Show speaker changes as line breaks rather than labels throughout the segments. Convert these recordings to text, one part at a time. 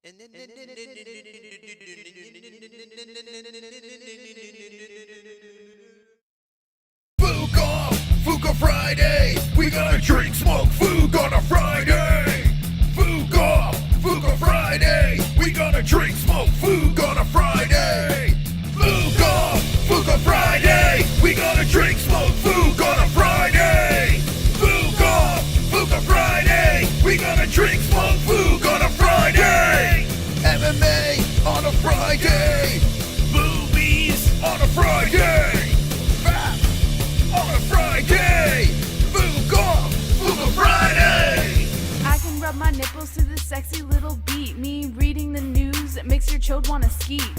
Fuka Friday, we gonna drink, smoke, food on a Friday. Fuka Friday, we gonna drink, smoke, food on a Friday. Fuka Friday, we gonna drink, smoke, food on a Friday. Fuka Friday, we gonna drink, smoke, food on a Friday. MMA on a Friday, movies on a Friday. On a Friday, Fuka Friday.
I can rub my nipples to this sexy little beat. Me reading the news, it makes your chode wanna skeet.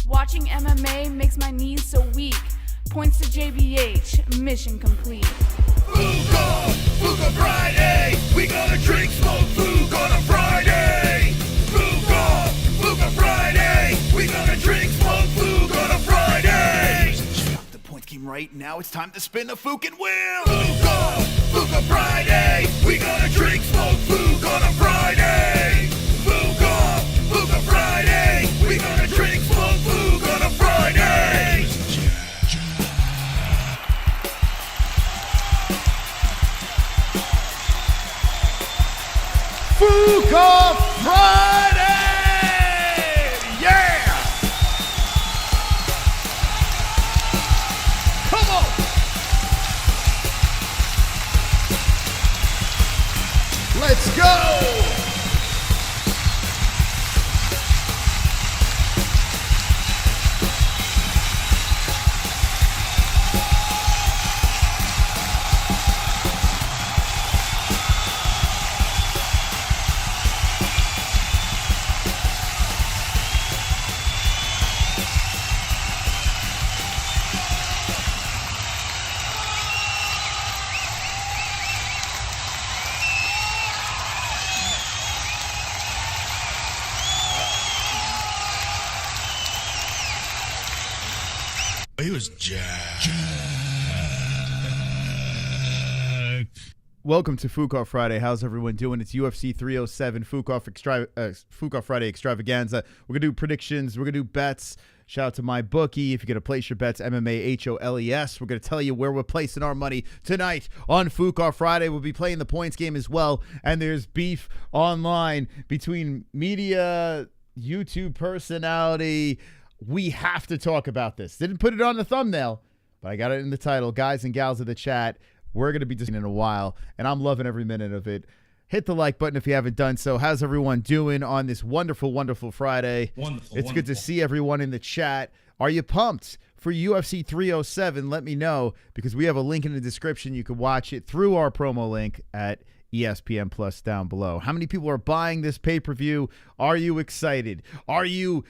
Watching MMA makes my knees so weak. Points to JBH, mission complete.
Fuka Friday, we gonna drink, smoke, food on a Friday. Fuka Friday, we gonna drink, smoke, food on a Friday. The points came right, now it's time to spin the fucking wheel. Fuka Friday, we gonna drink, smoke, food on a Friday. Fuka Friday, we gonna drink, smoke, food on a Friday.
Fuka Friday! Yeah! Come on! Let's go!
He was jacked.
Welcome to Fuka Friday. How's everyone doing? It's UFC 307 Fuka Friday Extravaganza. We're going to do predictions. We're going to do bets. Shout out to my bookie. If you're going to place your bets, MMA-Holes. We're going to tell you where we're placing our money tonight on Fuka Friday. We'll be playing the points game as well. And there's beef online between media, YouTube personality. We have to talk about this. Didn't put it on the thumbnail, but I got it in the title. Guys and gals of the chat, we're going to be discussing in a while, and I'm loving every minute of it. Hit the like button if you haven't done so. How's everyone doing on this wonderful, wonderful Friday? It's good to see everyone in the chat. Are you pumped for UFC 307? Let me know, because we have a link in the description. You can watch it through our promo link at ESPN Plus down below. How many people are buying this pay-per-view? Are you excited? Are you...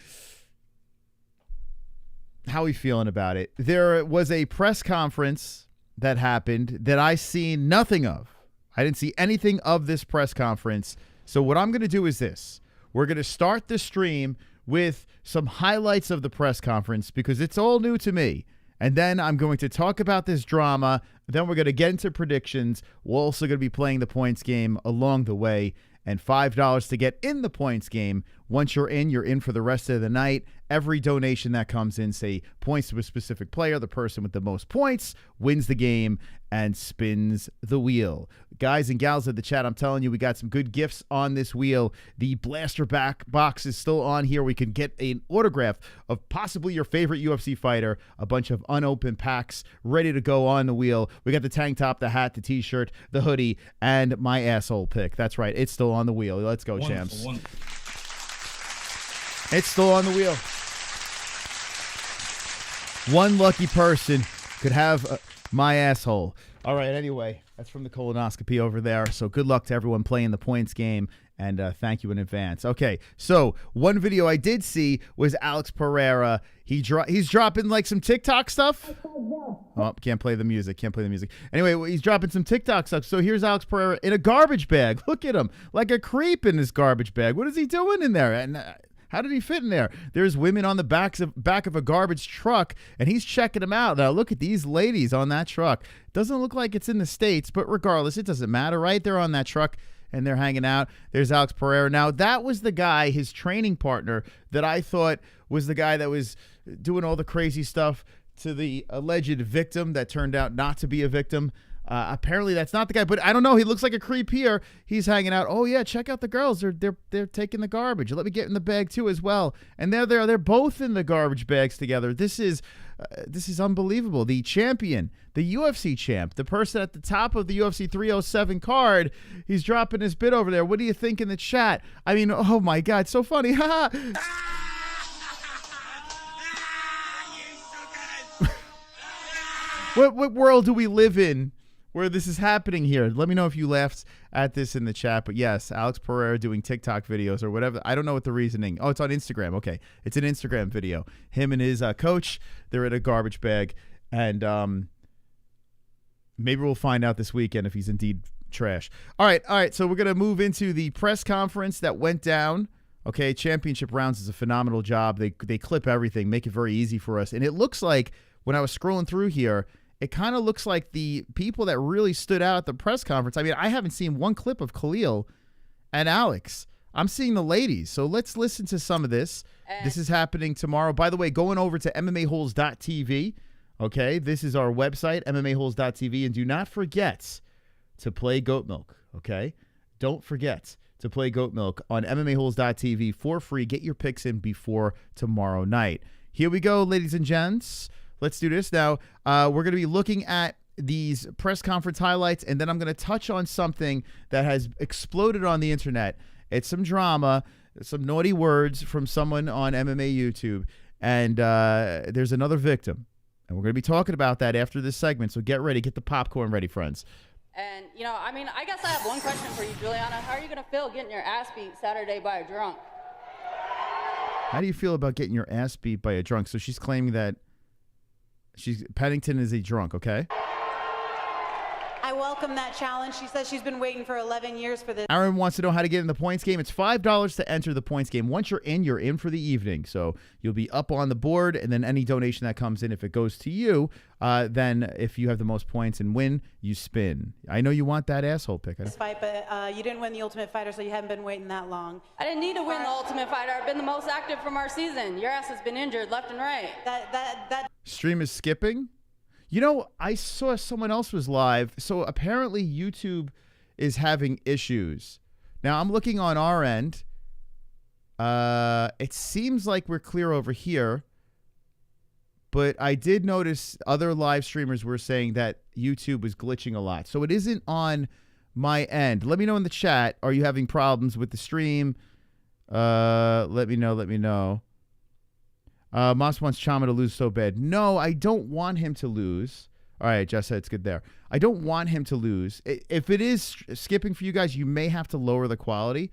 How are we feeling about it? There was a press conference that happened that I seen nothing of. I didn't see anything of this press conference. So what I'm going to do is this. We're going to start the stream with some highlights of the press conference because it's all new to me. And then I'm going to talk about this drama. Then we're going to get into predictions. We're also going to be playing the points game along the way. And $5 to get in the points game. Once you're in for the rest of the night. Every donation that comes in, say, points to a specific player, the person with the most points wins the game and spins the wheel. Guys and gals of the chat, I'm telling you, we got some good gifts on this wheel. The blaster back box is still on here. We can get an autograph of possibly your favorite UFC fighter, a bunch of unopened packs ready to go on the wheel. We got the tank top, the hat, the t-shirt, the hoodie, and my asshole pick. That's right. It's still on the wheel. Let's go, champs. It's still on the wheel. One lucky person could have my asshole. All right, anyway, that's from the colonoscopy over there. So good luck to everyone playing the points game, and thank you in advance. Okay, so one video I did see was Alex Pereira. He's dropping like some TikTok stuff. Oh, can't play the music. Anyway, he's dropping some TikTok stuff. So here's Alex Pereira in a garbage bag. Look at him, like a creep in this garbage bag. What is he doing in there? And how did he fit in there? There's women on the back of a garbage truck, and he's checking them out. Now, look at these ladies on that truck. Doesn't look like it's in the States, but regardless, it doesn't matter, right? They're on that truck. and they're hanging out. There's Alex Pereira. Now, that was the guy, his training partner, that I thought was the guy that was doing all the crazy stuff to the alleged victim that turned out not to be a victim. Apparently that's not the guy, but I don't know. He looks like a creep here. He's hanging out. Oh yeah, check out the girls. They're taking the garbage. Let me get in the bag too as well. And they're both in the garbage bags together. This is unbelievable. The champion, the UFC champ, the person at the top of the UFC 307 card, he's dropping his bid over there. What do you think in the chat? I mean, oh my God, so funny. What world do we live in where this is happening here? Let me know if you laughed at this in the chat. But yes, Alex Pereira doing TikTok videos or whatever. I don't know what the reasoning. Oh, it's on Instagram. Okay. It's an Instagram video. Him and his coach, they're in a garbage bag. And maybe we'll find out this weekend if he's indeed trash. All right. So we're going to move into the press conference that went down. Okay. Championship Rounds is a phenomenal job. They clip everything, make it very easy for us. And it looks like when I was scrolling through here, it kind of looks like the people that really stood out at the press conference. I mean, I haven't seen one clip of Khalil and Alex. I'm seeing the ladies. So let's listen to some of this. This is happening tomorrow. By the way, going over to MMA-Holes.tv. Okay, this is our website, MMA-Holes.tv. And do not forget to play Goat Milk. Okay, don't forget to play Goat Milk on MMA-Holes.tv for free. Get your picks in before tomorrow night. Here we go, ladies and gents. Let's do this. Now, we're going to be looking at these press conference highlights, and then I'm going to touch on something that has exploded on the internet. It's some drama, some naughty words from someone on MMA YouTube, and there's another victim. And we're going to be talking about that after this segment, so get ready. Get the popcorn ready, friends.
And, you know, I mean, I guess I have one question for you, Juliana. How are you going to feel getting your ass beat Saturday by a drunk?
How do you feel about getting your ass beat by a drunk? So she's claiming that Pennington is a drunk, okay?
I welcome that challenge. She says she's been waiting for 11 years for this.
Aaron wants to know how to get in the points game. It's $5 to enter the points game. Once you're in for the evening. So you'll be up on the board, and then any donation that comes in, if it goes to you, then if you have the most points and win, you spin. I know you want that asshole pick.
This fight, but you didn't win the Ultimate Fighter, so you haven't been waiting that long.
I didn't need to win the Ultimate Fighter. I've been the most active from our season. Your ass has been injured left and right.
That
Stream is skipping. You know, I saw someone else was live. So apparently YouTube is having issues. Now I'm looking on our end. It seems like we're clear over here. But I did notice other live streamers were saying that YouTube was glitching a lot. So it isn't on my end. Let me know in the chat. Are you having problems with the stream? Let me know. Moss wants Chama to lose so bad. No, I don't want him to lose. All right, Jess said it's good there. I don't want him to lose. If it is skipping for you guys, you may have to lower the quality.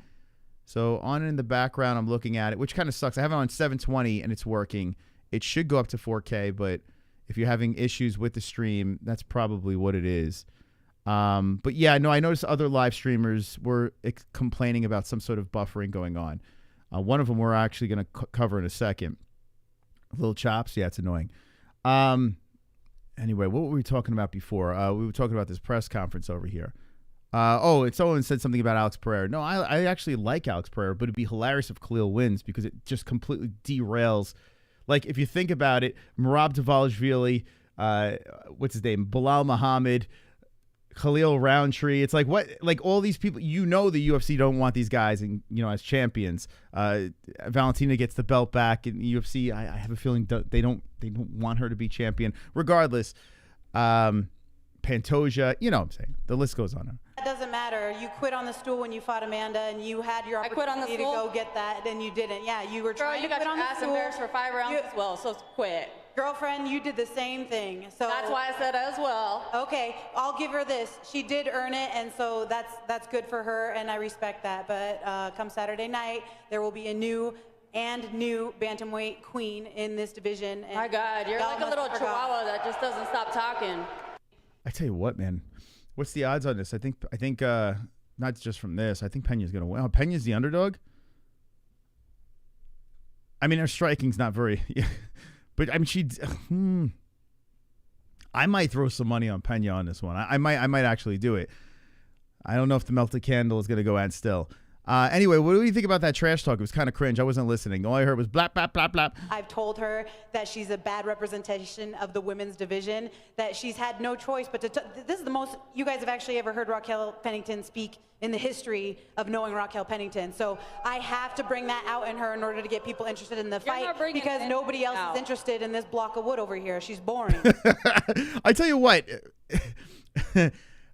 So on in the background, I'm looking at it, which kind of sucks. I have it on 720 and it's working. It should go up to 4K, but if you're having issues with the stream, that's probably what it is. But yeah, no, I noticed other live streamers were complaining about some sort of buffering going on. One of them we're actually going to cover in a second. Little chops. Yeah, it's annoying. Anyway, what were we talking about before? We were talking about this press conference over here. And someone said something about Alex Pereira. No, I actually like Alex Pereira, but it'd be hilarious if Khalil wins because it just completely derails. Like, if you think about it, Merab Dvalishvili, what's his name? Bilal Muhammad, Khalil Rountree. It's like what, like all these people, the UFC don't want these guys and as champions. Valentina gets the belt back in the UFC. I have a feeling they don't want her to be champion. Regardless, Pantoja, you know what I'm saying. The list goes on.
That doesn't matter. You quit on the stool when you fought Amanda, and you had your opportunity to go get that, and you didn't. Yeah, you were trying to quit on the stool.
Girl, you got your ass embarrassed for 5 rounds as well, so quit.
Girlfriend, you did the same thing. So
that's why I said as well.
Okay, I'll give her this. She did earn it, and so that's good for her, and I respect that. But come Saturday night, there will be a new bantamweight queen in this division. And
my God, you're like a little chihuahua that just doesn't stop talking.
I tell you what, man. What's the odds on this? I think not just from this. I think Pena's going to win. Oh, Pena's the underdog? I mean, her striking's not very... But I mean, I might throw some money on Pena on this one. I might actually do it. I don't know if the melted candle is going to go out still. Anyway, what do you think about that trash talk? It was kind of cringe. I wasn't listening. All I heard was blap, blap, blap, blap.
I've told her that she's a bad representation of the women's division, that she's had no choice but to. This is the most you guys have actually ever heard Raquel Pennington speak in the history of knowing Raquel Pennington. So I have to bring that out in her in order to get people interested in the fight, because nobody else is interested in this block of wood over here. She's boring.
I tell you what,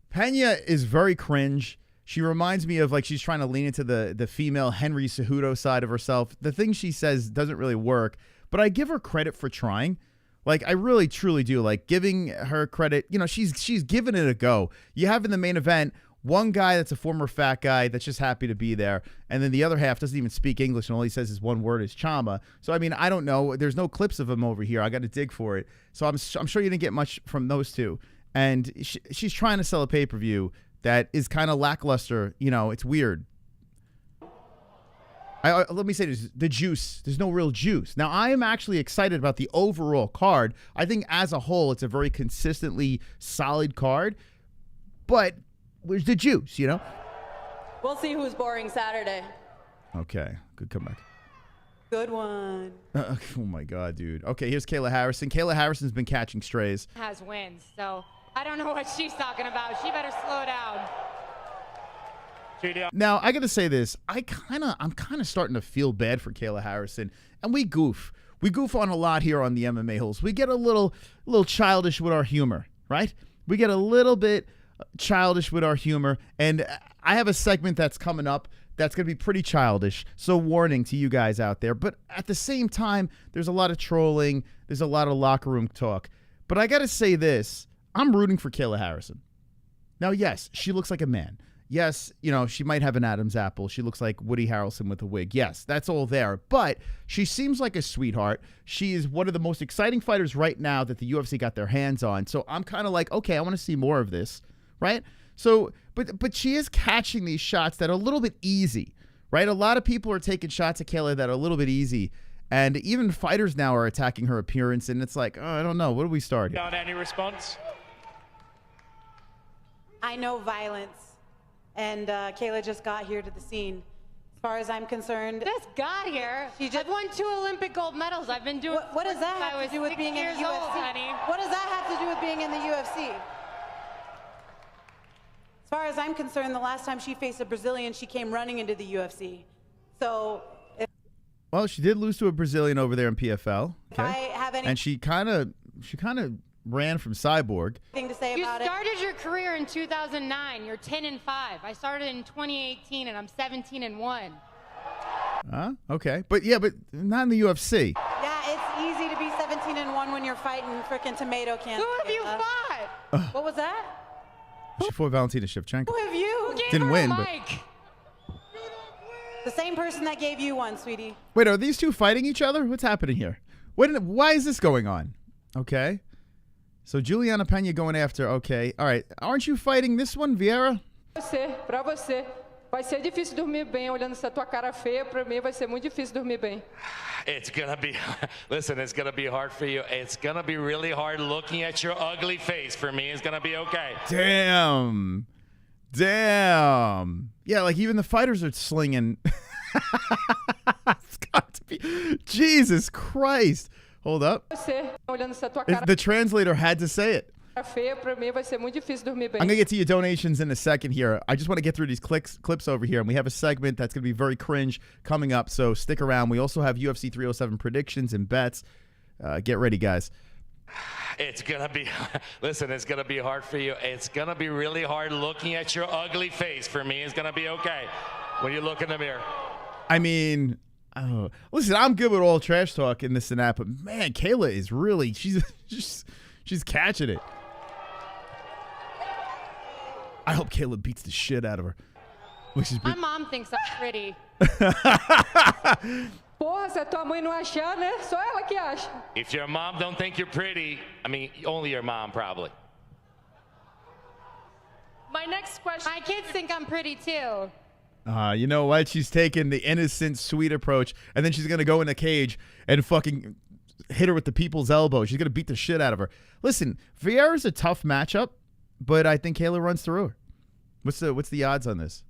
Pena is very cringe. She reminds me of like she's trying to lean into the female Henry Cejudo side of herself. The thing she says doesn't really work, but I give her credit for trying. Like, I really, truly do. Like, giving her credit, you know, she's giving it a go. You have in the main event one guy that's a former fat guy that's just happy to be there, and then the other half doesn't even speak English, and all he says is one word is chama. So, I mean, I don't know. There's no clips of him over here. I got to dig for it. So I'm sure you didn't get much from those two. And she's trying to sell a pay-per-view that is kind of lackluster. You know, it's weird. Let me say this, the juice, there's no real juice. Now, I am actually excited about the overall card. I think as a whole, it's a very consistently solid card. But where's the juice, you know?
We'll see who's boring Saturday.
Okay, good comeback.
Good one.
Oh, my God, dude. Okay, here's Kayla Harrison. Kayla Harrison's been catching strays.
Has wins, so I don't know what she's talking about. She better slow down.
Now, I got to say this. I'm kind of starting to feel bad for Kayla Harrison, and we goof. We goof on a lot here on the MMA Holes. We get a little childish with our humor, right? We get a little bit childish with our humor, and I have a segment that's coming up that's going to be pretty childish, so warning to you guys out there. But at the same time, there's a lot of trolling. There's a lot of locker room talk. But I got to say this. I'm rooting for Kayla Harrison. Now, yes, she looks like a man. Yes, you know, she might have an Adam's apple. She looks like Woody Harrelson with a wig. Yes, that's all there. But she seems like a sweetheart. She is one of the most exciting fighters right now that the UFC got their hands on. So I'm kind of like, okay, I want to see more of this, right? So, but she is catching these shots that are a little bit easy, right? A lot of people are taking shots at Kayla that are a little bit easy. And even fighters now are attacking her appearance. And it's like, oh, I don't know. What do we start here?
Any response?
I know violence. And Kayla just got here to the scene. As far as I'm concerned,
Just got here. I've won 2 Olympic gold medals. I've been doing.
what does that
since I
have
was
to do with
6
being in the
years
UFC?
old, honey.
What does that have to do with being in the UFC? As far as I'm concerned, the last time she faced a Brazilian, she came running into the UFC. So
Well, she did lose to a Brazilian over there in PFL.
if I have anything
And she kind of ran from Cyborg.
to say
You
about it,
started your career in 2009. You're 10-5. I started in 2018, and I'm 17-1.
Okay. But not in the UFC.
yeah, it's easy to be 17-1 when you're fighting frickin' tomato cans.
Who have you fought?
What was that?
She fought Valentina Shevchenko.
Who have you?
Gave
Didn't
her
win,
a
but-
mic.
The same person that gave you one, sweetie.
Wait, are these two fighting each other? What's happening here? Why is this going on? Okay. So Juliana Pena going after, okay. All right. Aren't you fighting this one, Vieira?
Pra você, vai ser difícil dormir bem olhando essa tua cara feia. Pra mim vai ser muito difícil dormir bem.
It's gonna be, listen, it's gonna be hard for you. It's gonna be really hard looking at your ugly face. For me, it's gonna be okay.
Damn. Yeah, like even the fighters are slinging. It's got to be. Jesus Christ. Hold up.
Você olhando essa tua
If
cara
the translator had to say it.
feia, pra mim vai ser muito difícil dormir bem.
I'm going to get to your donations in a second here. I just want to get through these clips over here. And we have a segment that's going to be very cringe coming up. So stick around. We also have UFC 307 predictions and bets. Get ready, guys.
It's gonna be, listen, it's gonna be hard for you. It's gonna be really hard looking at your ugly face. For me, it's gonna be okay when you look in the mirror.
I mean, listen, I'm good with all trash talk and this and that, but man, Kayla is really, she's catching it. I hope Kayla beats the shit out of her.
My mom thinks I'm pretty.
Porra, se a tua mãe não achar, né? Só ela que acha.
If your mom don't think you're pretty, I mean, only your mom probably.
My next question. My kids think I'm pretty too.
You know what? She's taking the innocent, sweet approach, and then she's going to go in the cage and fucking hit her with the people's elbow. She's going to beat the shit out of her. Listen, Vieira's a tough matchup, but I think Kayla runs through her. What's the odds on this?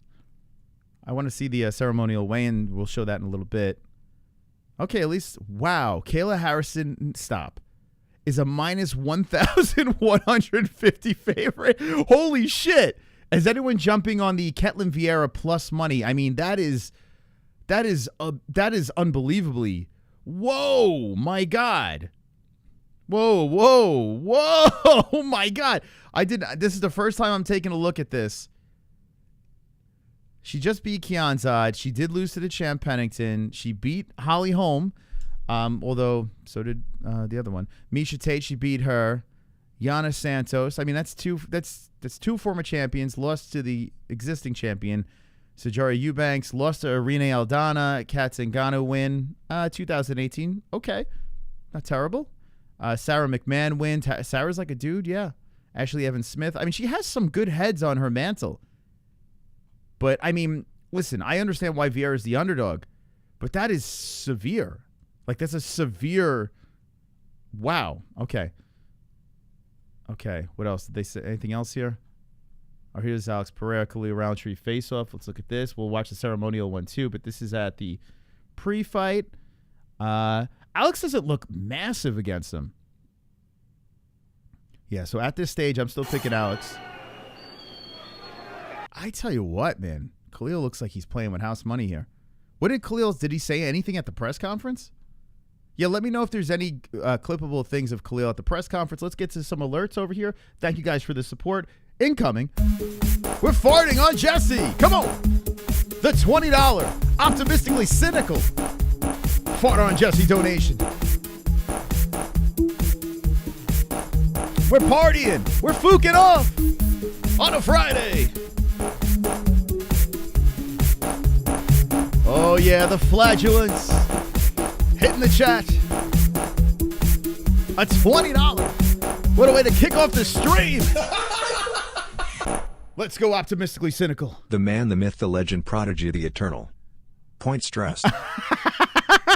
I want to see the ceremonial weigh-in. We'll show that in a little bit. Okay, at least, wow. Kayla Harrison, stop, is a minus 1,150 favorite. Holy shit. Is anyone jumping on the Ketlin Vieira plus money? I mean, that is unbelievably. Whoa, my God. Whoa, oh my God. This is the first time I'm taking a look at this. She just beat KHAMZAT. She did lose to the champ Pennington. She beat Holly Holm, although so did the other one. Misha Tate, she beat her. Yana Santos. I mean, that's two former champions. Lost to the existing champion, Sajara Eubanks. Lost to Irene Aldana. Kat Zingano win. 2018. Okay, not terrible. Sarah McMahon win. Sarah's like a dude, yeah. Ashley Evans Smith. I mean, she has some good heads on her mantle. But, I mean, listen, I understand why Vieira is the underdog, but that is severe. Like, that's a severe, wow. Okay. Okay, what else? Did they say anything else here? Oh, here's Alex Pereira, Khalil Rountree face-off. Let's look at this. We'll watch the ceremonial one, too, but this is at the pre-fight. Alex doesn't look massive against him. Yeah, so at this stage, I'm still picking Alex. I tell you what, man. Khalil looks like he's playing with house money here. What did he say anything at the press conference? Yeah, let me know if there's any clippable things of Khalil at the press conference. Let's get to some alerts over here. Thank you guys for the support. Incoming. We're farting on Jesse. Come on. The $20 Optimistically Cynical Fart on Jesse donation. We're partying. We're fooking off on a Friday. Oh, yeah, the flatulence hitting the chat. A $20. What a way to kick off the stream. Let's go Optimistically Cynical.
The man, the myth, the legend, prodigy, the eternal. Point stressed.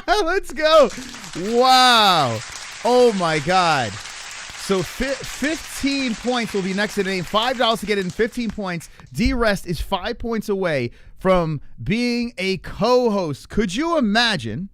Let's go. Wow. Oh, my God. So 15 points will be next to the name. $5 to get in 15 points. D-Rest is 5 points away from being a co-host. Could you imagine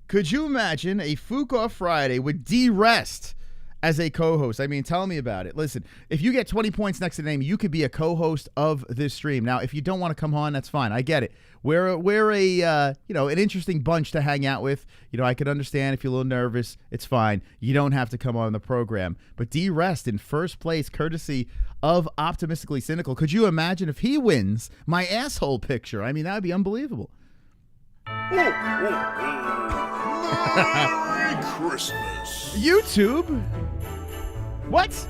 a Fuka Friday with D-Rest as a co-host? I mean, tell me about it. Listen, if you get 20 points next to the name, you could be a co-host of this stream. Now, if you don't want to come on, that's fine. I get it. We're an interesting bunch to hang out with. You know, I could understand if you're a little nervous. It's fine. You don't have to come on the program. But D-Rest in first place, courtesy of Optimistically Cynical. Could you imagine if he wins my asshole picture? I mean, that would be unbelievable.
Merry Christmas.
YouTube? What?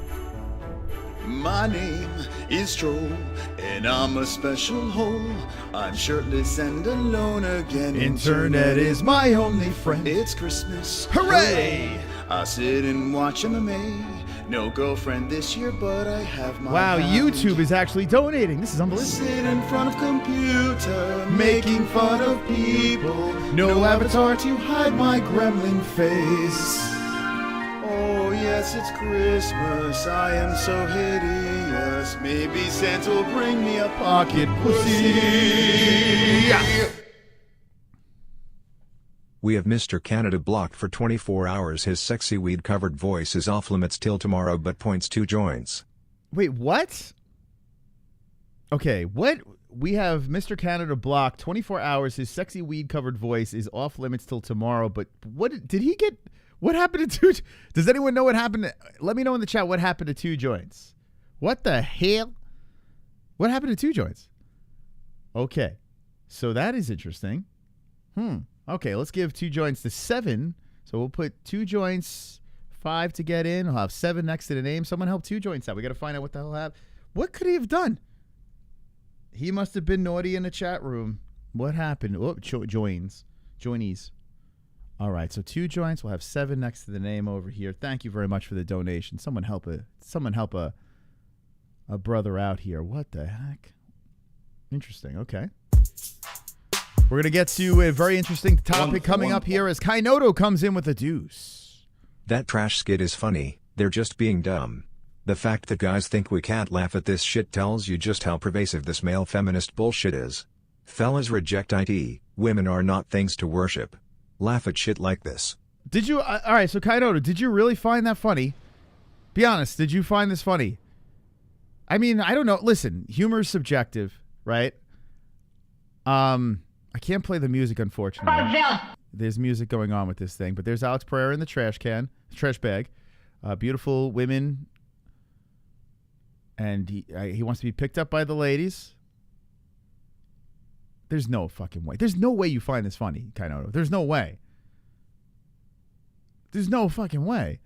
My name is Troll, and I'm a special hole. I'm shirtless and alone again.
Internet is my only friend.
It's Christmas.
Hooray!
I sit and watch MMA. No girlfriend this year, but I have my
Wow,
hound.
YouTube is actually donating. This is unbelievable.
Sit in front of computer, making fun of people.
No avatar
to hide my gremlin face. Oh yes, it's Christmas. I am so hideous. Maybe Santa will bring me a pocket pussy.
We have Mr. Canada blocked for 24 hours. His sexy weed-covered voice is off limits till tomorrow, but points 2 joints.
Wait, what? Okay, what? We have Mr. Canada blocked 24 hours. His sexy weed-covered voice is off limits till tomorrow, but what did he get? What happened to 2? Does anyone know what happened? Let me know in the chat what happened to 2 joints. What the hell? What happened to 2 joints? Okay, so that is interesting. Okay, let's give 2 joints to 7. So we'll put 2 joints, 5 to get in. I'll have 7 next to the name. Someone help 2 joints out. We got to find out what the hell happened. What could he have done? He must have been naughty in the chat room. What happened? Oh, joinies. All right, so 2 joints. We'll have 7 next to the name over here. Thank you very much for the donation. Someone help a brother out here. What the heck? Interesting. Okay. We're going to get to a very interesting topic coming up here as Kainoto comes in with a deuce.
That trash skit is funny. They're just being dumb. The fact that guys think we can't laugh at this shit tells you just how pervasive this male feminist bullshit is. Fellas reject it, women are not things to worship. Laugh at shit like this.
Did you, all right, so Kaidoto, did you really find that funny? Be honest, did you find this funny? I mean, I don't know. Listen, humor is subjective, right? I can't play the music, unfortunately. There's music going on with this thing, but there's Alex Pereira in the trash bag. Beautiful women. And he wants to be picked up by the ladies. There's no fucking way. There's no way you find this funny, Kainoto. There's no way. There's no fucking way.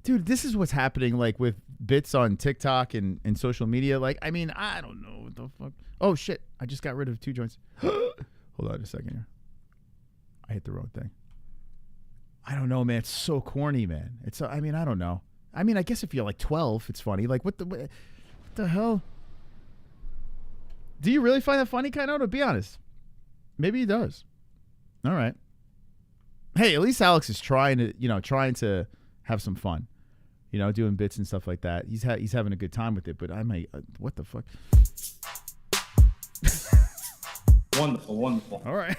Dude, this is what's happening like with bits on TikTok and social media. Like, I mean, I don't know what the fuck. Oh, shit. I just got rid of 2 joints. Hold on a second here. I hit the wrong thing. I don't know, man. It's so corny, man. I mean, I don't know. I mean, I guess if you're like 12, it's funny. Like, what the hell? Do you really find that funny, Kainoto? Be honest. Maybe he does. All right. Hey, at least Alex is trying to have some fun. Doing bits and stuff like that. He's having a good time with it, but I might, what the fuck? Wonderful. All right.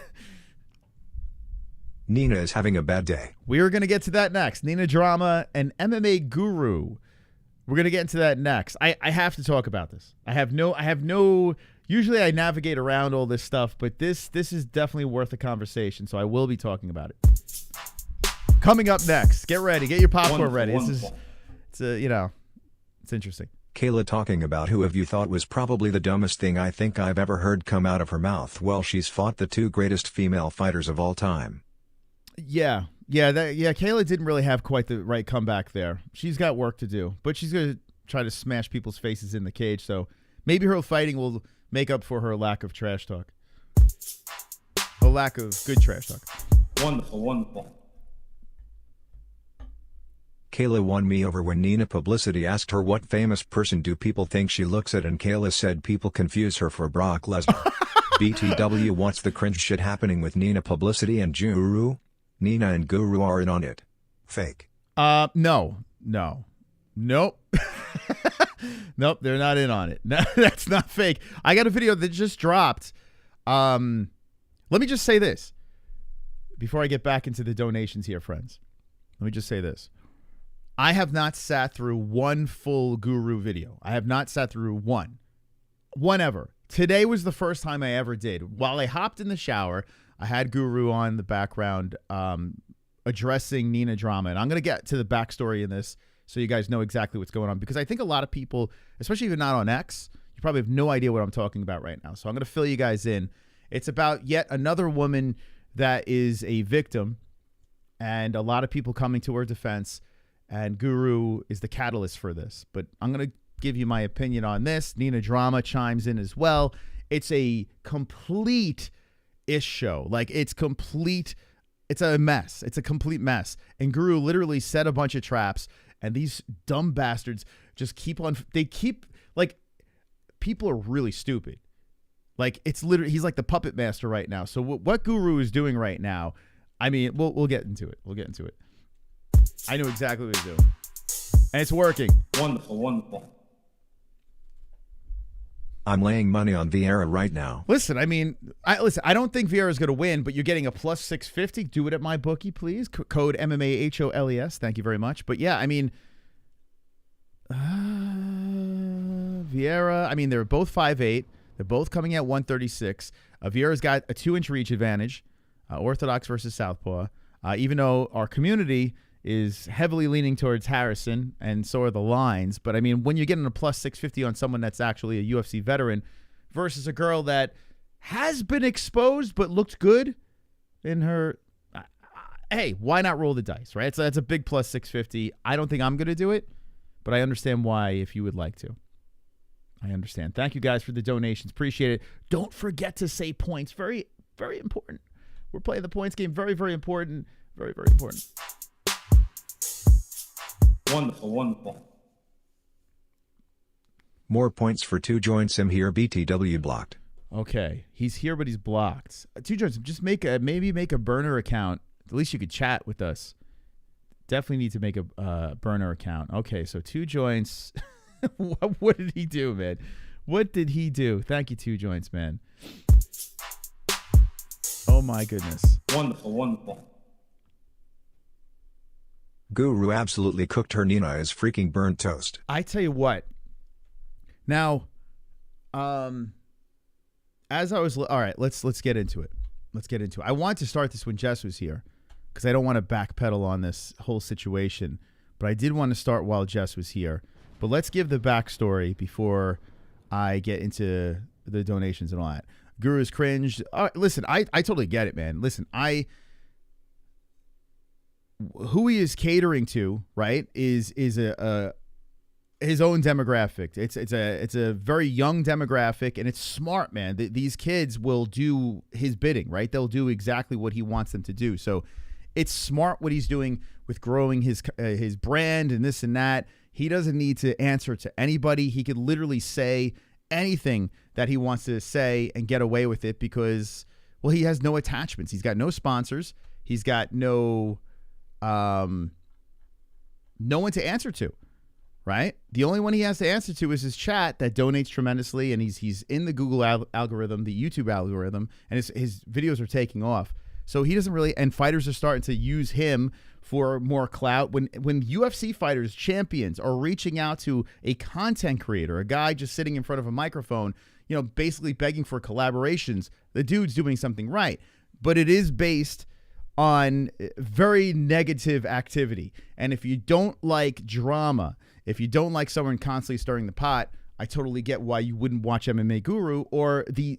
Nina is having a bad day.
We are going to get to that next. Nina Drama and MMA Guru. We're going to get into that next. I have to talk about this. I have no, usually I navigate around all this stuff, but this is definitely worth a conversation, so I will be talking about it. Coming up next. Get ready. Get your popcorn ready. It's interesting.
Kayla talking about who have you thought was probably the dumbest thing I think I've ever heard come out of her mouth. Well, she's fought the 2 greatest female fighters of all time.
Yeah. Kayla didn't really have quite the right comeback there. She's got work to do, but she's going to try to smash people's faces in the cage. So maybe her fighting will make up for her lack of trash talk. Her lack of good trash talk.
Wonderful.
Kayla won me over when Nina Publicity asked her what famous person do people think she looks at, and Kayla said people confuse her for Brock Lesnar. BTW, what's the cringe shit happening with Nina Publicity and Guru? Nina and Guru are in on it. Fake.
No. Nope. Nope, they're not in on it. No, that's not fake. I got a video that just dropped. Let me just say this before I get back into the donations here, friends. Let me just say this. I have not sat through one full Guru video. I have not sat through one ever. Today was the first time I ever did. While I hopped in the shower, I had Guru on the background addressing Nina Drama. And I'm going to get to the backstory in this so you guys know exactly what's going on. Because I think a lot of people, especially if you're not on X, you probably have no idea what I'm talking about right now. So I'm going to fill you guys in. It's about yet another woman that is a victim and a lot of people coming to her defense. And Guru is the catalyst for this. But I'm going to give you my opinion on this. Nina Drama chimes in as well. It's a complete-ish show. Like, it's complete. It's a mess. It's a complete mess. And Guru literally set a bunch of traps. And these dumb bastards just keep on. They keep, like, people are really stupid. Like, it's literally, he's like the puppet master right now. So what Guru is doing right now, I mean, we'll get into it. We'll get into it. I know exactly what he's doing. And it's working.
Wonderful.
I'm laying money on Vieira right now.
Listen, I mean, I don't think Vieira's going to win, but you're getting a plus 650. Do it at my bookie, please. Code MMA-HOLES. Thank you very much. But yeah, I mean, Vieira, I mean, they're both 5'8". They're both coming at 136. Vieira's got a 2-inch reach advantage, Orthodox versus Southpaw. Even though our community is heavily leaning towards Harrison, and so are the lines. But, I mean, when you're getting a plus 650 on someone that's actually a UFC veteran versus a girl that has been exposed but looked good in her, hey, why not roll the dice, right? So that's a big plus 650. I don't think I'm going to do it, but I understand why if you would like to. I understand. Thank you guys for the donations. Appreciate it. Don't forget to say points. Very, very important. We're playing the points game. Very, very important. Very, very important.
Wonderful.
More points for 2 joints. I'm here. BTW blocked.
Okay. He's here, but he's blocked. 2 joints. Just maybe make a burner account. At least you could chat with us. Definitely need to make a burner account. Okay, so 2 joints. What did he do, man? What did he do? Thank you, 2 joints, man. Oh my goodness.
Wonderful, wonderful.
Guru absolutely cooked her. Nina is freaking burnt toast.
I tell you what. Now, as I was, all right, let's get into it. Let's get into it. I wanted to start this when Jess was here because I don't want to backpedal on this whole situation, but I did want to start while Jess was here. But let's give the backstory before I get into the donations and all that. Guru's cringed. Listen, I totally get it, man. Listen, who he is catering to, right, is a his own demographic. It's a very young demographic, and it's smart, man. These kids will do his bidding, right? They'll do exactly what he wants them to do. So it's smart what he's doing with growing his brand and this and that. He doesn't need to answer to anybody. He could literally say anything that he wants to say and get away with it because, well, he has no attachments. He's got no sponsors. He's got no one to answer to, right? The only one he has to answer to is his chat that donates tremendously, and he's in the Google algorithm, the YouTube algorithm, and his videos are taking off. So he doesn't really, and fighters are starting to use him for more clout. When UFC fighters, champions, are reaching out to a content creator, a guy just sitting in front of a microphone, you know, basically begging for collaborations, the dude's doing something right. But it is based on very negative activity. And if you don't like drama, if you don't like someone constantly stirring the pot, I totally get why you wouldn't watch MMA Guru or the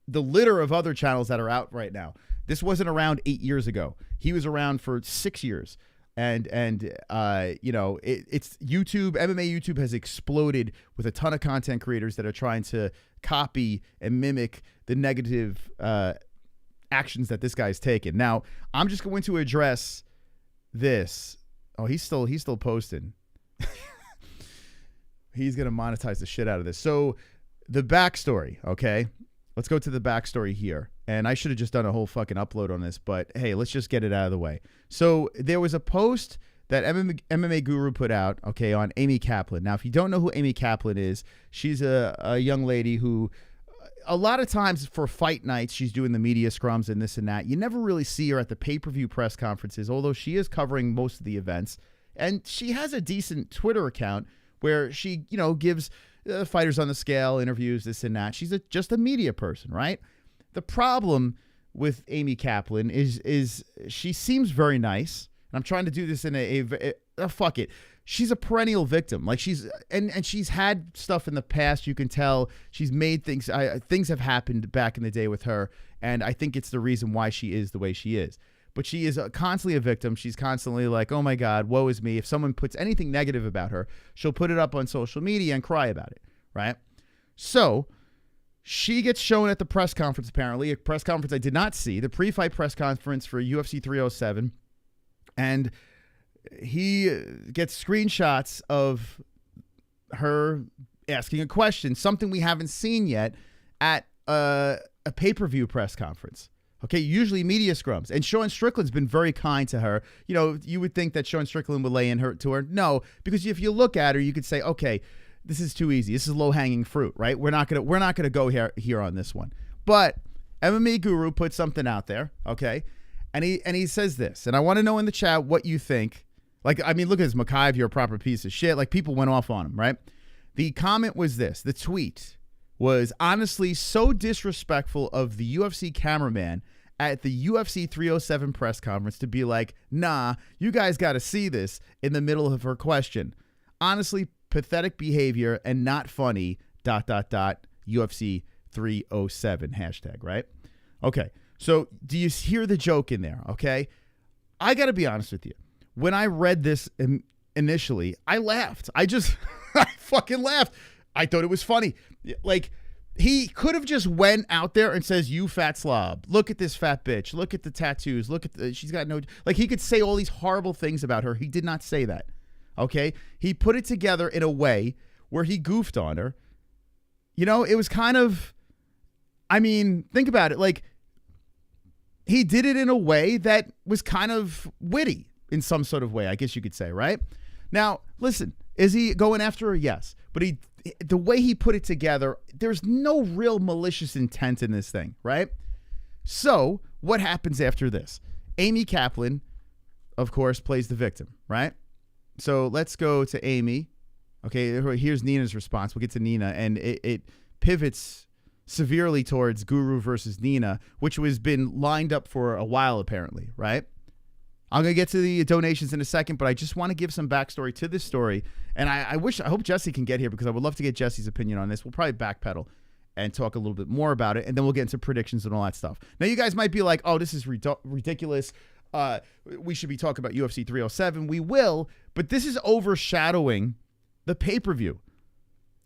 litter of other channels that are out right now. This wasn't around 8 years ago. He was around for 6 years. And you know, it's YouTube, MMA YouTube has exploded with a ton of content creators that are trying to copy and mimic the negative actions that this guy's taken. Now, I'm just going to address this. Oh, he's still posting. He's going to monetize the shit out of this. So the backstory, okay? Let's go to the backstory here. And I should have just done a whole fucking upload on this, but hey, let's just get it out of the way. So there was a post that MMA Guru put out, okay, on Amy Kaplan. Now, if you don't know who Amy Kaplan is, she's a young lady who a lot of times for fight nights, she's doing the media scrums and this and that. You never really see her at the pay-per-view press conferences, although she is covering most of the events. And she has a decent Twitter account where she, you know, gives fighters on the scale, interviews, this and that. She's just a media person, right? The problem with Amy Kaplan is she seems very nice. And I'm trying to do this in fuck it. She's a perennial victim. Like she's had stuff in the past. You can tell she's made things. Things have happened back in the day with her, and I think it's the reason why she is the way she is. But she is constantly a victim. She's constantly like, oh my God, woe is me. If someone puts anything negative about her, she'll put it up on social media and cry about it, right? So she gets shown at the press conference, apparently, a press conference I did not see, the pre-fight press conference for UFC 307, and he gets screenshots of her asking a question, something we haven't seen yet at a pay-per-view press conference. Okay, usually media scrums. And Sean Strickland's been very kind to her. You know, you would think that Sean Strickland would lay in to her. No, because if you look at her, you could say, okay, this is too easy. This is low-hanging fruit, right? We're not gonna go here on this one. But MMA Guru put something out there, okay? And he says this, and I want to know in the chat what you think. Like, I mean, look at this, Makive, you're a proper piece of shit. Like, people went off on him, right? The comment was this. The tweet was honestly so disrespectful of the UFC cameraman at the UFC 307 press conference to be like, nah, you guys got to see this in the middle of her question. Honestly, pathetic behavior and not funny, ... UFC 307 hashtag, right? Okay, so do you hear the joke in there, okay? I got to be honest with you. When I read this initially, I laughed. I fucking laughed. I thought it was funny. Like, he could have just went out there and says, you fat slob. Look at this fat bitch. Look at the tattoos. Look at she's got no... Like, he could say all these horrible things about her. He did not say that, okay? He put it together in a way where he goofed on her. You know, it was kind of... I mean, think about it. Like, he did it in a way that was kind of witty. in some sort of way, I guess you could say, right? Now, listen, is he going after her? Yes. But the way he put it together, there's no real malicious intent in this thing, right? So what happens after this? Amy Kaplan, of course, plays the victim, right? So let's go to Amy. Okay, here's Nina's response. We'll get to Nina, and it pivots severely towards Guru versus Nina, which has been lined up for a while, apparently, right? I'm going to get to the donations in a second, but I just want to give some backstory to this story. And I hope Jesse can get here because I would love to get Jesse's opinion on this. We'll probably backpedal and talk a little bit more about it, and then we'll get into predictions and all that stuff. Now, you guys might be like, oh, this is ridiculous. We should be talking about UFC 307. We will, but this is overshadowing the pay-per-view.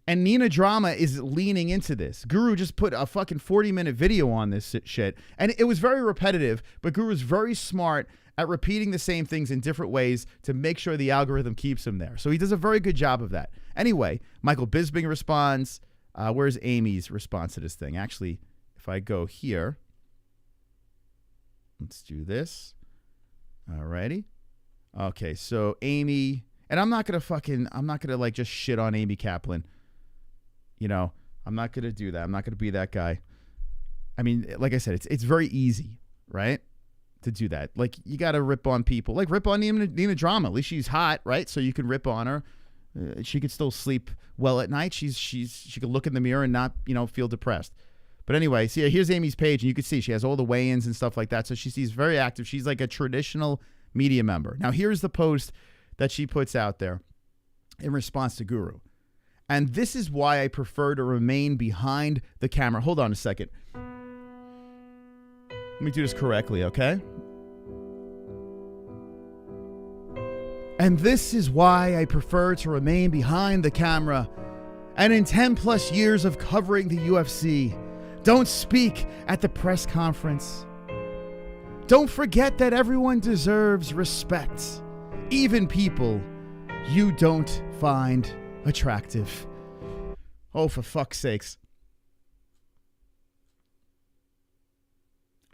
And Nina Drama is leaning into this. Guru just put a fucking 40-minute video on this shit, and it was very repetitive, but Guru's very smart at repeating the same things in different ways to make sure the algorithm keeps him there. So he does a very good job of that. Anyway, Michael Bisping responds. Where's Amy's response to this thing? Actually, if I go here, let's do this. Alrighty. Okay, so Amy, and I'm not gonna like just shit on Amy Kaplan. You know, I'm not gonna do that. I'm not gonna be that guy. I mean, like I said, it's very easy, right? To do that. Like, you got to rip on people. Like, rip on Nina Drama. At least she's hot, right? So you can rip on her. She could still sleep well at night. She could look in the mirror and not, feel depressed. But anyway, see, here's Amy's page, and you can see she has all the weigh-ins and stuff like that. So she's very active. She's like a traditional media member. Now, here's the post that she puts out there in response to Guru. And this is why I prefer to remain behind the camera. Hold on a second. Let me do this correctly, okay? And this is why I prefer to remain behind the camera. And in 10 plus years of covering the UFC, don't speak at the press conference. Don't forget that everyone deserves respect, even people you don't find attractive. Oh, for fuck's sakes.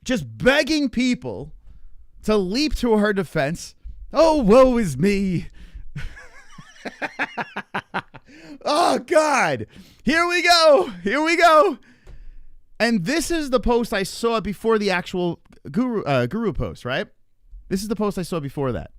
Just begging people to leap to her defense. Oh, woe is me. Oh, God. Here we go. And this is the post I saw before the actual Guru post, right? This is the post I saw before that.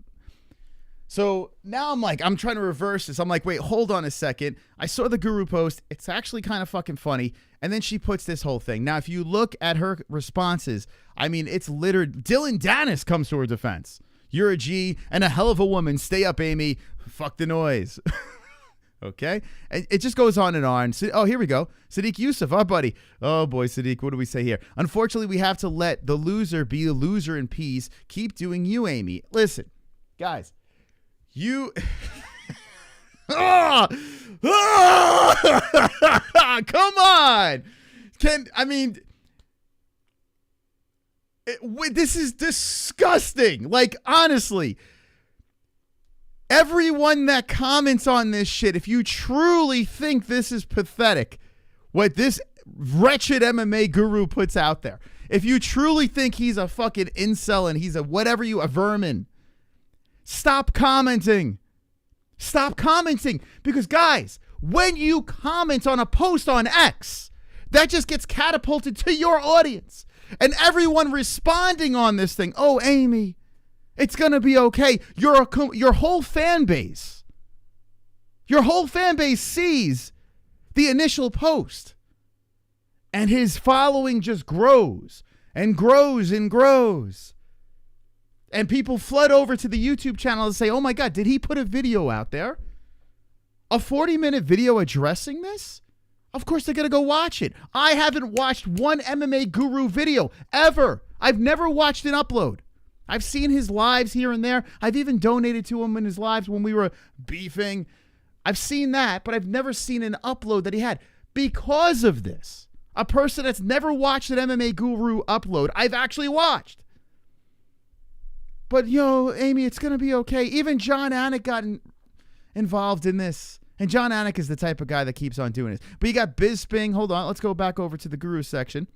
So now I'm trying to reverse this. I'm like, wait, hold on a second. I saw the Guru post. It's actually kind of fucking funny. And then she puts this whole thing. Now, if you look at her responses, I mean, it's littered. Dylan Dennis comes to her defense. You're a G and a hell of a woman. Stay up, Amy. Fuck the noise. Okay? And it just goes on and on. Oh, here we go. Sadiq Yusuf, our buddy. Oh, boy, Sadiq, what do we say here? Unfortunately, we have to let the loser be a loser in peace. Keep doing you, Amy. Listen, guys. You come on. This is disgusting. Like, honestly, everyone that comments on this shit, if you truly think this is pathetic, what this wretched MMA guru puts out there, if you truly think he's a fucking incel and he's a vermin, stop commenting. Stop commenting. Because, guys, when you comment on a post on X, that just gets catapulted to your audience. And everyone responding on this thing, oh, Amy, it's going to be okay. Your whole fan base sees the initial post. And his following just grows and grows and grows. And people flood over to the YouTube channel and say, oh my God, did he put a video out there? A 40-minute video addressing this? Of course they're going to go watch it. I haven't watched one MMA Guru video ever. I've never watched an upload. I've seen his lives here and there. I've even donated to him in his lives when we were beefing. I've seen that, but I've never seen an upload that he had. Because of this, a person that's never watched an MMA Guru upload, I've actually watched. But, Amy, it's going to be okay. Even John Anik got involved in this. And John Anik is the type of guy that keeps on doing this. But you got Bisping. Hold on. Let's go back over to the Guru section.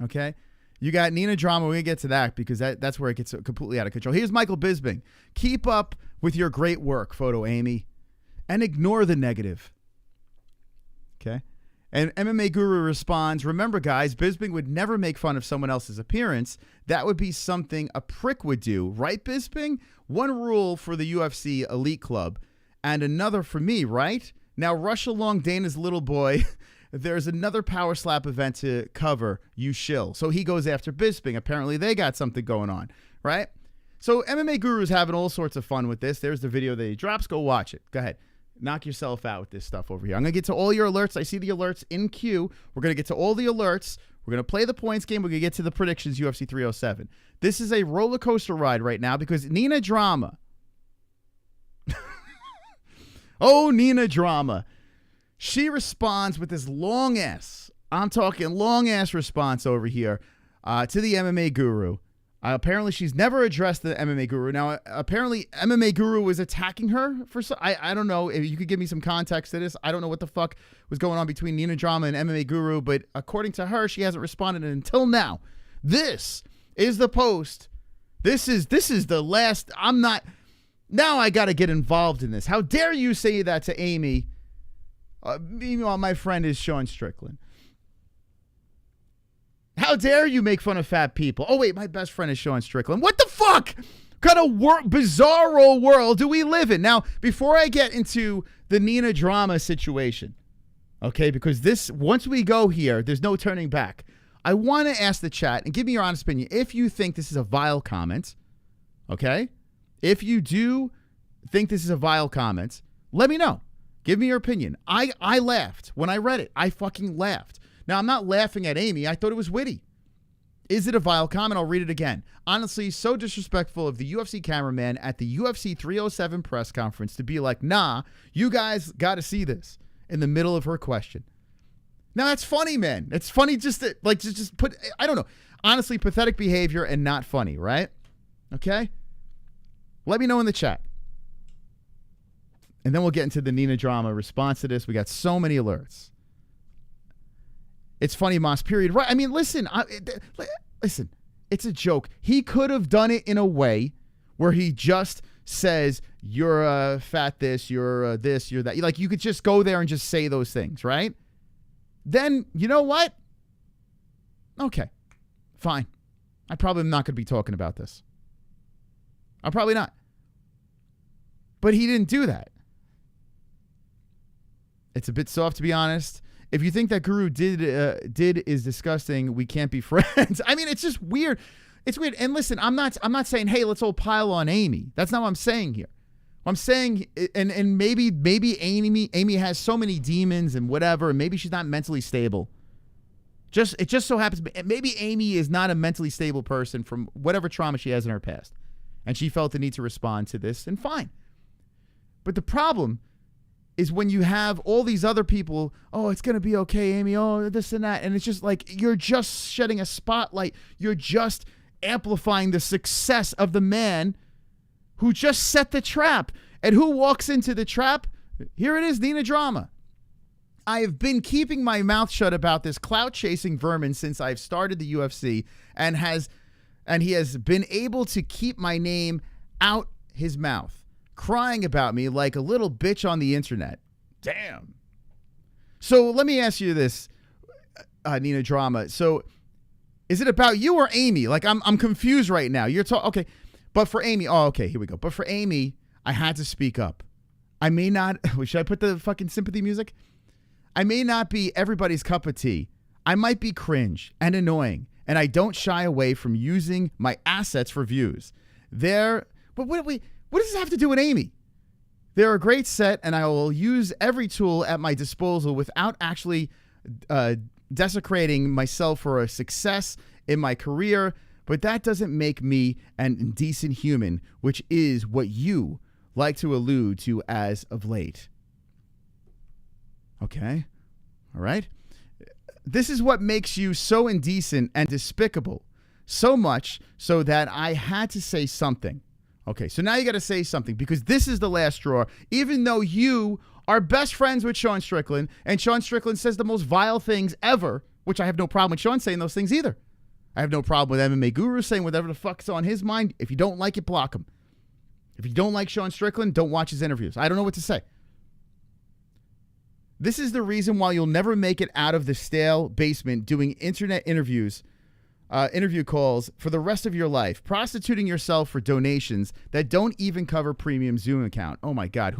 Okay. You got Nina drama. We're going to get to that because that's where it gets completely out of control. Here's Michael Bisping. Keep up with your great work, Photo Amy, and ignore the negative. Okay? And MMA Guru responds, remember, guys, Bisping would never make fun of someone else's appearance. That would be something a prick would do. Right, Bisping? One rule for the UFC Elite Club and another for me, right? Now rush along Dana's little boy. There's another power slap event to cover, you shill. So he goes after Bisping. Apparently they got something going on, right? So MMA Guru's having all sorts of fun with this. There's the video that he drops. Go watch it. Go ahead. Knock yourself out with this stuff over here. I'm going to get to all your alerts. I see the alerts in queue. We're going to get to all the alerts. We're going to play the points game. We're going to get to the predictions, UFC 307. This is a roller coaster ride right now because Nina Drama. Oh, Nina Drama. She responds with this long ass, I'm talking long ass response over here to the MMA Guru. Apparently, she's never addressed the MMA Guru. Now, apparently, MMA Guru was attacking her for some. I don't know if you could give me some context to this. I don't know what the fuck was going on between Nina Drama and MMA Guru, but according to her, she hasn't responded until now. This is the post. This is the last. I'm not. Now I got to get involved in this. How dare you say that to Amy? Meanwhile, my friend is Sean Strickland. How dare you make fun of fat people? Oh, wait, my best friend is Sean Strickland. What the fuck? What kind of bizarro world do we live in? Now, before I get into the Nina Drama situation, okay, because this, once we go here, there's no turning back. I want to ask the chat, and give me your honest opinion, if you think this is a vile comment, okay? If you do think this is a vile comment, let me know. Give me your opinion. I laughed when I read it. I fucking laughed. Now, I'm not laughing at Amy. I thought it was witty. Is it a vile comment? I'll read it again. Honestly, so disrespectful of the UFC cameraman at the UFC 307 press conference to be like, nah, you guys got to see this in the middle of her question. Now, that's funny, man. It's funny just to, like, just put, I don't know. Honestly, pathetic behavior and not funny, right? Okay? Let me know in the chat. And then we'll get into the Nina Drama response to this. We got so many alerts. It's funny, Moss, period. Right. I mean, listen, listen, it's a joke. He could have done it in a way where he just says, you're a fat this, you're this, you're that. Like, you could just go there and just say those things, right? Then, you know what? Okay, fine. I probably am not going to be talking about this. I'm probably not. But he didn't do that. It's a bit soft, to be honest. If you think that Guru did is disgusting, we can't be friends. I mean, it's just weird. It's weird. And listen, I'm not saying, hey, let's all pile on Amy. That's not what I'm saying here. I'm saying, and maybe Amy has so many demons and whatever, and maybe she's not mentally stable. It just so happens, maybe Amy is not a mentally stable person from whatever trauma she has in her past, and she felt the need to respond to this, and fine. But the problem is when you have all these other people, oh, it's going to be okay, Amy, oh, this and that. And it's just like, you're just shedding a spotlight. You're just amplifying the success of the man who just set the trap. And who walks into the trap? Here it is, Nina Drama. I have been keeping my mouth shut about this clout-chasing vermin since I've started the UFC, and he has been able to keep my name out his mouth, crying about me like a little bitch on the internet. Damn. So let me ask you this, Nina Drama. So is it about you or Amy? Like, I'm confused right now. You're talking, okay. But for Amy, oh, okay, here we go. But for Amy, I had to speak up. I may not, should I put the fucking sympathy music? I may not be everybody's cup of tea. I might be cringe and annoying, and I don't shy away from using my assets for views. But what does this have to do with Amy? They're a great set, and I will use every tool at my disposal without actually desecrating myself for a success in my career, but that doesn't make me an indecent human, which is what you like to allude to as of late. Okay. All right. This is what makes you so indecent and despicable, so much so that I had to say something. Okay, so now you got to say something, because this is the last straw, even though you are best friends with Sean Strickland, and Sean Strickland says the most vile things ever, which I have no problem with Sean saying those things either. I have no problem with MMA Guru saying whatever the fuck's on his mind. If you don't like it, block him. If you don't like Sean Strickland, don't watch his interviews. I don't know what to say. This is the reason why you'll never make it out of the stale basement doing internet interview calls for the rest of your life, prostituting yourself for donations that don't even cover premium Zoom account. Oh my God,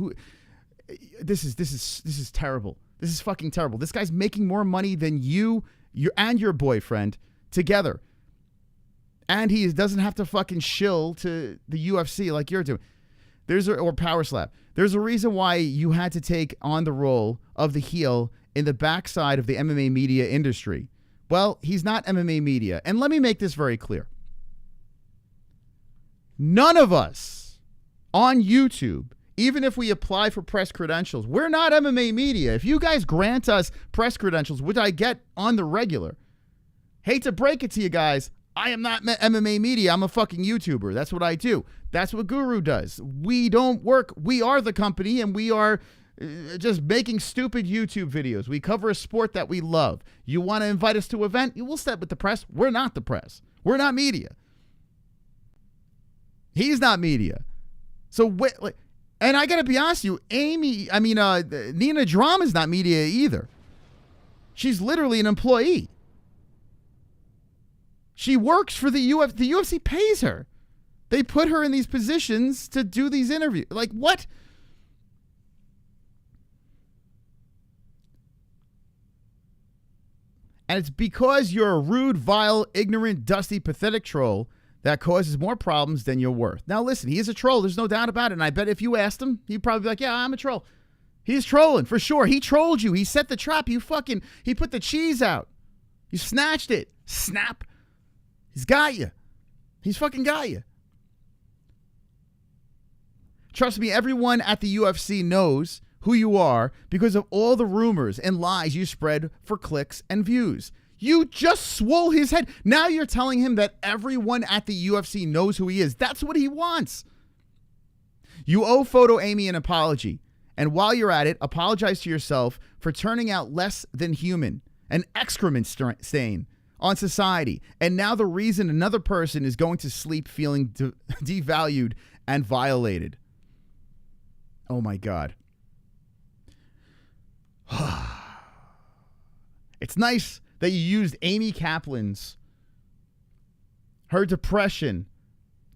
this is terrible. This is fucking terrible. This guy's making more money than you and your boyfriend together. And he doesn't have to fucking shill to the UFC like you're doing. Or power slap. There's a reason why you had to take on the role of the heel in the backside of the MMA media industry. Well, he's not MMA media. And let me make this very clear. None of us on YouTube, even if we apply for press credentials, we're not MMA media. If you guys grant us press credentials, which I get on the regular, hate to break it to you guys, I am not MMA media. I'm a fucking YouTuber. That's what I do. That's what Guru does. We don't work. We are the company, and we are just making stupid YouTube videos. We cover a sport that we love. You want to invite us to an event? We'll step with the press. We're not the press. We're not media. He's not media. So, and I got to be honest with you, Nina Drama's not media either. She's literally an employee. She works for the UFC. The UFC pays her. They put her in these positions to do these interviews. Like, what? And it's because you're a rude, vile, ignorant, dusty, pathetic troll that causes more problems than you're worth. Now, listen, he is a troll. There's no doubt about it. And I bet if you asked him, he'd probably be like, yeah, I'm a troll. He's trolling, for sure. He trolled you. He set the trap. He put the cheese out. You snatched it. Snap. He's got you. He's fucking got you. Trust me, everyone at the UFC knows who you are because of all the rumors and lies you spread for clicks and views. You just swole his head. Now you're telling him that everyone at the UFC knows who he is. That's what he wants. You owe Photo Amy an apology. And while you're at it, apologize to yourself for turning out less than human, an excrement stain on society. And now the reason another person is going to sleep feeling devalued and violated. Oh my God. It's nice that you used Amy Kaplan's, her depression,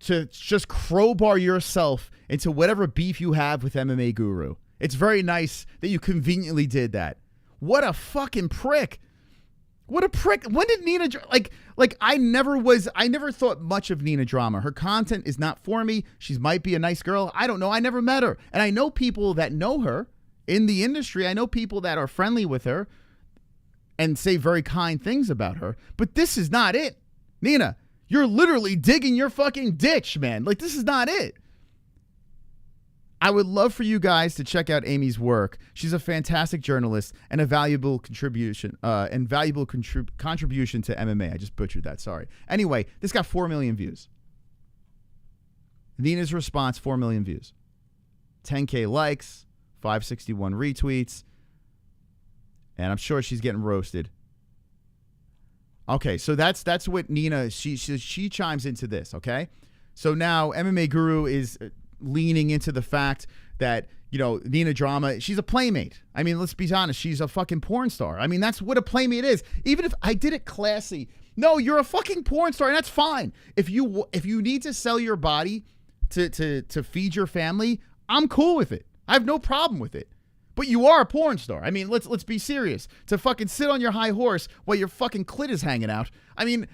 to just crowbar yourself into whatever beef you have with MMA Guru. It's very nice that you conveniently did that. What a fucking prick. What a prick. When did Nina, I never thought much of Nina Drama. Her content is not for me. She might be a nice girl. I don't know. I never met her. And I know people that know her in the industry. I know people that are friendly with her and say very kind things about her. But this is not it. Nina, you're literally digging your fucking ditch, man. Like, this is not it. I would love for you guys to check out Amy's work. She's a fantastic journalist and a valuable contribution contribution to MMA. I just butchered that. Sorry. Anyway, this got 4 million views. Nina's response, 4 million views. 10K likes, 561 retweets. And I'm sure she's getting roasted. Okay, so that's what Nina, she chimes into this, okay? So now MMA Guru is leaning into the fact that, you know, Nina Drama, she's a playmate. I mean, let's be honest, she's a fucking porn star. I mean, that's what a playmate is. Even if I did it classy. No, you're a fucking porn star, and that's fine. If you need to sell your body to feed your family, I'm cool with it. I have no problem with it. But you are a porn star. I mean, let's be serious. To fucking sit on your high horse while your fucking clit is hanging out. I mean,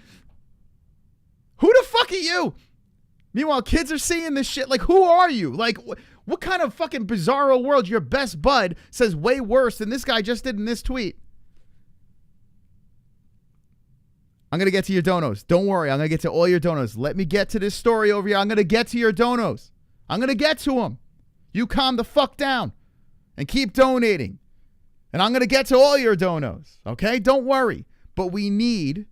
who the fuck are you? Meanwhile, kids are seeing this shit. Like, who are you? Like, what kind of fucking bizarro world? Your best bud says way worse than this guy just did in this tweet. I'm going to get to your donos. Don't worry. I'm going to get to all your donos. Let me get to this story over here. I'm going to get to your donos. I'm going to get to them. You calm the fuck down and keep donating. And I'm going to get to all your donos. Okay? Don't worry. But we need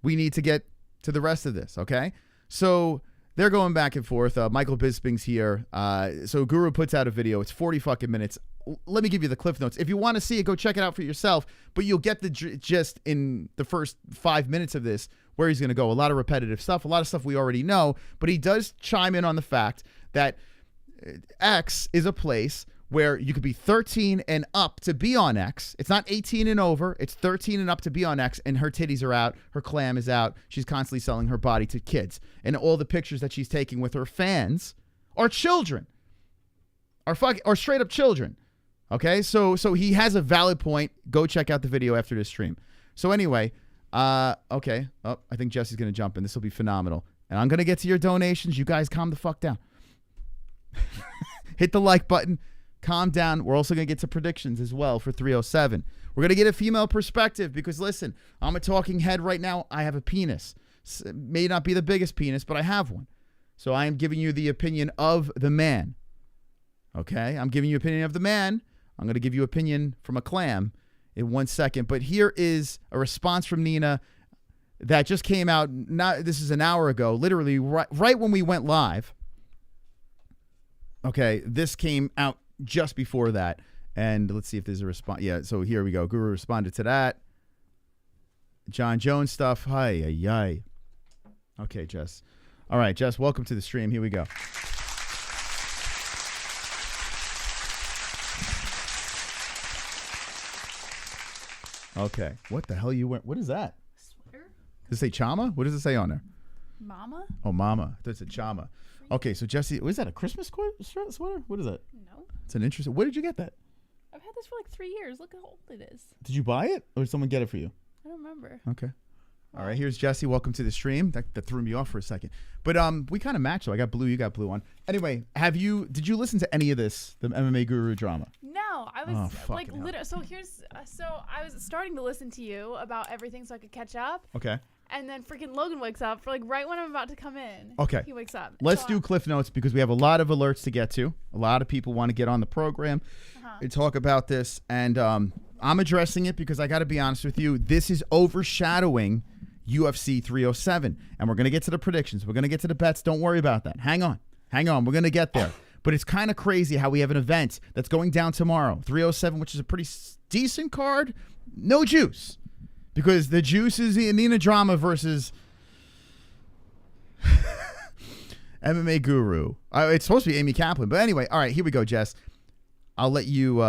to get to the rest of this. Okay? So they're going back and forth. Michael Bisping's here. So Guru puts out a video. It's 40 fucking minutes. let me give you the cliff notes. If you want to see it, go check it out for yourself. But you'll get the gist in the first 5 minutes of this, where he's going to go. A lot of repetitive stuff, a lot of stuff we already know. But he does chime in on the fact that X is a place where you could be 13 and up to be on X. It's not 18 and over. It's 13 and up to be on X, and her titties are out. Her clam is out. She's constantly selling her body to kids. And all the pictures that she's taking with her fans are children. Or straight up children. Okay? So he has a valid point. Go check out the video after this stream. So anyway, okay. Oh, I think Jesse's going to jump in. This will be phenomenal. And I'm going to get to your donations. You guys calm the fuck down. Hit the like button. Calm down. We're also going to get to predictions as well for 307. We're going to get a female perspective because, listen, I'm a talking head right now. I have a penis. It may not be the biggest penis, but I have one. So I am giving you the opinion of the man. Okay? I'm giving you opinion of the man. I'm going to give you opinion from a clam in 1 second. But here is a response from Nina that just came out. This is an hour ago, literally right when we went live. Okay, this came out just before that. And let's see if there's a response. Yeah, so here we go. Guru responded to that. John Jones stuff. Hi. Okay, Jess. All right, Jess, welcome to the stream. Here we go. Okay. What the hell you wearing? What is that?
Sweater?
Does it say Chama? What does it say on there?
Mama?
Oh, Mama. That's a Chama. Okay, so Jesse, was that a Christmas sweater? What is that?
No.
It's an interesting. Where did you get that?
I've had this for like 3 years. Look how old it is.
Did you buy it, or did someone get it for you?
I don't remember.
Okay. All right, here's Jesse. Welcome to the stream. That threw me off for a second. But we kind of matched. So I got blue, you got blue on. Anyway, did you listen to any of this, the MMA Guru drama?
No, I was like
hell.
literally. So I was starting to listen to you about everything so I could catch up.
Okay.
And then freaking Logan wakes up for like right when I'm about to come in.
Okay.
He wakes up.
Let's do Cliff Notes because we have a lot of alerts to get to. A lot of people want to get on the program and talk about this. And I'm addressing it because I got to be honest with you. This is overshadowing UFC 307. And we're going to get to the predictions. We're going to get to the bets. Don't worry about that. Hang on. We're going to get there. But it's kind of crazy how we have an event that's going down tomorrow. 307, which is a pretty decent card. No juice. Because the juice is Nina Drama versus MMA Guru. It's supposed to be Amy Kaplan. But anyway, all right, here we go, Jess. I'll let you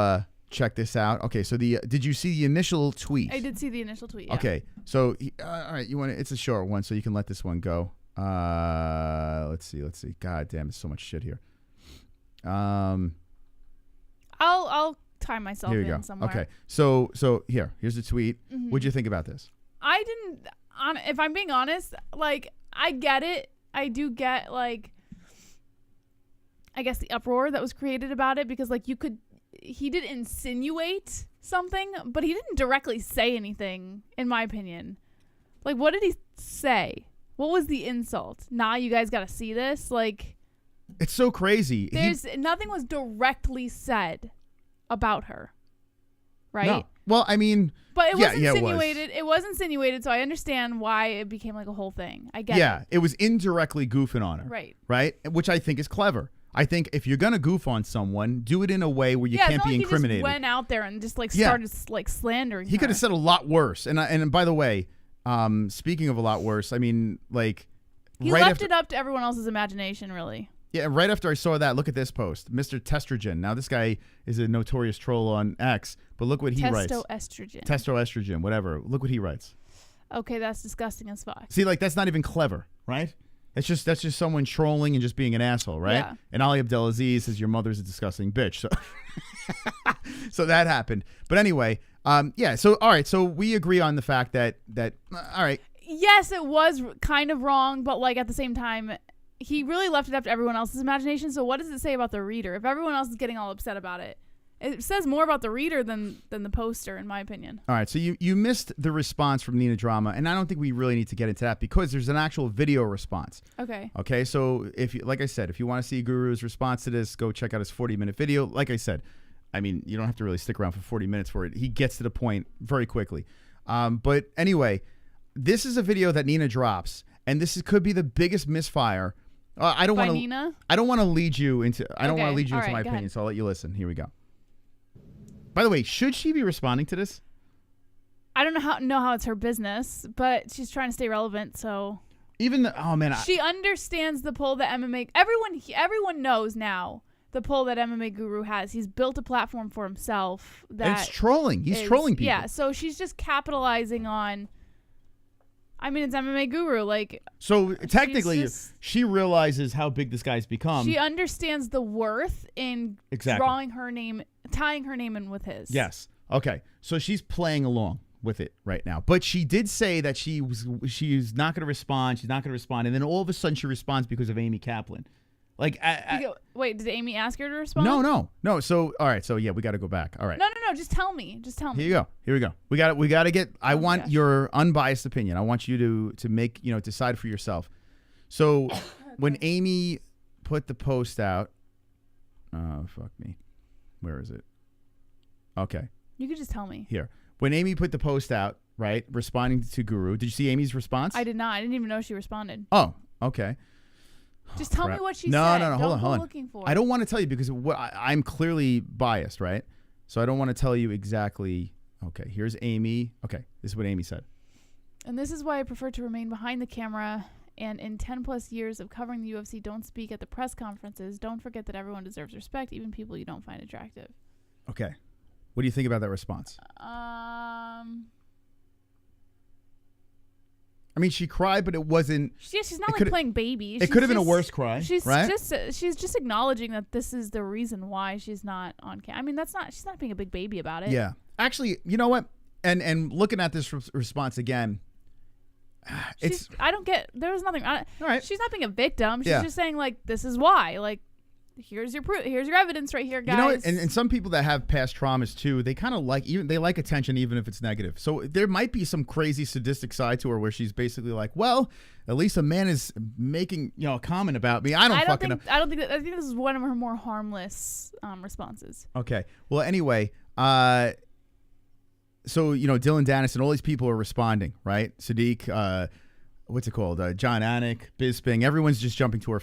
check this out. Okay, so did you see the initial tweet?
I did see the initial tweet, yeah.
Okay, so all right, it's a short one, so you can let this one go. Let's see. God damn, there's so much shit here.
I'll tie myself
in
somewhere.
Okay, so here's the tweet. What'd you think about this?
I didn't. If I'm being honest, like I get it. I do get like, I guess the uproar that was created about it because like he did insinuate something, but he didn't directly say anything. In my opinion, like what did he say? What was the insult? Nah, you guys got to see this. Like,
it's so crazy.
Nothing was directly said about her, right?
No. Well, I mean,
but it was insinuated. It was insinuated, so I understand why it became like a whole thing. I get it.
Yeah, it was indirectly goofing on her. Right? Which I think is clever. I think if you're gonna goof on someone, do it in a way where you can't be incriminated.
He just went out there and just like started like slandering.
He could have said a lot worse. And by the way, speaking of a lot worse, I mean, like
he left it up to everyone else's imagination, really.
Yeah, right after I saw that, look at this post. Mr. Testrogen. Now, this guy is a notorious troll on X, but look what he writes. Testoestrogen, whatever. Look what he writes.
Okay, that's disgusting as fuck.
See, like, that's not even clever, right? That's just someone trolling and just being an asshole, right?
Yeah.
And Ali Abdelaziz says your mother's a disgusting bitch. So, so that happened. But anyway, yeah, so, all right, so we agree on the fact that all right.
Yes, it was kind of wrong, but, like, at the same time, he really left it up to everyone else's imagination. So what does it say about the reader? If everyone else is getting all upset about it, it says more about the reader than the poster, in my opinion.
All right, so you missed the response from Nina Drama, and I don't think we really need to get into that because there's an actual video response. Okay, so like I said, if you want to see Guru's response to this, go check out his 40-minute video. Like I said, I mean, you don't have to really stick around for 40 minutes for it. He gets to the point very quickly. But anyway, this is a video that Nina drops, and could be the biggest misfire. I don't want to lead you into my opinion, so I'll let you listen. Here we go. By the way, should she be responding to this?
I don't know how it's her business, but she's trying to stay relevant. So
even oh man,
she understands the pull that MMA. Everyone knows now the pull that MMA Guru has. He's built a platform for himself.
It's trolling. He's trolling people.
Yeah, so she's just capitalizing on. I mean, it's MMA Guru. Like,
so technically, she realizes how big this guy's become.
She understands the worth in drawing her name, tying her name in with his.
Yes. Okay. So she's playing along with it right now. But she did say that she's not going to respond. She's not going to respond. And then all of a sudden she responds because of Amy Kaplan. Like,
wait, did Amy ask her to respond?
No. So, all right. So, yeah, we got to go back. All right.
No. Just tell me.
Here you go. Here we go. We got to get, I want your unbiased opinion. I want you to make, decide for yourself. So, when Amy put the post out, fuck me. Where is it? Okay.
You could just tell me.
Here. When Amy put the post out, right, responding to Guru, did you see Amy's response?
I did not. I didn't even know she responded.
Oh, okay.
Just tell me what she said.
No. Hold on.
Looking for
I don't want to tell you because I'm clearly biased, right? So I don't want to tell you exactly. Okay, here's Amy. Okay, this is what Amy said.
And this is why I prefer to remain behind the camera. And in 10 plus years of covering the UFC, don't speak at the press conferences. Don't forget that everyone deserves respect, even people you don't find attractive.
Okay. What do you think about that response? I mean, she cried, but it wasn't.
Yeah, she's not like playing baby.
It could have been a worse cry.
She's
right?
she's just acknowledging that this is the reason why she's not on camera. I mean, she's not being a big baby about it.
Yeah, actually, you know what? And looking at this response again,
I don't get. There was nothing.
All right.
She's not being a victim. She's just saying like, this is why. Like, here's your proof. Here's your evidence right here, guys.
You know what? And some people that have past traumas too, they kind of like attention even if it's negative. So there might be some crazy sadistic side to her where she's basically like, well, at least a man is making a comment about me. I don't think
I think this is one of her more harmless responses.
Okay. Well, anyway, so Dylan Dennis and all these people are responding, right? Sadiq, what's it called? John Anik, Bisping, everyone's just jumping to her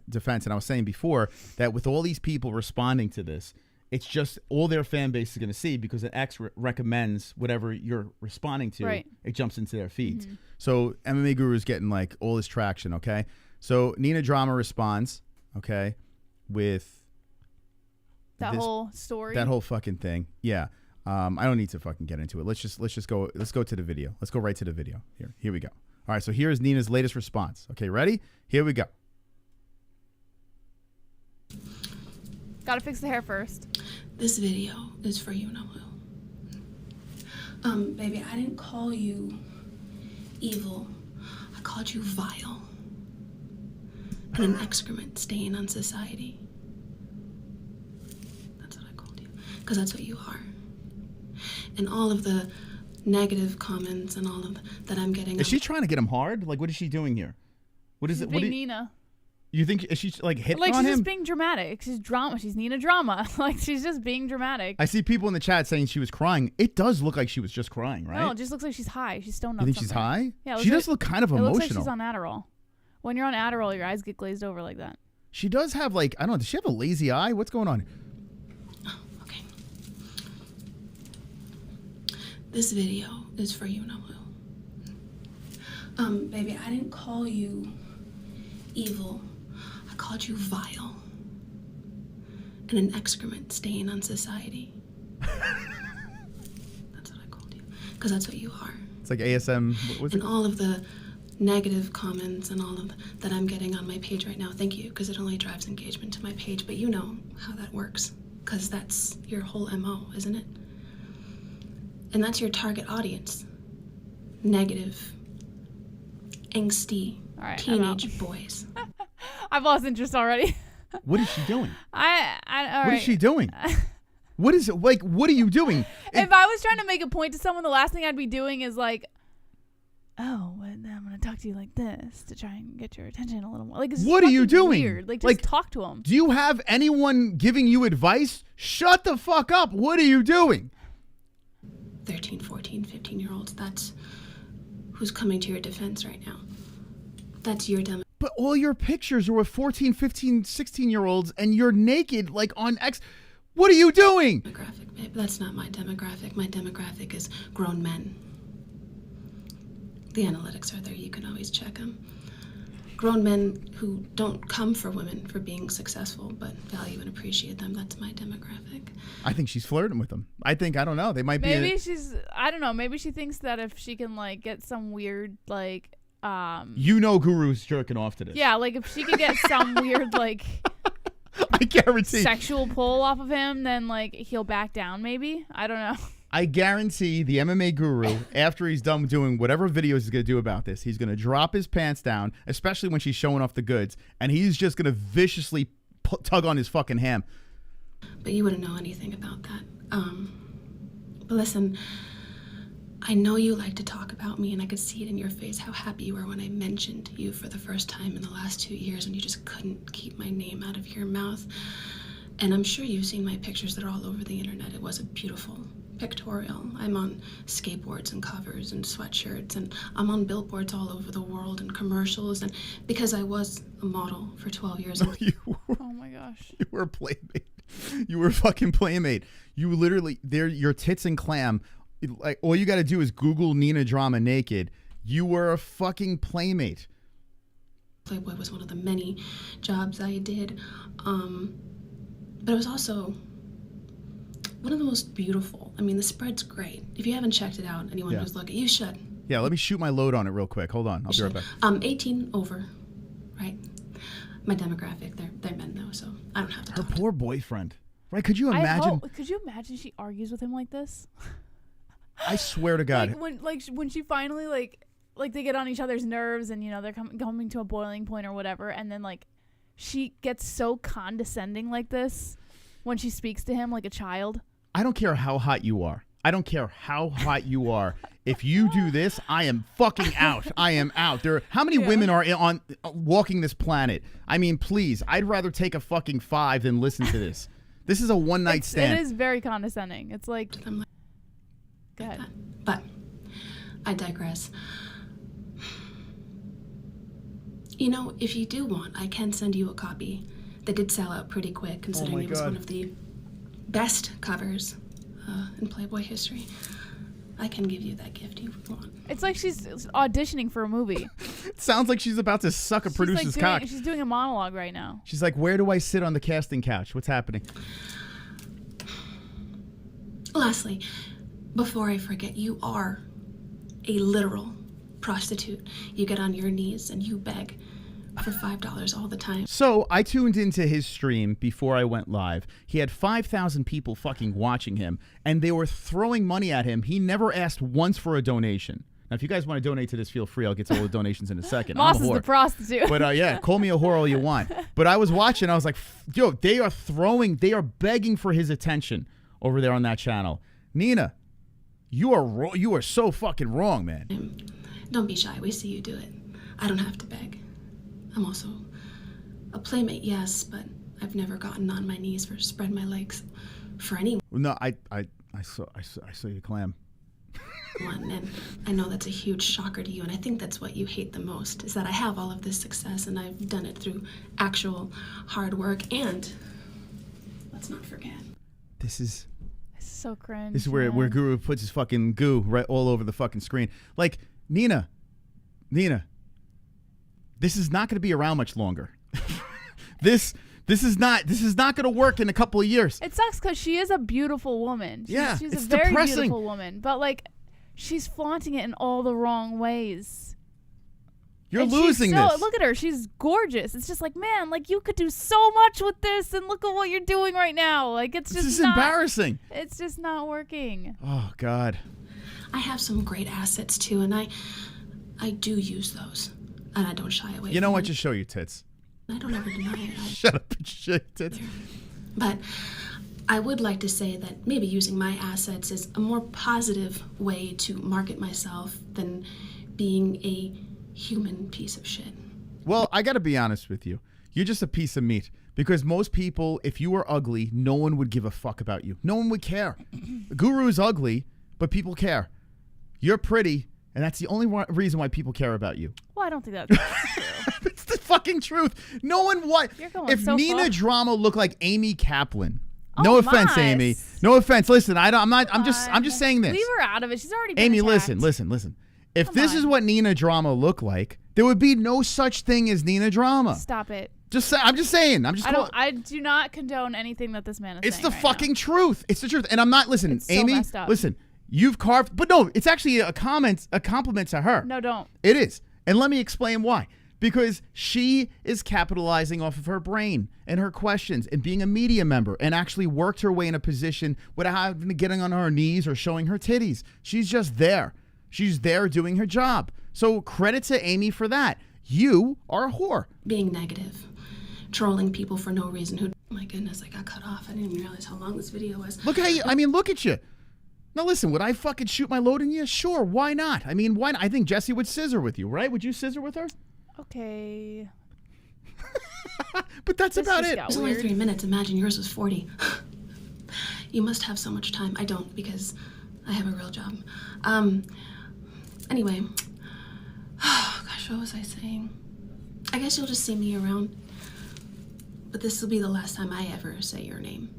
defense. And I was saying before that with all these people responding to this, it's just all their fan base is going to see because an X recommends whatever you're responding to.
Right.
It jumps into their feeds. Mm-hmm. So MMA Guru is getting like all this traction. Okay. So Nina Drama responds. Okay. With
that whole story,
that whole fucking thing. Yeah. I don't need to fucking get into it. Let's go to the video. Let's go right to the video. Here we go. All right, so here's Nina's latest response. Okay, ready? Here we go.
Gotta fix the hair first.
This video is for you, Namu. Baby, I didn't call you evil. I called you vile. And an excrement stain on society. That's what I called you. Because that's what you are. And all of the negative comments and all of that I'm getting.
Is she trying to get him hard? Like, what is she doing here? What is it? What
Nina.
You think is she like hitting on him?
Like she's just being dramatic. She's drama. She's Nina Drama. Like she's just being dramatic.
I see people in the chat saying she was crying. It does look like she was just crying, right?
No, it just looks like she's high. She's stoned up.
You think she's high?
Yeah.
She does look kind of emotional.
It looks like she's on Adderall. When you're on Adderall, your eyes get glazed over like that.
She does have like, I don't know. Does she have a lazy eye? What's going on?
Okay. This video is for you, Namu. Baby, I didn't call you evil. I called you vile. And an excrement stain on society. That's what I called you. Because that's what you are.
It's like ASM.
And all of the negative comments and all of that I'm getting on my page right now, thank you, because it only drives engagement to my page. But you know how that works. Because that's your whole MO, isn't it? And that's your target audience. Negative, angsty, teenage boys.
I've lost interest already.
What is she doing?
All right.
What is she doing? What is it like? What are you doing?
If I was trying to make a point to someone, the last thing I'd be doing is like, oh, well, I'm gonna talk to you like this to try and get your attention a little more. Like,
what are you doing?
Weird. Like, just talk to him.
Do you have anyone giving you advice? Shut the fuck up. What are you doing?
13, 14, 15-year-olds. That's who's coming to your defense right now. That's your demo.
But all your pictures are with 14, 15, 16-year-olds, and you're naked, like on X. What are you doing?
Graphic, babe. That's not my demographic. My demographic is grown men. The analytics are there. You can always check them. Grown men who don't come for women for being successful, but value and appreciate them. That's my demographic.
I think she's flirting with them. I don't know. They might be.
Maybe I don't know. Maybe she thinks that if she can like get some weird like.
Guru's jerking off to this.
Yeah, like if she could get some weird like.
I guarantee.
Sexual pull off of him, then like he'll back down. Maybe I don't know.
I guarantee the MMA Guru, after he's done doing whatever videos he's going to do about this, he's going to drop his pants down, especially when she's showing off the goods, and he's just going to viciously tug on his fucking ham.
But you wouldn't know anything about that. But listen, I know you like to talk about me, and I could see it in your face how happy you were when I mentioned you for the first time in the last 2 years, and you just couldn't keep my name out of your mouth. And I'm sure you've seen my pictures that are all over the internet. It was a beautiful pictorial. I'm on skateboards and covers and sweatshirts, and I'm on billboards all over the world and commercials, and because I was a model for 12 years.
Oh my gosh.
You were a playmate. You were a fucking playmate. You literally, your tits and clam, like all you got to do is Google Nina Drama naked. You were a fucking playmate.
Playboy was one of the many jobs I did, but it was also one of the most beautiful. I mean, the spread's great. If you haven't checked it out, anyone who's looking, you should.
Yeah, let me shoot my load on it real quick. Hold on. I'll be right back.
18 over, right? My demographic, they're men though, so I don't have to.
Her poor boyfriend. Right? Could you imagine?
Could you imagine she argues with him like this?
I swear to God.
When she finally like they get on each other's nerves and they're coming to a boiling point or whatever, and then like she gets so condescending like this when she speaks to him like a child.
I don't care how hot you are. I don't care how hot you are. If you do this, I am fucking out. I am out. How many women are on walking this planet? I mean, please. I'd rather take a fucking 5 than listen to this. This is a one-night stand.
It is very condescending. It's like, go ahead.
But I digress. If you do want, I can send you a copy. They did sell out pretty quick, considering it was one of the best covers in Playboy history. I can give you that gift you want.
It's like she's auditioning for a movie.
It sounds like she's about to suck a producer's cock.
She's doing a monologue right now.
She's like, where do I sit on the casting couch? What's happening?
Lastly, before I forget, you are a literal prostitute. You get on your knees and you beg for $5 all the time.
So I tuned into his stream before I went live. He had 5,000 people fucking watching him, and they were throwing money at him. He never asked once for a donation. Now, if you guys want to donate to this, feel free. I'll get to all the donations in a second.
Moss is the prostitute.
But yeah, call me a whore all you want. But I was watching. I was like, yo, they are begging for his attention over there on that channel. Nina, you are so fucking wrong, man.
Don't be shy. We see you do it. I don't have to beg. I'm also a playmate, yes, but I've never gotten on my knees or spread my legs for anyone.
No, I saw you clam.
And I know that's a huge shocker to you, and I think that's what you hate the most, is that I have all of this success and I've done it through actual hard work, and let's not forget.
This is
so cringe.
This is where Guru puts his fucking goo right all over the fucking screen. Like, Nina, this is not going to be around much longer. This is not going to work in a couple of years.
It sucks because she is a beautiful woman. She's
it's
a very
depressing.
beautiful woman, but like she's flaunting it in all the wrong ways.
You're losing this.
Look at her. She's gorgeous. It's just like, man, like you could do so much with this, and look at what you're doing right now. Like it's just
this is embarrassing.
It's just not working.
Oh God.
I have some great assets too, and I do use those, and I don't shy away.
You know
from
what?
them.
Just show your tits.
I don't ever deny it.
Shut up and show your tits.
But I would like to say that maybe using my assets is a more positive way to market myself than being a human piece of shit.
Well, I got to be honest with you. You're just a piece of meat. Because most people, if you were ugly, no one would give a fuck about you. No one would care. Guru is ugly, but people care. You're pretty, and that's the only reason why people care about you.
Well, I don't think that's true.
It's the fucking truth. No one
You're going
if
so
Nina
far.
Drama looked like Amy Kaplan, No offense, Amy. No offense. Listen, I'm just saying this.
Leave her out of it. She's already been
Amy,
attacked.
listen. If this is what Nina Drama looked like, there would be no such thing as Nina Drama.
Stop it.
I'm just saying.
I do not condone anything that this man is saying.
It's the fucking truth. It's the truth. And I'm not, listen,
It's so
Amy,
messed up.
listen, you've carved, but no, it's actually a compliment to her.
No, don't.
It is. And let me explain why. Because she is capitalizing off of her brain and her questions and being a media member and actually worked her way in a position without having to getting on her knees or showing her titties. She's just there. She's there doing her job. So credit to Amy for that. You are a whore.
Being negative, trolling people for no reason. Who? My goodness, I got cut off. I didn't even realize how long this video was.
Look at you. Look at you. Now listen, would I fucking shoot my load in you? Sure, why not? Why not? I think Jesse would scissor with you, right? Would you scissor with her?
Okay.
But that's about it.
It was only 3 minutes. Imagine yours was 40. You must have so much time. I don't, because I have a real job. Anyway. Oh, gosh, what was I saying? I guess you'll just see me around. But this will be the last time I ever say your name.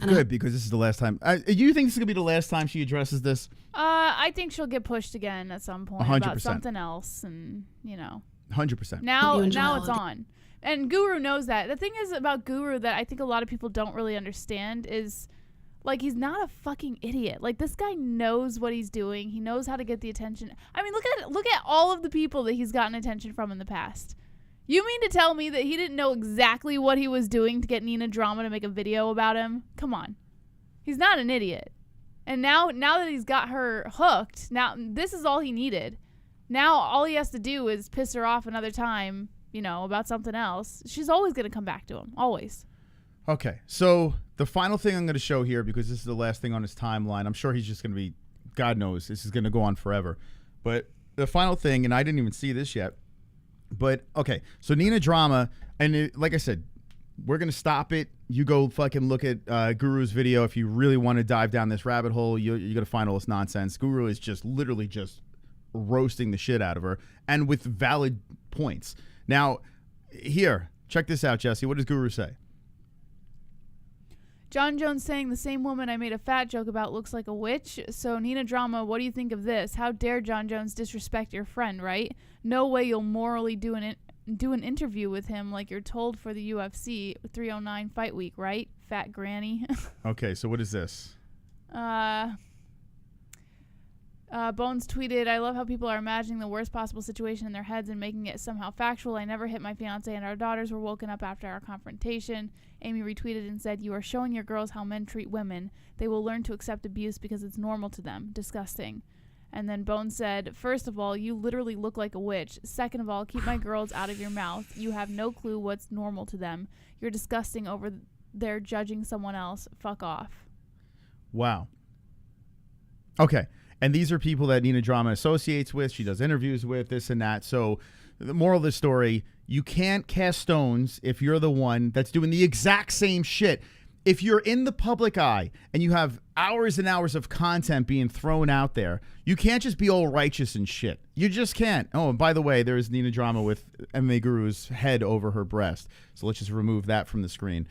And
Good, because this is the last time. You think this is going to be the last time she addresses this?
I think she'll get pushed again at some point
100%.
about something else, and
100%.
Now it's on. And Guru knows that. The thing is about Guru that I think a lot of people don't really understand is, like, he's not a fucking idiot. Like, this guy knows what he's doing. He knows how to get the attention. Look at all of the people that he's gotten attention from in the past. You mean to tell me that he didn't know exactly what he was doing to get Nina Drama to make a video about him? Come on. He's not an idiot. And now that he's got her hooked, now this is all he needed. Now all he has to do is piss her off another time, about something else. She's always going to come back to him. Always.
Okay, so the final thing I'm going to show here, because this is the last thing on his timeline, I'm sure he's just going to be, God knows, this is going to go on forever. But the final thing, and I didn't even see this yet, but okay, so Nina Drama, and like I said, we're going to stop it. You go fucking look at Guru's video. If you really want to dive down this rabbit hole, you're going to find all this nonsense. Guru is just literally just roasting the shit out of her, and with valid points. Now, here, check this out, Jesse. What does Guru say?
John Jones saying the same woman I made a fat joke about looks like a witch. So Nina Drama, what do you think of this? How dare John Jones disrespect your friend, right? No way you'll morally do an interview with him like you're told for the UFC 309 fight week, right? Fat granny.
Okay, so what is this?
Bones tweeted, I love how people are imagining the worst possible situation in their heads and making it somehow factual. I never hit my fiance and our daughters were woken up after our confrontation. Amy retweeted and said, you are showing your girls how men treat women. They will learn to accept abuse because it's normal to them. Disgusting. And then Bones said, first of all, you literally look like a witch. Second of all, keep my girls out of your mouth. You have no clue what's normal to them. You're disgusting over there judging someone else. Fuck off.
Wow. Okay. And these are people that Nina Drama associates with. She does interviews with, this and that. So the moral of the story, you can't cast stones if you're the one that's doing the exact same shit. If you're in the public eye and you have hours and hours of content being thrown out there, you can't just be all righteous and shit. You just can't. Oh, and by the way, there's Nina Drama with MMA Guru's head over her breast. So let's just remove that from the screen.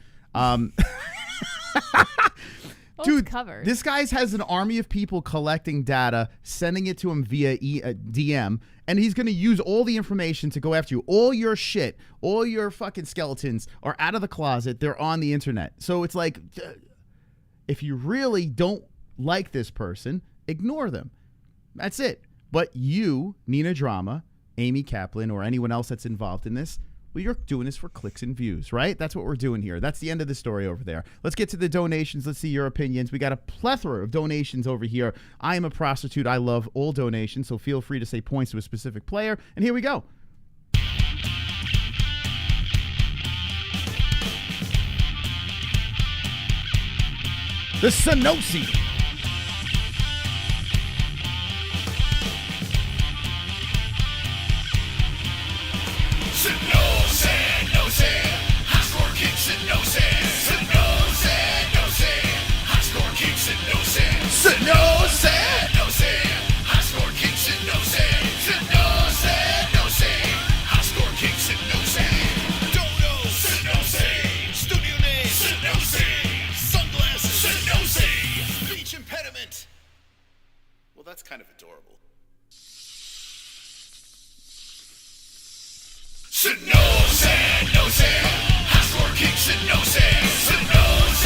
Dude, this guy has an army of people collecting data, sending it to him via DM, and he's going to use all the information to go after you. All your shit, all your fucking skeletons are out of the closet. They're on the internet. So it's like, if you really don't like this person, ignore them. That's it. But you, Nina Drama, Amy Kaplan, or anyone else that's involved in this, well, you're doing this for clicks and views, right? That's what we're doing here. That's the end of the story over there. Let's get to the donations. Let's see your opinions. We got a plethora of donations over here. I am a prostitute. I love all donations, so feel free to say points to a specific player. And here we go. The Sonosi.
horrible. Sinose, high score kicks and nose. Sinose,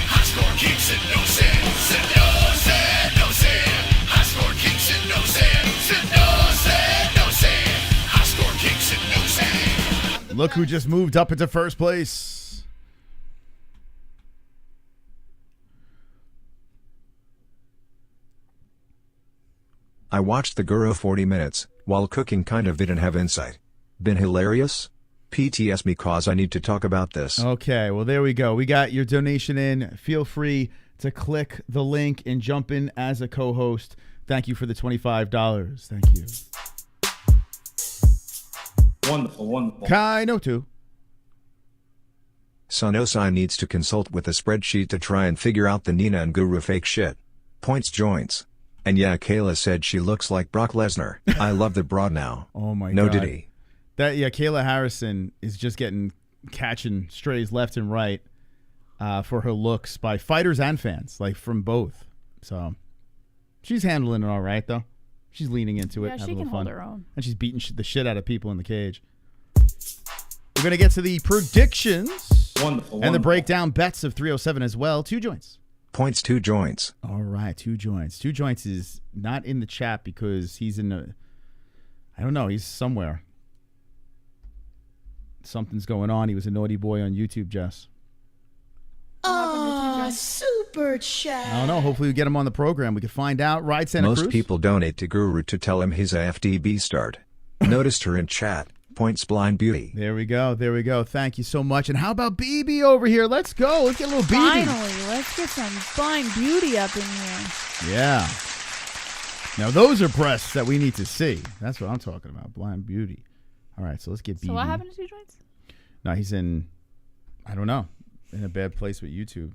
high score kicks and nose. Sinose, high score kicks and nose. Sinose, high score kicks and nose.
Look who just moved up into first place.
I watched the Guru 40 minutes, while cooking kind of didn't have insight. Been hilarious? PTS me cause I need to talk about this.
Okay, well, there we go. We got your donation in. Feel free to click the link and jump in as a co-host. Thank you for the $25. Thank you.
Wonderful, wonderful.
Kainotu.
Sonosai needs to consult with a spreadsheet to try and figure out the Nina and Guru fake shit. Points joints. And yeah, Kayla said she looks like Brock Lesnar. I love the broad now.
Oh my
no
God.
No diddy.
Kayla Harrison is just catching strays left and right for her looks by fighters and fans, like from both. So she's handling it all right, though. She's leaning into it.
Yeah, she
having
can
fun.
hold her own.
And she's beating the shit out of people in the cage. We're going to get to the predictions.
Wonderful.
And the breakdown bets of 307 as well. 2 joints.
Points 2 joints.
All right, 2 joints. 2 joints is not in the chat because he's in the, I don't know, he's somewhere. Something's going on. He was a naughty boy on YouTube, Jess.
Oh, super chat.
I don't know. Hopefully we get him on the program. We can find out. Ride Santa Cruz.
Most people donate to Guru to tell him his AFDB start. Noticed her in chat. Points blind beauty.
There we go. There we go. Thank you so much. And how about BB over here? Let's go. Let's get a little BB.
Finally, let's get some blind beauty up in here.
Yeah. Now those are breasts that we need to see. That's what I'm talking about. Blind beauty. All right, so let's get BB.
So what happened to 2 joints?
No, he's in, I don't know, in a bad place with YouTube.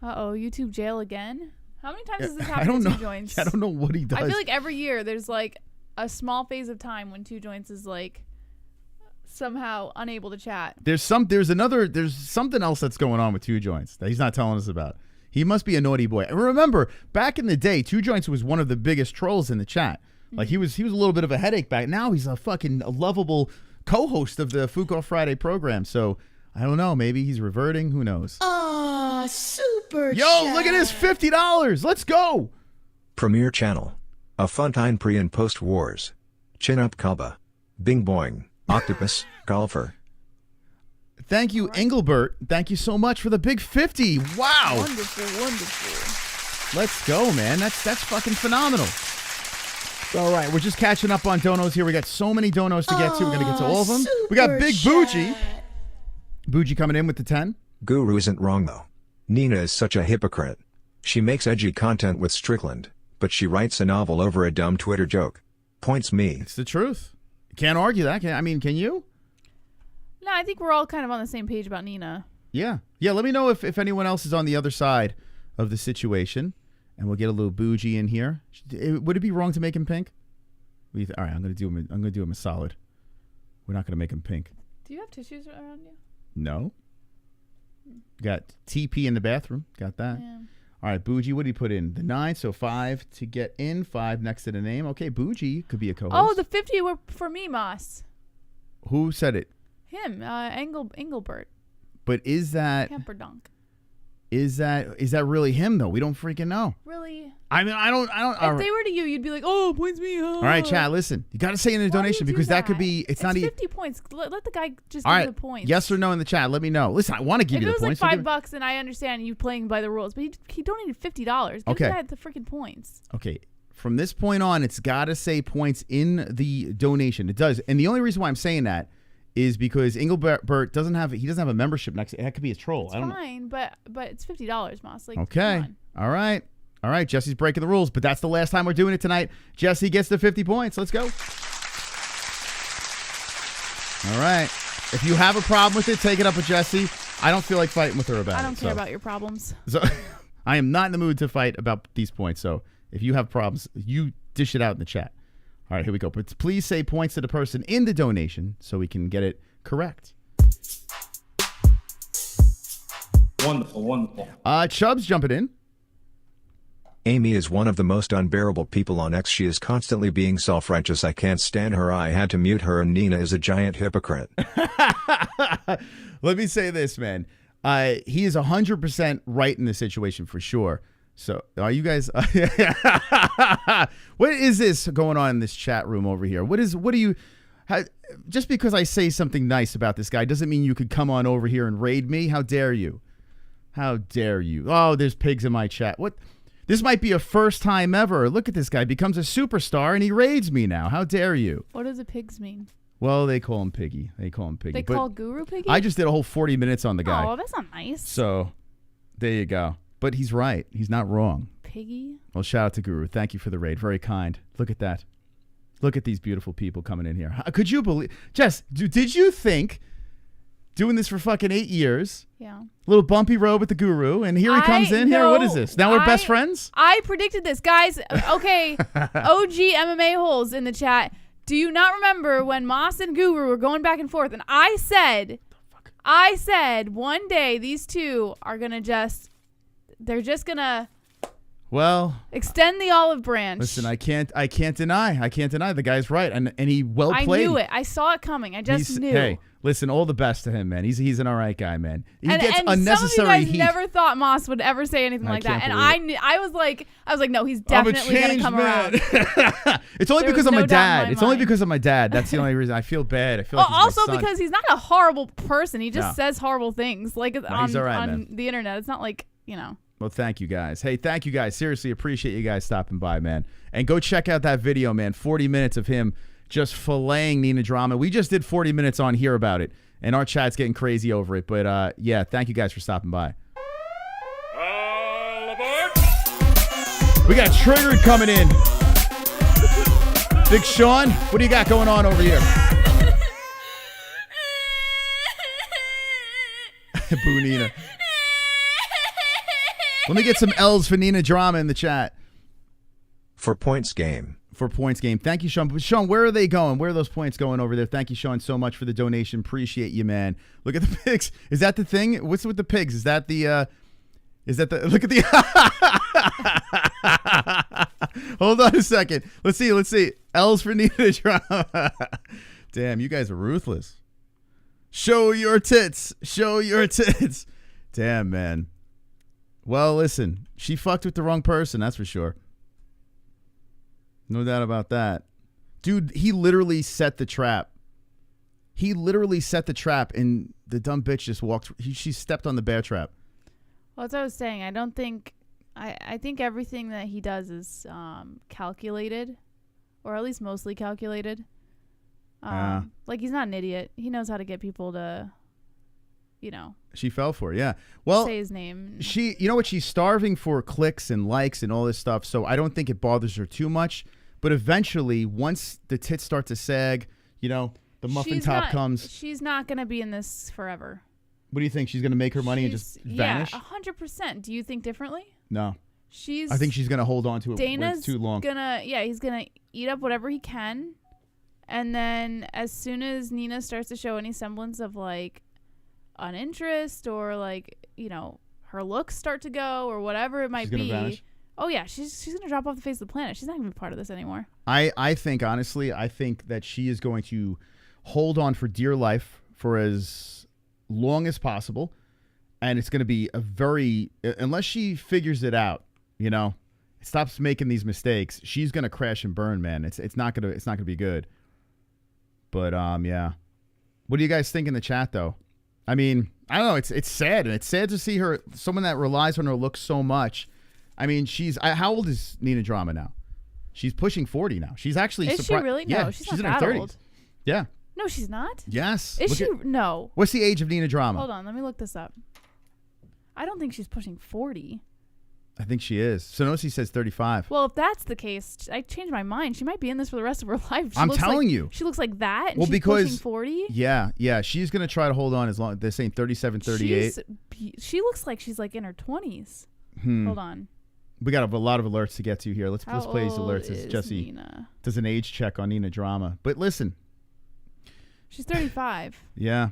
Uh-oh, YouTube jail again? How many times has this happened
I don't
to
know.
2 joints?
I don't know what he does.
I feel like every year there's like a small phase of time when 2 joints is like somehow unable to chat.
There's something else that's going on with 2 joints that he's not telling us about. He must be a naughty boy. And remember, back in the day, 2 joints was one of the biggest trolls in the chat. Like he was a little bit of a headache back. Now he's a fucking lovable co-host of the Fuko Friday program. So I don't know. Maybe he's reverting. Who knows?
Oh, super
Yo,
chat.
look at this $50. Let's go.
Premier channel. A fun time pre and post wars. Chin up Kaba. Bing boing. Octopus. Golfer.
Thank you, Engelbert. Thank you so much for the big 50. Wow.
Wonderful, wonderful.
Let's go, man. That's fucking phenomenal. All right, we're just catching up on donos here. We got so many donos to get to. We're going to get to all of them. We got Big Bougie. Bougie coming in with the 10.
Guru isn't wrong, though. Nina is such a hypocrite. She makes edgy content with Strickland, but she writes a novel over a dumb Twitter joke. Points me.
It's the truth. Can't argue that. Can you?
No, I think we're all kind of on the same page about Nina.
Yeah. Yeah, let me know if anyone else is on the other side of the situation. And we'll get a little Bougie in here. Would it be wrong to make him pink? All right, I'm gonna do him a solid. We're not gonna make him pink.
Do you have tissues around you?
No. Got TP in the bathroom. Got that.
Yeah.
All right, Bougie. What did he put in? The 9, so 5 to get in. 5 next to the name. Okay, Bougie could be a co-host.
Oh, the 50 were for me, Moss.
Who said it?
Him, Engelbert.
But is that
Camperdunk.
Is that really him though? We don't freaking know.
Really?
I mean, I don't.
If they were to you, you'd be like, "Oh, points me."
All right, Chad. Listen, you got to say in the donation because that could be. It's not
50 points. Let the guy just
all
give
right.
the points.
Yes or no in the chat. Let me know. Listen, I want to give you the points.
If it was like $5, then I understand you playing by the rules. But he donated $50. Give the guy the freaking points.
Okay. From this point on, it's got to say points in the donation. It does, and the only reason why I'm saying that is because Engelbert doesn't have a membership next. That could be a troll.
It's
I don't
fine,
know.
but it's $50, Moss. Like,
okay.
Come on.
All right. Jesse's breaking the rules, but that's the last time we're doing it tonight. Jesse gets the 50 points. Let's go. All right. If you have a problem with it, take it up with Jesse. I don't feel like fighting with her about it.
I don't care about your problems.
So I am not in the mood to fight about these points. So if you have problems, you dish it out in the chat. All right, here we go. But please say points to the person in the donation so we can get it correct.
Wonderful, wonderful.
Chubb's jumping in.
Amy is one of the most unbearable people on X. She is constantly being self-righteous. I can't stand her. I had to mute her, and Nina is a giant hypocrite.
Let me say this, man. He is 100% right in the situation for sure. So are you guys? What is this going on in this chat room over here? What do you? Just because I say something nice about this guy doesn't mean you could come on over here and raid me. How dare you? How dare you? Oh, there's pigs in my chat. What? This might be a first time ever. Look at this guy. Becomes a superstar and he raids me now. How dare you?
What do the pigs mean?
Well, they call him Piggy. They
call Guru Piggy?
I just did a whole 40 minutes on the guy.
Oh, that's not nice.
So, there you go. But he's right. He's not wrong.
Piggy?
Well, shout out to Guru. Thank you for the raid. Very kind. Look at that. Look at these beautiful people coming in here. Could you believe... Jess, did you think... Doing this for fucking 8 years.
Yeah.
Little bumpy road with the Guru, and here he comes in. Here, what is this? Now we're best friends?
I predicted this. Guys, okay. OG MMA Holes in the chat. Do you not remember when Moss and Guru were going back and forth? And I said one day these two are going to they're just going to extend the olive branch.
Listen, I can't deny. The guy's right. And he played.
I knew it. I saw it coming. I just knew.
Hey, listen, all the best to him, man. He's an all right guy, man. He gets
and
unnecessary
some of you guys
heat.
never thought Moss would ever say anything like that. And I was like, no, he's definitely going to come around.
It's only because of my dad. It's only because of my dad. That's the only reason. I feel bad. I feel like
also
he's my son.
because he's not a horrible person. He just says horrible things on the internet. It's not like,
Well, thank you guys. Hey, thank you guys. Seriously, appreciate you guys stopping by, man. And go check out that video, man. 40 minutes of him just filleting Nina Drama. We just did 40 minutes on here about it, and our chat's getting crazy over it. But, yeah, thank you guys for stopping by.
All aboard!
We got Triggered coming in. Big Sean, what do you got going on over here? Boo Nina. Let me get some L's for Nina Drama in the chat.
For points game.
Thank you, Sean. Sean, where are they going? Where are those points going over there? Thank you, Sean, so much for the donation. Appreciate you, man. Look at the pigs. Is that the thing? What's with the pigs? Look at the... Hold on a second. Let's see. L's for Nina Drama. Damn, you guys are ruthless. Show your tits. Damn, man. Well, listen, she fucked with the wrong person, that's for sure. No doubt about that. Dude, he literally set the trap. And the dumb bitch just walked. She stepped on the bear trap.
Well, as I was saying, I think everything that he does is calculated, or at least mostly calculated. Like, he's not an idiot. He knows how to get people to...
She fell for it, yeah. Well,
say his name.
You know what? She's starving for clicks and likes and all this stuff, so I don't think it bothers her too much. But eventually, once the tits start to sag, the muffin top comes.
She's not going to be in this forever.
What do you think? She's going to make her money and just vanish?
Yeah, 100%. Do you think differently?
No. I think she's going to hold on to it
Dana's
too long.
He's going to eat up whatever he can. And then as soon as Nina starts to show any semblance of, like, an interest or, like, her looks start to go or whatever it might be.
Vanish?
Oh, yeah. She's going to drop off the face of the planet. She's not going to be part of this anymore.
I think, honestly, that she is going to hold on for dear life for as long as possible. And it's going to be unless she figures it out, stops making these mistakes, she's going to crash and burn, man. It's not going to be good. But, yeah. What do you guys think in the chat, though? I mean, I don't know. It's sad. And it's sad to see her, someone that relies on her looks so much. I mean, how old is Nina Drama now? She's pushing 40 now. She's actually...
Is she really? No,
yeah,
she's not
in
that
her 30s.
old.
Yeah.
No, she's not?
Yes.
Is she? No.
What's the age of Nina Drama?
Hold on. Let me look this up. I don't think she's pushing 40.
I think she is. Sonosi says 35.
Well, if that's the case, I changed my mind. She might be in this for the rest of her life.
I'm telling you.
She looks like that, and
well,
she's pushing 40?
Yeah. She's going to try to hold on as long. They're saying 37, 38.
She looks like she's like in her 20s. Hold on.
We got a lot of alerts to get to here. Let's play these alerts as Jesse
Nina?
Does an age check on Nina Drama. But listen.
She's 35.
Yeah.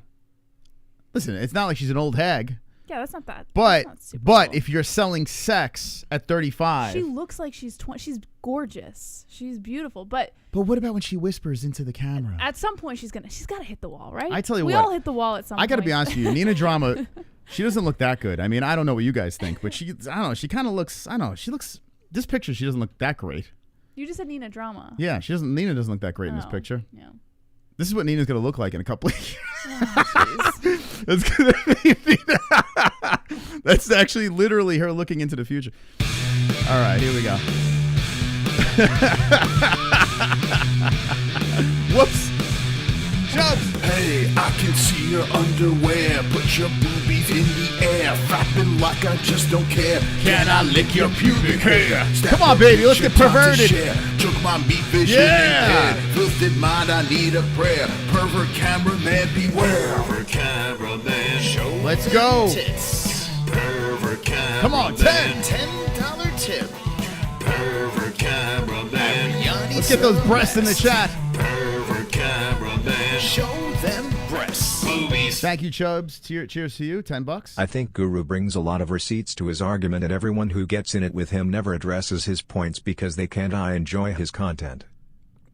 Listen, it's not like she's an old hag.
Yeah, that's not that.
But
that's not super cool.
if you're selling sex at 35,
She looks like she's 20. She's gorgeous. She's beautiful. But
what about when she whispers into the camera?
at some point, she's got to hit the wall, right?
I tell you
we
what,
all hit the wall at some point.
I got to be honest with you, Nina Drama. She doesn't look that good. I mean, I don't know what you guys think, but I don't know. She kind of looks. I don't know. She looks. This picture, she doesn't look that great.
You just said Nina Drama.
Yeah, she doesn't. Nina doesn't look that great in this picture.
Yeah.
This is what Nina's gonna look like in a couple of years.
Oh,
That's gonna be. That's actually literally her looking into the future. All right, here we go. Whoops.
Jumps. Hey, I can see your underwear. Put your boobies in the air. Flapping like I just don't care. Can I lick your pubic hair?
Come on, baby, let's get perverted.
Took my meat vision
Yeah.
impaired. Filthy mind, I need a prayer. Pervert cameraman, beware. Pervert cameraman, show
Let's go.
tits. Pervert cameraman.
Come on, 10.
$10 tip. Pervert cameraman.
Let's get those breasts in the chat.
Pervert cameraman. Show them breasts. Boobies.
Thank you, Chubbs. Cheers to you. $10.
I think Guru brings a lot of receipts to his argument, and everyone who gets in it with him never addresses his points because they can't enjoy his content.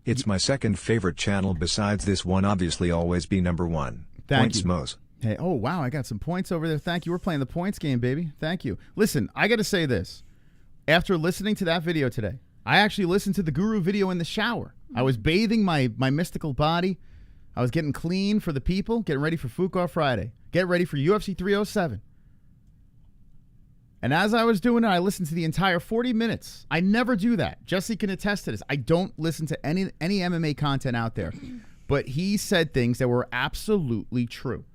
It's my second favorite channel besides this one, obviously always be number one.
Thank
Points
you.
Mose.
Hey, oh, wow, I got some points over there. Thank you. We're playing the points game, baby. Thank you. Listen, I got to say this. After listening to that video today, I actually listened to the Guru video in the shower. I was bathing my mystical body. I was getting clean for the people, getting ready for Fuqua Friday, getting ready for UFC 307. And as I was doing it, I listened to the entire 40 minutes. I never do that. Jesse can attest to this. I don't listen to any MMA content out there. But he said things that were absolutely true.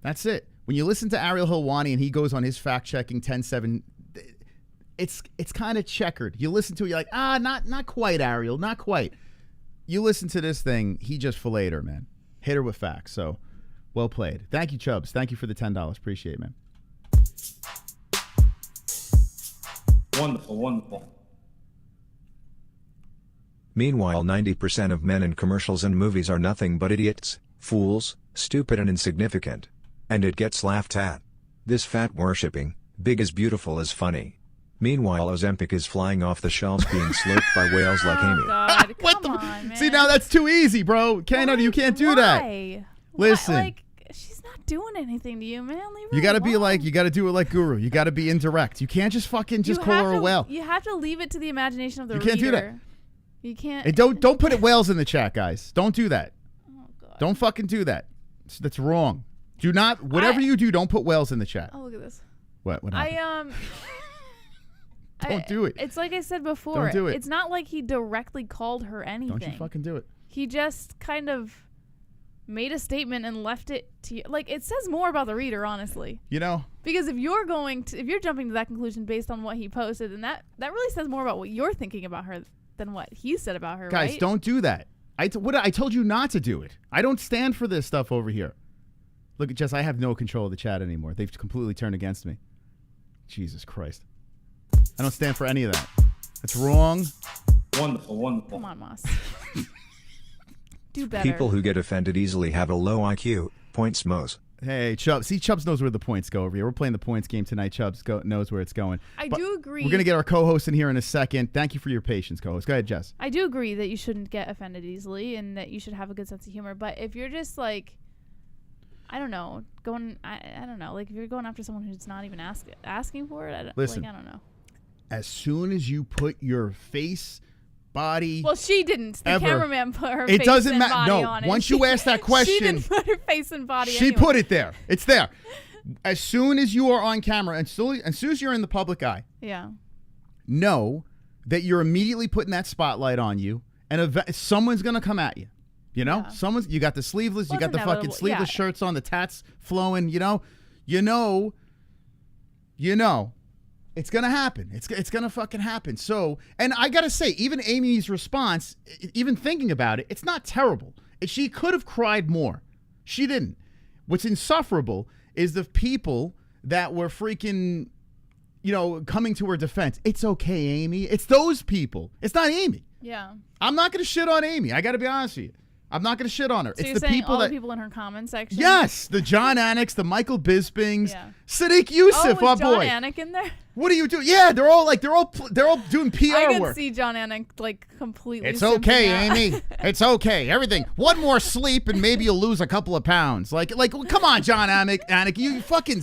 That's it. When you listen to Ariel Helwani and he goes on his fact-checking 10-7, it's kind of checkered. You listen to it, you're like, not quite, Ariel, not quite. You listen to this thing, he just filleted her, man. Hit her with facts. So, well played. Thank you, Chubbs. Thank you for the $10. Appreciate it, man.
Wonderful, wonderful.
Meanwhile, 90% of men in commercials and movies are nothing but idiots, fools, stupid and insignificant. And it gets laughed at. This fat worshipping, big is beautiful is funny. Meanwhile, Ozempic is flying off the shelves being slurped by whales like Amy.
God, come on, man.
See, now that's too easy, bro. You can't do that.
Why?
Listen.
Like, she's not doing anything to you, man. Leave her
You got to be
alone.
like, you got to do it like Guru. You got to be indirect. You can't just fucking just
You
call
have
her a
to-
whale.
You have to leave it to the imagination of the
You
reader.
can't do that.
You can't.
And don't put it whales in the chat, guys. Don't do that.
Oh, God.
Don't fucking do that. That's wrong. Do not, whatever you do, don't put whales in the chat.
Oh, look at this.
What happened? Don't do it.
It's like I said before.
Don't do it.
It's not like he directly called her anything.
Don't you fucking do it.
He just kind of made a statement and left it to you. Like, it says more about the reader, honestly.
You know?
Because if you're jumping to that conclusion based on what he posted, then that really says more about what you're thinking about her than what he said about her,
Guys,
right?
don't do that. I told you not to do it. I don't stand for this stuff over here. Look at Jess, I have no control of the chat anymore. They've completely turned against me. Jesus Christ. I don't stand for any of that. That's wrong.
Wonderful, wonderful.
Come on, Moss. Do better.
People who get offended easily have a low IQ. Points Mose.
Hey, Chubbs. See, Chubbs knows where the points go over here. We're playing the points game tonight. Chubbs knows where it's going.
I
But
do agree.
We're going to get our co-host in here in a second. Thank you for your patience, co-host. Go ahead, Jess.
I do agree that you shouldn't get offended easily and that you should have a good sense of humor. But if you're just like, I don't know, I don't know, like if you're going after someone who's not even asking for it,
Listen.
I don't know.
As soon as you put your face, body...
Well, she didn't. The
ever,
cameraman put her
it
face
doesn't
and
matter.
body
No,
on it.
once you ask that question...
She didn't put her face and body
She
anyway.
put it there. It's there. As soon as you are on camera, and as soon as you're in the public eye,
Yeah.
know that you're immediately putting that spotlight on you, and someone's going to come at you. You know?
Yeah.
You got the sleeveless,
Well,
you got
it's
the fucking
inevitable.
sleeveless
Yeah.
shirts on, the tats flowing, you know? It's going to happen. It's going to fucking happen. So, and I got to say, even Amy's response, even thinking about it, it's not terrible. She could have cried more. She didn't. What's insufferable is the people that were freaking, coming to her defense. It's okay, Amy. It's those people. It's not Amy.
Yeah.
I'm not going to shit on Amy. I got to be honest with you. I'm not going to shit on her.
So
it's
you're
the
saying
people
all
that
the people in her comment section?
Yes, the John Anicks, the Michael Bispings,
Yeah.
Sadiq Youssef,
was
our boy.
John Anik in there?
What are you doing? Yeah, they're all doing PR
I could
work.
see John Anik like completely.
It's okay,
simping out.
Amy. It's okay. Everything. One more sleep and maybe you'll lose a couple of pounds. Like, come on, John Anik. You fucking,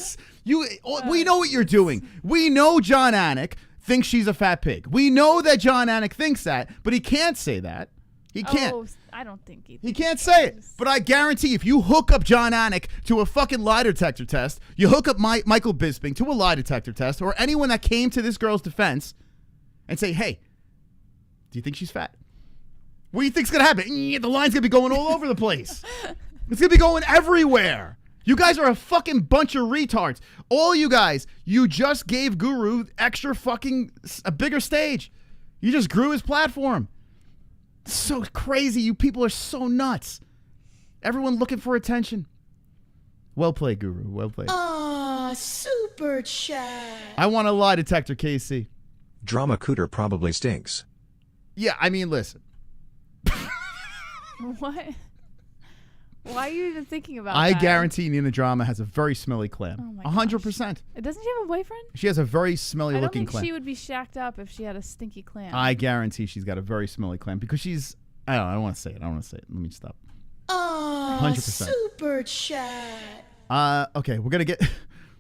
we know what you're doing. We know John Anik thinks she's a fat pig. We know that John Anik thinks that, but he can't say that. He can't.
Oh, I don't think
He can't say it. But I guarantee if you hook up John Anik to a fucking lie detector test, you hook up Michael Bisping to a lie detector test, or anyone that came to this girl's defense and say, hey, do you think she's fat? What do you think's going to happen? The line's going to be going all over the place. It's going to be going everywhere. You guys are a fucking bunch of retards. All you guys, you just gave Guru a bigger stage. You just grew his platform. So crazy. You people are so nuts. Everyone looking for attention. Well played, Guru. Well played.
Super chat.
I want a lie detector, KC.
Drama Cooter probably stinks.
Yeah, I mean, listen.
What? Why are you even thinking about
I
that?
guarantee Nina Drama has a very smelly clam.
Oh my
100%.
Doesn't she have a boyfriend?
She has a very smelly
I don't
looking
think
clam.
she would be shacked up if she had a stinky clam.
I guarantee she's got a very smelly clam because she's, I don't want to say it. Let me stop. 100%.
Super chat.
Okay, we're going to get...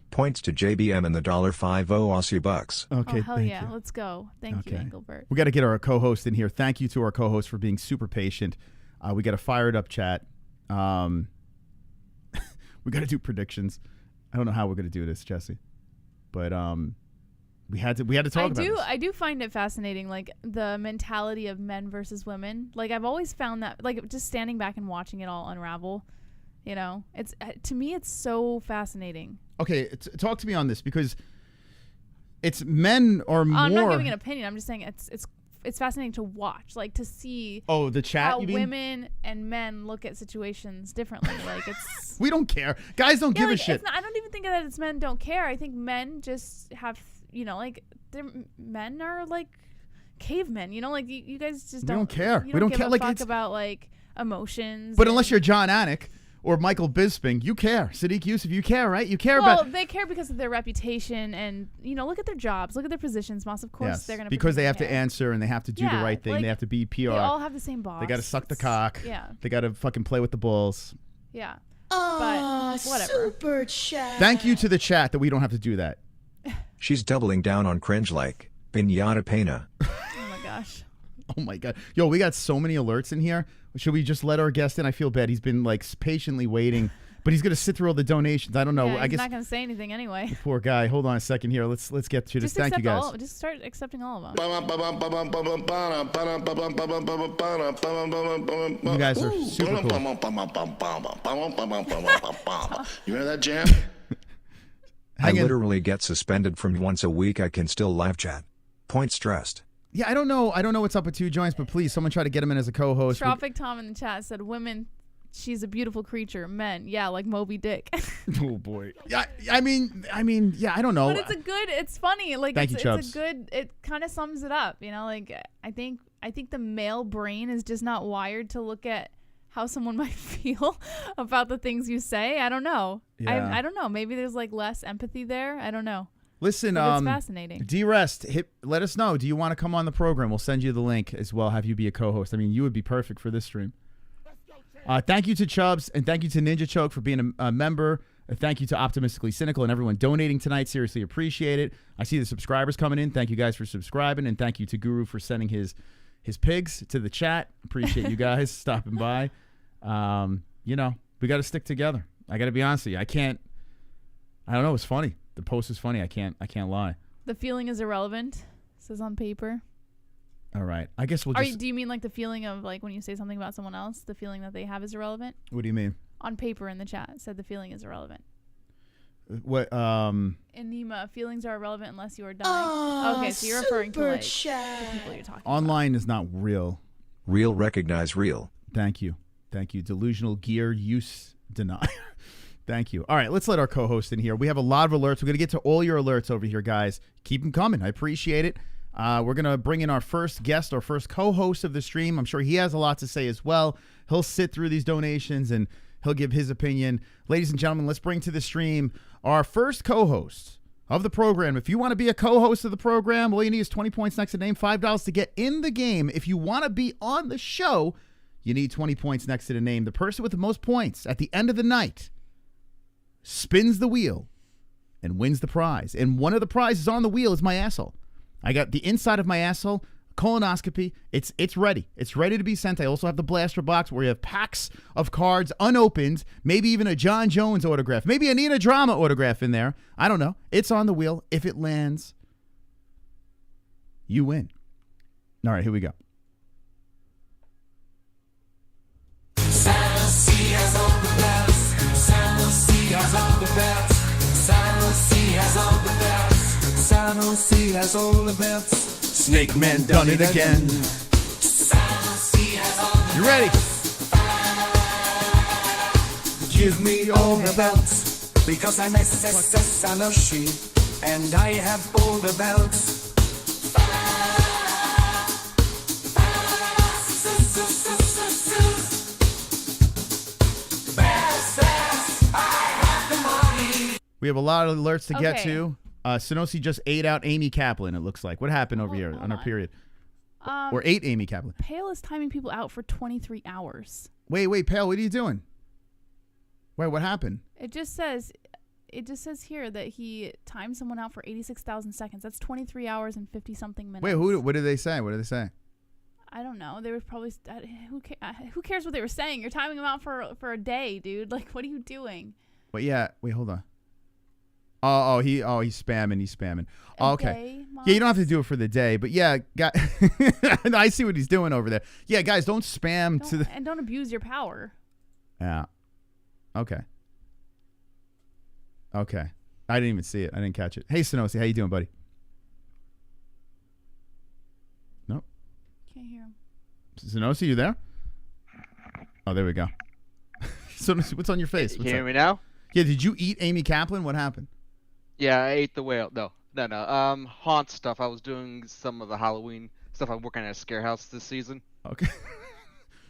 Points to JBM and the $5 Aussie bucks.
Okay,
oh, hell
thank
yeah.
you.
Let's go. Thank you, Engelbert.
We got to get our co-host in here. Thank you to our co-host for being super patient. We got a fired up chat. We got to do predictions. I don't know how we're going to do this, Jesse, but we had to talk about this.
I do find it fascinating, like the mentality of men versus women. Like I've always found that, like just standing back and watching it all unravel. You know, it's to me, it's so fascinating.
Okay, talk to me on this because it's men or more.
I'm not giving an opinion. I'm just saying it's fascinating to watch, like to see.
Oh, the chat.
How
you mean?
Women and men look at situations differently. Like it's.
We don't care. Guys don't give a shit.
I don't even think that it's men don't care. I think men just have, like men are like cavemen. You know, like you guys just don't
care.
You
We don't
give
care.
a
like
fuck
it's
about like emotions.
But unless you're John Anik or Michael Bisping, you care. Sadiq Youssef, you care, right? You care about.
Well, they care because of their reputation and look at their jobs, look at their positions. Moss, of course, they're gonna
because they have to answer and they have to do the right thing.
Like,
they have to be PR.
They all have the same boss.
They got to suck the cock.
Yeah.
They got to fucking play with the balls.
Yeah. But whatever.
Super chat.
Thank you to the chat that we don't have to do that.
She's doubling down on cringe like Pinata Pena.
Oh my gosh.
Oh my god. Yo, we got so many alerts in here. Should we just let our guest in? I feel bad. He's been like patiently waiting, but he's gonna sit through all the donations. I don't know.
Yeah,
I guess
he's not gonna say anything anyway.
Poor guy. Hold on a second here. Let's get to this. Thank you guys.
Just start accepting all of them.
You guys are super cool.
You hear that jam?
I literally get suspended from once a week. I can still live chat. Point stressed.
Yeah, I don't know what's up with 2 joints, but please, someone try to get him in as a co-host.
Tropic Tom in the chat said, "Women, she's a beautiful creature. Men, yeah, like Moby Dick."
Oh boy. Yeah, I mean, yeah, I don't know.
But it's funny. Like
Thank you,
it's
Chubbs.
a good. It kind of sums it up. Like I think the male brain is just not wired to look at how someone might feel about the things you say. I don't know.
Yeah.
I don't know. Maybe there's like less empathy there. I don't know.
Listen,
But it's fascinating.
D-Rest, let us know. Do you want to come on the program? We'll send you the link as well. Have you be a co-host. I mean, you would be perfect for this stream. Thank you to Chubbs and thank you to Ninja Choke for being a member. Thank you to Optimistically Cynical and everyone donating tonight. Seriously appreciate it. I see the subscribers coming in. Thank you guys for subscribing, and thank you to Guru for sending his pigs to the chat. Appreciate you guys stopping by. We got to stick together. I got to be honest with you. I don't know. It's funny. The post is funny. I can't lie.
The feeling is irrelevant, says on paper.
All right. I guess we'll just...
Do you mean like the feeling of like when you say something about someone else, the feeling that they have is irrelevant?
What do you mean?
On paper in the chat, it said the feeling is irrelevant.
What?
Enema, feelings are irrelevant unless you are dying. Okay, so you're referring to like the people you're talking
Online is not real.
Real recognize real.
Thank you. Delusional gear use denier. Thank you. All right, let's let our co-host in here. We have a lot of alerts. We're going to get to all your alerts over here, guys. Keep them coming. I appreciate it. We're going to bring in our first guest, our first co-host of the stream. I'm sure he has a lot to say as well. He'll sit through these donations and he'll give his opinion. Ladies and gentlemen, let's bring to the stream our first co-host of the program. If you want to be a co-host of the program, all you need is 20 points next to name, $5 to get in the game. If you want to be on the show, you need 20 points next to the name. The person with the most points at the end of the night spins the wheel and wins the prize. And one of the prizes on the wheel is my asshole. I got the inside of my asshole, colonoscopy. It's ready. It's ready to be sent. I also have the blaster box where you have packs of cards unopened, maybe even a John Jones autograph, maybe a Nina Drama autograph in there. I don't know. It's on the wheel. If it lands, you win. All right, here we go.
Has all the bells. San Lucie has all the bells. San Lucie has all the bells. San Lucie has all the bells.
Snake Man done it again. You ready?
Give me all the belts, because I'm San Lucie, and I have all the belts.
We have a lot of alerts to get
Okay.
to. Sonosi just ate out Amy Kaplan, it looks like. What happened over here on our period? Or ate Amy Kaplan.
Pale is timing people out for 23 hours.
Wait, Pale, what are you doing? Wait, what happened?
It just says here that he timed someone out for 86,000 seconds. That's 23 hours and 50-something minutes.
Wait, what did they say? What did they say?
I don't know. They were probably who cares what they were saying? You're timing them out for a day, dude. Like, what are you doing?
But yeah, wait, hold on. He's spamming. He's spamming. Okay. Yeah, you don't have to do it for the day, but yeah, I see what he's doing over there. Yeah, guys, don't spam
and don't abuse your power.
Yeah. Okay. I didn't even see it. I didn't catch it. Hey, Sonosi, how you doing, buddy? Nope.
Can't hear him.
Sonosi, you there? Oh, there we go. Sonosi, what's on your face?
Can you hear me now?
Yeah, did you eat Amy Kaplan? What happened?
Yeah, I ate the whale. No. Haunt stuff. I was doing some of the Halloween stuff. I'm working at a scare house this season.
Okay.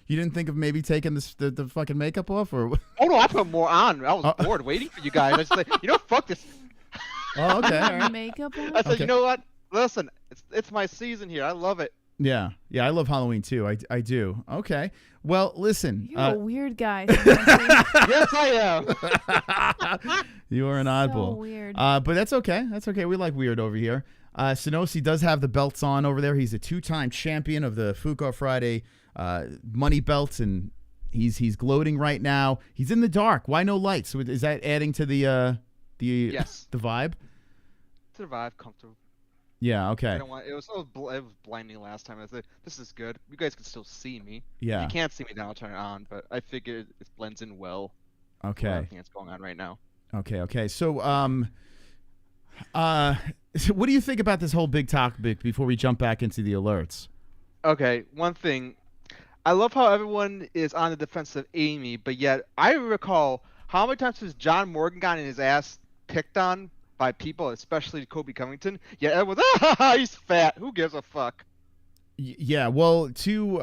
You didn't think of maybe taking the fucking makeup off, or?
Oh no, I put more on. I was bored waiting for you guys. I just like, fuck this.
Oh, okay. All right.
Makeup on?
I said,
Okay.
you know what? Listen, it's my season here. I love it.
Yeah, I love Halloween too. I do. Okay. Well, listen.
You're a weird guy.
Yes, I am.
You are an oddball.
So weird.
But that's okay. That's okay. We like weird over here. Sonosi does have the belts on over there. He's a 2-time champion of the Fuka Friday money belts, and he's gloating right now. He's in the dark. Why no lights? So is that adding to the
Yes.
the vibe?
Survive comfortable.
Yeah. Okay.
It was blinding last time. I said, this is good. You guys can still see me.
Yeah.
You can't see me now. I'll turn it on, but I figured it blends in well.
Okay.
With everything that's going on right now.
Okay. So, what do you think about this whole big topic before we jump back into the alerts?
Okay, one thing. I love how everyone is on the defense of Amy, but yet I recall how many times has John Morgan gotten his ass picked on by people, especially Kobe Covington? Yet everyone's, he's fat. Who gives a fuck?
Yeah, well, to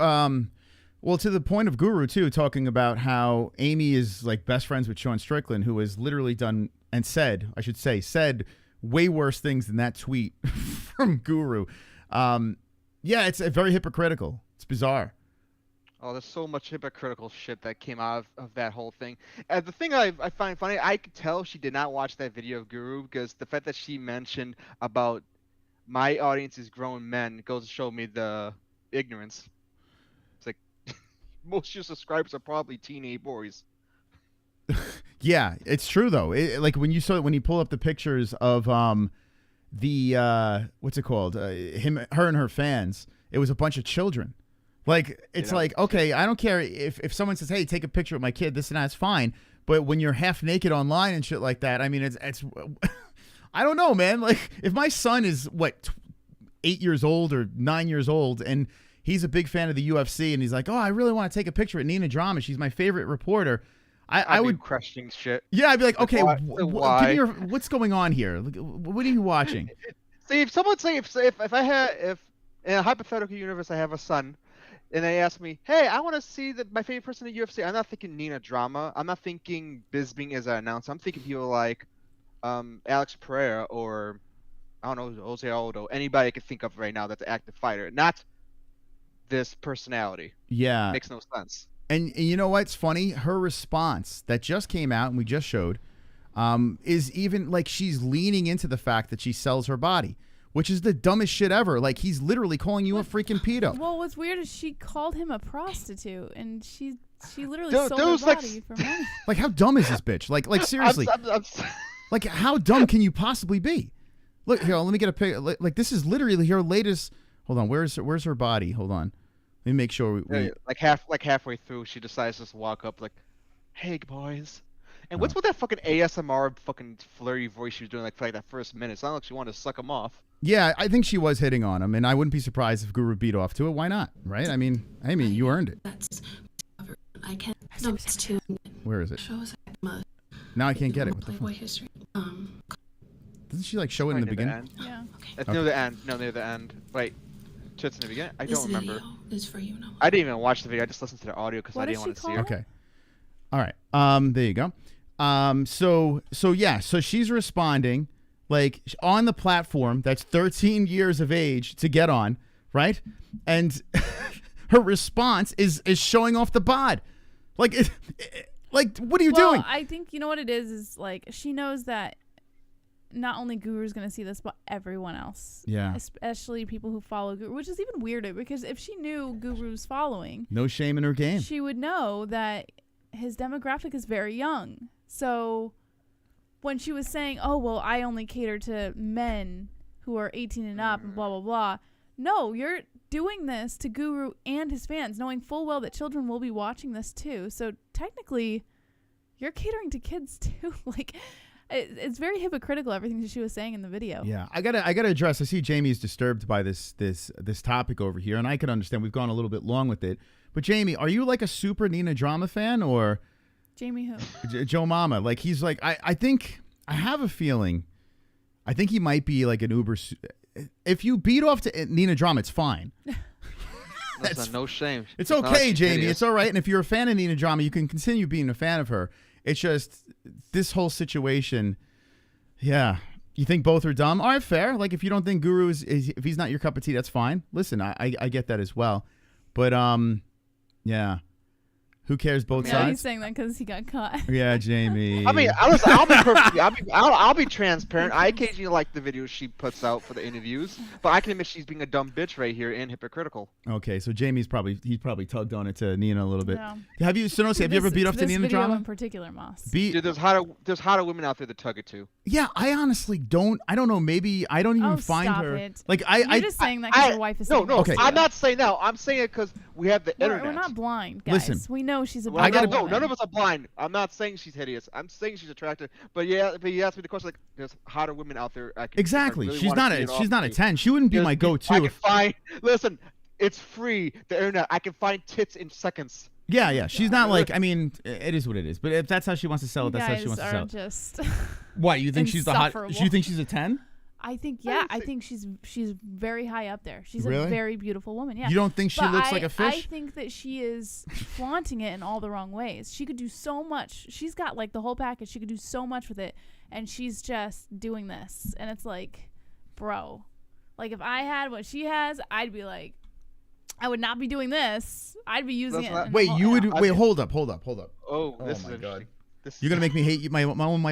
the point of Guru too, talking about how Amy is like best friends with Sean Strickland, who has literally done and said way worse things than that tweet from Guru. Yeah, it's very hypocritical. It's bizarre.
Oh, there's so much hypocritical shit that came out of that whole thing. And the thing I find funny, I could tell she did not watch that video of Guru, because the fact that she mentioned about my audience is grown men goes to show me the ignorance. It's like most of your subscribers are probably teenage boys.
Yeah, it's true though. Like when you pull up the pictures of the what's it called? Her and her fans, it was a bunch of children. Like it's like, okay, I don't care if someone says, "Hey, take a picture with my kid," this and that's fine. But when you're half naked online and shit like that, I mean, it's I don't know, man. Like if my son is 8 years old or 9 years old and he's a big fan of the UFC and he's like, "Oh, I really want to take a picture with Nina Drama. She's my favorite reporter." I would
crushing shit.
Yeah, I'd be like, okay,
why?
give me what's going on here? What are you watching?
See, if someone say if I had if in a hypothetical universe I have a son, and they ask me, hey, I want to see my favorite person in the UFC. I'm not thinking Nina Drama. I'm not thinking Bisping as an announcer. I'm thinking people like Alex Pereira or I don't know, Jose Aldo. Anybody I can think of right now that's an active fighter, not this personality.
Yeah,
makes no sense.
And you know what's funny? Her response that just came out and we just showed is even like she's leaning into the fact that she sells her body, which is the dumbest shit ever. Like, he's literally calling you a freaking pedo.
Well, what's weird is she called him a prostitute, and she literally
Dude,
sold her body for money.
Like, how dumb is this bitch? Like seriously. Like, how dumb can you possibly be? Look here, let me get a pic. Like, this is literally her latest. Hold on, where's her body? Hold on, let me make sure we
like halfway through, she decides to just walk up like, "Hey boys." And what's with that fucking ASMR fucking flirty voice she was doing for like that first minute? It sounded like she wanted to suck him off.
Yeah, I think she was hitting on him, and I wouldn't be surprised if Guru beat off to it. Why not? Right? I mean, you earned it.
I can't. No, it's too.
Where is it?
Shows
Now I can't get it. What the
Playboy
fuck?
history.
Doesn't she like show it in the beginning?
Yeah.
It's near the end. No, near the end. Wait, it's in the beginning. I don't remember.
This video is for you now.
I didn't even watch the video. I just listened to the audio because I didn't want to see it.
Okay. All right. There you go. So she's responding like on the platform that's 13 years of age to get on, right? And her response is showing off the bod. Like, like, what are you doing?
I think you know what it is like she knows that not only Guru's going to see this, but everyone else.
Yeah.
Especially people who follow Guru, which is even weirder because if she knew Guru's following,
no shame in her game.
She would know that his demographic is very young. So when she was saying, oh, well, I only cater to men who are 18 and up and blah, blah, blah. No, you're doing this to Guru and his fans, knowing full well that children will be watching this too. So technically, you're catering to kids too. Like, it's very hypocritical, everything that she was saying in the video.
Yeah, I gotta address. I see Jamie's disturbed by this topic over here, and I can understand. We've gone a little bit long with it. But Jamie, are you like a super Nina Drama fan or
Jamie who?
Joe Mama? Like, he's like, I think I have a feeling. I think he might be like an uber. If you beat off to Nina Drama, it's fine.
Listen, no shame.
It's okay, Jamie. It's all right. And if you're a fan of Nina Drama, you can continue being a fan of her. It's just this whole situation. Yeah. You think both are dumb? All right, fair. Like, if you don't think Guru if he's not your cup of tea, that's fine. Listen, I get that as well. But, yeah. Who cares both sides?
He's saying that because he got caught.
Yeah, Jamie.
I mean, I'll be perfectly. I'll be transparent. I occasionally like the videos she puts out for the interviews, but I can admit she's being a dumb bitch right here and hypocritical.
Okay, so Jamie's probably tugged on it to Nina a little bit.
No.
Have you ever beat off to Nina Drama?
In particular, Moss.
Dude, there's hotter women out there to tug it to.
Yeah, I honestly don't. I don't know. Maybe I don't even find
stop
her.
It.
Like
You're just saying that because your wife is.
No.
Okay.
I'm not saying that. I'm saying it because we have the internet.
We're not blind, guys.
Listen,
we know she's a.
No, none of us are blind. I'm not saying she's hideous. I'm saying she's attractive. But you asked me the question like, there's hotter women out there.
Exactly.
Really
she's not a 10. She wouldn't be my go-to.
Listen, it's free. The internet. I can find tits in seconds.
Yeah. She's not like. I mean, it is what it is. But if that's how she wants to sell it, that's how she wants to sell it.
Just
what you think she's the hot? You think she's a 10?
I think I think she's very high up there. She's
really?
A very beautiful woman. Yeah.
You don't think she looks like a fish?
I think that she is flaunting it in all the wrong ways. She could do so much. She's got like the whole package. She could do so much with it, and she's just doing this. And it's like, bro, like if I had what she has, I'd be like, I would not be doing this. I'd be using it.
Wait, you would wait. Hold up.
Oh, this
my
is
God. You're gonna make me hate my own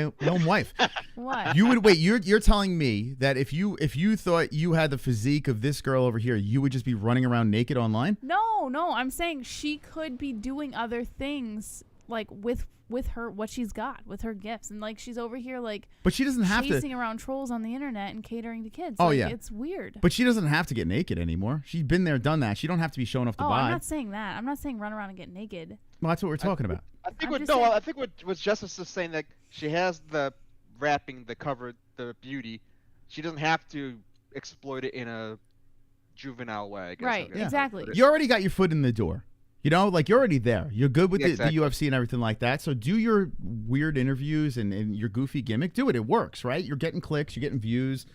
wife.
What?
You would wait. You're telling me that if you thought you had the physique of this girl over here, you would just be running around naked online?
No. I'm saying she could be doing other things like with her what she's got with her gifts, and like she's over here like.
But she doesn't have
chasing around trolls on the internet and catering to kids.
Oh
like,
yeah,
it's weird.
But she doesn't have to get naked anymore. She's been there, done that. She don't have to be showing off the bod.
I'm not saying that. I'm not saying run around and get naked.
Well, that's what we're talking about.
I think what Justice is saying that she has the wrapping, the cover, the beauty. She doesn't have to exploit it in a juvenile way. I guess.
Right. Exactly.
You already got your foot in the door. You know, like you're already there. You're good with the UFC and everything like that. So do your weird interviews and your goofy gimmick. Do it. It works, right? You're getting clicks. You're getting views.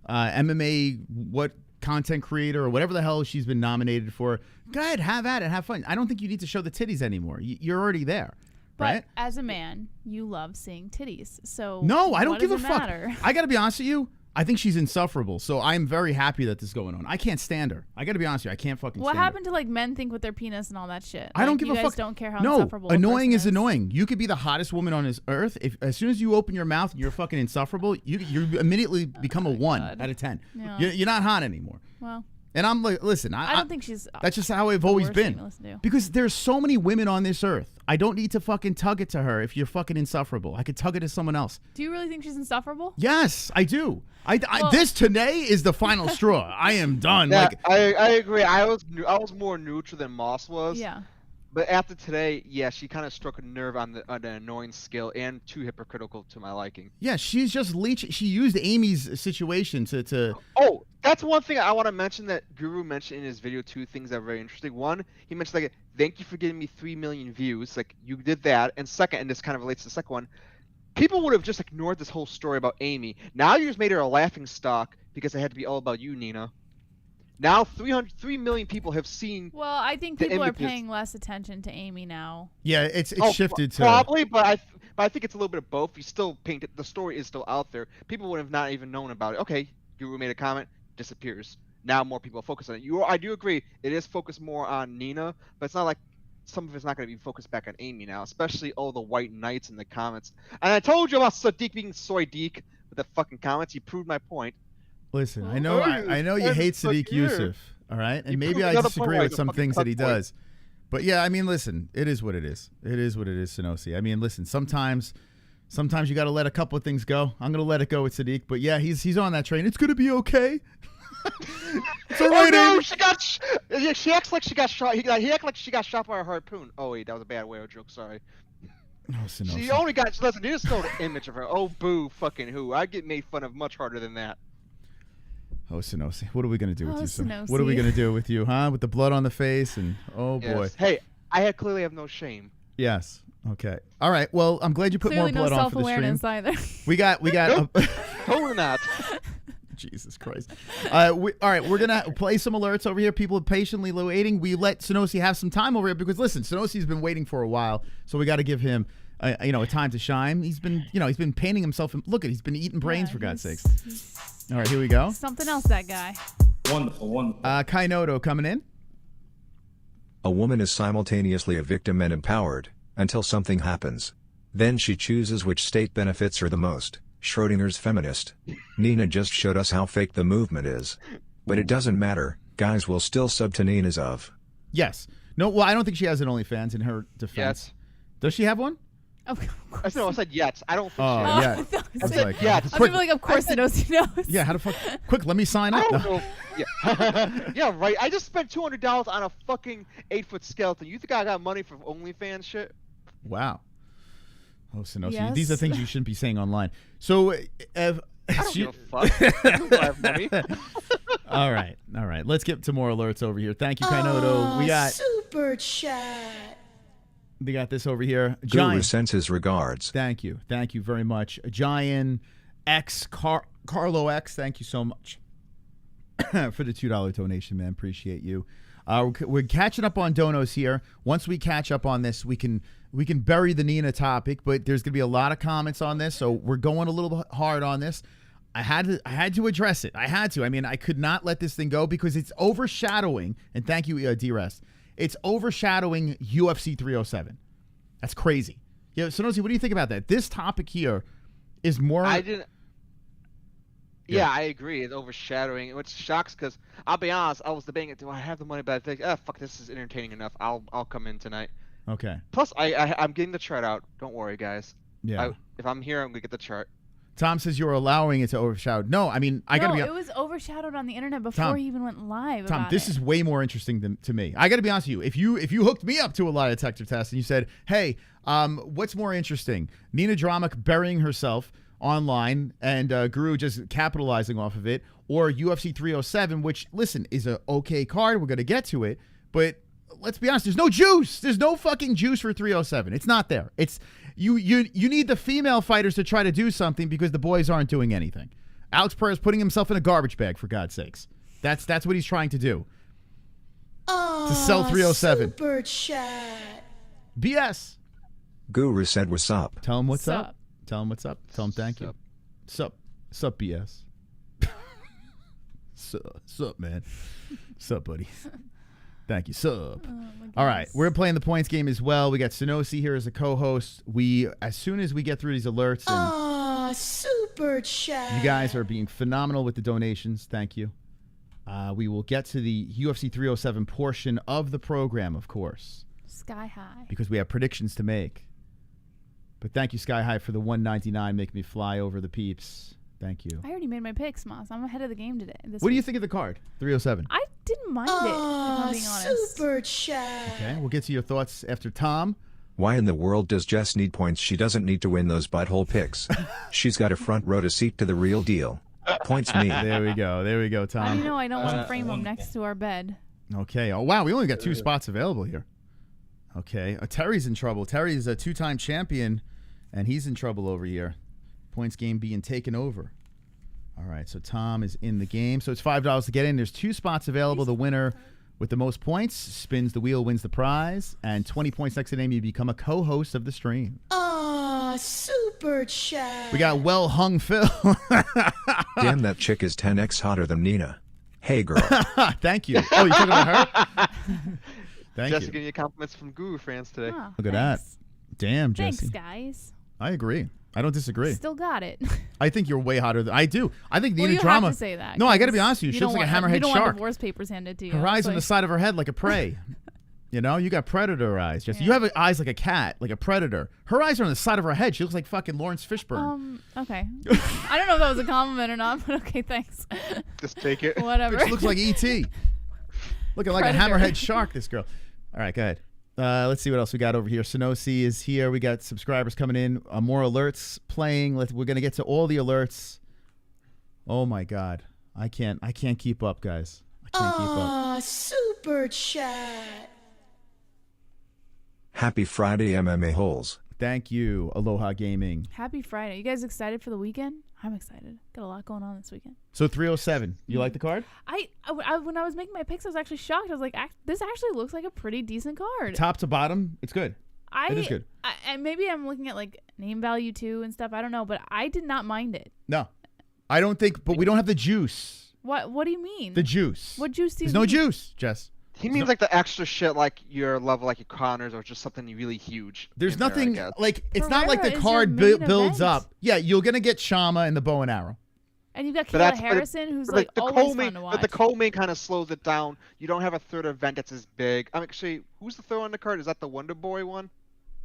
MMA, what content creator or whatever the hell she's been nominated for. Go ahead, have at it, have fun. I don't think you need to show the titties anymore. You're already there,
But
right?
as a man, you love seeing titties. So
No, I don't
what
give a
does it
fuck.
matter?
I got to be honest with you. I think she's insufferable. So I'm very happy that this is going on. I can't stand her. I got to be honest with you. I can't fucking
What
stand her.
happened to like men think with their penis and all that shit?
I don't
Like,
give
you
a
guys
fuck.
don't care how
no,
insufferable a
annoying
person
is annoying. You could be the hottest woman on this earth. If as soon as you open your mouth and you're fucking insufferable, you immediately become a 1 out of 10.
Yeah.
You're not hot anymore.
Well,
And I'm like, listen,
I don't think she's.
That's just how I've
the
always
worst thing
been.
to listen to.
Because there's so many women on this earth. I don't need to fucking tug it to her if you're fucking insufferable. I could tug it to someone else.
Do you really think she's insufferable?
Yes, I do.
Well-
This today is the final straw. I am done.
Yeah,
Like,
I agree. I was more neutral than Moss was.
Yeah.
But after today, yeah, she kind of struck a nerve on the annoying scale and too hypocritical to my liking.
yeah, she's just leeching. She used Amy's situation to.
Oh, that's one thing I want to mention that Guru mentioned in his video. 2 things that are very interesting. One, he mentioned like, thank you for giving me 3 million views. Like, you did that. And second, and this kind of relates to the second one, people would have just ignored this whole story about Amy. Now you just made her a laughing stock because it had to be all about you, Nina. Now 3 million people have seen.
Well, I think
the
people are
images.
paying less attention to Amy now.
Yeah, it's shifted to.
Probably, but I think it's a little bit of both. You still paint it. The story is still out there. People would have not even known about it. Okay, Guru made a comment, disappears. Now more people focus on it. I do agree. It is focused more on Nina, but it's not like some of it's not going to be focused back on Amy now, especially all the white knights in the comments. And I told you about Sadiq being soy deek with the fucking comments. He proved my point.
Listen, I know you hate Sadiq Yusuf, all right? And maybe I disagree with some things that he does. But yeah, I mean, listen, it is what it is. It is what it is, Sonosi. I mean, listen, sometimes you got to let a couple of things go. I'm going to let it go with Sadiq, but yeah, he's on that train. It's going to be okay. It's all right,
no,
Amy.
she acts like she got shot. He acted like she got shot by a harpoon. Oh wait, that was a bad way of joke. Sorry.
No, Sonosi.
She only got. Listen, there's still the image of her. Oh boo, fucking who? I get made fun of much harder than that.
Oh, Sonosi, what are we going to do with
Oh,
you, son?
Sonosi.
What are we going to do with you, huh? With the blood on the face and oh boy.
Yes. Hey, I clearly have no shame.
Yes. Okay. All right. Well, I'm glad you put
Clearly
more blood
no
on for the stream.
self-awareness either.
We got.
Totally not.
Jesus Christ. All right, we're going to play some alerts over here. People are patiently waiting. We let Sonosi have some time over here because, listen, Sonosi's been waiting for a while, so we got to give him, a time to shine. He's been painting himself. Look at, he's been eating brains, for God's sakes. All right, here we go.
Something else, that guy.
Wonderful, wonderful.
Kainoto coming in.
A woman is simultaneously a victim and empowered, until something happens. Then she chooses which state benefits her the most. Schrodinger's feminist. Nina just showed us how fake the movement is. But it doesn't matter, guys will still sub to Nina's of.
Yes. No, well, I don't think she has an OnlyFans in her defense.
Yes.
Does she have one?
Of course.
No, I said yes. I don't think
Oh,
she
yeah.
I said
like,
yes.
I'm gonna be like, of course he knows. He knows.
Yeah, how the fuck? Quick, let me sign up.
I don't know. Yeah. Yeah, right. I just spent $200 on a fucking 8-foot skeleton. You think I got money for OnlyFans shit?
Wow. Oh, Sonosi,
Yes.
these are things you shouldn't be saying online. So,
I don't give a fuck. I don't have money.
all right. Let's get to more alerts over here. Thank you, Kainoto. We got
super chat.
We got this over here.
Guru
Giant.
sends his regards.
Thank you very much. Giant X Carlo X. Thank you so much for the $2 donation, man. Appreciate you. We're catching up on donos here. Once we catch up on this, we can bury the Nina topic, but there's gonna be a lot of comments on this, so we're going a little hard on this. I had to address it. I had to. I mean, I could not let this thing go because it's overshadowing. And thank you, D-Rest. It's overshadowing UFC 307. That's crazy. Yeah, Sonosi, what do you think about that? This topic here is more.
I didn't. Yeah, I agree. It's overshadowing, which shocks because I'll be honest. I was debating it. Do I have the money? But I think, fuck, this is entertaining enough. I'll come in tonight.
Okay.
Plus, I'm getting the chart out. Don't worry, guys.
Yeah.
If I'm here, I'm gonna get the chart.
Tom says you're allowing it to overshadow. No, I mean, I gotta be.
It was overshadowed on the internet before
Tom,
he even went live.
Tom,
about
this
it.
is way more interesting to me. I got to be honest with you. If you hooked me up to a lie detector test and you said, "Hey, what's more interesting? Nina Dramak burying herself online and Guru just capitalizing off of it, or UFC 307, which listen is a okay card. We're gonna get to it, but let's be honest. There's no juice. There's no fucking juice for 307. It's not there. It's you need the female fighters to try to do something because the boys aren't doing anything. Alex Pereira is putting himself in a garbage bag, for God's sakes. That's what he's trying to do. To sell 307.
Super chat.
BS.
Guru said what's up.
Tell him what's up. Tell him what's up. Tell him thank you. Sup, BS. Sup, man. Sup, buddy. Thank you. Sup. All right, we're playing the points game as well. We got Sonosi here as a co-host. As soon as we get through these alerts, and
super chat.
you guys are being phenomenal with the donations. Thank you. We will get to the UFC 307 portion of the program, of course.
Sky High.
Because we have predictions to make. But thank you, Sky High, for the $1.99. Make me fly over the peeps. Thank you.
I already made my picks, Moss. I'm ahead of the game today.
What do you think of the card? 307.
I didn't mind it, if I'm being honest.
Super chat.
Okay, we'll get to your thoughts after Tom.
Why in the world does Jess need points? She doesn't need to win those butthole picks. She's got a front row to seat to the real deal. Points me.
There we go. There we go, Tom.
You know I don't want to frame them next to our bed.
Okay. Oh, wow. We only got 2 spots available here. Okay. Terry's in trouble. Terry's a 2-time champion, and he's in trouble over here. Points game being taken over. All right. So Tom is in the game. So it's $5 to get in. There's 2 spots available. The winner with the most points spins the wheel, wins the prize, and 20 points next to name, you become a co-host of the stream.
Super chat.
We got well hung Phil.
Damn, that chick is 10x hotter than Nina. Hey, girl.
Thank you. Oh, you talking about her? Thank
Jesse
you.
getting you compliments from Guru fans today.
Oh,
Look at that. Damn, Jesse.
Thanks, guys.
I agree. I don't disagree.
Still got it.
I think you're way hotter than I do. I think
Well,
Nina
you
Drama.
have to say that.
No, I got to be honest with you. She looks like a hammerhead
You don't
shark.
want divorce papers handed to you.
Her eyes
It's
on the
like-
side of her head like a prey. You know, you got predator eyes. Jesse. You have eyes like a cat, like a predator. Her eyes are on the side of her head. She looks like fucking Lawrence Fishburne.
Okay. I don't know if that was a compliment or not, but okay, thanks.
Just take it.
Whatever.
She looks like E.T. Looking like
Predator.
a hammerhead shark, this girl. All right, go ahead. Let's see what else we got over here. Sonosi is here. We got subscribers coming in. More alerts playing. We're going to get to all the alerts. Oh, my God. I can't keep up, guys. I can't keep up.
Super chat.
Happy Friday, MMA-Holes.
Thank you, Aloha Gaming.
Happy Friday. You guys excited for the weekend? I'm excited. Got a lot going on this weekend.
So 307. You like the card?
I when I was making my picks, I was actually shocked. I was like, this actually looks like a pretty decent card.
Top to bottom, it's good. It is good.
And maybe I'm looking at like name value too and stuff. I don't know, but I did not mind it.
No. I don't think, but we don't have the juice.
What do you mean?
The juice.
What juice do you
There's no
mean?
juice, Jess.
He means like the extra shit, like your level, like your Connors, or just something really huge.
There's
in there, I
nothing
guess.
like it's not like the
Pereira is
card
your main
builds
event.
up. Yeah, you're gonna get Shama and the bow and arrow.
And you've got
But
Kayla
that's- but it-
Harrison, who's
but
like
the
always
co-main,
fun to watch.
but the co-main kind of slows it down. You don't have a third event that's as big. I'm actually, who's the third on the card? Is that the Wonder Boy one?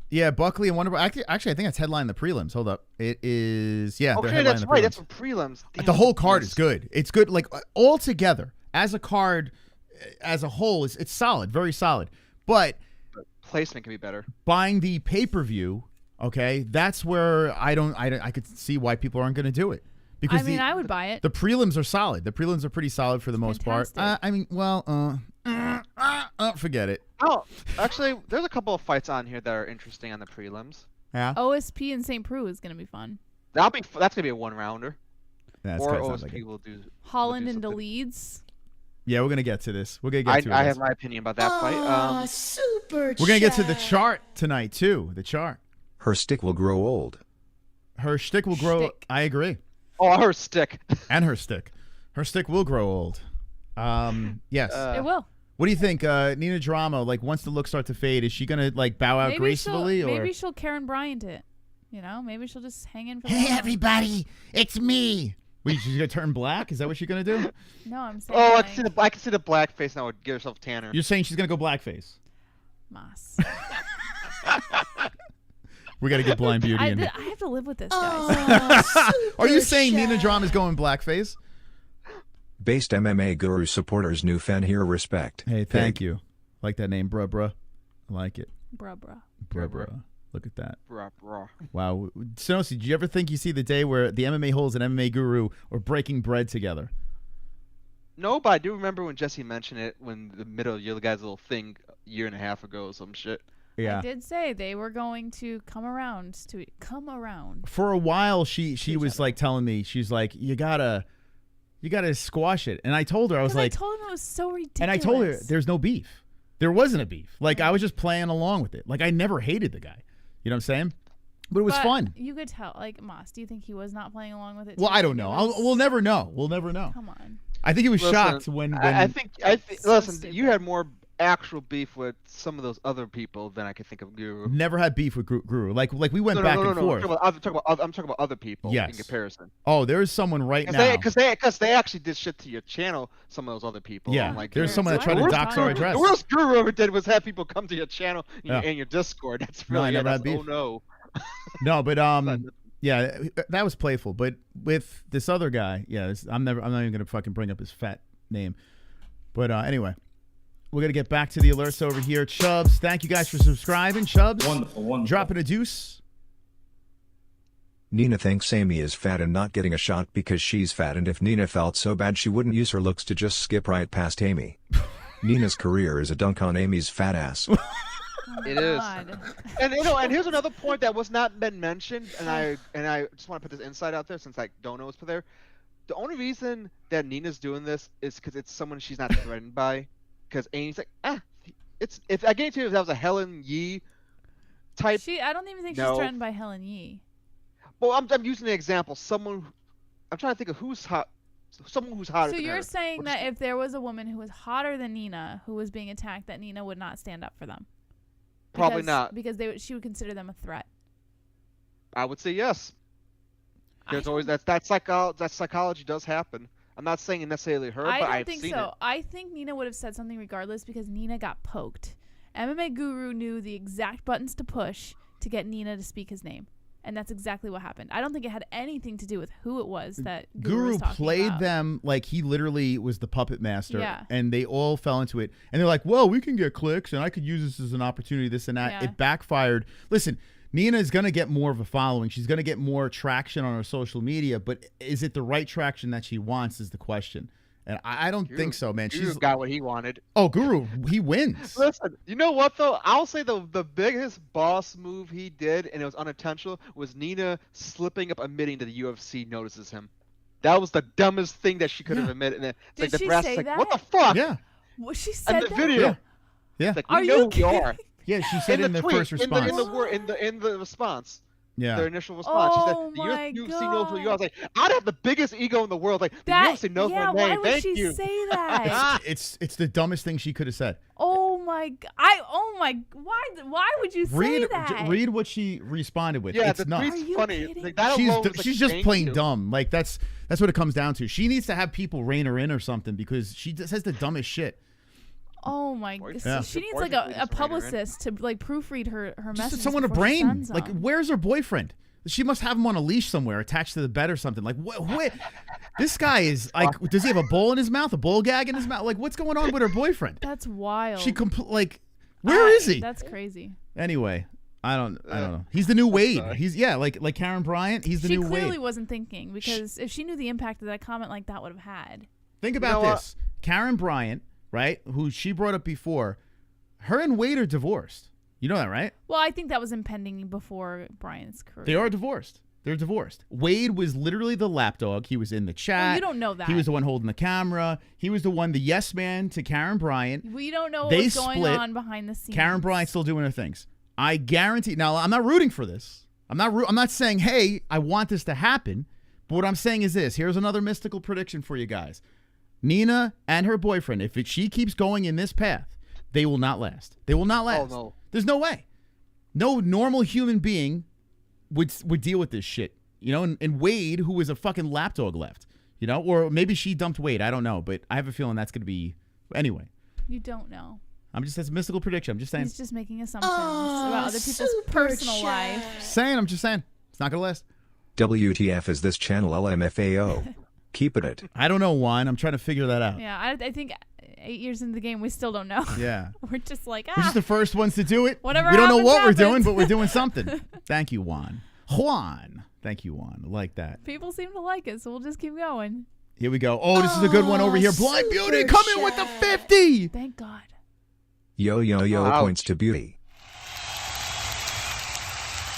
Yeah, Buckley and Wonderboy. Actually, I think that's headline the prelims. Hold up, it is. Yeah, they're
Okay,
headlining
that's
the
right.
prelims.
That's what prelims.
The
Damn,
whole card
yes.
is good. It's good, like all together as a card, as a whole. It's solid, very solid. But
placement can be better.
Buying the pay-per-view, okay, that's where I could see why people aren't going to do it. Because
I mean, I would buy it.
The prelims are solid. The prelims are pretty solid for the most part. I mean, well, forget it.
Oh, actually, there's a couple of fights on here that are interesting on the prelims.
Yeah.
OSP and St. Preux is going to be fun.
That's gonna be a one-rounder.
That's
Or
kinda sounds
OSP
like it.
will do.
Holland and Leeds.
Yeah, we're gonna get to this. We're gonna get to it.
I
guys.
have my opinion about that fight.
Super
We're gonna get to the chart tonight too. The chart.
Her stick will grow old.
Her stick will grow. I agree.
Oh, her stick.
And her stick. Her stick will grow old. Yes.
It will.
What do you think, Nina Drama? Like, once the looks start to fade, is she gonna like bow out gracefully, or
maybe she'll Karen Bryant it? You know, maybe she'll just hang in for.
Hey,
the long
everybody, it's me. Wait, she's gonna turn black? Is that what she's gonna do?
run. No, I'm saying.
Oh,
like,
I can see the black face now. Would get herself tanner.
You're saying she's gonna go blackface?
Moss.
We gotta get Blind Beauty in.
I have to live with this, guys.
Are you saying Nina Drama is going blackface?
Based MMA Guru supporters new fan here respect.
Hey, thank you. Like that name, bruh. I like it.
Bruh.
Bruh. Look at that.
Bruh.
Wow. Sonosi, did you ever think you see the day where the MMA Holes and MMA Guru are breaking bread together?
No, but I do remember when Jesse mentioned it when the middle of your guys' little thing a year and a half ago or some shit.
Yeah.
I did say they were going to come around.
For a while, she was like telling me, she's like, you gotta squash it. And I told her, I was like,
I told him it was so ridiculous.
and I told her there's no beef. There wasn't a beef. Like I was just playing along with it. Like I never hated the guy. You know what I'm saying? But it was fun.
You could tell. Like Moss, do you think he was not playing along with it?
Well, I don't know. We'll never know. We'll never know.
Come on.
I think he was shocked when
I think listen, you had more actual beef with some of those other people than I could think of Guru.
Never had beef with Guru. Like we went back and forth.
I'm talking about other people
yes.
in comparison.
Oh, there's someone right now.
Because they actually did shit to your channel, some of those other people.
Yeah,
like,
there's someone that tried to dox our address.
The worst Guru ever did was have people come to your channel and your Discord. That's really,
I never had beef.
Oh no.
No, but yeah, that was playful. But with this other guy, yeah, I'm not even gonna fucking bring up his fat name. But anyway, we're gonna get back to the alerts over here. Chubbs, thank you guys for subscribing. Chubbs,
wonderful.
Dropping a deuce.
Nina thinks Amy is fat and not getting a shot because she's fat, and if Nina felt so bad she wouldn't use her looks to just skip right past Amy. Nina's career is a dunk on Amy's fat ass.
It is. And and here's another point that was not been mentioned, and I just want to put this insight out there since I don't know what's put there. The only reason that Nina's doing this is because it's someone she's not threatened by. Because Amy's like, if I guarantee you if that was a Helen Yee type.
I don't even think she's threatened by Helen Yee.
Well, I'm using an example. I'm trying to think of who's hot. Someone who's hotter.
So
than
you're
her.
saying that if there was a woman who was hotter than Nina who was being attacked, that Nina would not stand up for them?
Probably not.
Because she would consider them a threat.
I would say yes. There's always that psychology does happen. I'm not saying it necessarily her, but I've seen it. I don't think so.
I think Nina would have said something regardless because Nina got poked. MMA Guru knew the exact buttons to push to get Nina to speak his name. And that's exactly what happened. I don't think it had anything to do with who it was that Guru was talking
played
about.
them like he literally was the puppet master.
Yeah.
And they all fell into it. And they're like, well, we can get clicks and I could use this as an opportunity, this and that.
Yeah.
It backfired. Listen, Nina is going to get more of a following. She's going to get more traction on her social media. But is it the right traction that she wants is the question. And I don't think so, man.
She's got what he wanted.
Oh, Guru, he wins.
Listen, you know what, though? I'll say the biggest boss move he did, and it was unintentional, was Nina slipping up admitting that the UFC notices him. That was the dumbest thing that she could have admitted. And
Did
the
she
brass
say
is like,
that?
what the fuck?
Yeah.
Well, she said
in the
that?
video.
Yeah.
It's like, we
Are
know
you
who you are.
kidding?
Yeah, she said in the
tweet,
first response.
In the response.
Yeah.
Their initial response.
Oh
she said, the
my
UFC knows who you are. I was
God.
like, I'd have the biggest ego in the world. Like, the UFC knows my name.
Why would
Thank
she
you.
say that?
It's the dumbest thing she could have said.
Oh my why would you say that?
Read what she responded with.
Yeah,
it's
the
nuts.
tweet's funny. Like, that alone was like,
she's just
thank
plain
you.
dumb. Like that's what it comes down to. She needs to have people rein her in or something because she just says the dumbest shit.
Oh my god.
Yeah.
She needs like a publicist to like proofread her message.
Just someone to brain. Like, where's her boyfriend? She must have him on a leash somewhere, attached to the bed or something. Like, what? This guy is like, does he have a bowl in his mouth, a bowl gag in his mouth? Like, what's going on with her boyfriend?
That's wild.
She like, where is he?
That's crazy.
Anyway, I don't know. He's the new Wade. He's like Karen Bryant. He's the new Wade.
She clearly wasn't thinking because if she knew the impact that comment like that would have had.
Think about this. Karen Bryant, right? Who she brought up before. Her and Wade are divorced. You know that, right?
Well, I think that was impending before Brian's career.
They are divorced. They're divorced. Wade was literally the lapdog. He was in the chat.
Well, you don't know that.
He was the one holding the camera. He was the yes man to Karen Bryant.
We don't know what's going on behind the scenes.
Karen Bryant's still doing her things. I guarantee. Now, I'm not rooting for this. I'm not saying, hey, I want this to happen. But what I'm saying is this. Here's another mystical prediction for you guys. Nina and her boyfriend, if she keeps going in this path, they will not last. They will not last.
Oh, no.
There's no way. No normal human being would deal with this shit. You know, and Wade, who was a fucking lapdog, left. You know, or maybe she dumped Wade. I don't know, but I have a feeling that's going to be anyway.
You don't know.
That's a mystical prediction. I'm just saying.
He's just making assumptions about other people's personal life.
I'm just saying. It's not going to last.
WTF is this channel LMFAO? Keep it.
I don't know, Juan. I'm trying to figure that out.
Yeah, I think 8 years into the game, we still don't know.
Yeah.
We're just like,
We're just the first ones to do it.
Whatever
we don't know what
happens.
we're doing, but we're doing something. Thank you, Juan. Thank you, Juan. I like that.
People seem to like it, so we'll just keep going.
Here we go. Oh, this is a good one over here. Blind Beauty coming with the 50.
Thank God.
Yo, points to Beauty.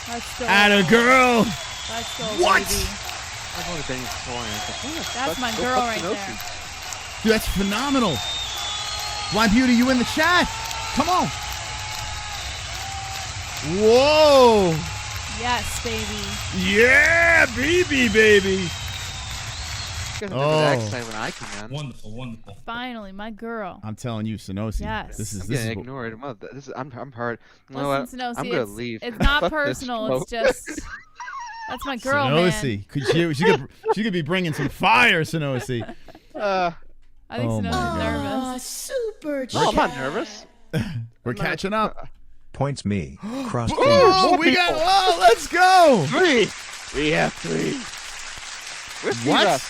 Let's go.
Atta girl.
Let's go,
What?
baby.
I've only been
That's my girl right there.
Dude, that's phenomenal. Blind Beauty, you in the chat? Come on. Whoa.
Yes, baby.
Yeah, baby.
When I come in.
Wonderful, wonderful.
Finally, my girl.
I'm telling you, Sonosi.
Yes.
This
I'm
is
getting ignored. I'm hurt. You know
Listen,
what?
Sonosi,
I'm gonna
it's,
leave.
it's not
Fuck this
personal. It's
show.
just that's my girl, man.
Sonosi. She could be bringing some fire, Sonosi.
I think
Oh, my
Sonosi's
God.
nervous.
Super
Oh, I'm not nervous.
We're catching up.
Points me. Cross
Oh,
fingers.
we got. Oh, let's go.
3. We have 3. Where's
What?
Eva?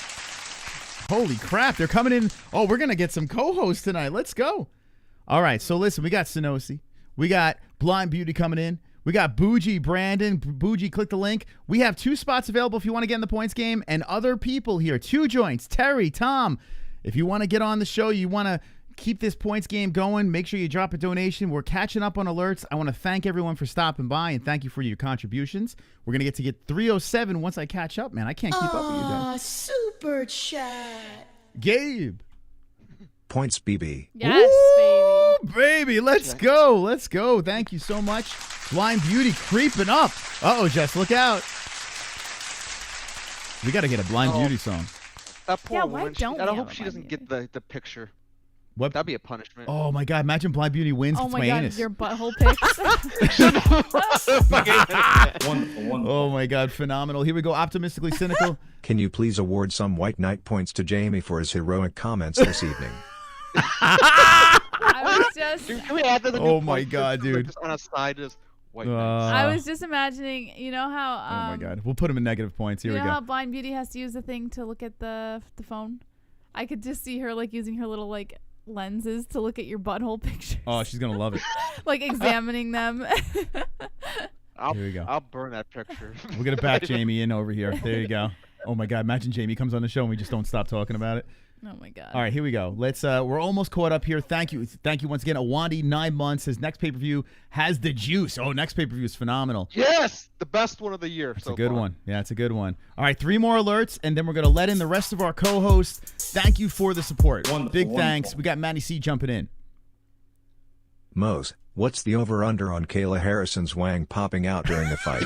Holy crap, they're coming in. Oh, we're going to get some co-hosts tonight. Let's go. All right, so listen, we got Sonosi. We got Blind Beauty coming in. We got Bougie, Brandon. Bougie, click the link. We have 2 spots available if you want to get in the points game, and other people here. 2 joints, Terry, Tom. If you want to get on the show, you want to keep this points game going, make sure you drop a donation. We're catching up on alerts. I want to thank everyone for stopping by, and thank you for your contributions. We're going to get 307 once I catch up, man. I can't keep up with you guys.
Super chat.
Gabe.
Points BB.
Yes,
Ooh, baby. Let's go. Let's go. Thank you so much. Blind Beauty creeping up. Uh-oh, Jess, look out. We got to get a Blind Beauty song.
That poor
Yeah, why
woman.
don't
I
we
hope
have a
she doesn't
Blind
get the picture.
What?
That'd be a punishment.
Oh, my God. Imagine Blind Beauty wins.
Oh
It's
my God,
anus.
your butthole pics.
Wonderful, wonderful.
Oh, my God. Phenomenal. Here we go. Optimistically cynical.
Can you please award some White Knight points to Jamie for his heroic comments this evening?
I was just
Can we add that to the
Oh
new
my
point
God,
system, like,
dude.
just on a side, just white knights?
I was just imagining, you know how
Oh, my God. We'll put him in negative points. Here
you
we
know how
go.
Blind Beauty has to use the thing to look at the phone? I could just see her like using her little like lenses to look at your butthole pictures.
Oh, she's going to love it.
Like examining them.
Here we go.
I'll burn that picture.
We're going to back Jamie in over here. There you go. Oh, my God. Imagine Jamie comes on the show and we just don't stop talking about it.
Oh my God.
All right, here we go. Let's. We're almost caught up here. Thank you once again. Awandi, 9 months. His next pay-per-view has the juice. Oh, next pay-per-view is phenomenal.
Yes, the best one of the year.
It's
so
a good
far.
one. Yeah, it's a good one. All right, 3 more alerts, and then we're gonna let in the rest of our co-hosts. Thank you for the support.
Wonderful,
Big
wonderful.
thanks. We got Matty C jumping in.
Mose, what's the over-under on Kayla Harrison's wang popping out during the fight?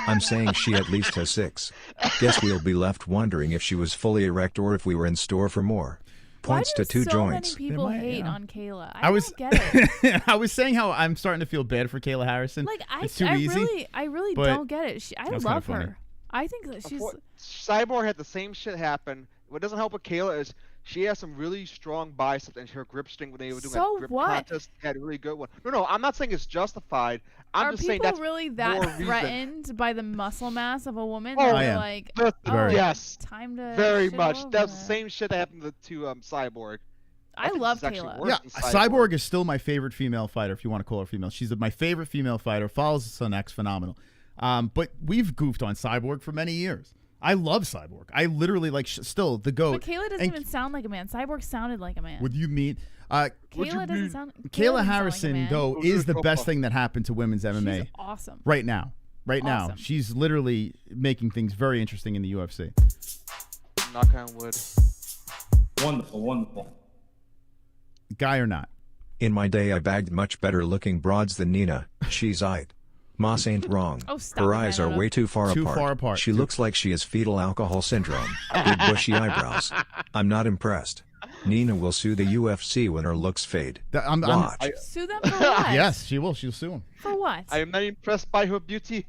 I'm saying she at least has 6. Guess we'll be left wondering if she was fully erect or if we were in store for more. Points
Why
to
do
2
so
joints.
many people
might,
hate
yeah.
on Kayla?
I was
don't get it.
I was saying how I'm starting to feel bad for Kayla Harrison.
Like
it's too easy.
I really
but
don't get it. I
that's
love
kinda funny.
her. I think that she's
Cyborg had the same shit happen. What doesn't help with Kayla is she has some really strong biceps, and her grip strength when they were doing
So
a grip
what?
contest had a really good one. No, I'm not saying it's justified. I'm
Are
just saying
people
that's
really
more
that
reason.
threatened by the muscle mass of a woman?
Oh,
that
I
they're
am.
like,
Yes,
oh,
yes,
time to
very
shit
much.
all over
That's the
her.
same shit that happened to Cyborg.
I
think
love
this is actually
Kayla.
worse
Yeah,
than
Cyborg is still my favorite female fighter, if you want to call her female. She's my favorite female fighter. Follows us on X, phenomenal. But we've goofed on Cyborg for many years. I love Cyborg. I literally still the GOAT.
But Kayla doesn't even sound like a man. Cyborg sounded like a man.
What do you mean?
Kayla doesn't sound.
Kayla Harrison,
like a man.
though, is the best thing that happened to women's MMA.
She's awesome.
Right now. Right now.
Awesome.
She's literally making things very interesting in the UFC.
Knock on wood.
Wonderful, wonderful.
Guy or not?
In my day I bagged much better looking broads than Nina. She's aight. Moss ain't wrong.
Oh, stop
Her
it,
eyes are
Hannah.
way too far
Too
apart.
far apart.
She looks like she has fetal alcohol syndrome. Big bushy eyebrows. I'm not impressed. Nina will sue the UFC when her looks fade. Watch.
Sue them for what?
Yes, she will. She'll sue him.
For what?
I am not impressed by her beauty.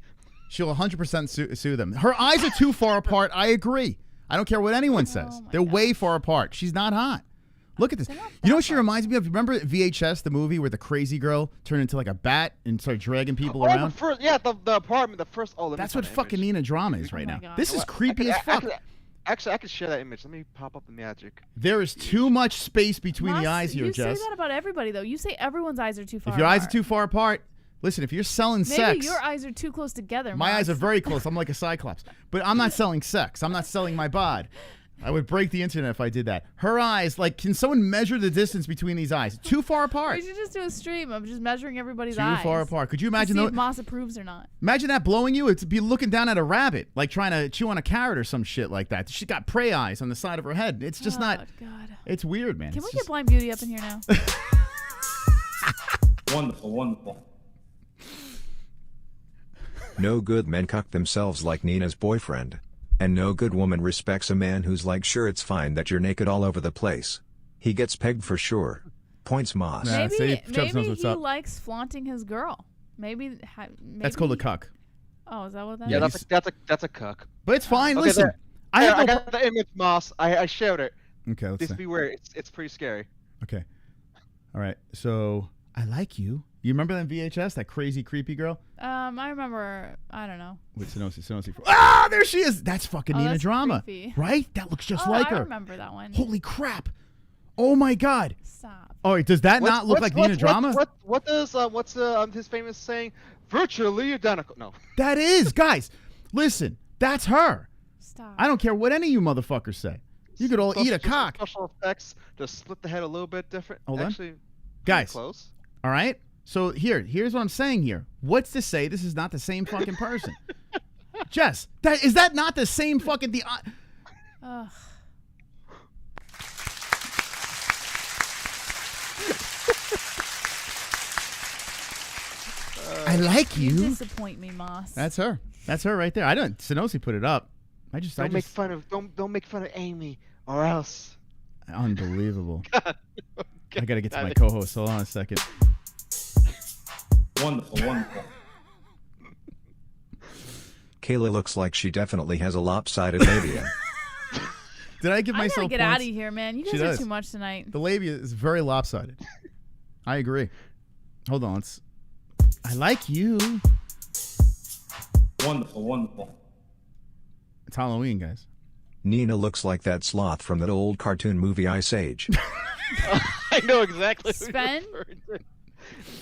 She'll 100% sue them. Her eyes are too far apart. I agree. I don't care what anyone says. They're way far apart. She's not hot. Look at this. You know what she reminds me of? Remember VHS, the movie where the crazy girl turned into like a bat and started dragging people around?
The apartment, the first. Oh,
That's what fucking Nina Drama is right now.
God.
This is creepy as fuck.
Actually, I could share that image. Let me pop up the magic.
There is too much space between the
Moss,
eyes here,
you
Jess.
say that about everybody, though. You say everyone's eyes are too far
If your eyes are
apart.
too far apart, listen, if you're selling
Maybe
sex.
your eyes are too close together.
My
Moss.
eyes are very close. I'm like a cyclops. But I'm not selling sex. I'm not selling my bod. I would break the internet if I did that. Her eyes, like, can someone measure the distance between these eyes? Too far apart.
We should just do a stream of just measuring everybody's
Too
eyes.
far apart. Could you imagine
see
those?
if Moss approves or not.
Imagine that blowing you. It'd be looking down at a rabbit, like trying to chew on a carrot or some shit like that. She got prey eyes on the side of her head. It's just not.
God.
It's weird, man.
Can
It's
we
just-
get Blind Beauty up in here now?
Wonderful, wonderful.
No good men cuck themselves like Nina's boyfriend. And no good woman respects a man who's like, sure, it's fine that you're naked all over the place. He gets pegged for sure. Points Moss.
Yeah,
Maybe,
Chubbs knows
maybe
what's
he
up.
likes flaunting his girl. Maybe.
That's called a cuck.
Oh, is that what that is?
Yeah, that's a cuck.
But it's fine.
Okay,
Listen,
there.
I have no
got the image, Moss. I shared it.
Okay, let's
Just
see.
beware. It's pretty scary.
Okay. All right. So I like you. You remember that VHS? That crazy, creepy girl?
I remember. I don't know.
Wait, Sonosi. Ah, there she is. That's fucking
Oh,
Nina
that's
Drama.
creepy.
Right? That looks just
Oh,
like
I
her.
remember that one.
Holy crap. Oh my God.
Stop.
Oh, wait, does that not look like Nina Drama?
What does what's his famous saying? Virtually identical. No.
That is, guys. Listen, that's her.
Stop.
I don't care what any of you motherfuckers say. You could all eat a
Just
cock.
Special effects. Just split the head a little bit different.
Hold on.
Actually,
Guys.
close.
All right. So here's what I'm saying here. What's to say this is not the same fucking person? Jess, is that not the same fucking
Ugh.
I like
You
you.
disappoint me, Moss.
That's her. That's her right there. I don't. Sonosi put it up.
Don't make fun of Amy or else.
Unbelievable.
God.
I gotta get to my co-host. Hold on a second.
Wonderful, wonderful.
Kayla looks like she definitely has a lopsided labia.
Did I give
I
myself
gotta get
points?
out of here, man. You
She
guys are
does.
too much tonight.
The labia is very lopsided. I agree. Hold on. I like you.
Wonderful, wonderful.
It's Halloween, guys.
Nina looks like that sloth from that old cartoon movie Ice Age.
I know exactly.
Sven?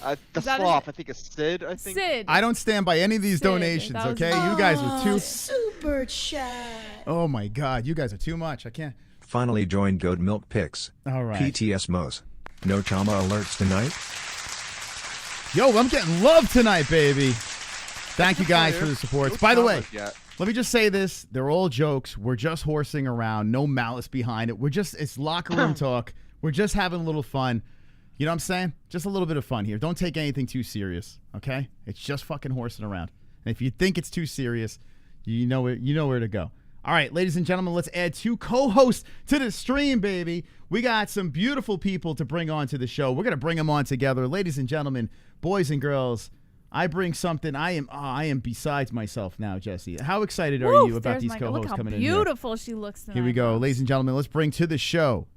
The
Is that
sloth. I think it's Sid. I think.
Sid.
I don't stand by any of these
Sid,
donations,
that was-
okay? You guys are too...
Super chat.
Oh, my God. You guys are too much. I can't...
Finally joined Goat Milk Pics.
All right.
PTS Mos. No trauma alerts tonight?
Yo, I'm getting love tonight, baby. Thank you guys for the support. By the way, let me just say this. They're all jokes. We're just horsing around. No malice behind it. It's locker room talk. We're just having a little fun. You know what I'm saying? Just a little bit of fun here. Don't take anything too serious, okay? It's just fucking horsing around. And if you think it's too serious, you know where to go. All right, ladies and gentlemen, let's add 2 co-hosts to the stream, baby. We got some beautiful people to bring on to the show. We're going to bring them on together. Ladies and gentlemen, boys and girls, I bring something. I am besides myself now, Jesse. How excited are you about these co-hosts coming in here?
Look how beautiful she looks tonight.
Here we go. Ladies and gentlemen, let's bring to the show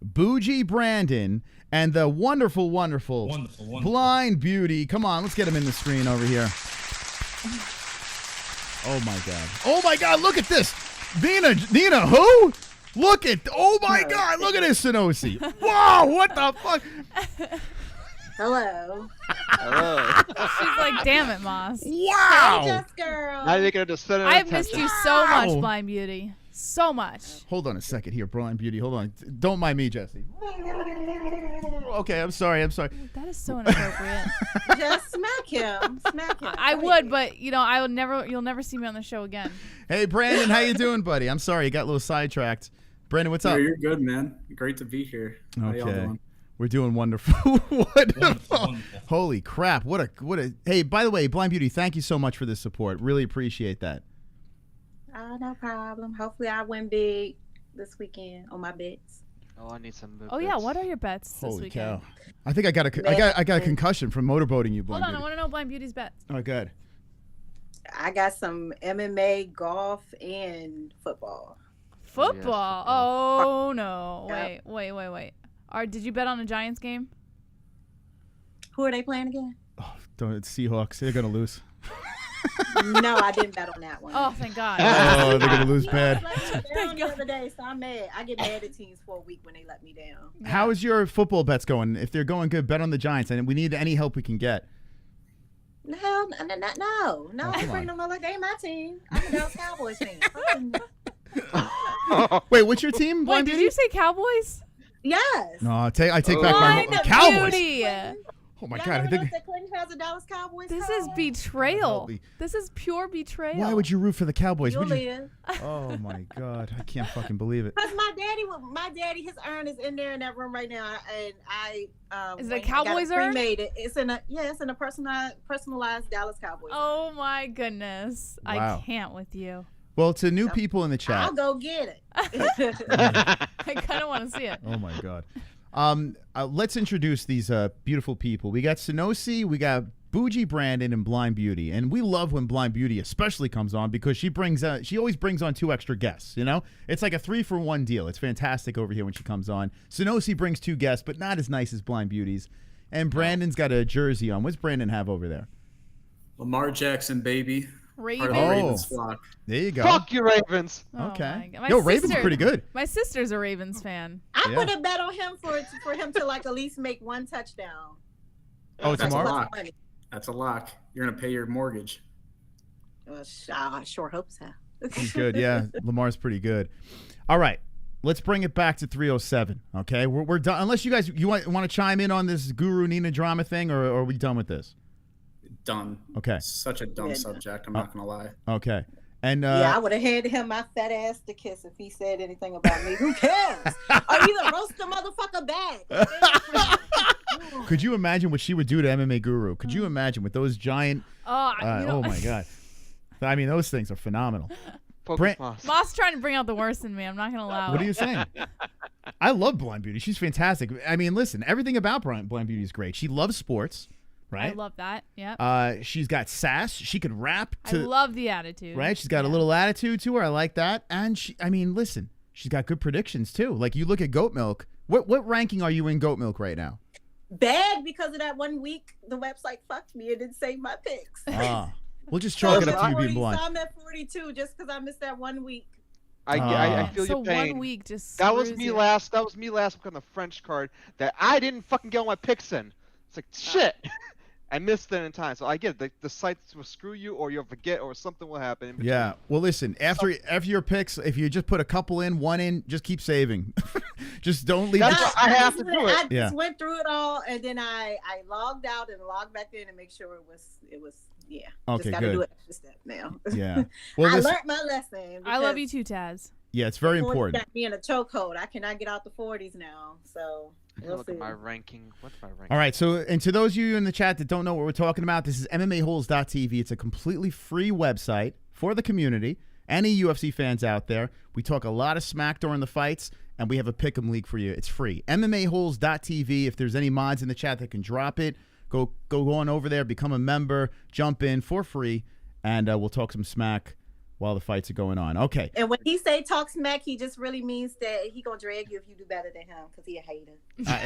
Bougie Brandon and the wonderful Blind Beauty. Come on, let's get him in the screen over here. Oh, my God. Oh, my God, look at this. Nina who? Look at, oh, my God, look at this, Sonosi. Wow, what the fuck?
Hello.
Hello.
She's like, damn it, Moss.
Wow.
Hey, Jess girl.
Now you're gonna just center
I've missed you so much,
Wow.
Blind Beauty. So much.
Hold on a second here, Blind Beauty. Hold on. Don't mind me, Jesse. Okay, I'm sorry.
That is so inappropriate.
Just smack him. Smack him.
I would, but you'll never see me on the show again.
Hey, Brandon, how you doing, buddy? I'm sorry, you got a little sidetracked. Brandon, what's up?
No, you're good, man. Great to be here. How y'all
Okay.
doing?
We're doing wonderful. Wonderful. Holy crap. What a Hey, by the way, Blind Beauty, thank you so much for this support. Really appreciate that.
Oh, no problem. Hopefully I win big this weekend on my bets.
Oh, I need some.
Oh yeah, what are your bets this
Holy
weekend?
cow. I think I got a concussion from motorboating you, Blind
Hold on, I
Beauty.
want to know Blind Beauty's bets.
Oh, good.
I got some MMA, golf, and football.
Football? Oh no!
Yep.
Wait. Did you bet on a Giants game?
Who are they playing again?
It's Seahawks. They're gonna lose.
No, I didn't bet on that one.
Oh, thank God.
Oh, they're gonna lose bad.
The other day, so I'm mad. I get mad at teams for a week when they let me down.
How is your football bets going? If they're going good, bet on the Giants, and we need any help we can get.
Hell, no.
Oh,
I
come
bring them like they my team. I'm a Dallas Cowboys fan.
Wait, what's your team?
Wait,
Blind
did
Beauty?
you say Cowboys?
Yes.
No, I take back my
Blind
Cowboys.
Beauty.
Oh my
Y'all
God! I
never
think.
noticed that Clinton has a Dallas Cowboys
This
hat?
is betrayal.
Holy-
This is pure betrayal.
Why would you root for the Cowboys?
You'll
Would you-
live.
Oh my God! I can't fucking believe it.
Cause my daddy, his urn is in there in that room right now, and I
Is it a
when I got
Cowboys urn?
Pre-made it. It's in a personalized Dallas Cowboys.
Oh my goodness!
Wow.
I can't with you.
Well, to new people in the chat.
I'll go get it.
I kind of want to see it.
Oh my God. Let's introduce these beautiful people. We got Sonosi, we got Bougie Brandon, and Blind Beauty. And we love when Blind Beauty especially comes on because she always brings on 2 extra guests, you know? It's like a 3-for-1 deal. It's fantastic over here when she comes on. Sonosi brings 2 guests, but not as nice as Blind Beauty's. And Brandon's got a jersey on. What's Brandon have over there?
Lamar Jackson, baby.
Ravens.
Part of the Ravens flock.
There you go.
Fuck you, Ravens.
Okay.
My
Yo, Ravens
sister-
are pretty good.
My sister's a Ravens fan.
I
Yeah.
put a bet on him for him to like at least make 1 touchdown.
Oh,
That's a
tomorrow?
lock. That's a lock. You're gonna pay your mortgage.
I sure hope so.
He's good. Yeah, Lamar's pretty good. All right. Let's bring it back to 307. Okay, we're done. Unless you guys want to chime in on this Guru Nina drama thing, or are we done with this?
Done.
Okay.
Such a dumb subject. I'm not gonna lie.
Okay. And
yeah, I would have handed him my fat ass to kiss if he said anything about me. Who cares? Or either roast the motherfucker back.
could you imagine what she would do to MMA Guru? Could you imagine with those giant?
Oh,
Oh my God! I mean, those things are phenomenal.
Moss trying to bring out the worst in me. I'm not gonna allow it.
What are you saying? I love Blind Beauty. She's fantastic. I mean, listen, everything about Blind Beauty is great. She loves sports, right?
I love that. Yeah.
She's got sass. She could rap.
I love the attitude.
Right? She's got a little attitude to her. I like that. And I mean, listen, she's got good predictions too. Like you look at Goat Milk. What ranking are you in Goat Milk right now?
Bad because of that 1 week the website fucked me. It didn't save my picks.
We'll just chalk it up to you being blind.
So I'm at 42 just because I missed that 1 week.
I feel your pain.
1 week just
that was
screws
me
you.
last. That was me last week on the French card that I didn't fucking get all my picks in. It's like shit. I missed it in time, so I get it. The sites will screw you, or you'll forget, or something will happen. In between.
Yeah. Well, listen. After your picks, if you just put a couple in, 1 in, just keep saving. Just don't leave.
That's what I have to do it.
I just went through it all, and then I logged out and logged back in and make sure it was. Yeah.
Okay,
just gotta
good.
do an extra step now.
Yeah. Well,
I
listen,
learned my lesson.
I love you too, Taz.
yeah, it's very
40
important.
got me in a chokehold. I cannot get out the 40s now. So we'll
Look
see.
at my ranking. What's my ranking?
All right, so and to those of you in the chat that don't know what we're talking about, this is MMA-Holes.tv. It's a completely free website for the community. Any UFC fans out there, we talk a lot of smack during the fights, and we have a pick'em league for you. It's free. MMA-Holes.tv. If there's any mods in the chat that can drop it, go on over there, become a member, jump in for free, and we'll talk some smack while the fights are going on. Okay.
And when he say talk smack, he just really means that he gonna drag you if you do better than him because he a hater.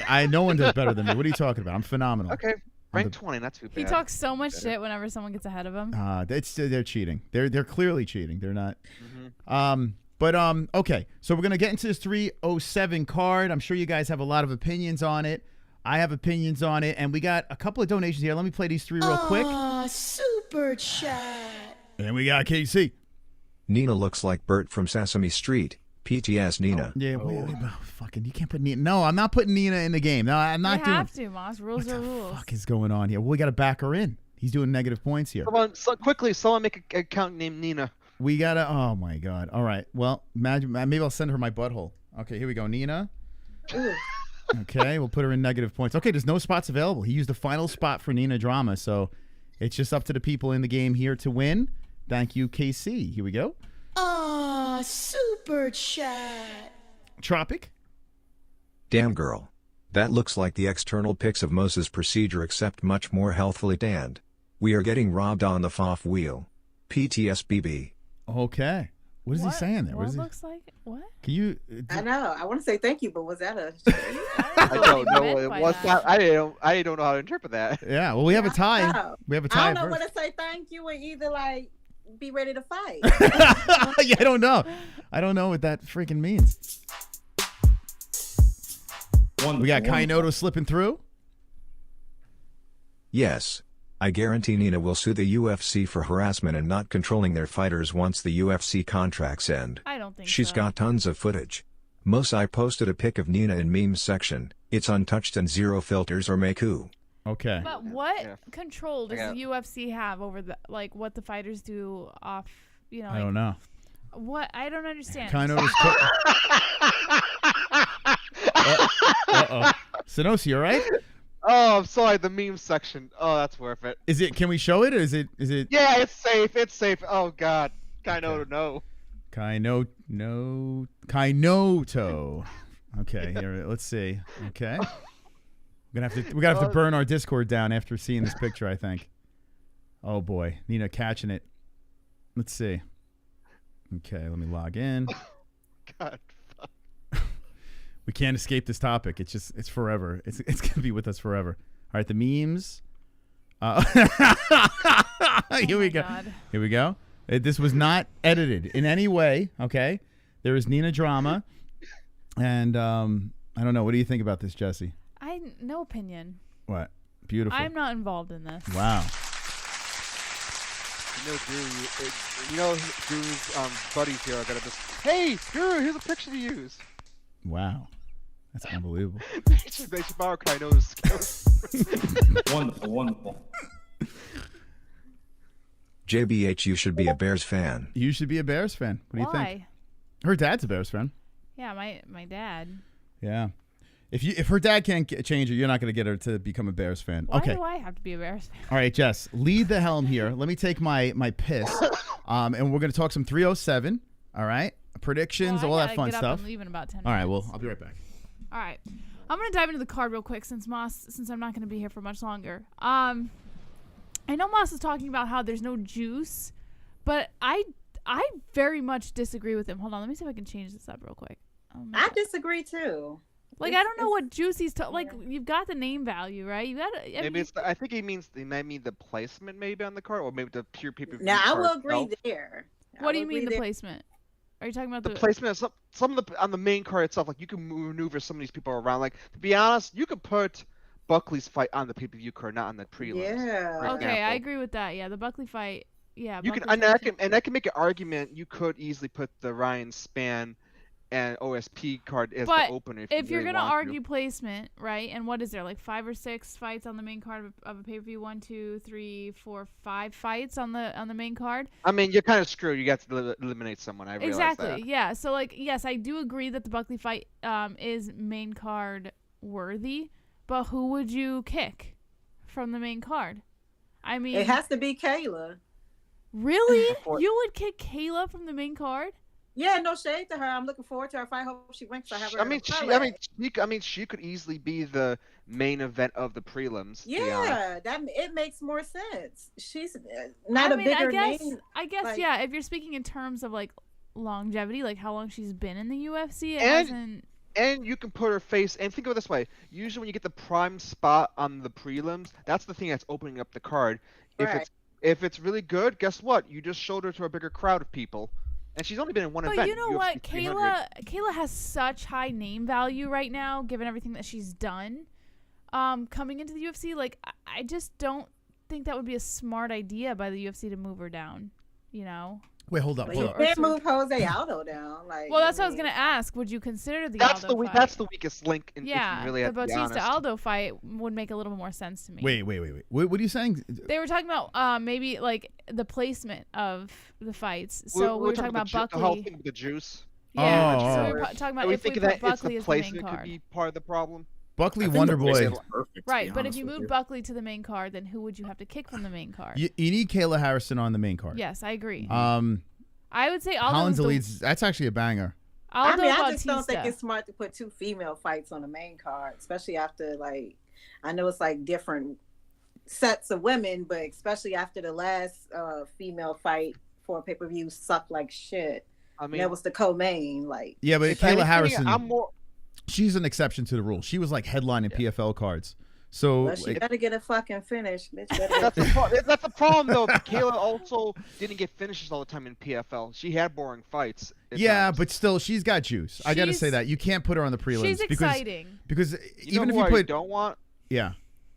I no one does better than me. What are you talking about? I'm phenomenal.
Okay, rank 20. Not too bad.
He talks so much shit whenever someone gets ahead of him.
They're cheating. They're clearly cheating. They're not. Okay. So we're gonna get into this 307 card. I'm sure you guys have a lot of opinions on it. I have opinions on it, and we got a couple of donations here. Let me play these 3 real quick.
Super chat.
And we got KC.
Nina looks like Bert from Sesame Street. PTS Nina.
Yeah, wait, fucking, you can't put Nina. No, I'm not putting Nina in the game. No, I'm not
You
doing.
have to, Moss. Rules are rules.
What the fuck is going on here? Well, we got to back her in. He's doing negative points here.
Come on, quickly, someone make an account named Nina.
We gotta. Oh my god. All right. Well, imagine. Maybe I'll send her my butthole. Okay, here we go, Nina. Okay, we'll put her in negative points. Okay, there's no spots available. He used the final spot for Nina Drama, so it's just up to the people in the game here to win. Thank you, KC. Here we go.
Super chat.
Tropic.
Damn girl. That looks like the external pics of Moses' procedure except much more healthfully tanned. We are getting robbed on the FOF wheel. PTSBB.
Okay. What is he saying there?
What
is
looks like? What?
Can you?
I know. I want to say thank you, but was that a?
I don't know. It was not. I don't know how to interpret that.
Yeah. Well, we have a tie. We have a tie.
I don't know what to say thank you or either like be ready to fight.
Yeah, I don't know. I don't know what that freaking means. We got Kainoto slipping through.
Yes. I guarantee Nina will sue the UFC for harassment and not controlling their fighters once the UFC contracts end.
I don't don't think
She's
so.
got tons of footage. Mosai posted a pic of Nina in memes section. It's untouched and zero filters or Maku.
Okay.
But what control does the UFC have over the what the fighters do off? You know,
I don't know.
What I don't understand.
Kind of. Uh-oh. Sonosi, all right?
Oh, I'm sorry. The meme section. Oh, that's worth it.
Is it? Can we show it? Or is it?
Yeah, it's safe. It's safe. Oh God. No.
Kainoto. Okay, here. Let's see. Okay. We gotta have to burn our Discord down after seeing this picture, I think. Oh boy, Nina catching it. Let's see. Okay, let me log in.
God.
We can't escape this topic. It's forever. It's gonna be with us forever. All right, the memes. Here we go.
God.
Here we go. This was not edited in any way. Okay, there is Nina drama, and I don't know. What do you think about this, Jesse?
No opinion.
What? Beautiful.
I'm not involved in this.
Wow.
Guru's buddies here are gonna just, hey, Guru, here's a picture to use.
Wow. That's unbelievable.
They should borrow Kaino's skills.
Wonderful.
JBH, you should be a Bears fan.
You should be a Bears fan. What do you think?
Why?
Her dad's a Bears fan.
Yeah, my dad.
Yeah. If her dad can't change her, you're not going to get her to become a Bears fan.
Why
okay.
do I have to be a Bears fan?
All right, Jess, lead the helm here. Let me take my piss, and we're going to talk some 307. All right, predictions, all that fun
get up
stuff.
and leave in about 10
all right,
minutes.
well, I'll be right back.
All right, I'm going to dive into the card real quick since I'm not going to be here for much longer. I know Moss is talking about how there's no juice, but I very much disagree with him. Hold on, let me see if I can change this up real quick.
I disagree too.
Like, I don't know what juice he's like. You've got the name value, right? You got.
I think he might mean the placement maybe on the card, or maybe the pure pay-per-view.
Now I will
card
agree
itself.
there.
What do you mean the placement? Are you talking about
the placement? Of some of the on the main card itself, like you can maneuver some of these people around. Like to be honest, you could put Buckley's fight on the pay-per-view card, not on the prelims.
Yeah.
Okay, I agree with that. Yeah, the Buckley fight. Yeah.
You
Buckley
can, and I can make an argument. You could easily put the Ryan Spann and OSP card as the opener.
If you're
really
gonna
want
argue placement, right? And what is there, like 5 or 6 fights on the main card of a pay-per-view? 1, 2, 3, 4, 5 fights on the main card.
I mean, you're kind of screwed. You got to eliminate someone. I realize
exactly.
that.
Yeah. So like, yes, I do agree that the Buckley fight is main card worthy, but who would you kick from the main card? I mean,
it has to be Kayla.
Really? You would kick Kayla from the main card?
Yeah, no shade to her. I'm looking forward to her fight. I hope she wins. I have her.
I mean, she could easily be the main event of the prelims.
Yeah, it makes more sense. She's not a bigger name.
I guess yeah. If you're speaking in terms of like longevity, like how long she's been in the UFC,
and you can put her face. And think of it this way: usually when you get the prime spot on the prelims, that's the thing that's opening up the card. If it's really good, guess what? You just showed her to a bigger crowd of people. And she's only been in one event.
But you know
UFC
what?
300.
Kayla has such high name value right now, given everything that she's done. Coming into the UFC, like I just don't think that would be a smart idea by the UFC to move her down. You know.
Wait, hold up.
You can't move Jose Aldo down. Like,
well, that's what I was gonna ask. Would you consider the Aldo fight?
That's the weakest link. If you really
the
have to be honest.
Batista Aldo fight would make a little more sense to me.
Wait. What are you saying?
They were talking about maybe like the placement of the fights. So we were talking about Buckley.
The whole thing with the juice.
Yeah. So we were talking about if we put Buckley as the main
placement
card.
could be part of the problem.
Buckley Wonderboy.
Right, but if you move Buckley to the main card, then who would you have to kick from the main card?
You need Kayla Harrison on the main card.
Yes, I agree. I would say Aldo.
Collins Elites. That's actually a banger.
I just don't think it's smart to put 2 female fights on the main card, especially after like I know it's like different sets of women, but especially after the last female fight for a pay-per-view sucked like shit. I mean, that was the co-main. Like,
yeah, but Kayla Harrison, she's an exception to the rule. She was like headlining PFL cards. So
well, she better get a fucking finish. Bitch,
that's the problem though. Kayla also didn't get finishes all the time in PFL. She had boring fights.
Yeah, but still, she's got juice. I got to say that you can't put her on the prelims.
She's exciting.
Because
even
if you put,
don't want.
Yeah.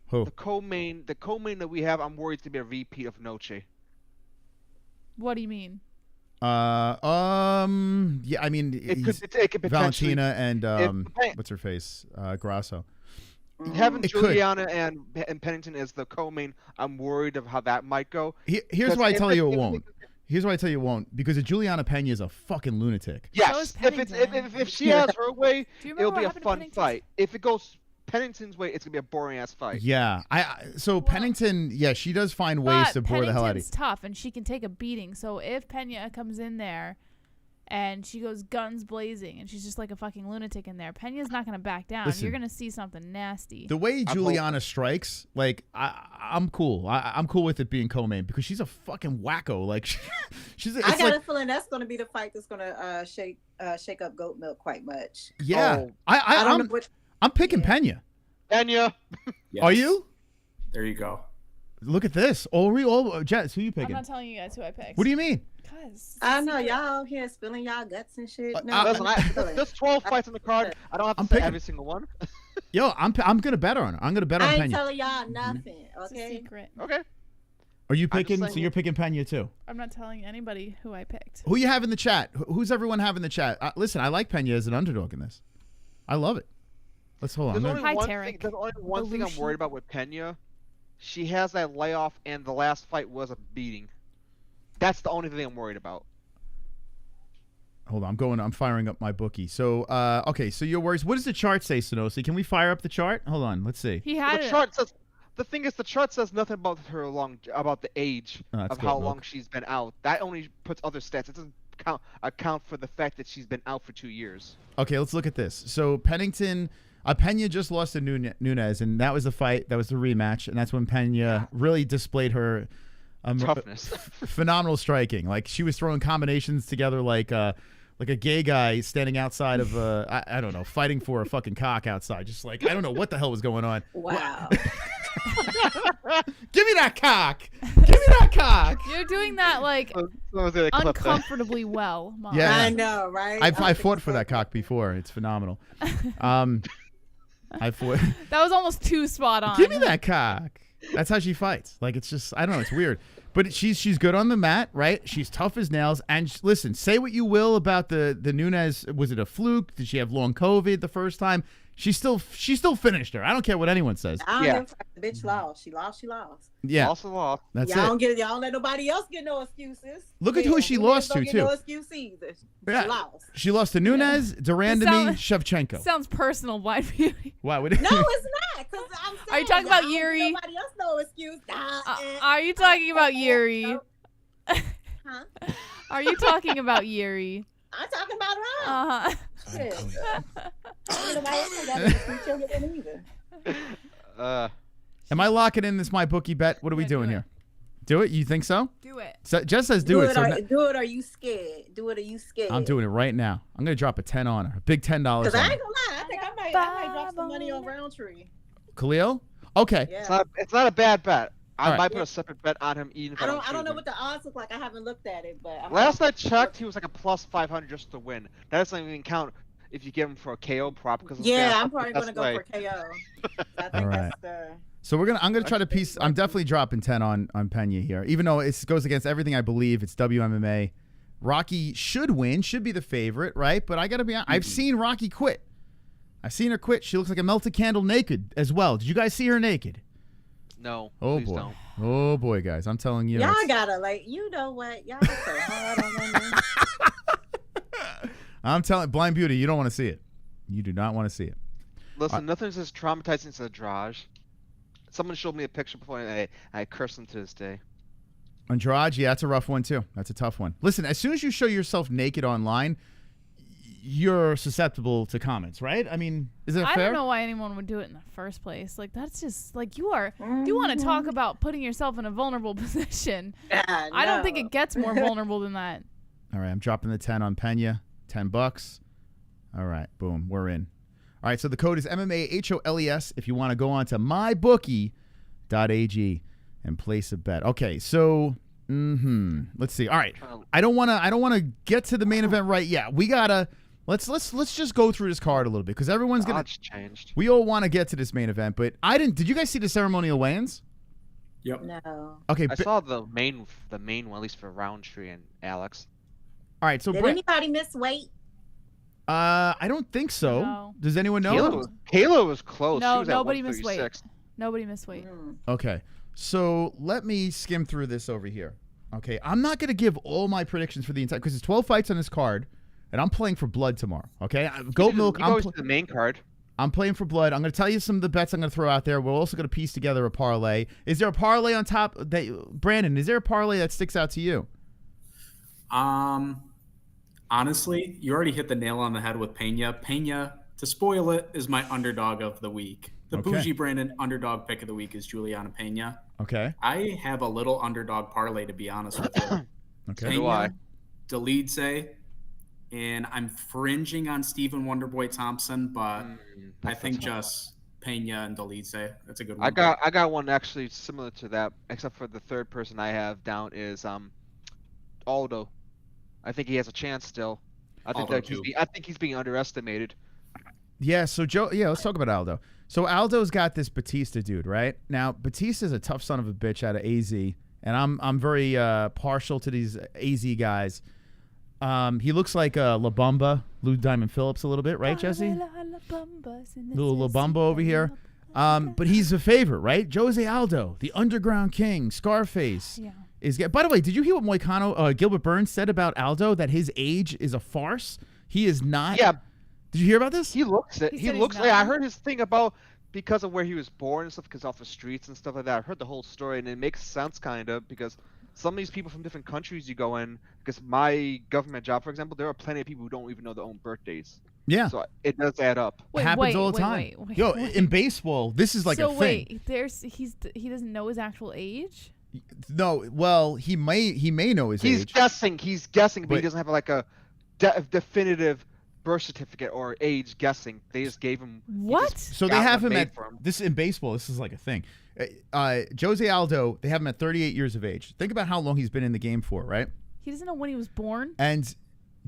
Who?
The co-main that we have, I'm worried to be a repeat of Noche.
What do you mean?
Yeah, I mean,
it could
Valentina and what's her face, Grasso.
Having Juliana and Pennington as the co-main, I'm worried of how that might go.
Here's why I tell you it won't. Here's why I tell you it won't. Because Juliana Pena is a fucking lunatic.
Yes, if she has her way, it'll be a fun fight. If it goes Pennington's way, it's gonna be a boring ass fight.
Yeah, Pennington, yeah, she does find ways to bore the hell out of you.
Pennington's tough, and she can take a beating. So if Pena comes in there, and she goes guns blazing, and she's just like a fucking lunatic in there, Pena's not gonna back down.
Listen,
you're gonna see something nasty.
The way Juliana strikes, like I'm cool. I'm cool with it being co-main because she's a fucking wacko. Like she's.
I got a feeling that's gonna be the fight that's gonna shake up Goat Milk quite much.
Yeah,
I don't know which.
I'm picking Pena.
Pena.
Are you?
There you go.
Look at this. Jess, who you picking?
I'm not telling you guys who I picked.
What do you mean?
Because
I know y'all here spilling y'all guts and shit. No,
there's 12 fights in the card. I don't have to say every single one.
Yo, I'm gonna bet on her. I'm gonna bet on Pena.
I ain't telling y'all nothing. Okay.
It's a secret.
Okay.
Are you picking? So you're picking Pena too?
I'm not telling anybody who I picked.
Who you have in the chat? Who's everyone have in the chat? Listen, I like Pena as an underdog in this. I love it. Let's hold on.
There's only one thing I'm worried about with Pena. She has that layoff, and the last fight was a beating. That's the only thing I'm worried about.
Hold on, I'm firing up my bookie. So, okay, so your worries. What does the chart say, Sonosi? Can we fire up the chart? Hold on, let's see.
The chart says. The thing is, the chart says nothing about about the age of how long she's been out. That only puts other stats. It doesn't account for the fact that she's been out for 2 years.
Okay, let's look at this. So Pennington. Pena just lost to Nunes, and that was the fight. That was the rematch, and that's when Pena really displayed her
toughness,
phenomenal striking. Like she was throwing combinations together, like a gay guy standing outside of I don't know, fighting for a fucking cock outside. Just like I don't know what the hell was going on.
Wow.
Give me that cock. Give me that cock.
You're doing that like uncomfortably well, Mom.
Yeah,
I know, right?
I fought for that cock before. It's phenomenal. I fought.
That was almost too spot on.
Give me that cock. That's how she fights. Like it's just I don't know. It's weird. But she's good on the mat, right? She's tough as nails. And listen, say what you will about the Nunes. Was it a fluke? Did she have long COVID the first time? She still finished her. I don't care what anyone says.
I don't give a bitch lost. She lost.
Yeah.
Lost.
That's
y'all
it.
Y'all don't let nobody else get no excuses.
Look at who she lost to, too.
No excuse either.
Yeah.
She lost.
She lost to Nunes, Durandamy, Shevchenko.
Sounds personal, Blind Beauty.
Why would
No, it's not. Because I'm saying,
are you talking about Yuri?
Nobody else no excuse.
Are you talking about Yuri?
Huh?
Are you talking about Yuri?
I'm talking about her.
Am I locking in this my bookie bet? What are we doing here? Do it? You think so?
Do it.
So Jess says do it.
Do it or are you scared? Do it or you scared?
I'm doing it right now. I'm going to drop a 10 on her. A big $10 on her.
Because I ain't going to lie. I think I might drop some money on Rountree.
Khalil? Okay.
Yeah.
It's not a bad bet. I might
right.
put a separate bet on him. Even if
I don't know what the odds look like. I haven't looked at it, but
last I checked, he was like a plus 500 just to win. That doesn't even count if you get him for a KO prop. Because
I'm probably gonna go for KO. I think
that's the. So I'm gonna try to piece. I'm definitely dropping 10 on Pena here, even though it goes against everything I believe. It's WMMA. Rocky should win, should be the favorite, right? But I gotta be honest. I've seen Rocky quit. I've seen her quit. She looks like a melted candle naked as well. Did you guys see her naked?
No.
Oh boy.
Don't.
Oh boy, guys. I'm telling you.
Y'all gotta you know what? Y'all are so hard on women.
I'm telling Blind Beauty, you don't want to see it. You do not want to see it.
Listen, nothing's as traumatizing as a Andrade. Someone showed me a picture before and I cursed him to this day.
Andrade, yeah, that's a rough one too. That's a tough one. Listen, as soon as you show yourself naked online, you're susceptible to comments, right? I mean, is that fair?
I don't know why anyone would do it in the first place. Like, that's just, like, you want to talk about putting yourself in a vulnerable position. I don't think it gets more vulnerable than that.
All right, I'm dropping the 10 on Pena. $10. All right, boom, we're in. All right, so the code is MMA-HOLES if you want to go on to mybookie.ag and place a bet. Okay, so let's see. All right, I don't want to get to the main event right yet. We gotta let's just go through this card a little bit because everyone's gonna
changed.
We all want to get to this main event, but I didn't. Did you guys see the ceremonial weigh-ins?
Yep.
No.
Okay.
I saw the main one, at least for Rountree and Alex.
All right, so
Did anybody miss weight?
I don't think so.
No.
Does anyone know?
Kayla was close.
No,
She was
nobody
at
missed weight.
136.
Nobody missed weight.
Okay, so let me skim through this over here. Okay, I'm not going to give all my predictions for the entire, because there's 12 fights on this card, and I'm playing for blood tomorrow. Okay, Goat Milk.
I'm to the main card.
I'm playing for blood. I'm going to tell you some of the bets I'm going to throw out there. We're also going to piece together a parlay. Is there a parlay on top that Brandon? Is there a parlay that sticks out to you?
Honestly, you already hit the nail on the head with Pena. Pena, to spoil it, is my underdog of the week. The bougie Brandon underdog pick of the week is Juliana Pena.
Okay.
I have a little underdog parlay, to be honest with you.
Okay.
Pena, Delidze, and I'm fringing on Stephen Wonderboy Thompson, but I think just Pena and Delidze. That's a good one.
I got one actually similar to that, except for the third person I have down is Aldo. I think he has a chance still. I think he's being underestimated.
Yeah, so Joe, let's talk about Aldo. So Aldo's got this Batista dude, right? Now, Batista's a tough son of a bitch out of AZ, and I'm very partial to these AZ guys. He looks like La Bamba, Lou Diamond Phillips a little bit, right, Jesse? Little La Bamba over here. But he's a favorite, right? Jose Aldo, the Underground King, Scarface.
Yeah.
By the way, did you hear what Moicano, Gilbert Burns said about Aldo, that his age is a farce? He is not.
Yeah.
Did you hear about this?
He looks it. He looks like, I heard his thing about because of where he was born and stuff, because off the streets and stuff like that. I heard the whole story, and it makes sense kind of, because some of these people from different countries you go in, because my government job, for example, there are plenty of people who don't even know their own birthdays.
Yeah.
So it does add up.
Happens all the time. Yo, in baseball, this is like a thing.
He doesn't know his actual age?
No, well, he may know his age.
He's guessing, but he doesn't have like a definitive birth certificate or age guessing. They just gave him
So they have him at this in baseball. This is like a thing. Jose Aldo, they have him at 38 years of age. Think about how long he's been in the game for, right?
He doesn't know when he was born.
And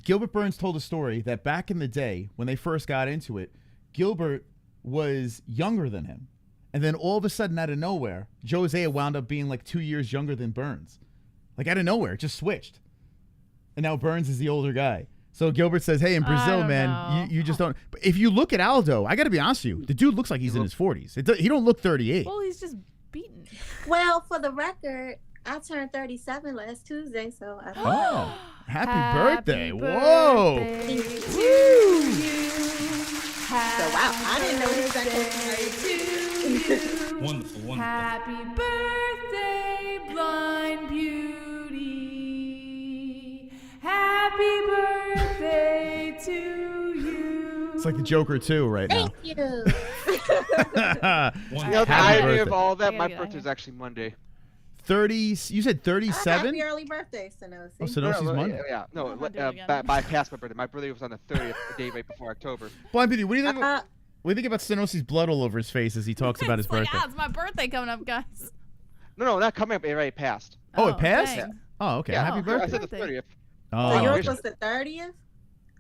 Gilbert Burns told a story that back in the day when they first got into it, Gilbert was younger than him. And then all of a sudden, out of nowhere, Jose wound up being like 2 years younger than Burns. Like out of nowhere, it just switched. And now Burns is the older guy. So Gilbert says, hey, in Brazil, man, you just don't. But if you look at Aldo, I got to be honest with you, the dude looks like he's in his 40s. He don't look 38.
Well, he's just beaten.
Well, for the record, I turned 37 last Tuesday, so I don't
know. Happy birthday.
Whoa.
Whoa.
So, wow, I didn't know he was that close to
Wonderful, wonderful.
Happy birthday, blind beauty. Happy birthday to you.
It's like the Joker, too, right now.
Thank you.
The irony of all that, my birthday is actually Monday.
30, you said 37?
Happy early birthday, Sanosi.
Oh, Sanosi's Monday.
Yeah, no, bypassed my birthday. My birthday was on the 30th, the day right before October.
Blind Beauty, what do you think? What do you think about Sanosi's blood all over his face as he talks about his birthday?
It's my birthday coming up, guys.
No, not coming up. It already passed.
Oh, it passed?
Dang.
Oh, okay.
Yeah,
Happy birthday.
I said the 30th.
Oh.
So yours was the 30th?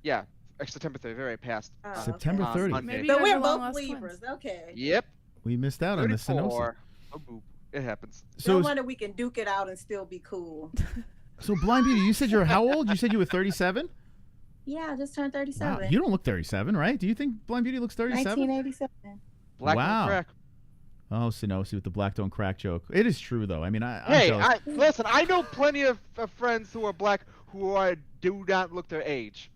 Yeah, September 30th. It already passed.
September 30th.
Maybe
So
you
we're
guys are long
both
lost
Libras.
twins.
Okay.
Yep.
We missed out on the Sanosi.
34. Oh, boop. It happens.
No wonder we can duke it out and still be cool.
So Blind Beauty, you said you're how old? You said you were 37?
Yeah, I just turned 37.
Wow. You don't look 37, right? Do you think Blind Beauty looks 37?
1987.
Black don't crack.
Oh, Sanosi with the black don't crack joke. It is true, though. I mean,
Listen, I know plenty of friends who are black who do not look their age.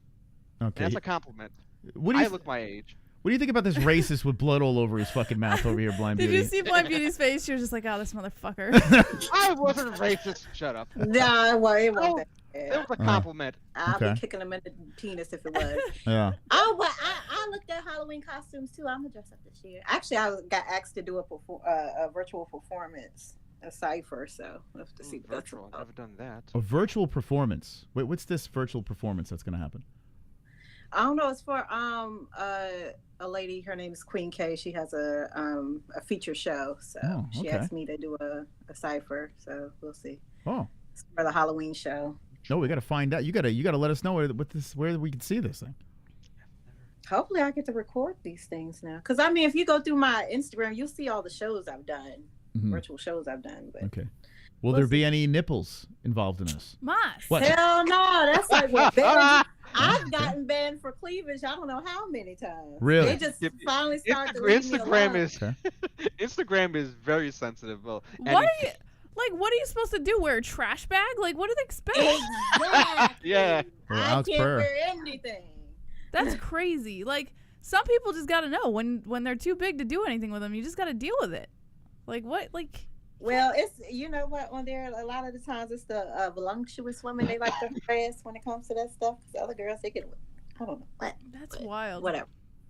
Okay.
And that's a compliment.
What do you
I look my age.
What do you think about this racist with blood all over his fucking mouth over here, Blind Beauty?
Did you see Blind Beauty's face? You're just like, oh, this motherfucker.
I wasn't racist. Shut up.
Nah, well, it wasn't.
It was a compliment.
I'll be kicking him in the penis if it was.
Yeah.
Oh, but I looked at Halloween costumes too. I'm gonna dress up this year. Actually, I got asked to do a virtual performance, a cipher. So we'll have to see.
Virtual. I've never done that.
A virtual performance. Wait, what's this virtual performance that's gonna happen?
I don't know. It's for a lady. Her name is Queen K. She has a feature show. So she asked me to do a cipher. So we'll see.
Oh.
It's for the Halloween show.
No, we got to find out. You got to let us know where we can see this thing.
Hopefully, I get to record these things now. Because if you go through my Instagram, you'll see all the shows I've done, virtual shows I've done. But
okay. Will there be any nipples involved in this?
Mas.
What?
Hell no. That's like what I've gotten banned for cleavage. I don't know how many times.
Really?
They just finally started to leave me
Instagram
alone.
is Instagram is very sensitive. Well,
What are you like? What are you supposed to do? Wear a trash bag? Like, what do they expect?
Exactly.
Yeah.
Well,
I
Alex
can't
Pereira.
wear anything.
That's crazy. Like, some people just gotta know when they're too big to do anything with them. You just gotta deal with it. Like what? Like.
Well, it's you know what on there a lot of the times it's the voluptuous women they like to harass when it comes to that stuff. The other girls they can I don't know what.
That's wild.
Whatever.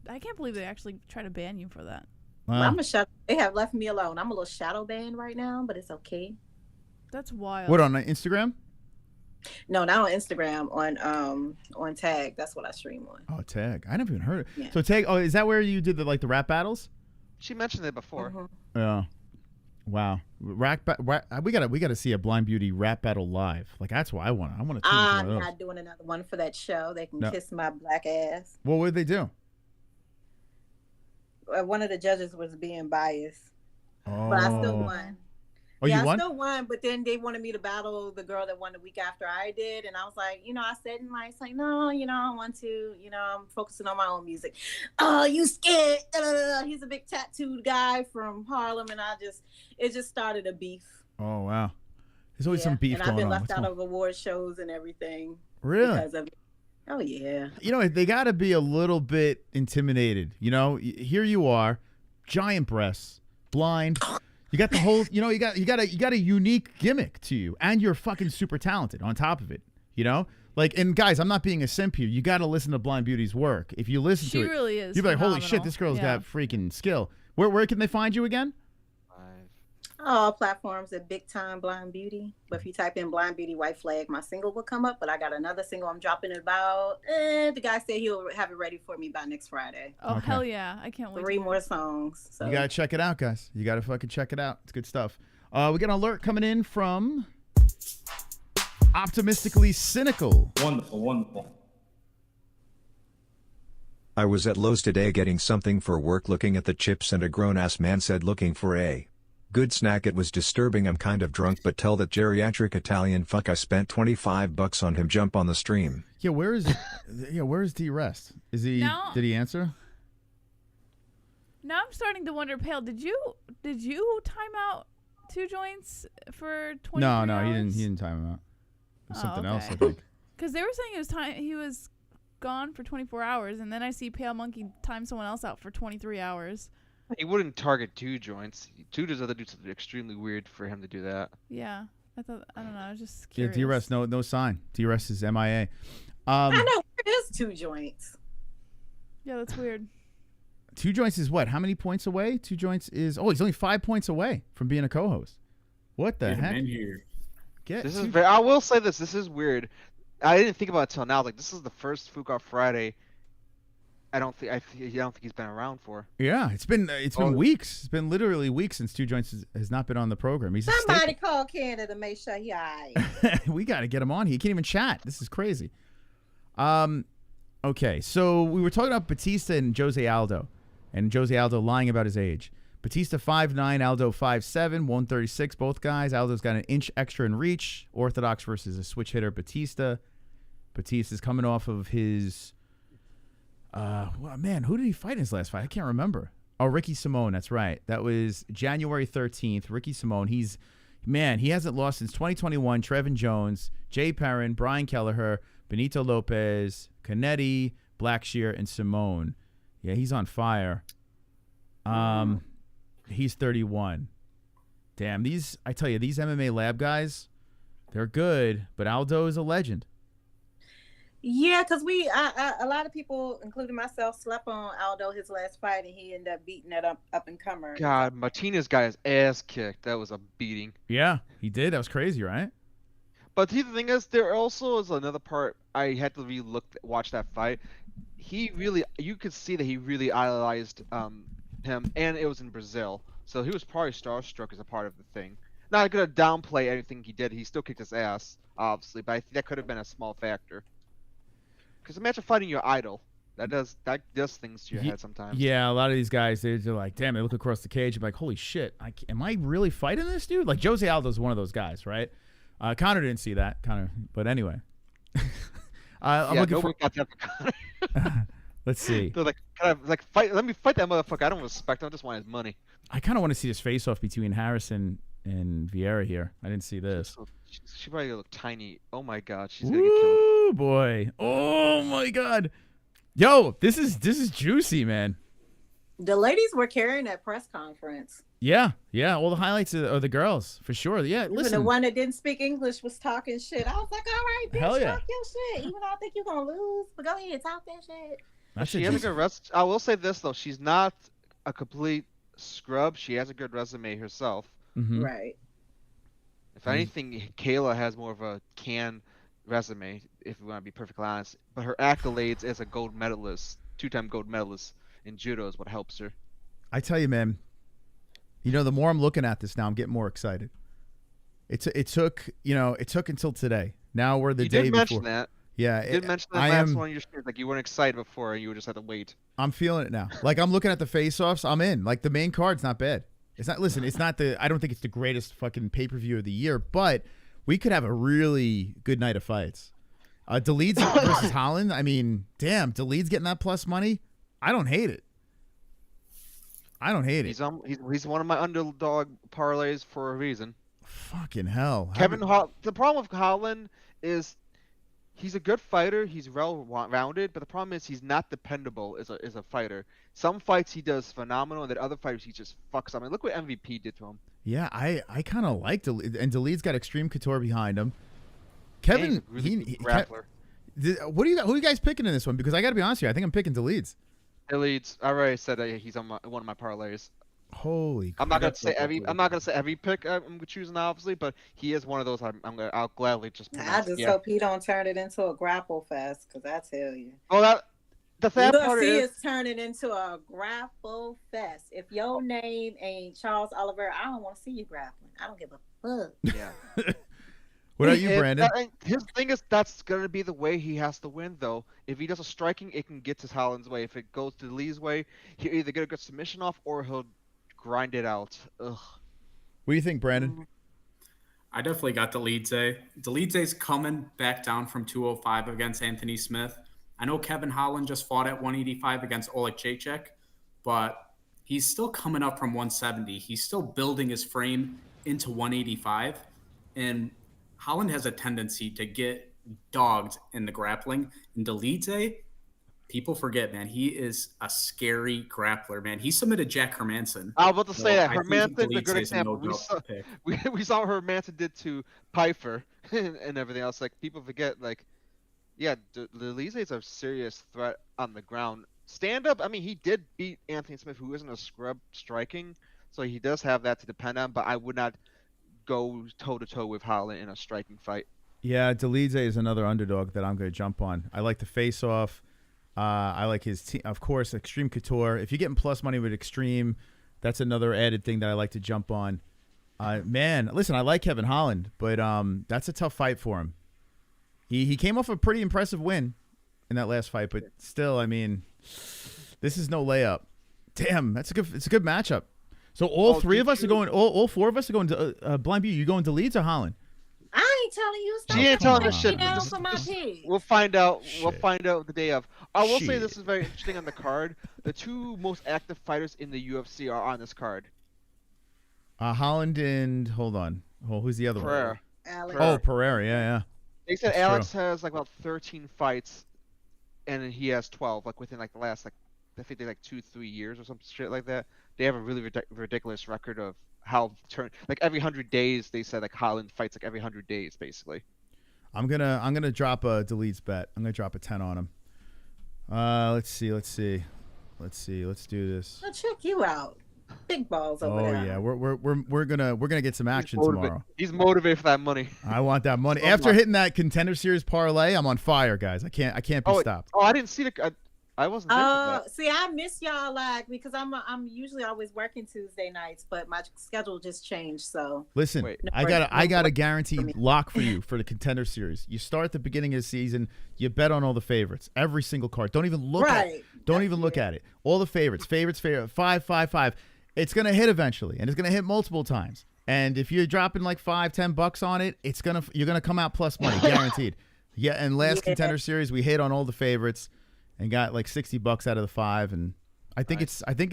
I can't believe they actually try to ban you for that.
Wow.
I'm a shadow. They have left me alone. I'm a little shadow banned right now, but it's okay.
That's wild.
What, on Instagram?
No, not on Instagram. On Tag. That's what I stream on.
Oh, Tag. I never even heard it.
Yeah.
So Tag. Oh, is that where you did the rap battles?
She mentioned it before.
Yeah. Wow. We gotta see a Blind Beauty rap battle live. Like that's what I want. I want to.
I'm not doing another one for that show. They can kiss my black ass.
What would they do?
One of the judges was being biased,
Oh.
but I still won.
Oh,
yeah,
you won?
I still won, but then they wanted me to battle the girl that won the week after I did, and I was like, I said in my, like, no, I don't want to, I'm focusing on my own music. Oh, you scared? He's a big tattooed guy from Harlem, and it just started a beef.
Oh wow. There's always some beef
and
going on.
I've been left
What's
out
going-
of award shows and everything.
Really?
Because of it. Oh yeah.
They got to be a little bit intimidated. Here you are, giant breasts, blind. You got the whole. You got a unique gimmick to you, and you're fucking super talented on top of it. And guys, I'm not being a simp here. You got to listen to Blind Beauty's work. If you listen to it,
She really is.
you'll be like, holy shit,
phenomenal.
this girl's
Yeah.
got freaking skill. Where can they find you again?
All platforms at Big Time Blind Beauty. But if you type in Blind Beauty White Flag, my single will come up. But I got another single I'm dropping about. The guy said he'll have it ready for me by next Friday.
Oh,
Okay.
hell yeah. I can't wait.
3 more songs. So.
You got to check it out, guys. You got to fucking check it out. It's good stuff. We got an alert coming in from Optimistically Cynical.
Wonderful.
I was at Lowe's today getting something for work, looking at the chips, and a grown-ass man said looking for a good snack. It was disturbing. I'm kind of drunk, but tell that geriatric Italian fuck I spent $25 on him. Jump on the stream.
Yeah, where's D Rest? Is he?
No.
Did he answer?
Now I'm starting to wonder, Pale, did you time out 2 joints for 23 hours?
No, he didn't time him out. It was something else, I
okay.
think.
Because they were saying he was gone for 24 hours, and then I see Pale Monkey time someone else out for 23 hours.
He wouldn't target 2 joints. 2 does other do something extremely weird for him to do that.
Yeah, I don't know. I was just
Yeah,
curious.
D Rest, no sign. D Rest is MIA.
I know where is 2 joints.
Yeah, that's weird.
2 joints is what? How many points away? 2 joints is he's only 5 points away from being a co-host. What the
Get him
heck?
in here.
This is very. I will say this. This is weird. I didn't think about it till now. Like, this is the first Fuka Friday. I don't think he's been around for.
Yeah, it's been weeks. It's been literally weeks since 2 joints has not been on the program. He's a
Somebody call Canada to make sure he all right.
we got to get him on. He can't even chat. This is crazy. Okay, so we were talking about Batista and Jose Aldo, and Jose Aldo lying about his age. Batista 5'9", Aldo 5'7", 136, both guys. Aldo's got an inch extra in reach. Orthodox versus a switch hitter, Batista. Batista's coming off of his... who did he fight in his last fight? I can't remember. Oh, Ricky Simone, that's right. That was January 13th. Ricky Simone, he hasn't lost since 2021. Trevin Jones, Jay Perrin, Brian Kelleher, Benito Lopez, Canetti, Blackshear, and Simone. Yeah, he's on fire. He's 31. Damn, I tell you, these MMA lab guys, they're good, but Aldo is a legend.
Yeah, because a lot of people, including myself, slept on Aldo his last fight, and he ended up beating that up and comer.
God, Martinez got his ass kicked. That was a beating.
Yeah, he did. That was crazy, right?
But see, the thing is, there also is another part. I had to watch that fight. You could see that he really idolized him, and it was in Brazil, so he was probably starstruck as a part of the thing. Not gonna downplay anything he did. He still kicked his ass, obviously, but I think that could have been a small factor. Because imagine fighting your idol. That does things to your head sometimes.
Yeah, a lot of these guys, they're like, damn, they look across the cage and be like, holy shit, am I really fighting this dude? Like Jose Aldo's one of those guys, right? Connor didn't see that, but anyway. I'm looking for. Let's see.
They're like, fight. Let me fight that motherfucker. I don't respect him. I just want his money.
I kind of want to see this face-off between Harrison and Vieira here. I didn't see this.
She probably gonna look tiny. Oh my god, she's gonna get killed.
Oh boy. Oh my god. Yo, this is juicy, man.
The ladies were carrying that press conference.
Yeah. All the highlights are the girls, for sure. Yeah,
Even
listen.
the one that didn't speak English was talking shit. I was like, all right, bitch,
Hell yeah.
talk your shit. Even though I think you're going to lose, but go ahead, talk that shit.
She has a good rest. I will say this, though. She's not a complete scrub. She has a good resume herself.
Mm-hmm.
Right.
If anything, Kayla has more of a resume, if we want to be perfectly honest. But her accolades as a gold medalist, 2-time gold medalist in judo is what helps her.
I tell you, man, the more I'm looking at this now, I'm getting more excited. It took until today. Now we're the day before.
You did mention that.
Yeah.
You did mention that last one of your streams. Like, you weren't excited before and you just had to wait.
I'm feeling it now. Like, I'm looking at the face-offs. I'm in. Like, the main card's not bad. It's not, listen, it's not I don't think it's the greatest fucking pay-per-view of the year, but we could have a really good night of fights. Deleeds versus Holland. I mean, damn, Deleeds getting that plus money. I don't hate it.
He's one of my underdog parlays for a reason.
Fucking hell.
The problem with Holland is he's a good fighter. He's well-rounded, but the problem is he's not dependable as a fighter. Some fights he does phenomenal, and then other fighters he just fucks up. I mean, look what MVP did to him.
Yeah, I kind of like Deleeds, and Deleeds got Extreme Couture behind him. Kevin,
grappler.
Who are you guys picking in this one? Because I got to be honest with you, I think I'm picking Deleeds.
Deleeds. I already said that he's on one of my parlays.
Holy!
I'm not gonna say every pick I'm choosing, obviously, but he is one of those. I'll gladly just.
I just hope he don't turn it into a grapple fest, because I tell you.
Well, the sad part
is turning into a grapple fest. If your name ain't Charles Oliver, I don't want to see you grappling. I don't give a fuck.
Yeah.
What about you, Brandon?
His thing is that's going to be the way he has to win, though. If he does a striking, it can get to Holland's way. If it goes to Lee's way, he'll either get a good submission off or he'll grind it out. Ugh.
What do you think, Brandon?
I definitely got Deleedze. Deleedze's coming back down from 205 against Anthony Smith. I know Kevin Holland just fought at 185 against Oleg Jacek, but he's still coming up from 170. He's still building his frame into 185, and Holland has a tendency to get dogged in the grappling. And Deleedze, people forget, man, he is a scary grappler, man. He submitted Jack Hermanson.
I was about to say that. Hermanson's a good example. We saw what Hermanson did to Pfeiffer and everything else. Like, people forget, like, yeah, Deleedze is a serious threat on the ground. Stand-up, I mean, he did beat Anthony Smith, who isn't a scrub striking, so he does have that to depend on, but I would not go toe-to-toe with Holland in a striking fight.
Yeah, Deleedze is another underdog that I'm going to jump on. I like the face-off. I like his team, of course, Extreme Couture. If you're getting plus money with Extreme, that's another added thing that I like to jump on. Man, listen, I like Kevin Holland, but that's a tough fight for him. He came off a pretty impressive win in that last fight, but still, I mean, this is no layup. Damn, it's a good matchup. So all four of us are going to Blind Beauty. You going to Leeds or Holland?
I ain't telling you.
She ain't telling us shit.
Down for my page.
We'll find out. Shit. We'll find out the day of. I will say this is very interesting on the card. The two most active fighters in the UFC are on this card.
Holland and hold on. Oh, who's the other
Pereira.
one? Oh, Pereira. Yeah.
They said that's Alex has like about 13 fights, and then he has 12. Like within like the last I think 2-3 years or some shit like that. They have a really ridiculous record of how every 100 days they said like Holland fights like every 100 days basically.
I'm gonna drop a Deleeds bet. I'm gonna drop a 10 on him. Let's see. Let's do this.
I'll check you out. Big balls over there.
Oh yeah, we're gonna get some action tomorrow.
He's motivated for that money.
I want that money. After hitting that Contender Series parlay, I'm on fire, guys. I can't be stopped.
Oh, I didn't see I wasn't there for that.
See, I miss y'all because I'm usually always working Tuesday nights, but my schedule just changed. So
listen, I got a guaranteed lock for you for the Contender Series. You start at the beginning of the season. You bet on all the favorites, every single card. Don't even look at it. Don't even look at it. All the favorites, favorite, 5, 5, 5. It's gonna hit eventually, and it's gonna hit multiple times. And if you're dropping like $5-10 on it, you're gonna come out plus money, guaranteed. Yeah, and last Contender Series, we hit on all the favorites and got like $60 out of the 5. And I think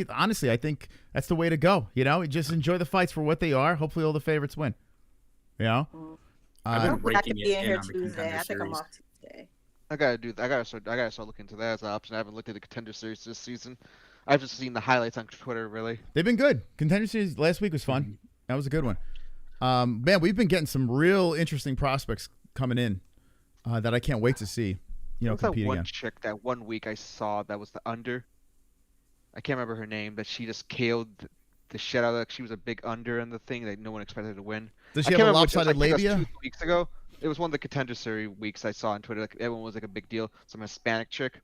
honestly, I think that's the way to go. You know, just enjoy the fights for what they are. Hopefully, all the favorites win. You know,
I've been raking
be
it
in
in
here
on the
Tuesday.
Contender
I think I'm
Series.
off Tuesday.
I gotta start looking into that as an option. I haven't looked at the Contender Series this season. I've just seen the highlights on Twitter. Really,
they've been good. Contender Series last week was fun. That was a good one. Man, we've been getting some real interesting prospects coming in that I can't wait to see. You know, compete
that one
again.
chick that one week I saw that was the under. I can't remember her name, but she just KO'd the shit out of it. She was a big under in the thing that no one expected to win.
Does she have a lopsided labia?
It was 2 weeks ago. It was one of the Contender Series weeks I saw on Twitter. Like everyone was like a big deal. Some Hispanic chick.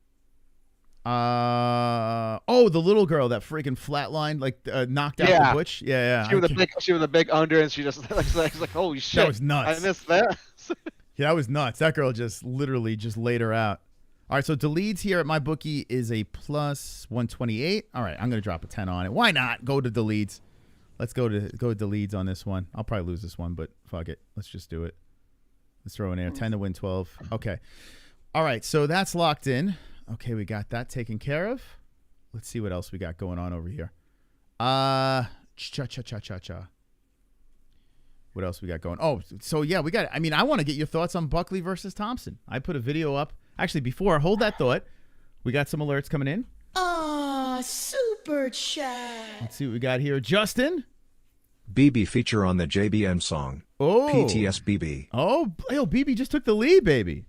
The little girl that freaking flatlined, like knocked out the butch. Yeah.
She was a big under, and she just like holy shit.
That was nuts.
I missed that.
Yeah, that was nuts. That girl just literally just laid her out. All right, so Deleeds here at my bookie is a plus 128. All right, I'm gonna drop a 10 on it. Why not? Go to Deleeds. Let's go to Deleeds on this one. I'll probably lose this one, but fuck it. Let's just do it. Let's throw in there 10 to win 12. Okay. All right, so that's locked in. Okay, we got that taken care of. Let's see what else we got going on over here. Cha. What else we got going? Oh, so yeah, we got. I mean, I want to get your thoughts on Buckley versus Thompson. I put a video up. Actually, before hold that thought, we got some alerts coming in.
Super chat.
Let's see what we got here. Justin.
BB feature on the JBM song.
Oh.
PTSBB.
Oh, BB just took the lead, baby.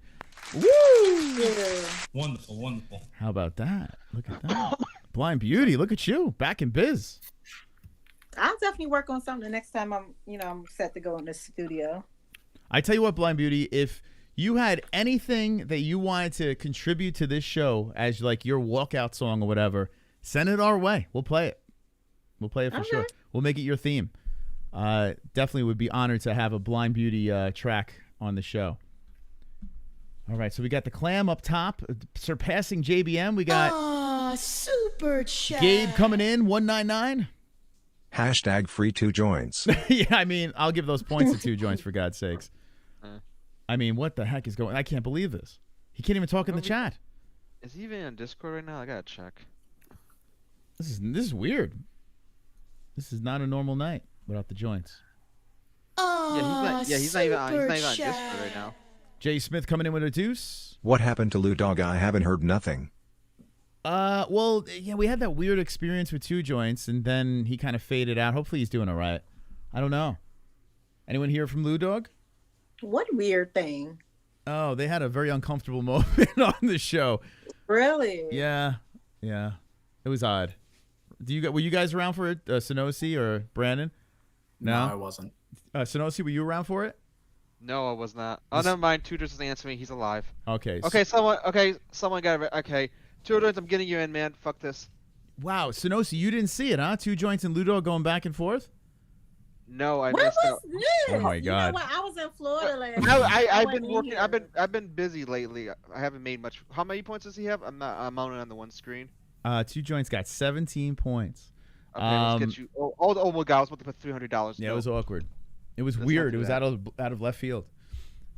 Woo!
Yeah.
Wonderful.
How about that? Look at that. Blind Beauty, look at you. Back in biz.
I'll definitely work on something the next time I'm set to go in the studio.
I tell you what, Blind Beauty, if you had anything that you wanted to contribute to this show as like your walkout song or whatever, send it our way. We'll play it. We'll play it for sure. We'll make it your theme. Definitely would be honored to have a Blind Beauty track on the show. All right, so we got the clam up top, surpassing JBM. We got
super chat.
Gabe coming in, 199.
Hashtag free 2 joints.
Yeah, I mean, I'll give those points to 2 joints for God's sakes. I mean, what the heck is going on? I can't believe this. He can't even talk in the chat.
Is he even on Discord right now? I gotta check.
This is weird. This is not a normal night without the joints.
He's not even on Discord right now.
Jay Smith coming in with a deuce.
What happened to Lou Dog? I haven't heard nothing.
Well, yeah, we had that weird experience with 2 joints, and then he kind of faded out. Hopefully he's doing all right. I don't know. Anyone hear from Lou Dog?
What weird thing?
Oh, they had a very uncomfortable moment on the show.
Really?
Yeah. It was odd. Were you guys around for it, Sonosi or Brandon? No,
I wasn't.
Sonosi, were you around for it?
No, I was not. Oh, never mind. Tudor just answered me. He's alive.
Okay.
Someone got it. Okay. Tudor, I'm getting you in, man. Fuck this.
Wow, Sonosi, you didn't see it, huh? 2 joints and Ludo going back and forth?
No, I
what
missed
was
it.
this?
Oh my God.
You know what? I was in Florida last
No,
night.
I've
wasn't
been
in
working.
here.
I've been busy lately. I haven't made much. How many points does he have? I'm mounted on the one screen.
2 joints got 17 points.
Okay, let's get you. Oh my God! I was about to put $300.
Yeah, it was awkward. It was weird. It was out of left field.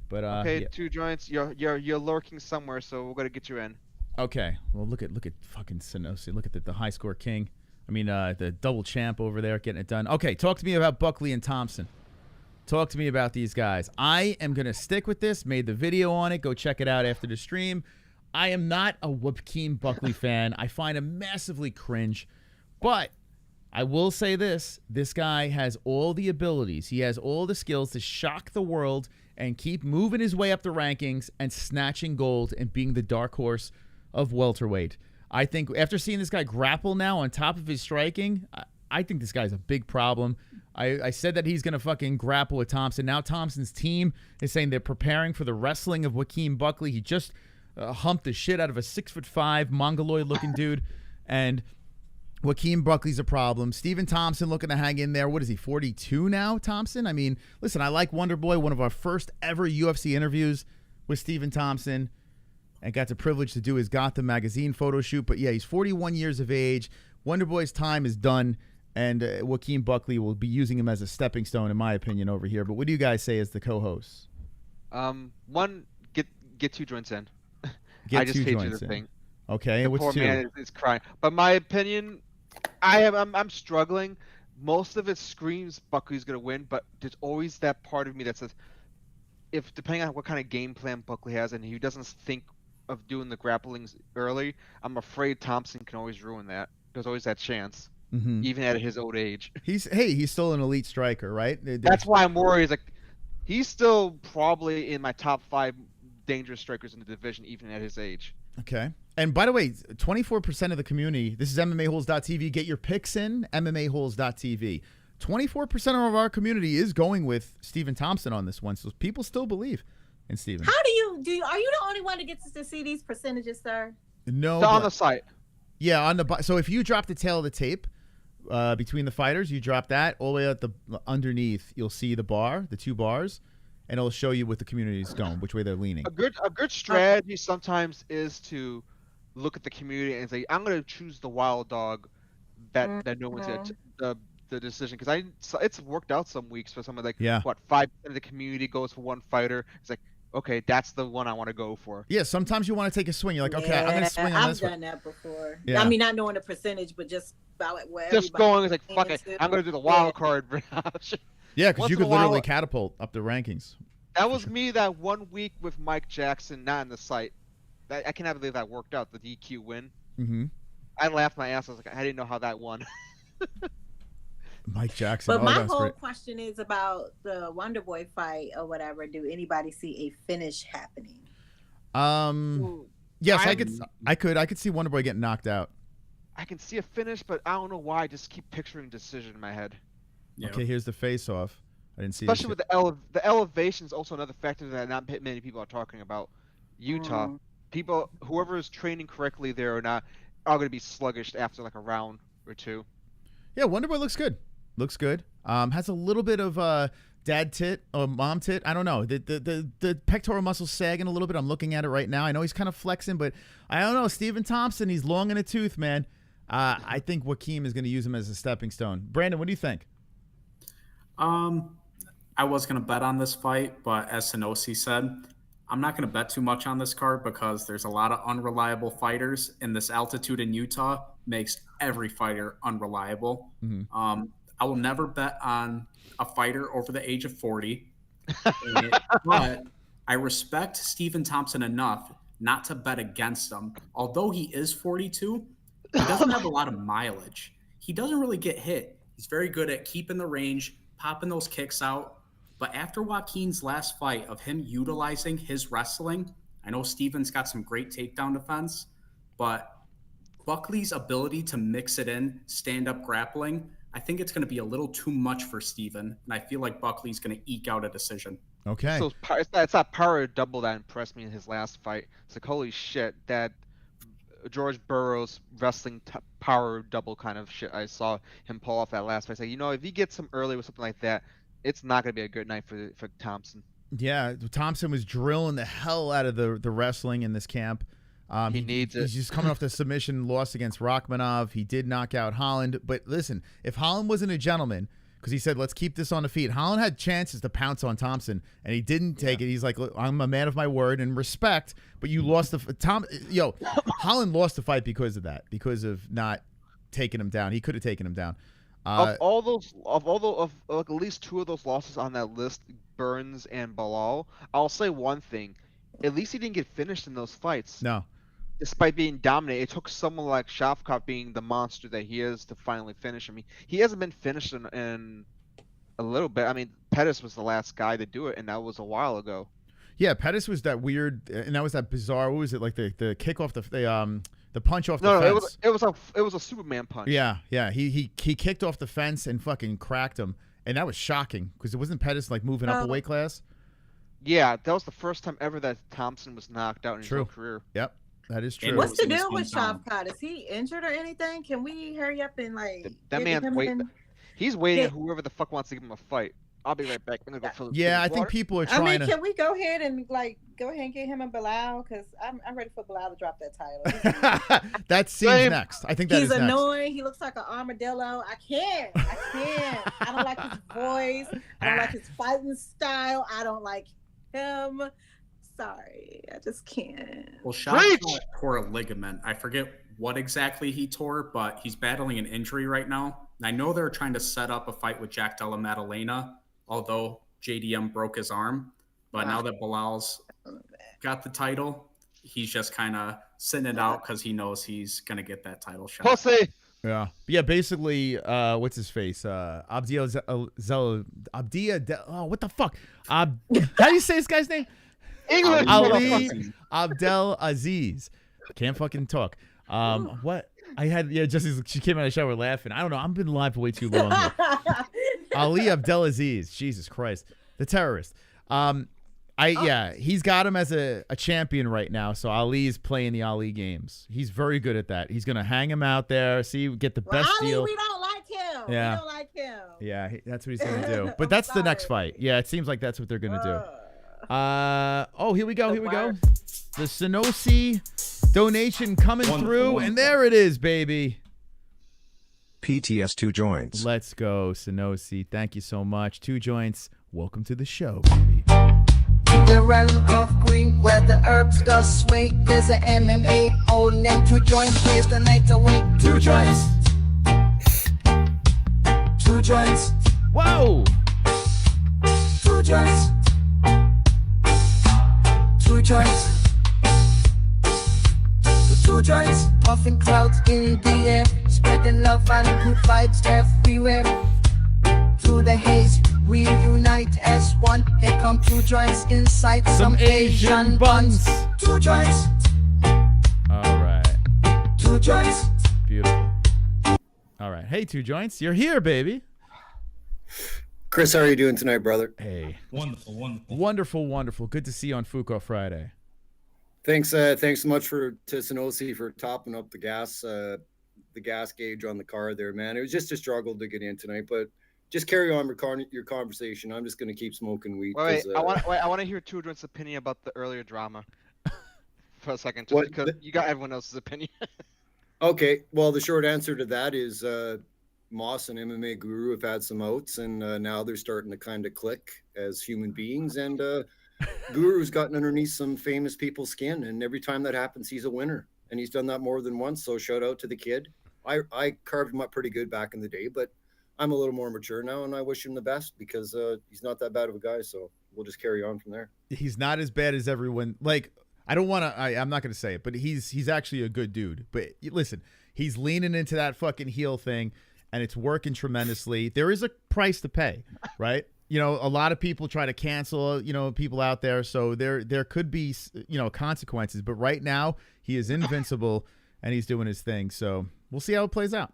But
okay,
yeah.
2 joints. You're lurking somewhere, so we're gonna get you in.
Okay. Well, look at fucking Sonosi. Look at the high score king. I mean, the double champ over there getting it done. Okay, talk to me about Buckley and Thompson. Talk to me about these guys. I am going to stick with this. Made the video on it. Go check it out after the stream. I am not a Joaquin Buckley fan. I find him massively cringe. But I will say this. This guy has all the abilities. He has all the skills to shock the world and keep moving his way up the rankings and snatching gold and being the dark horse of welterweight. I think after seeing this guy grapple now on top of his striking, I think this guy's a big problem. I said that he's going to fucking grapple with Thompson. Now Thompson's team is saying they're preparing for the wrestling of Joaquin Buckley. He just humped the shit out of a 6'5" mongoloid-looking dude, and Joaquin Buckley's a problem. Stephen Thompson looking to hang in there. What is he, 42 now, Thompson? I mean, listen, I like Wonder Boy. One of our first ever UFC interviews with Stephen Thompson, and got the privilege to do his Gotham magazine photo shoot. But yeah, he's 41 years of age. Wonder Boy's time is done, and Joaquin Buckley will be using him as a stepping stone, in my opinion, over here. But what do you guys say as the co-hosts?
One, get 2 joints in.
Get
I just
2
hate
joints
the
in.
thing.
Okay,
The
what's
poor
2?
man is crying. But my opinion, I'm struggling. Most of it screams Buckley's gonna win, but there's always that part of me that says, if depending on what kind of game plan Buckley has, and he doesn't think of doing the grapplings early, I'm afraid Thompson can always ruin that. There's always that chance, even at his old age.
He's still an elite striker, right?
That's why I'm worried. Like, he's still probably in my top 5 dangerous strikers in the division, even at his age.
Okay. And by the way, 24% of the community, this is MMA-Holes.tv. Get your picks in, MMA-Holes.tv. 24% of our community is going with Stephen Thompson on this one, so people still believe in Stephen.
How are you the only one that gets to see these percentages, sir?
No.
It's on the site.
Yeah, on the so if you drop the tail of the tape between the fighters, you drop that all the way at the underneath, you'll see the bar, the 2 bars, and it'll show you what the community is going, which way they're leaning.
A good strategy sometimes is to look at the community and say, I'm going to choose the wild dog that no one's the decision, because it's worked out some weeks for someone like 5% of the community goes for one fighter. It's like, okay, that's the one I want to go for.
Yeah, sometimes you want to take a swing. You're like, okay, I'm going to swing on this one.
I've done that before.
Yeah.
I mean, not knowing the percentage, but just about where
just going, it's like, fuck it, I'm going to do the wild card.
Yeah, because you could literally catapult up the rankings.
That was me that one week with Mike Jackson, not in the site. I cannot believe that worked out, the DQ win. I laughed my ass. I was like, I didn't know how that won.
Mike Jackson.
But my whole question is about the Wonder Boy fight or whatever. Do anybody see a finish happening?
Yes, I could see Wonder Boy getting knocked out.
I can see a finish, but I don't know why. I just keep picturing decision in my head.
Yep. Okay, here's the face-off. I didn't see.
Especially with the elevation is also another factor that not many people are talking about. Utah, people, whoever is training correctly there or not, are going to be sluggish after like a round or 2.
Yeah, Wonder Boy looks good. Looks good. Has a little bit of dad tit or mom tit. I don't know. The pectoral muscle's sagging a little bit. I'm looking at it right now. I know he's kind of flexing, but I don't know. Stephen Thompson, he's long in a tooth, man. I think Joaquin is going to use him as a stepping stone. Brandon, what do you think?
I was going to bet on this fight, but as Sanosi said, I'm not going to bet too much on this card because there's a lot of unreliable fighters, and this altitude in Utah makes every fighter unreliable. I will never bet on a fighter over the age of 40, but I respect Stephen Thompson enough not to bet against him. Although he is 42, he doesn't have a lot of mileage. He doesn't really get hit. He's very good at keeping the range, popping those kicks out. But after Joaquin's last fight of him utilizing his wrestling, I know Stephen's got some great takedown defense, but Buckley's ability to mix it in, stand-up grappling, I think it's going to be a little too much for Stephen, and I feel like Buckley's going to eke out a decision.
Okay.
So it's that power double that impressed me in his last fight. It's like, holy shit, that George Burroughs wrestling power double kind of shit I saw him pull off that last fight. It's like, you know, if he gets him early with something like that, it's not going to be a good night for Thompson.
Yeah, Thompson was drilling the hell out of the wrestling in this camp.
He needs it.
He's just coming off the submission loss against Rachmanov. He did knock out Holland. But listen, if Holland wasn't a gentleman, because he said, let's keep this on the feet. Holland had chances to pounce on Thompson, and he didn't take it. He's like, look, I'm a man of my word and respect, but you lost the Holland lost the fight because of that, because of not taking him down. He could have taken him down.
Of at least 2 of those losses on that list, Burns and Bilal, I'll say one thing. At least he didn't get finished in those fights.
No.
Despite being dominated, it took someone like Shavkat being the monster that he is to finally finish him. He hasn't been finished in a little bit. I mean, Pettis was the last guy to do it, and that was a while ago.
Yeah, Pettis was that weird, and that was that bizarre. What was it, like the kick off the punch off the fence?
No, it was a Superman punch.
Yeah. He kicked off the fence and fucking cracked him, and that was shocking because it wasn't Pettis like moving up a weight class.
Yeah, that was the first time ever that Thompson was knocked out in his whole career.
Yep, that is true.
What's the deal with Shavkat? Is he injured or anything? Can we hurry up and like?
That man's waiting. He's waiting. Whoever the fuck wants to give him a fight. I'll be right back. I'm gonna go fill
Yeah, I think people are trying
can we go ahead and get him a Bilal? Because I'm ready for Bilal to drop that title.
That seems next. I think that
he's
is
annoying. He looks like an armadillo. I can't. I don't like his voice. I don't like his fighting style. I don't like him. Sorry, I just can't.
Well, Shavkat tore a ligament. I forget what exactly he tore, but he's battling an injury right now. I know they're trying to set up a fight with Jack Della Maddalena, although JDM broke his arm. But now that Bilal's got the title, he's just kind of sitting it out because he knows he's going to get that title shot.
Pussy!
Yeah, basically, what's his face? What the fuck? How do you say this guy's name?
English.
Ali Abdel Aziz. Can't fucking talk. What? I had, Jessie, she came out of the shower laughing. I don't know. I've been live for way too long. Ali Abdel Aziz. Jesus Christ. The terrorist. He's got him as a champion right now. So Ali's playing the Ali games. He's very good at that. He's going to hang him out there. Get the best deal.
We don't like him.
Yeah.
We don't like him.
Yeah, that's what he's going to do. But that's the next fight. Yeah, it seems like that's what they're going to do. Here we go. The Synossi donation coming through, and there it is, baby.
PTS 2 joints.
Let's go, Synossi. Thank you so much. 2 joints. Welcome to the show, baby.
The realm of green where the herbs does swing. There's an MMA hole named 2 joints. Plays the night away. 2 joints. 2 joints.
Whoa.
2 joints. 2 joints. 2 joints. Puffing clouds in the air, spreading love and good vibes everywhere. Through the haze, we unite as one. Here come 2 joints inside some Asian buns. 2 joints.
All right.
2 joints.
Beautiful. All right. Hey, 2 joints. You're here, baby.
Chris, how are you doing tonight, brother?
Hey.
Wonderful.
Wonderful. Good to see you on Fuko Friday.
Thanks so much to Synossi for topping up the gas gauge on the car there, man. It was just a struggle to get in tonight, but just carry on your conversation. I'm just going to keep smoking weed.
Wait, I want to hear 2 joints' opinion about the earlier drama for a second, just because you got everyone else's opinion.
Okay, well, the short answer to that is Moss and MMA Guru have had some outs, and now they're starting to kind of click as human beings, and Guru's gotten underneath some famous people's skin, and every time that happens, he's a winner, and he's done that more than once, so shout out to the kid. I carved him up pretty good back in the day, but I'm a little more mature now, and I wish him the best because he's not that bad of a guy, so we'll just carry on from there.
He's not as bad as everyone. Like, I'm not going to say it, but he's actually a good dude. But listen, he's leaning into that fucking heel thing, and it's working tremendously. There is a price to pay, right? A lot of people try to cancel, people out there. So there could be, consequences. But right now, he is invincible, and he's doing his thing. So we'll see how it plays out.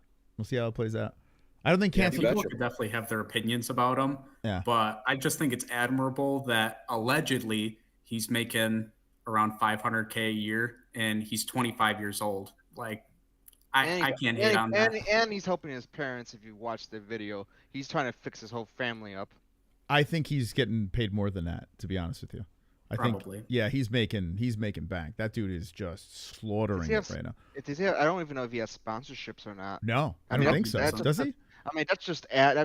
I don't think
people could definitely have their opinions about him.
Yeah.
But I just think it's admirable that allegedly he's making around $500K a year, and he's 25 years old. Like, I can't hate on that.
And he's helping his parents. If you watch the video, he's trying to fix his whole family up.
I think he's getting paid more than that, to be honest with you.
Probably.
He's making bank. That dude is just slaughtering it right now.
I don't even know if he has sponsorships or not.
No, I don't think so. Does he?
That's just ad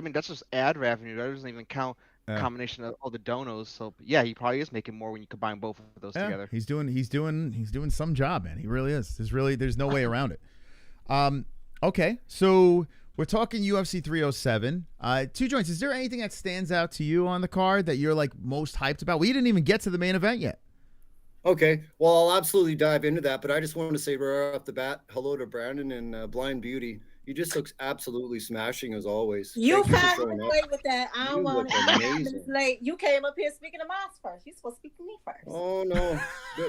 revenue. That doesn't even count a combination of all the donos. So yeah, he probably is making more when you combine both of those together.
He's doing some job, man. He really is. There's no way around it. Okay, so we're talking UFC 307. 2 joints. Is there anything that stands out to you on the card that you're like most hyped about? We didn't even get to the main event yet.
Okay, well, I'll absolutely dive into that, but I just want to say right off the bat, hello to Brandon and Blind Beauty. You just look absolutely smashing as always.
You kind of late with that. I don't want to. Late. You came up here speaking to Moss first. You're supposed to speak to me first.
Oh no!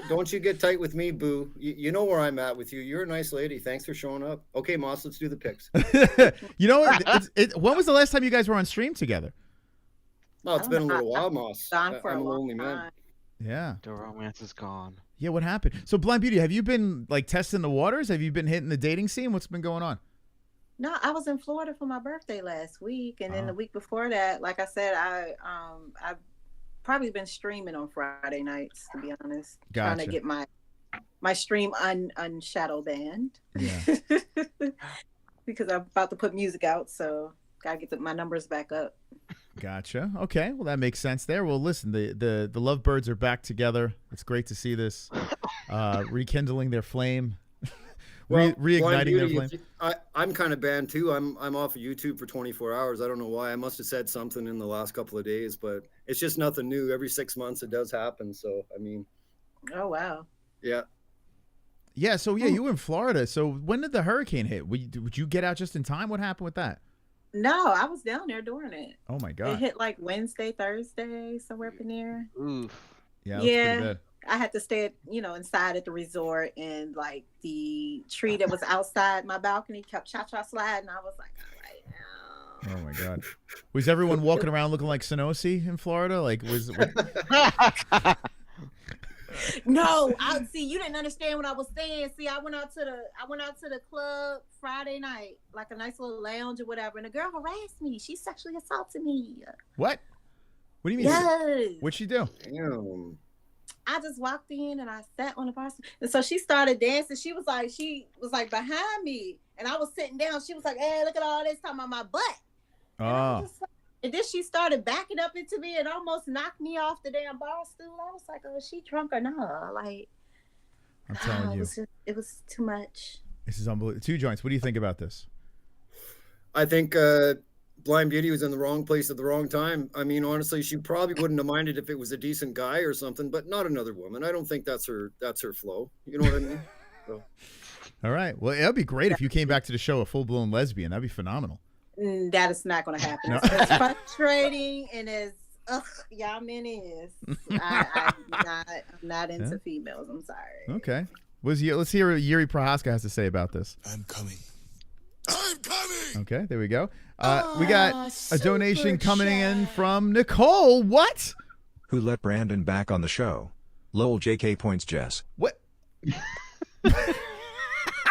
Don't you get tight with me, boo. You know where I'm at with you. You're a nice lady. Thanks for showing up. Okay, Moss, let's do the picks.
You know what? When was the last time you guys were on stream together?
No, it's been a little while, Moss.
Gone for
I'm
a
a lonely
long
man.
time.
Yeah.
The romance is gone.
Yeah, what happened? So, Blind Beauty, have you been like testing the waters? Have you been hitting the dating scene? What's been going on?
No, I was in Florida for my birthday last week, and then the week before that, like I said, I've probably been streaming on Friday nights, to be honest.
Gotcha.
Trying to get my stream unshadow banned.
Yeah.
Because I'm about to put music out, so gotta get my numbers back up.
Gotcha. Okay, well that makes sense there. Well, listen, the Lovebirds are back together. It's great to see this, rekindling their flame,
Well,
reigniting their
Beauty,
flame.
I'm kind of banned too. I'm off of YouTube for 24 hours. I don't know why. I must have said something in the last couple of days, but it's just nothing new. Every 6 months it does happen. So I mean,
Oh wow.
yeah.
Yeah. So yeah, you were in Florida. So when did the hurricane hit? Would you get out just in time? What happened with that?
No, I was down there during it.
Oh my
It
God.
hit like Wednesday, Thursday, somewhere up in there.
Oof.
Yeah. That's pretty
Yeah.
bad.
I had to stay, inside at the resort, and like the tree that was outside my balcony kept cha-cha sliding. I was like, all right,
Oh my God. Was everyone walking around looking like Sonosi in Florida? Like was
no, I see you didn't understand what I was saying. See, I went out to the club Friday night, like a nice little lounge or whatever, and a girl harassed me. She sexually assaulted me.
what? What do you mean?
Yes.
What'd she do?
Damn.
I just walked in and I sat on the bar, and so she started dancing. She was like behind me, and I was sitting down. She was like, "Hey, look at all this talking about my butt."
Oh.
And then she started backing up into me and almost knocked me off the damn bar stool. I was like, "Oh, is she drunk or not?" Like,
I'm telling you.
it was too much.
This is unbelievable. Two Joints, what do you think about this?
I think Blind Beauty was in the wrong place at the wrong time. I mean, honestly, she probably wouldn't have minded if it was a decent guy or something, but not another woman. I don't think that's her flow. You know what I mean? So.
All right. Well, it'd be great if you came back to the show a full-blown lesbian. That'd be phenomenal.
That is not going to happen.
No.
It's frustrating and as y'all men is. I'm not into females. I'm sorry.
Okay. Let's hear what Yuri Prohaska has to say about this.
I'm coming.
Okay, there we go. We got a donation coming in from Nicole. What?
Who let Brandon back on the show? Lol JK points Jess.
What?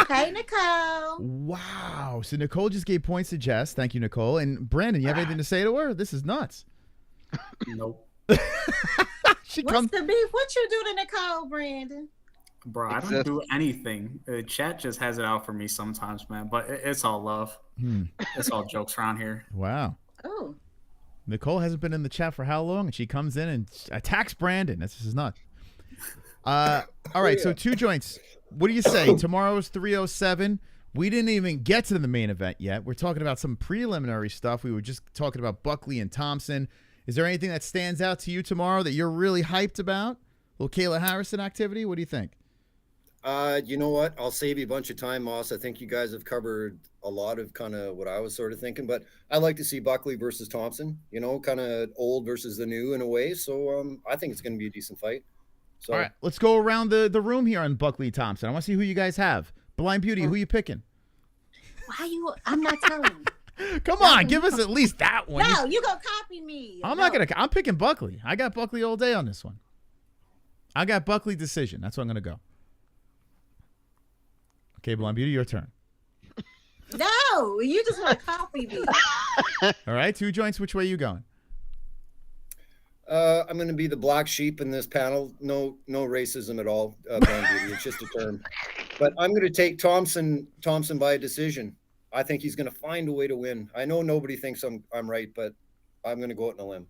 Hey, Nicole.
Wow. So Nicole just gave points to Jess. Thank you, Nicole. And Brandon, you have anything to say to her? This is nuts.
Nope.
What's the beef? What you do to Nicole, Brandon?
Bro, I don't do anything. Chat just has it out for me sometimes, man. But it's all love. It's all jokes around here.
Wow.
Oh.
Nicole hasn't been in the chat for how long? And she comes in and attacks Brandon. This is nuts. All right, so Two Joints. What do you say? Tomorrow's 307. We didn't even get to the main event yet. We're talking about some preliminary stuff. We were just talking about Buckley and Thompson. Is there anything that stands out to you tomorrow that you're really hyped about? A little Kayla Harrison activity? What do you think?
You know what? I'll save you a bunch of time, Moss. I think you guys have covered a lot of kind of what I was sort of thinking, but I like to see Buckley versus Thompson, kind of old versus the new in a way. So I think it's going to be a decent fight. So.
All right, let's go around the room here on Buckley Thompson. I want to see who you guys have. Blind Beauty, who you picking?
I'm not telling you.
Come on, give us at least that one.
No, you gonna copy me.
I'm picking Buckley. I got Buckley all day on this one. I got Buckley decision. That's what I'm going to go. Okay, Blonde Beauty, your turn.
No, you just want to copy me.
All right, Two Joints, which way you going?
I'm going to be the black sheep in this panel. No racism at all, Blonde Beauty. It's just a term. But I'm going to take Thompson by a decision. I think he's going to find a way to win. I know nobody thinks I'm right, but I'm going to go out on a limb.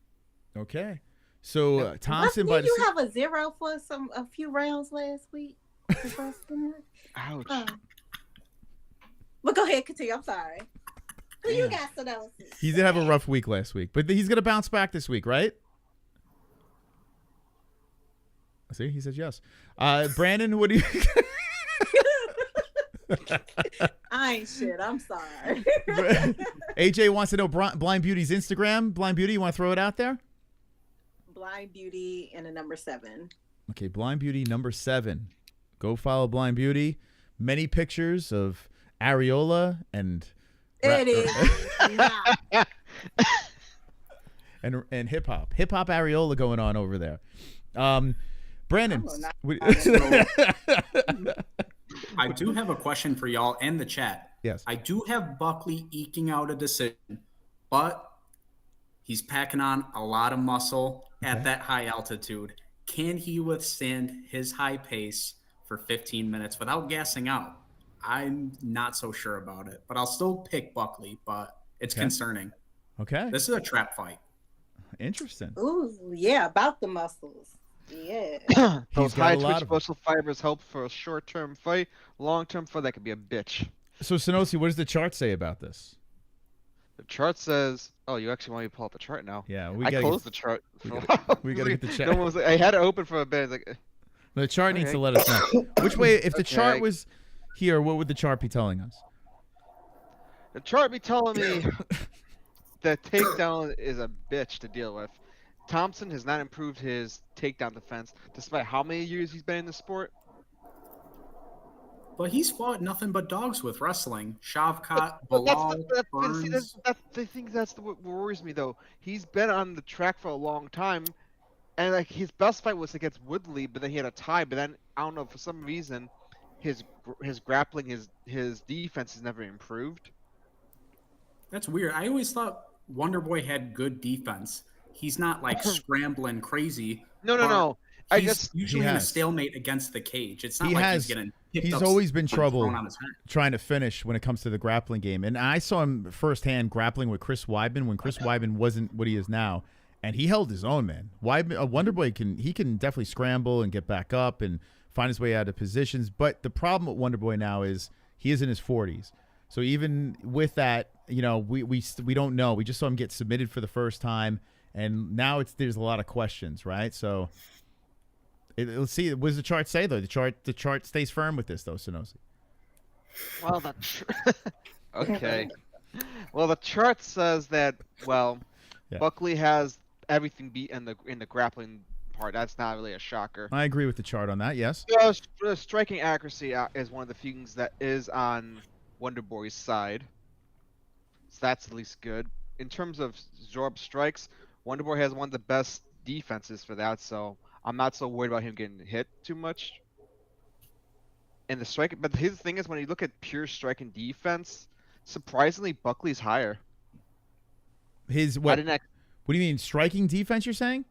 Okay. So Thompson by
decision. Did you have a 0 for a few rounds last week?
Ouch.
But go ahead, continue. I'm sorry. Who you got, Sonosi?
He did have a rough week last week, but he's going to bounce back this week, right? See, he says yes. Brandon, what do you...
I ain't shit. I'm sorry.
AJ wants to know Blind Beauty's Instagram. Blind Beauty, you want to throw it out there?
Blind Beauty and a number 7.
Okay, Blind Beauty number 7. Go follow Blind Beauty. Many pictures of Areola and...
It is not.
and hip-hop. Hip-hop Areola going on over there. Brandon.
I do have a question for y'all and the chat.
Yes.
I do have Buckley eking out a decision, but he's packing on a lot of muscle at that high altitude. Can he withstand his high pace for 15 minutes without gassing out? I'm not so sure about it, but I'll still pick Buckley, but it's concerning.
Okay.
This is a trap fight.
Interesting.
Ooh, yeah, about the muscles. Yeah.
Those high twitch muscle fibers help for a short-term fight. Long-term fight, that could be a bitch.
So, Sonosi, what does the chart say about this?
The chart says, "Oh, you actually want me to pull up the chart now?"
Yeah,
I closed the chart.
We gotta get the chart.
I had it open for a bit. Like,
the chart needs to let us know. Which way, if the chart was here, what would the chart be telling us?
The chart be telling me that takedown is a bitch to deal with. Thompson has not improved his takedown defense, despite how many years he's been in the sport.
But he's fought nothing but dogs with wrestling. Shavkat, Bilal, Burns.
I think that's what worries me, though. He's been on the track for a long time, and like his best fight was against Woodley, but then he had a tie. But then I don't know, for some reason, his grappling, his defense has never improved.
That's weird. I always thought Wonderboy had good defense. He's not like scrambling crazy.
No.
He's usually in a stalemate against the cage. It's not like he's getting picked up.
He's always been trouble
on his head.
trying to finish when it comes to the grappling game. And I saw him firsthand grappling with Chris Weidman when Chris Weidman wasn't what he is now. And he held his own, man. Wonderboy can definitely scramble and get back up and find his way out of positions. But the problem with Wonderboy now is he is in his 40s. So even with that, you know, we don't know. We just saw him get submitted for the first time, and now there's a lot of questions, right? So let's see. What does the chart say though? The chart stays firm with this though, Sonosi.
Well, okay. Well, the chart says that Buckley has everything beat in the grappling part. That's not really a shocker.
I agree with the chart on that. Yes.
The striking accuracy is one of the things that is on Wonderboy's side. So that's at least good. In terms of Zorb strikes, Wonderboy has one of the best defenses for that, so I'm not so worried about him getting hit too much. And the strike, but his thing is when you look at pure strike and defense, surprisingly Buckley's higher.
His what? What do you mean striking defense? You're saying?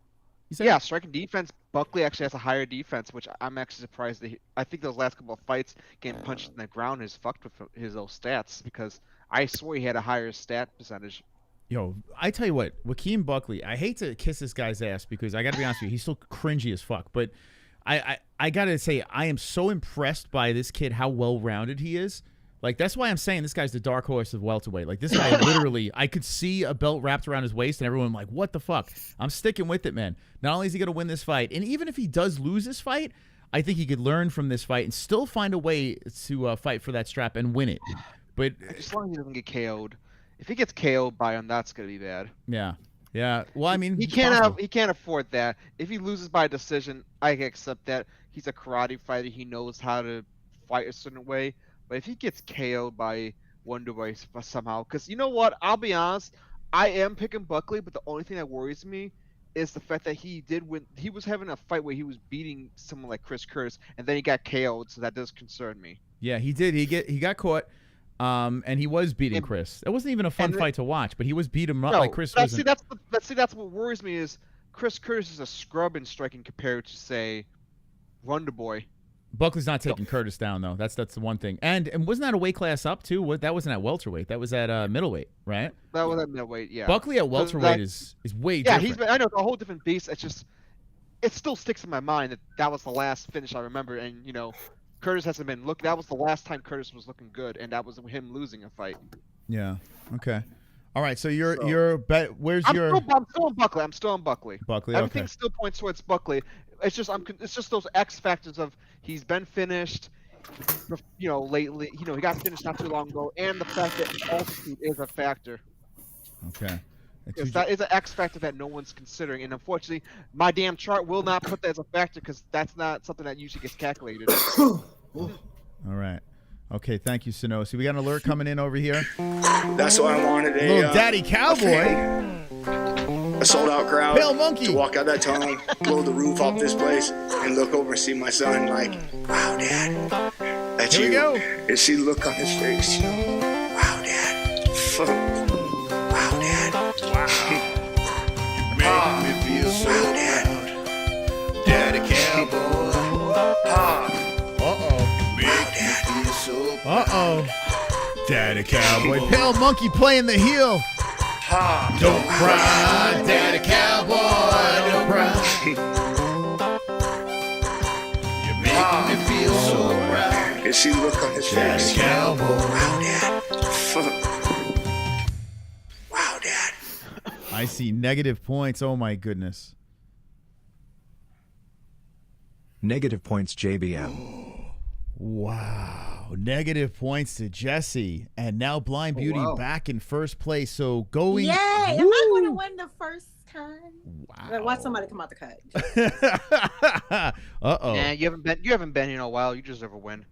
Yeah, striking defense. Buckley actually has a higher defense, which I'm actually surprised that I think those last couple of fights getting punched in the ground has fucked with his old stats, because I swore he had a higher stat percentage.
Yo, I tell you what, Joaquin Buckley, I hate to kiss this guy's ass because I got to be honest with you, he's still cringy as fuck. But I got to say, I am so impressed by this kid, how well-rounded he is. Like, that's why I'm saying this guy's the dark horse of welterweight. Like, this guy literally, I could see a belt wrapped around his waist and everyone like, what the fuck? I'm sticking with it, man. Not only is he going to win this fight, and even if he does lose this fight, I think he could learn from this fight and still find a way to fight for that strap and win it. But
as long as he doesn't get KO'd. If he gets KO'd by him, that's going to be bad.
Yeah. Yeah. Well, I mean,
he can't afford that. If he loses by decision, I can accept that. He's a karate fighter. He knows how to fight a certain way. But if he gets KO'd by Wonderboy somehow, because you know what? I'll be honest. I am picking Buckley, but the only thing that worries me is the fact that he did win. He was having a fight where he was beating someone like Chris Curtis, and then he got KO'd, so that does concern me.
Yeah, he did. He got caught. And he was beating Chris. It wasn't even a fun fight to watch, but he was beat him up like Chris.
See, that's what worries me is Chris Curtis is a scrub in striking compared to say Wonderboy.
Buckley's not taking Curtis down though. That's the one thing. And wasn't that a weight class up too? That wasn't at welterweight. That was at middleweight, right?
That was at middleweight. Yeah.
Buckley at welterweight is way different.
I know it's a whole different beast. It's just it still sticks in my mind that was the last finish I remember, and you know. Curtis hasn't been looking. That was the last time Curtis was looking good, and that was him losing a fight.
Yeah. Okay. All right. So your bet. I'm
still on Buckley. I'm still on Buckley.
Buckley.
Everything
okay.
still points towards Buckley. It's just those X factors of he's been finished. You know, lately. You know, he got finished not too long ago, and the fact that altitude is a factor.
Okay.
That is an X factor that no one's considering, and unfortunately, my damn chart will not put that as a factor because that's not something that usually gets calculated.
All right. Okay, thank you, Sonosi. We got an alert coming in over here.
That's what I wanted.
Little Daddy Cowboy.
a sold-out crowd.
Pale Monkey.
To walk out that tunnel, blow the roof off this place, and look over and see my son like, wow, Dad, that's
Here
you.
we go.
And see the look on his face. Wow, Dad. Wow, Dad.
You make me feel so proud. Daddy Cowboy. Make me feel so proud.
Daddy Cowboy. Pale Monkey playing the heel. Don't cry, Daddy Cowboy. Don't cry.
You're making me feel so proud.
And see the look on his
Daddy
face.
Cowboy.
Wow, Dad. Wow, Dad.
I see negative points. Oh my goodness.
Negative points JBM.
Wow. Negative points to Jesse. And now Blind Beauty
wow.
back in first place. So going.
Yay! Am I going to win the first time?
Wow.
Watch somebody come out the cut.
Uh-oh.
Yeah, you haven't been in a while. You deserve a win.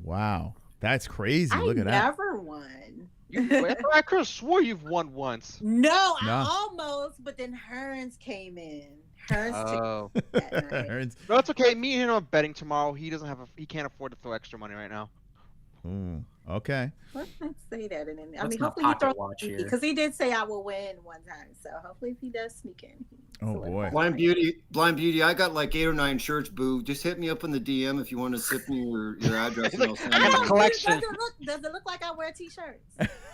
Wow. That's crazy.
I
Look at that.
never won.
I could have swore you've won once.
No,
No.
I almost, but then Hearns came in. Hearns took that night.
Hearns.
No, it's okay. Me and him are betting tomorrow. He can't afford to throw extra money right now.
Okay.
Let's not say that. And then, I
Let's
mean,
not
hopefully he
pocket
throws
watch here.
because he did say I will win one time. So hopefully if he does sneak in.
Oh boy.
Blind Beauty, I got like 8 or 9 shirts, boo. Just hit me up in the DM if you want to tip me your address. And I'll send
I have
you
a collection.
Does it look like I wear t-shirts?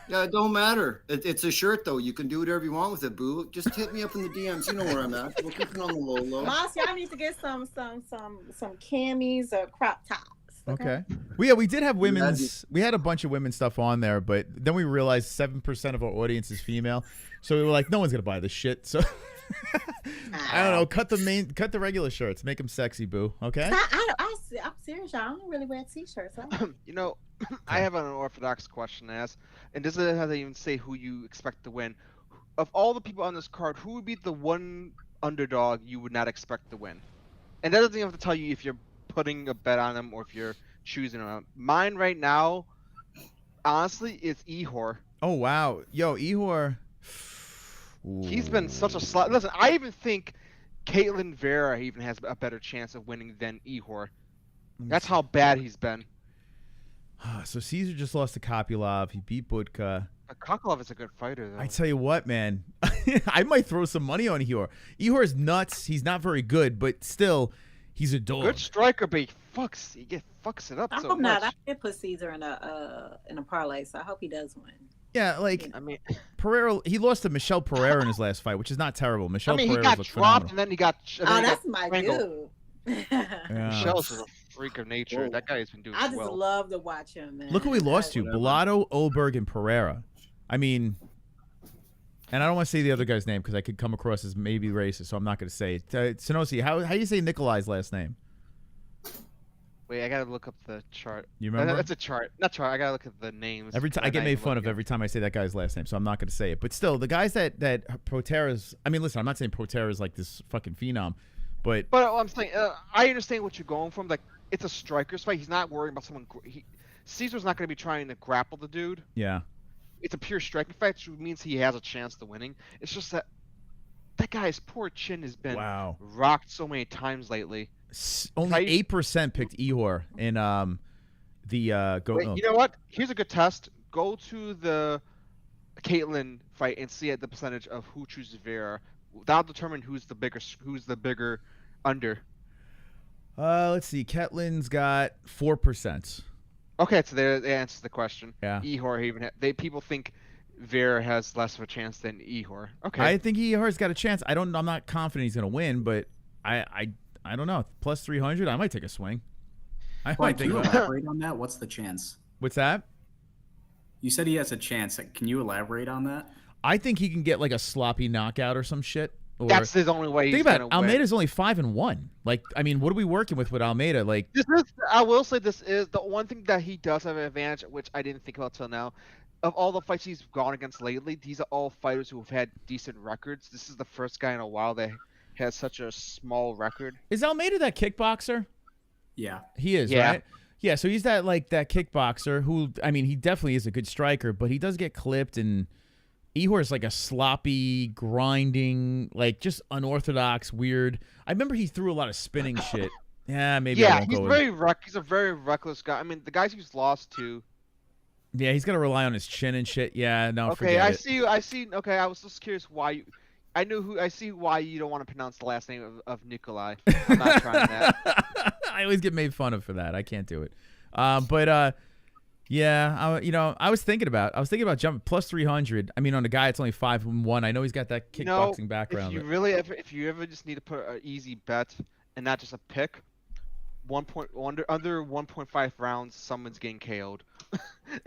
Yeah, it don't matter. It's a shirt though. You can do whatever you want with it, boo. Just hit me up in the DMs. You know where I'm at. We'll keep it on the low.
Moss, y'all need to get some camis or crop tops.
Okay. Well, yeah, we did have women's. We had a bunch of women's stuff on there, but then we realized 7% of our audience is female, so we were like, no one's gonna buy this shit. So I don't know. Cut the regular shirts. Make them sexy, boo. Okay.
I'm serious, y'all. I don't really wear t-shirts.
You know, I have an unorthodox question to ask, and this doesn't have to even say who you expect to win. Of all the people on this card, who would be the one underdog you would not expect to win? And that doesn't even have to tell you if you're putting a bet on them or if you're choosing them. Mine right now, honestly, is Ihor.
Oh wow, yo, Ihor.
He's been such a slut. Listen, I even think Caitlin Vera even has a better chance of winning than Ihor. That's how bad he's been.
So Caesar just lost to Kopylov. He beat Budka.
Kopylov is a good fighter, though.
I tell you what, man, I might throw some money on Ihor. Ihor's nuts. He's not very good, but still, he's a dog.
Good striker, but he fucks it up
I
so
hope
much.
not. I did put Caesar in a parlay, so I hope he does win.
Yeah, like
I mean,
Pereira. He lost to Michelle Pereira in his last fight, which is not terrible. Michelle
he
Pereira
got
looks
dropped
phenomenal.
and then he got.
That's my
strangled.
dude.
Yeah.
Michelle's a freak of nature.
Whoa.
That guy's been doing
I just
well.
love to watch him, man.
Look who we lost to: Bellato, Oberg, and Pereira. I mean, and I don't want to say the other guy's name because I could come across as maybe racist, so I'm not going to say it. Sonosi, how do you say Nikolai's last name?
Wait, I gotta look up the chart.
You remember?
That's a chart, not chart. I gotta look at the names.
Every time I get made fun of every time I say that guy's last name, so I'm not going to say it. But still, the guys that Protera's. I mean, listen, I'm not saying Protera's like this fucking phenom, but
I'm saying I understand what you're going from. Like, it's a striker's fight. He's not worrying about someone. Caesar's not going to be trying to grapple the dude.
Yeah.
It's a pure striking fight, which means he has a chance to winning. It's just that guy's poor chin has been rocked so many times lately.
Only 8% picked Ihor in the go.
Wait, you know what? Here's a good test. Go to the Caitlyn fight and see at the percentage of who chooses Vera. That'll determine who's the bigger under.
Let's see. Caitlyn's got 4%.
Okay, so they answers the question.
Yeah.
Ihor even people think Vera has less of a chance than Ihor. Okay.
I think Ihor's got a chance. I'm not confident he's gonna win, but I don't know. Plus 300, I might take a swing.
Can you elaborate on that? What's the chance?
What's that?
You said he has a chance. Can you elaborate on that?
I think he can get like a sloppy knockout or some shit. Or,
that's his only way.
Think about it. Almeida's only 5-1. Like, I mean, what are we working with Almeida? Like,
I will say this is the one thing that he does have an advantage, which I didn't think about till now. Of all the fights he's gone against lately, these are all fighters who have had decent records. This is the first guy in a while that has such a small record.
Is Almeida that kickboxer?
Yeah.
He is, right? Yeah, so he's that kickboxer who, I mean, he definitely is a good striker, but he does get clipped and Ihor's like a sloppy, grinding, like just unorthodox, weird. I remember he threw a lot of spinning shit. Yeah, maybe. I won't
he's
go
he's a very reckless guy. I mean, the guys he's lost to.
Yeah, he's got to rely on his chin and shit. Yeah, no,
Okay,
forget it.
I see. Okay, I was just curious why you. I see why you don't want to pronounce the last name of Nikolai. I'm not trying that.
I always get made fun of for that. I can't do it. Yeah, I was thinking about jumping plus 300. I mean, on a guy that's only 5-1. I know he's got that kickboxing background.
If you ever just need to put an easy bet and not just a pick, under 1.5 rounds, someone's getting KO'd.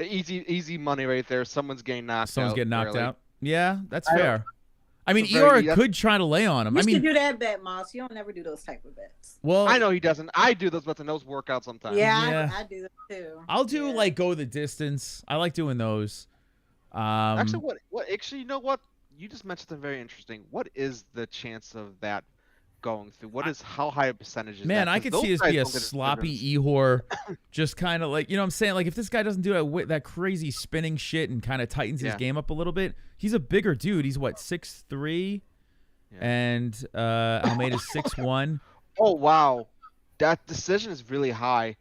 easy money right there. Someone's getting knocked out.
Someone's getting knocked out. Yeah, that's fair. I mean, Ihor could try to lay on him.
You should do that bet, Moss. You don't never do those type of bets.
Well,
I know he doesn't. I do those bets and those work out sometimes.
Yeah. I do them too.
I'll do like go the distance. I like doing those.
Actually, actually, you know what? You just mentioned something very interesting. What is the chance of that going through? How high a percentage is
Man,
that?
I could see this be a sloppy Ihor, just kind of like, you know what I'm saying? Like, if this guy doesn't do that crazy spinning shit and kind of tightens his game up a little bit, he's a bigger dude. He's, what, 6'3"? Yeah. And Almeida's 6'1".
Oh, wow. That decision is really high.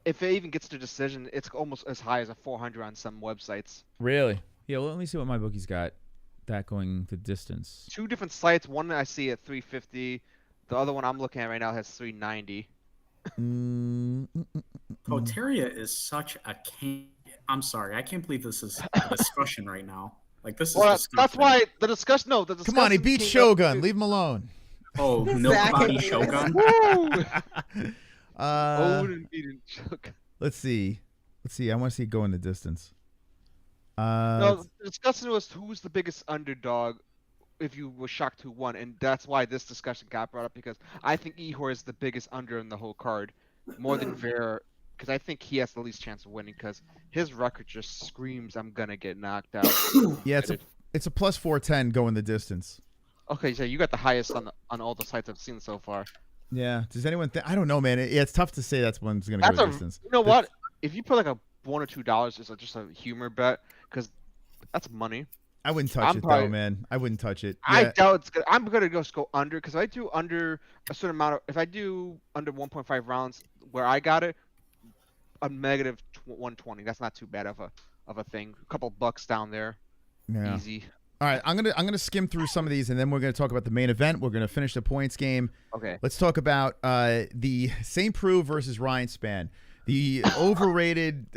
If it even gets to decision, it's almost as high as a 400 on some websites.
Really? Yeah, well, let me see what my bookie's got. That going the distance.
2 different sites. One I see at 350. The other one I'm looking at right now has 390.
Poteria is such a I'm sorry, I can't believe this is a discussion right now. Like this is.
That's why the discussion. No, the discussion.
Come on, he beat Shogun. Leave him alone.
Oh, milk body Shogun.
Let's see. I want to see it go in the distance.
No, the discussion was who's the biggest underdog if you were shocked who won, and that's why this discussion got brought up, because I think Ihor is the biggest under in the whole card, more than Ver, because I think he has the least chance of winning, because his record just screams I'm gonna get knocked out.
Yeah, it's a plus 410 going the distance.
Okay, so you got the highest on all the sites I've seen so far.
Yeah. Does anyone think? I don't know, man. It's tough to say that's one's gonna go the distance.
You know what? If you put like a $1 or $2, just a humor bet, because that's money.
I wouldn't touch though, man. I wouldn't touch it. Yeah.
I doubt it's good. I'm gonna just go under, because if I do under a certain amount if I do under 1.5 rounds where I got it, a negative 120. That's not too bad of a thing. A couple bucks down there, easy.
All right, I'm gonna skim through some of these, and then we're gonna talk about the main event. We're gonna finish the points game.
Okay.
Let's talk about the St. Preux versus Ryan Spann, the overrated,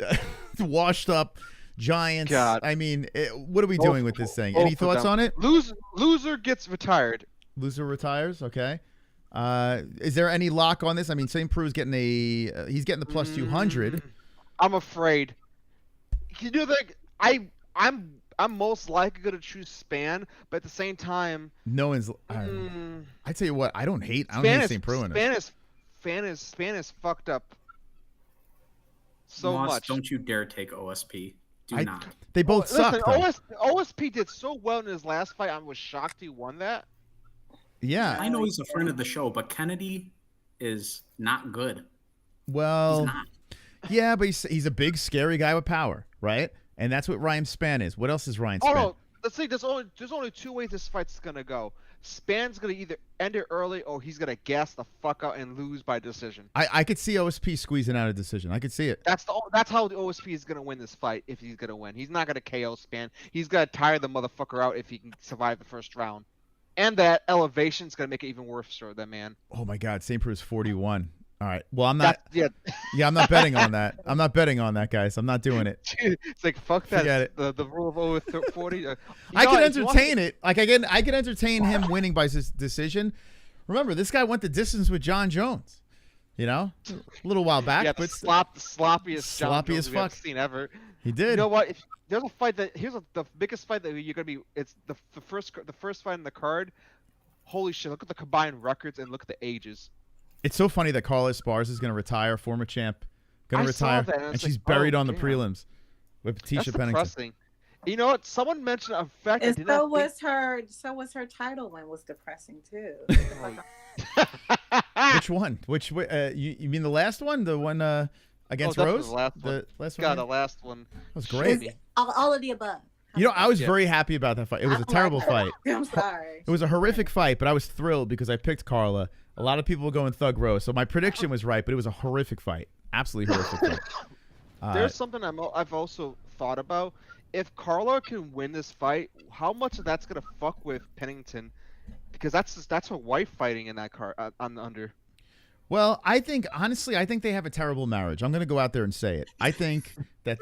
washed up Giants.
God.
I mean, what are we doing with this thing? Any thoughts on it?
Loser gets retired.
Loser retires. Okay. Is there any lock on this? I mean, St. Preux is getting he's getting the plus 200.
I'm afraid. You know, I'm most likely going to choose Spann, but at the same time,
no one's. I tell you what, I don't hate St. Preux in it.
Spann is fucked up so much.
Don't you dare take OSP. Do not.
They both suck.
OSP did so well in his last fight. I was shocked he won that.
Yeah.
I know he's a friend of the show, but Kennedy is not good.
Well,
he's not.
Yeah, but he's a big, scary guy with power, right? And that's what Ryan Spann is. What else is Ryan Spann?
Oh, no. Let's see. There's only 2 ways this fight's going to go. Spann's going to either end it early or he's going to gas the fuck out and lose by decision.
I could see OSP squeezing out a decision. I could see it.
That's how the OSP is going to win this fight if he's going to win. He's not going to KO Spann. He's going to tire the motherfucker out if he can survive the first round. And that elevation's going to make it even worse for that man.
Oh, my God. St. Preux is 41. All right. Well, I'm not.
Yeah,
I'm not betting on that. I'm not betting on that, guys. I'm not doing it.
It's like fuck that.
Forget it.
The rule of over 40.
I could entertain it. Like again, I could entertain him winning by decision. Remember, this guy went the distance with John Jones. You know, a little while back, but
the sloppiest John Jones we've seen ever.
He did.
You know what? If there's a fight the biggest fight that you're gonna be. It's the first fight in the card. Holy shit! Look at the combined records and look at the ages.
It's so funny that Carla Esparza is going to retire, former champ, going to retire, and she's buried on the prelims with Tisha Pennington. Depressing.
You know what? Someone mentioned a fact.
And so was her title win was depressing too.
Which one? Which you mean the last one? The one against Rose?
The last one.
The last one.
God, the last one.
That was great.
All of the above.
You know, I was very happy about that fight. It was a terrible fight.
I'm sorry.
It was a horrific fight, but I was thrilled because I picked Carla. A lot of people were going Thug Rose, so my prediction was right, but it was a horrific fight. Absolutely horrific fight.
There's something I've also thought about. If Carla can win this fight, how much of that's gonna fuck with Pennington? Because that's her wife fighting in that car on the under.
Well, I think honestly, I think they have a terrible marriage. I'm going to go out there and say it. I think that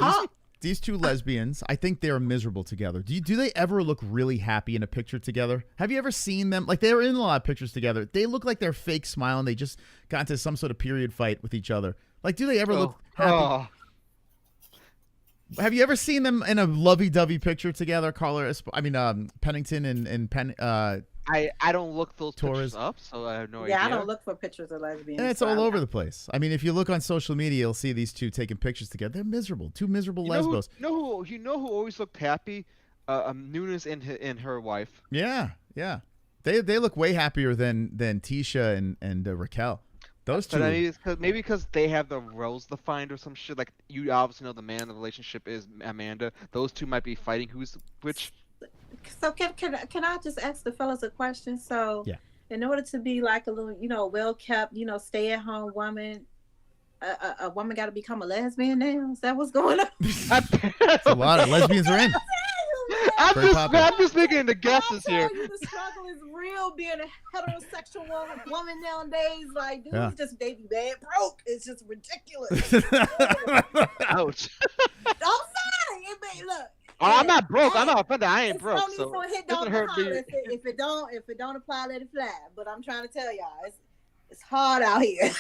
these two lesbians, I think they're miserable together. Do they ever look really happy in a picture together? Have you ever seen them? Like, they're in a lot of pictures together. They look like they're fake smiling. They just got into some sort of period fight with each other. Like, do they ever look happy? Have you ever seen them in a lovey-dovey picture together, Carla? I mean, Pennington and Penn.
I don't look those pictures up, so I have no idea.
Yeah, I don't look for pictures of lesbians.
And it's all over the place. I mean, if you look on social media, you'll see these two taking pictures together. They're miserable. Two miserable lesbos.
You know who always looked happy? Nunes and her wife.
Yeah, yeah. They look way happier than Tisha and Raquel. Those two.
But I mean, maybe because they have the roles defined or some shit. Like, you obviously know the man of the relationship is Amanda. Those two might be fighting who's which.
So can I just ask the fellas a question? So
yeah.
In order to be like a little, well kept, stay at home woman, a woman got to become a lesbian now? Is that what's going on?
A lot of lesbians are in.
I'm just making the guesses here.
The struggle is real being a heterosexual woman nowadays. Like, dude, just baby bad broke. It's just ridiculous.
Ouch.
I'm sorry. Look.
I'm not broke. I'm not offended. I ain't broke.
So it doesn't hurt me. If it don't apply, let it fly. But I'm trying to tell y'all, it's hard out here.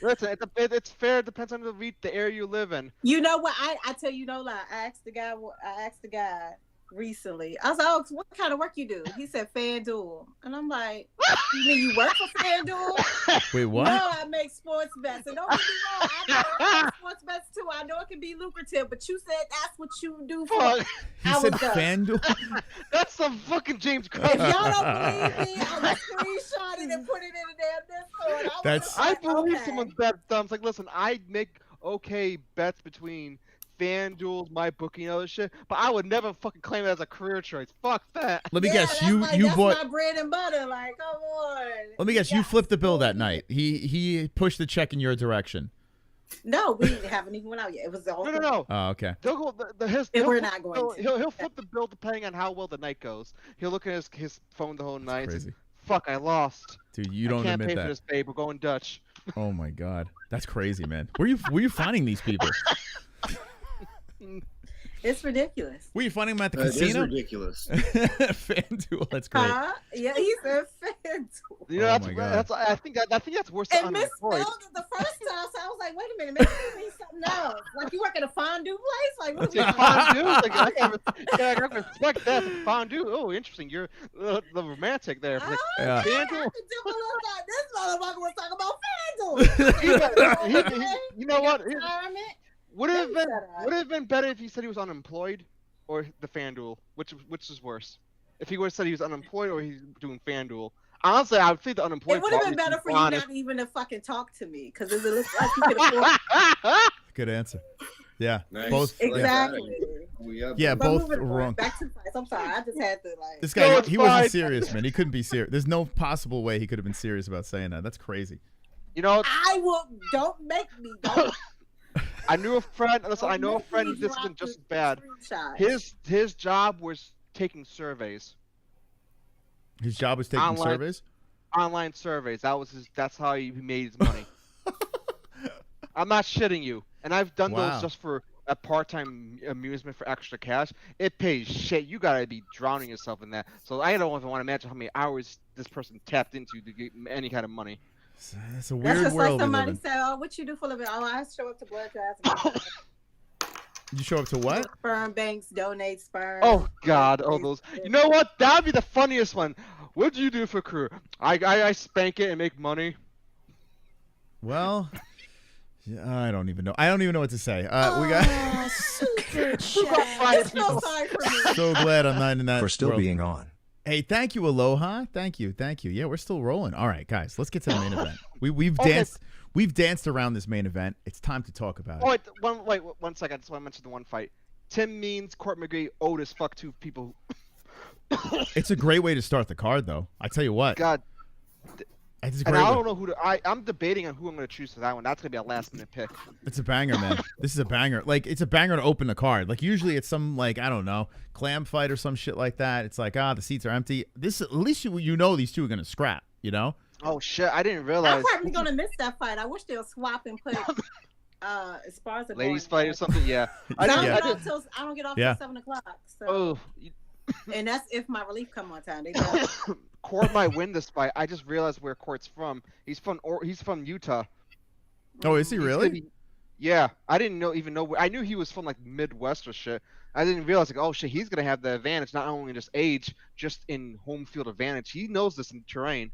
Listen, it's fair. It depends on the area you live in.
You know what? I tell you no lie. I asked the guy recently. I was like, "Oh, what kind of work you do?" He said, "FanDuel," and I'm like, "You mean you work for FanDuel?"
Wait, what?
No, I make sports bets. And don't get me wrong, I make sports bets too. I know it can be lucrative, but you said that's what you do for.
He said FanDuel.
That's some fucking James Crump.
If y'all don't believe me, I'm gonna screenshot it and put it in the damn Discord.
I believe someone's bet thumbs. Like, listen, I make okay bets between FanDuel's my bookie and other shit, but I would never fucking claim it as a career choice. Fuck that.
Let me guess,
that's
you bought
my bread and butter. Like, come on.
Let me guess, you flipped the bill that night. He pushed the check in your direction.
No, we haven't even went out yet. It was the whole
No.
Oh, okay.
We're not going to.
He'll flip the bill depending on how well the night goes. He'll look at his phone the whole night.
Crazy.
Fuck, I lost.
Dude, you don't
I can't
admit
pay
that.
For this, babe. We're going Dutch.
Oh my God, that's crazy, man. Where you finding these people?
It's ridiculous.
Were you finding them at the casino?
It is ridiculous.
FanDuel, that's great.
Yeah, he said FanDuel.
You know, I think that's worse than
unemployed. Misspelled it the first time, so I was like, wait a minute, maybe it means something else. Like, you work at a fondue place? Like, what is it?
Fondue? Like, I respect that. Fondue. Oh, interesting. You're the romantic there. Like,
yeah.
FanDuel.
This motherfucker was talking about FanDuel.
You know what? Would it have been better if he said he was unemployed, or the FanDuel? Which is worse? If he would have said he was unemployed or he's doing FanDuel? Honestly, I would say the unemployed.
It would have been better for you not even to fucking talk to me, because it looks like you could afford.
Good answer. Yeah,
nice.
Both.
Exactly.
Yeah, both wrong.
Back to fights. I'm sorry, I just had to like.
This guy, he wasn't serious, man. He couldn't be serious. There's no possible way he could have been serious about saying that. That's crazy.
You know,
I will. Don't make me. Don't.
I knew a friend. Listen, I know a friend who this isn't just as bad. His job was taking surveys.
His job was taking surveys.
Online surveys. That's how he made his money. I'm not shitting you. And I've done those just for a part-time amusement for extra cash. It pays shit. You gotta be drowning yourself in that. So I don't even want to imagine how many hours this person tapped into to get any kind of money.
It's a weird
just
world.
Like somebody said, "Oh, what you do for a living?" Oh, I show up to blood drives.
You show up to what?
Sperm banks, donate sperm.
Oh God! Oh, those. You know what? That'd be the funniest one. What do you do for a career? I spank it and make money.
Well, I don't even know. I don't even know what to say. We got.
Super chat. So sorry for me.
So glad I'm not in that.
For still
world.
being on.
Hey, thank you, Aloha. Thank you. Yeah, we're still rolling. All right, guys, let's get to the main event. We've danced around this main event. It's time to talk about it.
Wait, 1 second. I just want to mention the one fight. Tim Means, Court McGree, owed as fuck two people.
It's a great way to start the card, though. I tell you what.
God.
It's a
And
great
I
way.
don't know who to. I'm debating on who I'm going to choose for that one. That's going to be a last-minute pick.
It's a banger, man. This is a banger. Like, it's a banger to open the card. Like, usually it's some, like, I don't know, clam fight or some shit like that. It's like, the seats are empty. This, at least you know these two are going to scrap, you know?
Oh, shit. I didn't realize.
I'm probably going to miss that fight. I wish they'll swap and put Esparza
Ladies fight or something, yeah.
I don't get off till 7 o'clock. So.
Oh.
And that's if my relief come on time. They
Court might win this fight. I just realized where Court's from. He's from Utah.
Oh, is he really?
Yeah, I didn't even know. I knew he was from like Midwest or shit. I didn't realize like, oh shit, he's gonna have the advantage not only in just age, just in home field advantage. He knows this in terrain.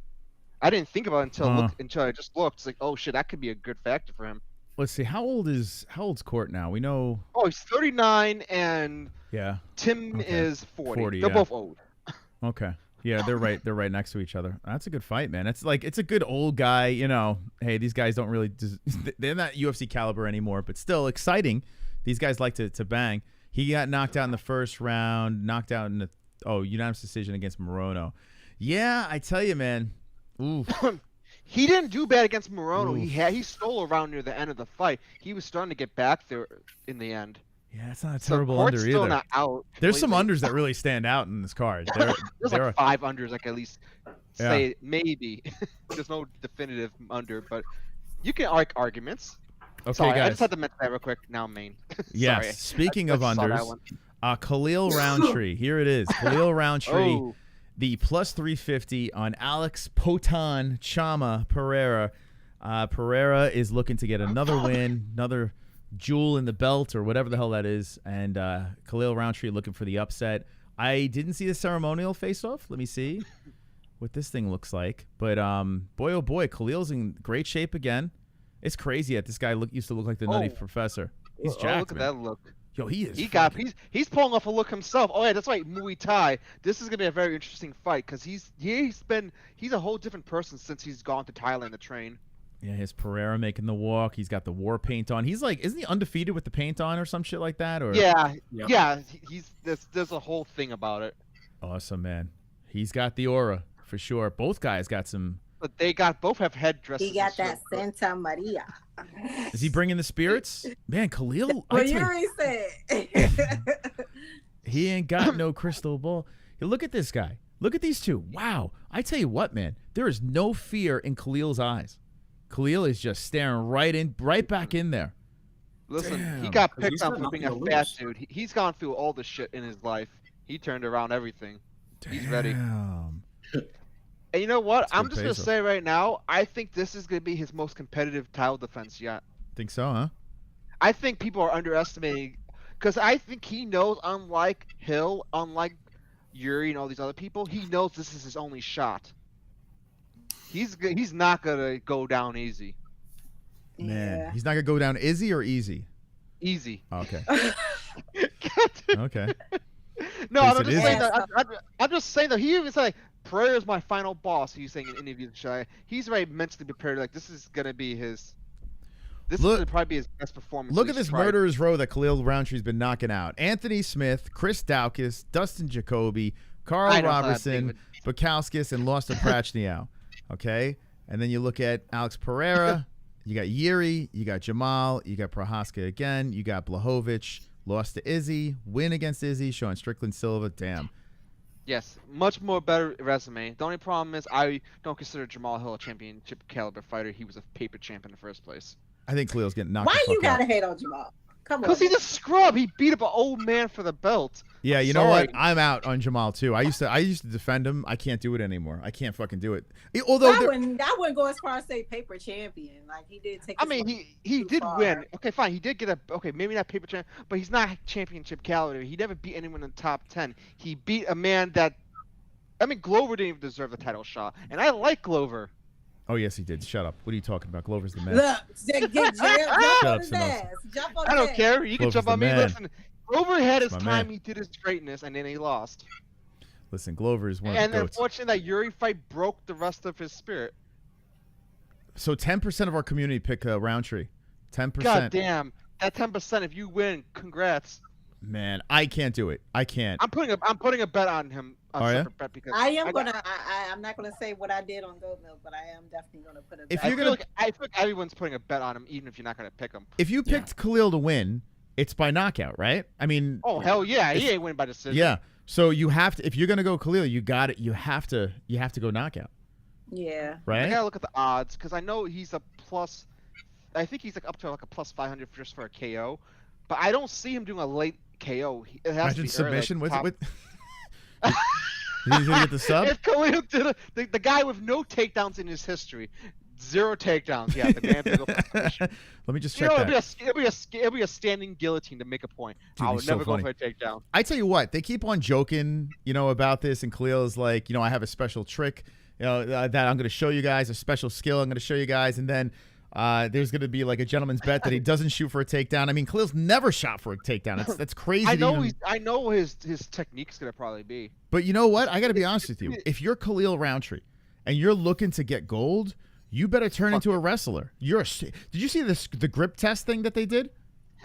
I didn't think about it until I just looked. It's like, oh shit, that could be a good factor for him.
Let's see. How old's Court now? We know.
Oh, he's 39 and Tim
Okay.
is 40. They're both old.
Okay. Yeah, they're right next to each other. That's a good fight, man. It's a good old guy, you know. Hey, these guys don't really they're not UFC caliber anymore, but still exciting. These guys like to bang. He got knocked out in the first round, knocked out in the unanimous decision against Morono. Yeah, I tell you, man. Oof.
He didn't do bad against Morono. He stole around near the end of the fight. He was starting to get back there in the end.
Yeah, it's not a terrible
Court's
under
still
either.
Not out
There's some unders that really stand out in this card.
There's like 5 unders I can at least say maybe. There's no definitive under, but you can arguments.
Okay,
Sorry,
guys.
I just had to mention that real quick. Now, main.
Yes.
Sorry.
Speaking
I
of
saw that
unders,
one.
Khalil Rountree. Here it is. Khalil Rountree,
Oh.
the plus 350 on Alex Potan Chama Pereira. Pereira is looking to get another win, another jewel in the belt or whatever the hell that is. And Khalil Rountree looking for the upset. I didn't see the ceremonial face-off. Let me see what this thing looks like. But boy, oh boy, Khalil's in great shape again. It's crazy that this guy used to look like the Nutty Professor. He's jacked,
look
man.
at that look.
Yo, he is.
He's pulling off a look himself. Oh yeah, that's right, Muay Thai. This is gonna be a very interesting fight because he's a whole different person since he's gone to Thailand to train.
Yeah, his Pereira making the walk. He's got the war paint on. He's like, isn't he undefeated with the paint on or some shit like that? Or
yeah. There's a whole thing about it.
Awesome, man. He's got the aura for sure. Both guys got some.
But both have headdresses.
He got that Santa Maria.
Is he bringing the spirits? Man, Khalil.
What you already said.
He ain't got no crystal ball. Hey, look at this guy. Look at these two. Wow. I tell you what, man. There is no fear in Khalil's eyes. Khalil is just staring right back in there.
Listen,
Damn.
he got picked on for being a fat dude. He's gone through all the shit in his life. He turned around everything. He's ready. And you know what? I'm just going to say right now, I think this is going to be his most competitive title defense yet.
Think so, huh?
I think people are underestimating, because I think he knows, unlike Hill, unlike Yuri and all these other people, he knows this is his only shot. He's not going to go down easy.
Man, he's not going to go down Izzy or easy?
Easy.
Okay. Okay.
No, I'm just saying that. I'm just saying that he even said, like, Pereira's my final boss. He's saying in interviews, he's already mentally prepared. Like, this is gonna be his. This is gonna probably be his best performance.
Look at this murderer's row that Khalil Rountree's been knocking out: Anthony Smith, Chris Daukaus, Dustin Jacoby, Carl Robertson, Bukowskis, and lost to Prachniow. Okay, and then you look at Alex Pereira. You got Yuri, you got Jamal, you got Prohaska again, you got Blachowicz, lost to Izzy, win against Izzy, showing Strickland Silva. Damn.
Yes, much more better resume. The only problem is I don't consider Jamal Hill a championship caliber fighter. He was a paper champ in the first place.
I think Khalil's getting knocked.
Why
the fuck
you gotta
out.
hate on Jamal? Come on.
Because he's a scrub. He beat up an old man for the belt.
Yeah, you know what? I'm out on Jamal too. I used to defend him. I can't do it anymore. I can't fucking do it. Although
I wouldn't go as far as say paper champion. Like he did take.
I mean, he did win. Okay, fine. He did get maybe not paper champ, but he's not championship caliber. He never beat anyone in the top 10. He beat a man that, I mean, Glover didn't even deserve the title shot, and I like Glover.
Oh yes, he did. Shut up. What are you talking about? Glover's the man.
Look, jump on his ass. Jump on his
I don't
ass.
care. You can
Glover's
jump on
the
me.
man.
Listen, Glover had his
my
time.
man.
He did his greatness, and then he lost.
Listen, Glover is one of
And
the goats.
unfortunately, that Yuri fight broke the rest of his spirit.
So 10% of our community pick Roundtree. 10%.
God damn. That 10%, if you win, congrats.
Man, I can't do it. I can't.
I'm putting a bet on him.
Are ya?
Bet because
I'm not gonna say what I did on Goat Milk, but I am definitely gonna put a bet.
If you're gonna,
I feel like everyone's putting a bet on him, even if you're not gonna pick him.
if you picked Khalil to win, it's by knockout, right? I mean,
oh hell yeah, he ain't winning by decision.
Yeah. So you have to, if you're gonna go Khalil, you got it. You have to go knockout.
Yeah.
Right.
I gotta look at the odds because I know he's a plus. I think he's like up to like a plus 500 just for a KO, but I don't see him doing a late KO. It has
Imagine
to be
submission
early, like,
with. He's gonna get the sub.
If Khalil did the guy with no takedowns in his history, 0 takedowns. Yeah, the man to go for submission.
Let me just check that.
It'll be a standing guilloutine to make a point.
Dude,
I would
so
never
funny.
go for a takedown.
I tell you what, they keep on joking, about this, and Khalil is like, I have a special trick, that I'm going to show you guys, a special skill I'm going to show you guys, and then there's going to be like a gentleman's bet that he doesn't shoot for a takedown. I mean, Khalil's never shot for a takedown. That's crazy.
I know his technique's going to probably be.
But you know what? I got to be honest with you. If you're Khalil Rountree and you're looking to get gold, you better turn into a wrestler. Did you see the grip test thing that they did?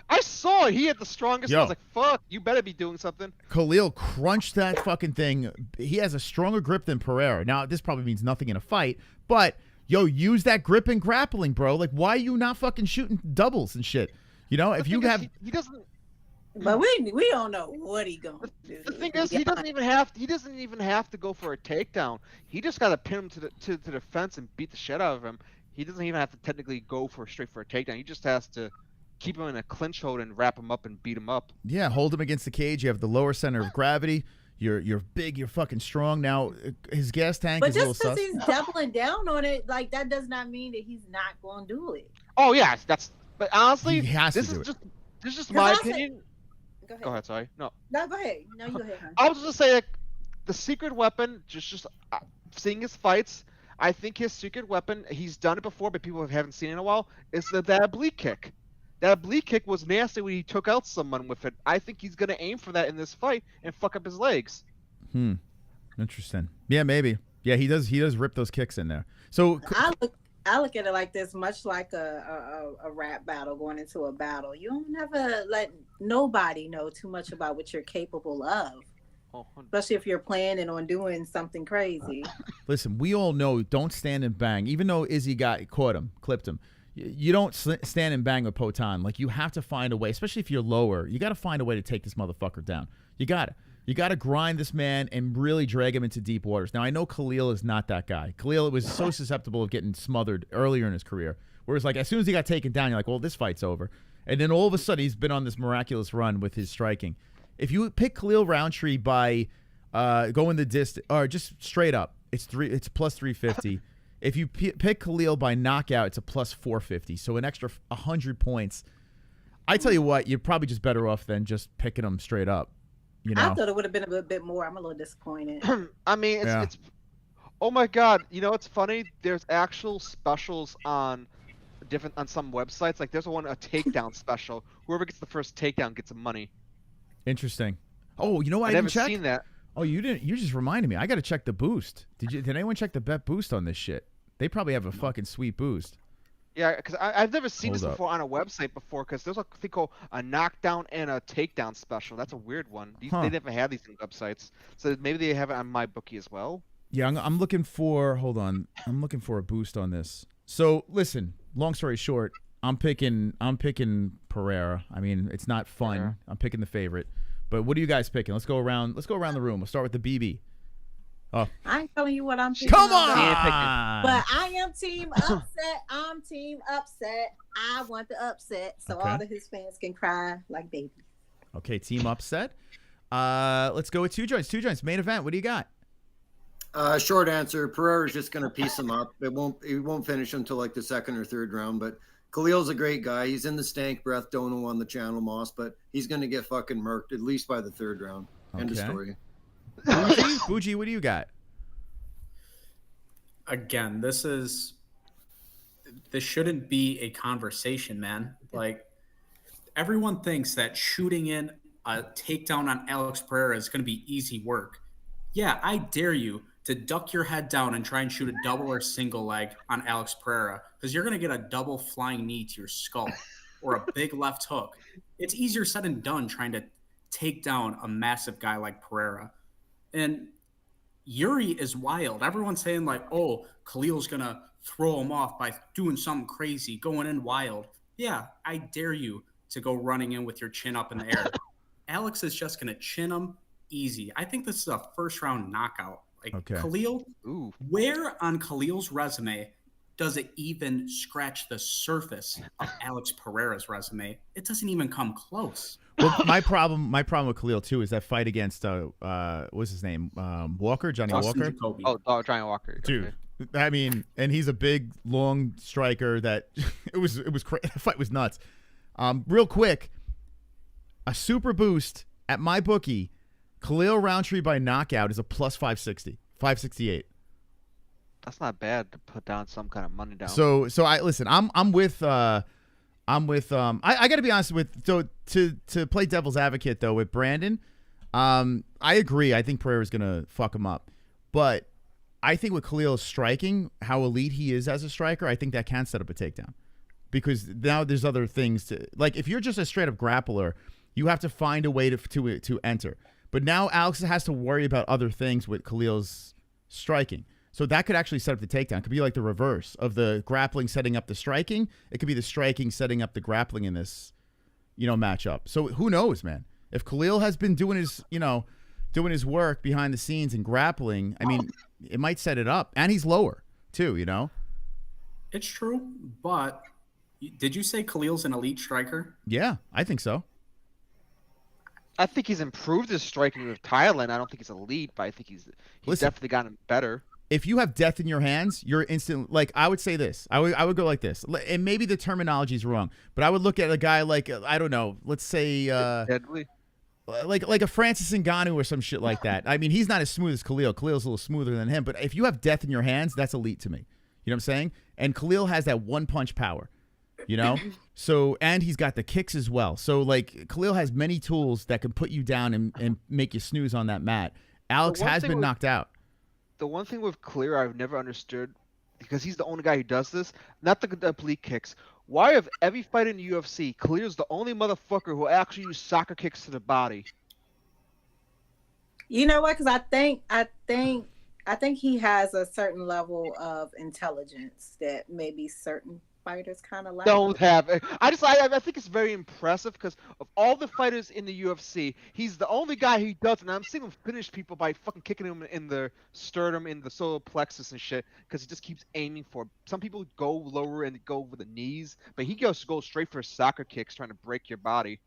I saw it. He had the strongest.
Yo.
I was like, fuck, you better be doing something.
Khalil crunched that fucking thing. He has a stronger grip than Pereira. Now, this probably means nothing in a fight, but use that grip and grappling, bro. Like, why are you not fucking shooting doubles and shit? If you have...
He doesn't...
But we don't know what he gonna do.
The thing is, he doesn't even have to go for a takedown. He just got to pin him to the fence and beat the shit out of him. He doesn't even have to technically go straight for a takedown. He just has to keep him in a clinch hold and wrap him up and beat him up.
Yeah, hold him against the cage. You have the lower center of gravity. You're big. You're fucking strong. Now his gas tank is a little sus.
But just because he's doubling down on it, like that does not mean that he's not going to do it.
Oh yeah, but honestly,
he has
this
to do
is
it.
This is just my opinion.
Go ahead.
Sorry. No,
go ahead. No, you go ahead.
I was just say, like, the secret weapon. Just seeing his fights. I think his secret weapon. He's done it before, but people haven't seen it in a while. Is that oblique kick. That oblique kick was nasty when he took out someone with it. I think he's gonna aim for that in this fight and fuck up his legs.
Interesting. Yeah, maybe. Yeah, he does rip those kicks in there. So
I look at it like this, much like a rap battle going into a battle. You don't never let nobody know too much about what you're capable of. Especially if you're planning on doing something crazy.
Listen, we all know don't stand and bang. Even though Izzy clipped him. You don't stand and bang with Potan. Like, you have to find a way, especially if you're lower. You got to find a way to take this motherfucker down. You got to. You got to grind this man and really drag him into deep waters. Now, I know Khalil is not that guy. Khalil was so susceptible of getting smothered earlier in his career. Whereas, like, as soon as he got taken down, you're like, well, this fight's over. And then all of a sudden, he's been on this miraculous run with his striking. If you pick Khalil Rountree by going the distance, or just straight up, it's plus 350. If you pick Khalil by knockout, it's a plus 450. So an extra 100 points. I tell you what, you're probably just better off than just picking him straight up.
I thought it would have been a little bit more. I'm a little disappointed.
I mean, it's oh my god, it's funny. There's actual specials on some websites. Like there's a takedown special. Whoever gets the first takedown gets some money.
Interesting. Oh, you know what?
I
didn't
never
check?
seen that.
Oh, you didn't. You just reminded me. I got to check the boost. Did anyone check the bet boost on this shit? They probably have a fucking sweet boost.
Yeah, because I've never seen this before on a website before. Because there's a thing called a knockdown and a takedown special. That's a weird one. They never had these in websites, so maybe they have it on MyBookie as well.
Yeah, I'm looking for. Hold on, I'm looking for a boost on this. So listen, long story short, I'm picking Pereira. I mean, it's not fun.
Pereira.
I'm picking the favorite. But what are you guys picking? Let's go around the room. We'll start with the BB. Oh.
I ain't telling you what I'm picking.
Come on!
But I am team upset. I'm team upset. I want the upset so all of his fans can cry like babies.
Okay, team upset. Let's go with Two Joints. Main event. What do you got?
Short answer. Pereira's just going to piece him up. He won't finish until like the second or third round. But Khalil's a great guy. He's in the stank breath dono on the channel, Moss. But he's going to get fucking murked at least by the third round. End of story.
Bougie, what do you got?
Again, this shouldn't be a conversation, man. Like, everyone thinks that shooting in a takedown on Alex Pereira is going to be easy work. Yeah, I dare you to duck your head down and try and shoot a double or single leg on Alex Pereira, because you're going to get a double flying knee to your skull or a big left hook. It's easier said than done trying to take down a massive guy like Pereira. And Yuri is wild. Everyone's saying like, oh, Khalil's going to throw him off by doing something crazy, going in wild. Yeah, I dare you to go running in with your chin up in the air. Alex is just going to chin him easy. I think this is a first-round knockout. Like, Khalil, where on Khalil's resume does it even scratch the surface of Alex Pereira's resume? It doesn't even come close.
Well, my problem with Khalil too is that fight against what's his name, Walker, Johnny Walker.
Jacoby.
Oh, Johnny Walker,
dude. I mean, and he's a big, long striker. That it was crazy. The fight was nuts. Real quick, a super boost at my bookie. Khalil Rountree by knockout is a plus 560, 568.
That's not bad to put down some kind of money down.
So I listen. I'm with. I got to be honest with. So to play devil's advocate though with Brandon, I agree. I think Pereira's gonna fuck him up, but I think with Khalil's striking, how elite he is as a striker, I think that can set up a takedown, because now there's other things to, like, if you're just a straight up grappler, you have to find a way to enter. But now Alex has to worry about other things with Khalil's striking. So that could actually set up the takedown. It could be like the reverse of the grappling setting up the striking. It could be the striking setting up the grappling in this, matchup. So who knows, man? If Khalil has been doing his, doing his work behind the scenes and grappling, I mean, it might set it up. And he's lower too,
It's true, but did you say Khalil's an elite striker?
Yeah, I think so.
I think he's improved his striking with Thailand. I don't think he's elite, but I think he's definitely gotten better.
If you have death in your hands, you're instant. Like, I would say this. I would go like this. And maybe the terminology is wrong, but I would look at a guy like, I don't know, let's say
Deadly.
Like a Francis Ngannou or some shit like that. I mean, he's not as smooth as Khalil. Khalil's a little smoother than him, but if you have death in your hands, that's elite to me. You know what I'm saying? And Khalil has that one punch power. So, and he's got the kicks as well. So, like, Khalil has many tools that can put you down and make you snooze on that mat. Alex has been knocked out.
The one thing with Khalil I've never understood, because he's the only guy who does this, not the oblique kicks. Why, of every fight in the UFC, Khalil's the only motherfucker who actually use soccer kicks to the body?
You know what? Because I think he has a certain level of intelligence that maybe certain fighters kind of like.
Don't have it. I think it's very impressive because of all the fighters in the UFC, he's the only guy who doesn't. I'm seeing him finish people by fucking kicking him in the sternum, in the solar plexus and shit, because he just keeps aiming for. Some people go lower and go over the knees, but he goes straight for soccer kicks, trying to break your body.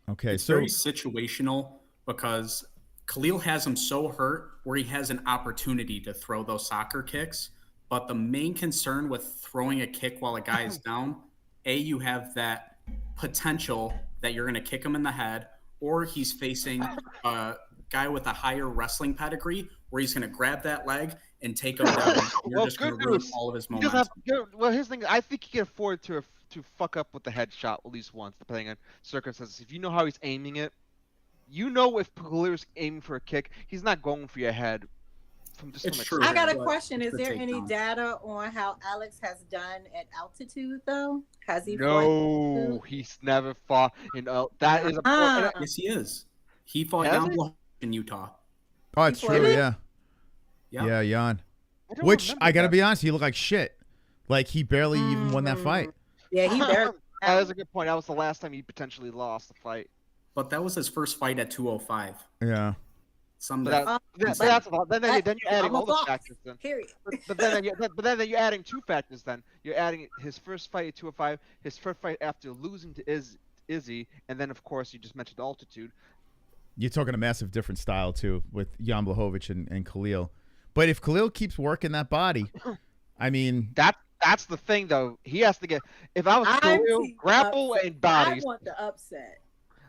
Okay,
it's very situational because Khalil has him so hurt where he has an opportunity to throw those soccer kicks. But the main concern with throwing a kick while a guy is down, you have that potential that you're going to kick him in the head, or he's facing a guy with a higher wrestling pedigree where he's going to grab that leg and take him down. You're just going to ruin all of his momentum.
Well, his thing, I think he can afford to fuck up with the headshot at least once, depending on circumstances. If you know how he's aiming it, if Khalil's aiming for a kick, he's not going for your head.
It's true.
I got a question. Is there any data on how Alex has done at altitude, though? Has he
No, he's never fought in that is a
Yes, he is. He fought Jan in Utah.
Oh, it's true, yeah. Yeah, Jan. Which, I got to be honest, he looked like shit. Like, he barely even won that fight.
Yeah, he barely.
That was a good point. That was the last time he potentially lost the fight.
But that was his first fight at 205.
Yeah.
Then you're adding all the factors. Then.
Period.
But then you're adding two factors. Then you're adding his first fight at 205, his first fight after losing to Izzy, and then of course you just mentioned altitude.
You're talking a massive different style too with Jan Blachowicz and Khalil. But if Khalil keeps working that body, I mean,
that's the thing though. He has to get. If I was Khalil, grapple and bodies.
I want the upset.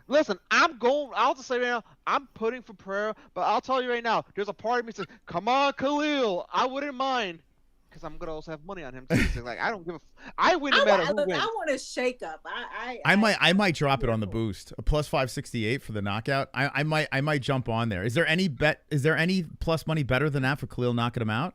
Listen, I'll just say right now, I'm putting for Pereira, but I'll tell you right now, there's a part of me that says, come on, Khalil, I wouldn't mind, because I'm going to also have money on him, too. So, like, I don't give a I win no matter who wins.
I want a shake-up.
I might drop it on the boost. A plus 568 for the knockout. I might jump on there. Is there any plus money better than that for Khalil knocking him out?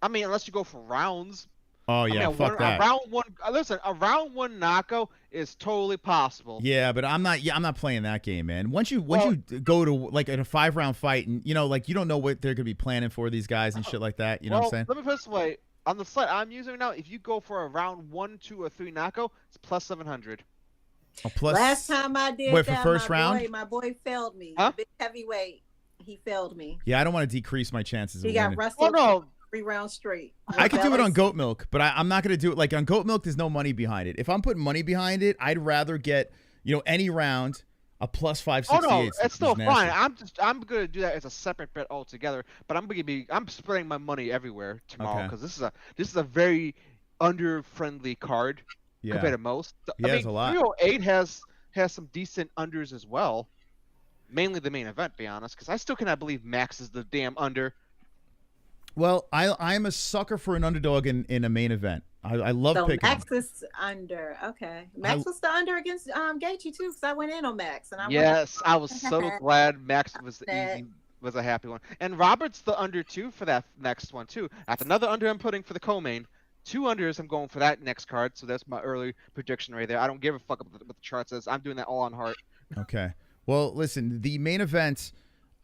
I mean, unless you go for rounds.
Oh yeah, fuck that.
A round one knockout is totally possible.
Yeah, but I'm not playing that game, man. Once you go to like in a 5-round fight, and you know, like you don't know what they're gonna be planning for these guys and shit like that. You know what I'm saying?
Let me put it this way. On the site I'm using now, if you go for a round 1, 2, or 3 knockout, it's plus 700.
Oh, plus.
Last time I did
Wait,
that,
for first round?
my boy failed me.
Huh?
Big heavyweight, he failed me.
Yeah, I don't want to decrease my chances.
He
of
got
winning.
wrestled 3 rounds straight.
I could do it on goat milk, but I'm not going to do it. Like on goat milk, there's no money behind it. If I'm putting money behind it, I'd rather get, you know, any round a plus 568.
Oh no, it's still fine. I'm gonna do that as a separate bet altogether. But I'm spreading my money everywhere tomorrow because this is a very under friendly card compared to most.
Yeah,
I mean,
it's a lot.
308 has some decent unders as well. Mainly the main event, to be honest, because I still cannot believe Max is the damn under.
Well, I'm a sucker for an underdog in a main event. I love picking.
Max is under. Okay, Max was the under against Gaethje too, because I went in on Max and
I was so glad Max was a happy one, and Robert's the under too for that next one too. That's another under I'm putting for the co-main. 2 unders I'm going for that next card, so that's my early prediction right there. I don't give a fuck what the chart says. I'm doing that all on heart.
Okay. Well, listen, the main events.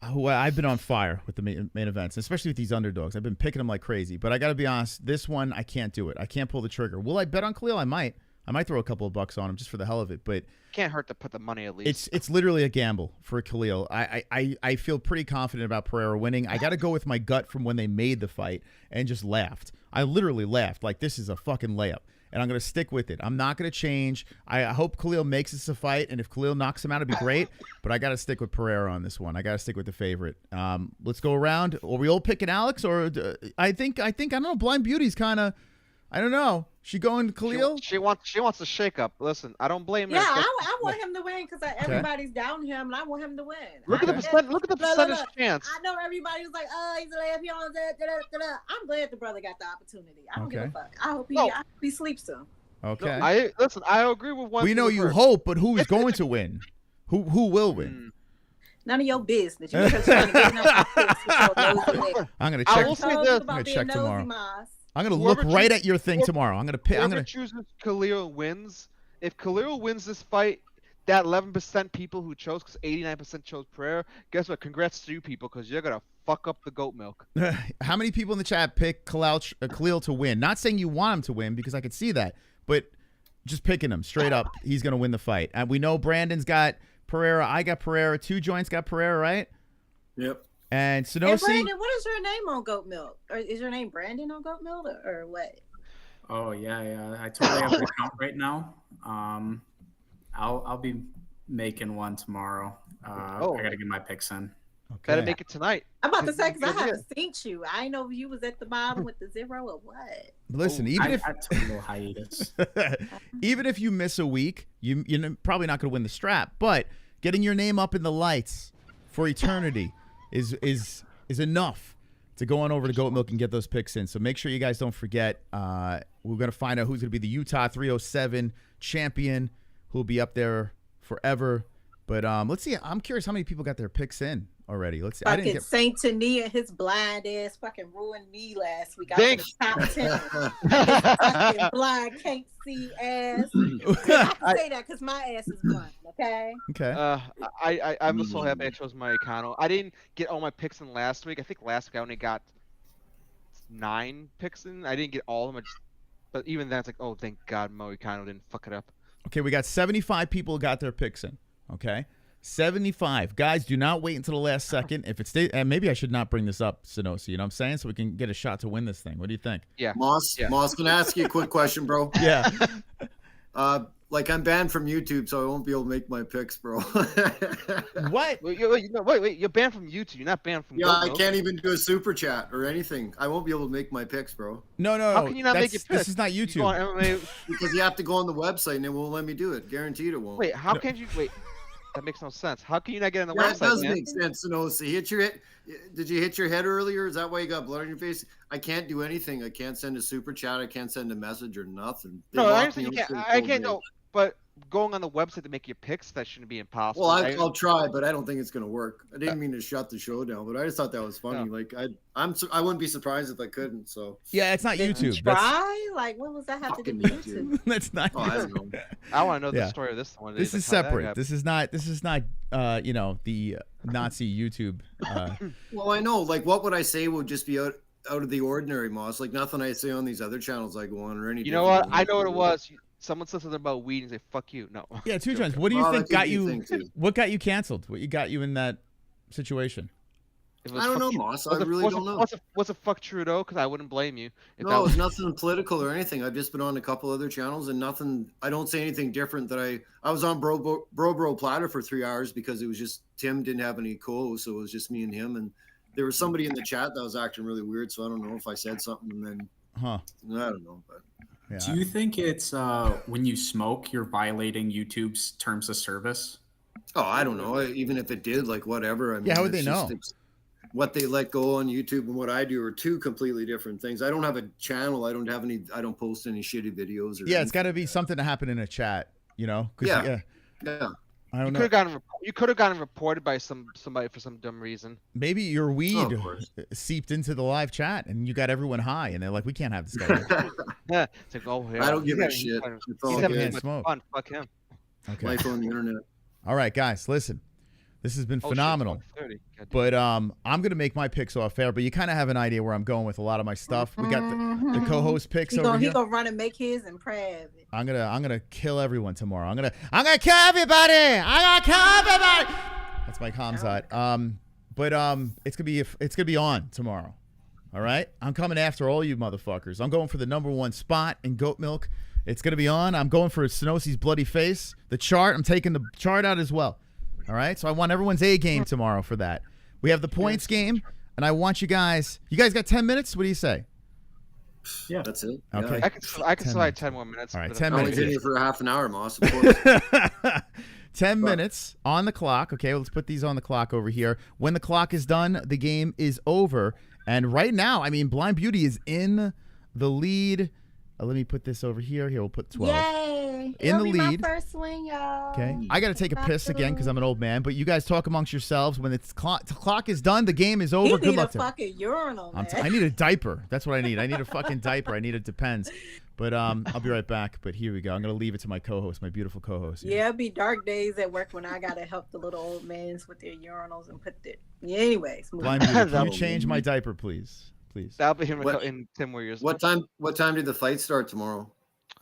I've been on fire with the main events, especially with these underdogs. I've been picking them like crazy. But I got to be honest, this one, I can't do it. I can't pull the trigger. Will I bet on Khalil? I might. I might throw a couple of bucks on him just for the hell of it. But
can't hurt to put the money at least.
It's literally a gamble for Khalil. I feel pretty confident about Pereira winning. I got to go with my gut from when they made the fight and just laughed. I literally laughed like this is a fucking layup. And I'm going to stick with it. I'm not going to change. I hope Khalil makes this a fight, and if Khalil knocks him out, it'd be great. But I got to stick with Pereira on this one. I got to stick with the favorite. Let's go around. Are we all picking Alex, or I think I don't know. Blind Beauty's kind of, I don't know. She going Khalil?
She wants a shake up. Listen, I don't blame her.
Yeah, I want him to win because everybody's down him, and I want him to win.
Look at the percentage chance.
I know everybody was like, "Oh, he's a he on that." I'm glad the brother got the opportunity. I don't give a fuck. I hope he sleeps soon.
Okay.
I agree with one.
We know you hope, but who's going to win? Who will win?
None of your business. You just trying to get
I'm gonna check.
I will say this.
I'm gonna check tomorrow.
Moss.
I'm gonna look right at your thing tomorrow. I'm gonna pick.
Whoever chooses Khalil wins. If Khalil wins this fight, that 11% people who chose, because 89% chose Pereira, guess what? Congrats to you people, because you're gonna fuck up the goat milk.
How many people in the chat pick Khalil to win? Not saying you want him to win, because I could see that, but just picking him straight up. He's gonna win the fight. And we know Brandon's got Pereira. I got Pereira. 2 joints got Pereira, right?
Yep.
And
Hey,
Sonosi.
Brandon, what is your name on Goat Milk? Or is your name Brandon on Goat Milk, or what?
Oh yeah. I totally have an account right now. I'll be making one tomorrow. I gotta get my picks in.
Okay.
Better make it tonight.
I'm about to say, because I haven't seen you. I didn't know if you was at the bottom with the 0 or what.
Listen, even if
I took a little hiatus.
even if you miss a week, you're probably not going to win the strap. But getting your name up in the lights for eternity is enough to go on over to Goat Milk and get those picks in. So make sure you guys don't forget. We're going to find out who's going to be the Utah 307 champion, who'll be up there forever. But let's see. I'm curious how many people got their picks in already. Let's see.
Fucking Saint Tania, his blind ass fucking ruined me last week. I was in the top 10. His fucking blind, can't see ass. I can say that because my ass is blind, okay?
Okay.
I'm so happy I chose my Icano. I didn't get all my picks in last week. I think last week I only got 9 picks in. I didn't get all of them. But even then, it's like, oh, thank God Mo Icano didn't fuck it up.
Okay, we got 75 people who got their picks in. Okay, 75 guys. Do not wait until the last second. If it stays, and maybe I should not bring this up, Sonosi. You know what I'm saying? So we can get a shot to win this thing. What do you think?
Yeah,
Moss, can I ask you a quick question, bro?
Yeah.
Like I'm banned from YouTube, so I won't be able to make my picks, bro.
What?
Wait, you're banned from YouTube. You're not banned from.
Yeah, I can't even do a super chat or anything. I won't be able to make my picks, bro.
No.
How can you not make your picks?
This is not YouTube.
Because you have to go on the website and it won't let me do it. Guaranteed it won't.
Wait, how can you wait? That makes no sense. How can you not get on the website?
That does make sense, Sonosi. Did you hit your head earlier? Is that why you got blood on your face? I can't do anything. I can't send a super chat. I can't send a message or nothing.
No, I understand you can't. I can't. No, But going on the website to make your picks, that shouldn't be impossible.
Well, I'll try, but I don't think it's gonna work. I didn't mean to shut the show down, but I just thought that was funny.
No.
Like I wouldn't be surprised if I couldn't. So
Yeah, it's not
Did you
YouTube. That's,
try? Like, what was that have to do with YouTube?
that's not.
I don't know.
I want to know
Yeah.
the story of this one.
This is separate. This is not. This is not. You know, the Nazi YouTube.
Well, I know. Like, what would I say would just be out of the ordinary, Moss? Like nothing I say on these other channels I go on or any.
You know what? I know what it was. Someone said something about weed and say "fuck you." No.
Yeah, two times. What do you
Well,
think
that
got
could be a
you?
thing, too.
What got you canceled? What got you in that situation?
I don't know, Moss. I really don't know.
What's a fuck Trudeau? Because I wouldn't blame you. If
No, it's nothing political or anything. I've just been on a couple other channels and nothing. I don't say anything different. That I was on Bro Platter for 3 hours because it was just Tim didn't have any co-hosts, so it was just me and him. And there was somebody in the chat that was acting really weird. So I don't know if I said something and then. I don't know, but.
Yeah.
Do you think it's when you smoke, you're violating YouTube's terms of service?
Oh, I don't know. Even if it did, like whatever. I mean,
how would they
it's
know?
What they let go on YouTube and what I do are two completely different things. I don't have a channel. I don't post any shitty videos. Or
Yeah, it's got to be something to happen in a chat. You know? 'Cause
Yeah.
I don't know.
You could have gotten reported by somebody for some dumb reason.
Maybe your weed
of course.
seeped into the live chat and you got everyone high, and they're like, "We can't have this guy."
Yeah, it's like, oh, yeah.
I don't give a shit. It's all
He's having
good.
too much
Smoke.
fun. Fuck him.
Okay.
Life on the internet.
All right, guys, listen. This has been
Oh, shit,
phenomenal.
30. God damn.
But I'm gonna make my picks off air, but you kind of have an idea where I'm going with a lot of my stuff. We got the co-host picks over
He
here.
gonna run and make his and private.
I'm gonna kill everyone tomorrow. I'm gonna kill everybody. I'm gonna kill everybody. That's my CAMZAT. But it's gonna be on tomorrow. All right, I'm coming after all you motherfuckers. I'm going for the #1 spot in goat milk. It's gonna be on. I'm going for Synosi's bloody face. The chart. I'm taking the chart out as well. All right, so I want everyone's A game tomorrow for that. We have the points game, and I want you guys. You guys got 10 minutes? What do you say?
Yeah,
that's it.
Okay.
Yeah.
I can slide 10 more minutes.
All right,
but
10
I only
minutes.
did it for a half an hour, Moss. Of course.
10 minutes on the clock. Okay, let's put these on the clock over here. When the clock is done, the game is over. And right now, I mean, Blind Beauty is in the lead. Let me put this over here. Here, we'll put 12.
Yay!
In
It'll
the
be
lead.
my first win, y'all.
Okay, I got to take a piss again because I'm an old man. But you guys talk amongst yourselves. When the clock is done, the game is over.
He
Good
need a
luck to
fucking urinal, man.
I need a diaper. That's what I need. I need a fucking diaper. I need a Depends. But I'll be right back. But here we go. I'm gonna leave it to my co-host, my beautiful co-host.
Yeah, it'd be dark days at work when I gotta help the little old mans with their urinals and put the. Yeah, anyways. move
Blind
on.
Beauty, can you change my diaper, please? Please.
That'll be him
What-
in 10 more years.
What time did the fight start tomorrow?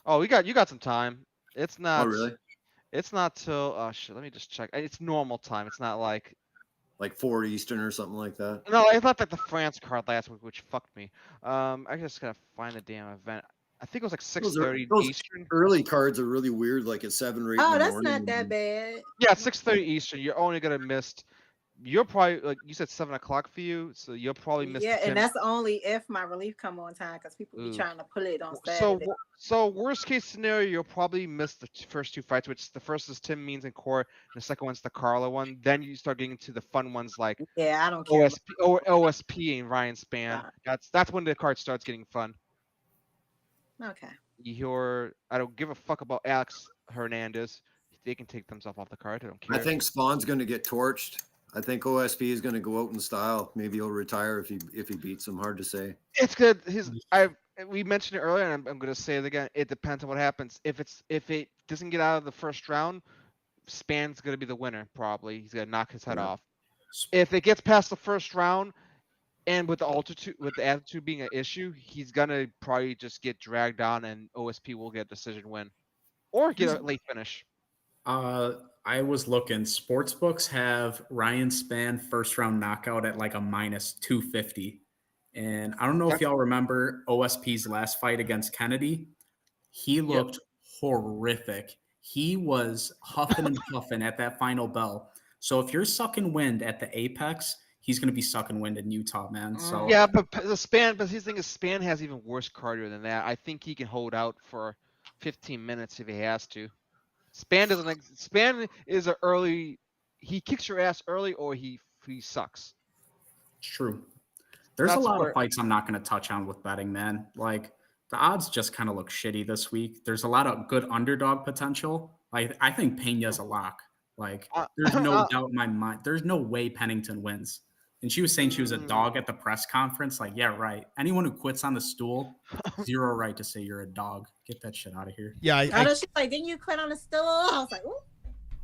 Oh, you got some time. It's not.
Oh, really?
It's not till. Oh shit. Let me just check. It's normal time. It's not like.
Like 4 Eastern or something like that.
No, it's not like the France card last week, which fucked me. I just gotta find the damn event. I think it was like 6:30
Those
Eastern.
early cards are really weird, like at 7 or 8 in
Oh,
the
that's
morning.
not that bad.
Yeah, 6:30 Eastern. You're only gonna miss. You're probably like you said 7 o'clock for you, so you'll probably miss.
Yeah,
the 10
and that's only if my relief come on time because people be
Ooh.
trying to pull it on
So,
Saturday.
so worst case scenario, you'll probably miss the first 2 fights, which the first is Tim Means and Core, and the second one's the Carla one. Then you start getting to the fun ones like
Yeah, I don't care.
OSP and Ryan Spann. That's when the card starts getting fun.
Okay.
You hear, I don't give a fuck about Alex Hernandez. They can take themselves off the card. I don't care.
I think Spawn's going to get torched. I think OSP is going to go out in style. Maybe he'll retire if he beats him. Hard to say.
It's good. We mentioned it earlier, and I'm going to say it again. It depends on what happens. If it doesn't get out of the first round, Spann's going to be the winner. Probably he's going to knock his head off. If it gets past the first round, and with the attitude being an issue, he's going to probably just get dragged down, and OSP will get a decision win, or get a late finish.
I was looking. Sportsbooks have Ryan Spann first round knockout at like a -250. And I don't know if y'all remember OSP's last fight against Kennedy. He looked horrific. He was huffing and puffing at that final bell. So if you're sucking wind at the apex, he's going to be sucking wind in Utah, man. So
yeah, but his thing is Spann has even worse cardio than that. I think he can hold out for 15 minutes if he has to. Spann is an early. He kicks your ass early, or he sucks.
It's true. There's a lot of fights I'm not going to touch on with betting, man. Like The odds just kind of look shitty this week. There's a lot of good underdog potential. Like, I think Pena's a lock. Like, there's no doubt in my mind. There's no way Pennington wins. And she was saying she was a dog at the press conference. Like, yeah, right. Anyone who quits on the stool, zero right to say you're a dog. Get that shit out of here.
Yeah,
I know she's like, didn't you quit on the stool? I was like, ooh.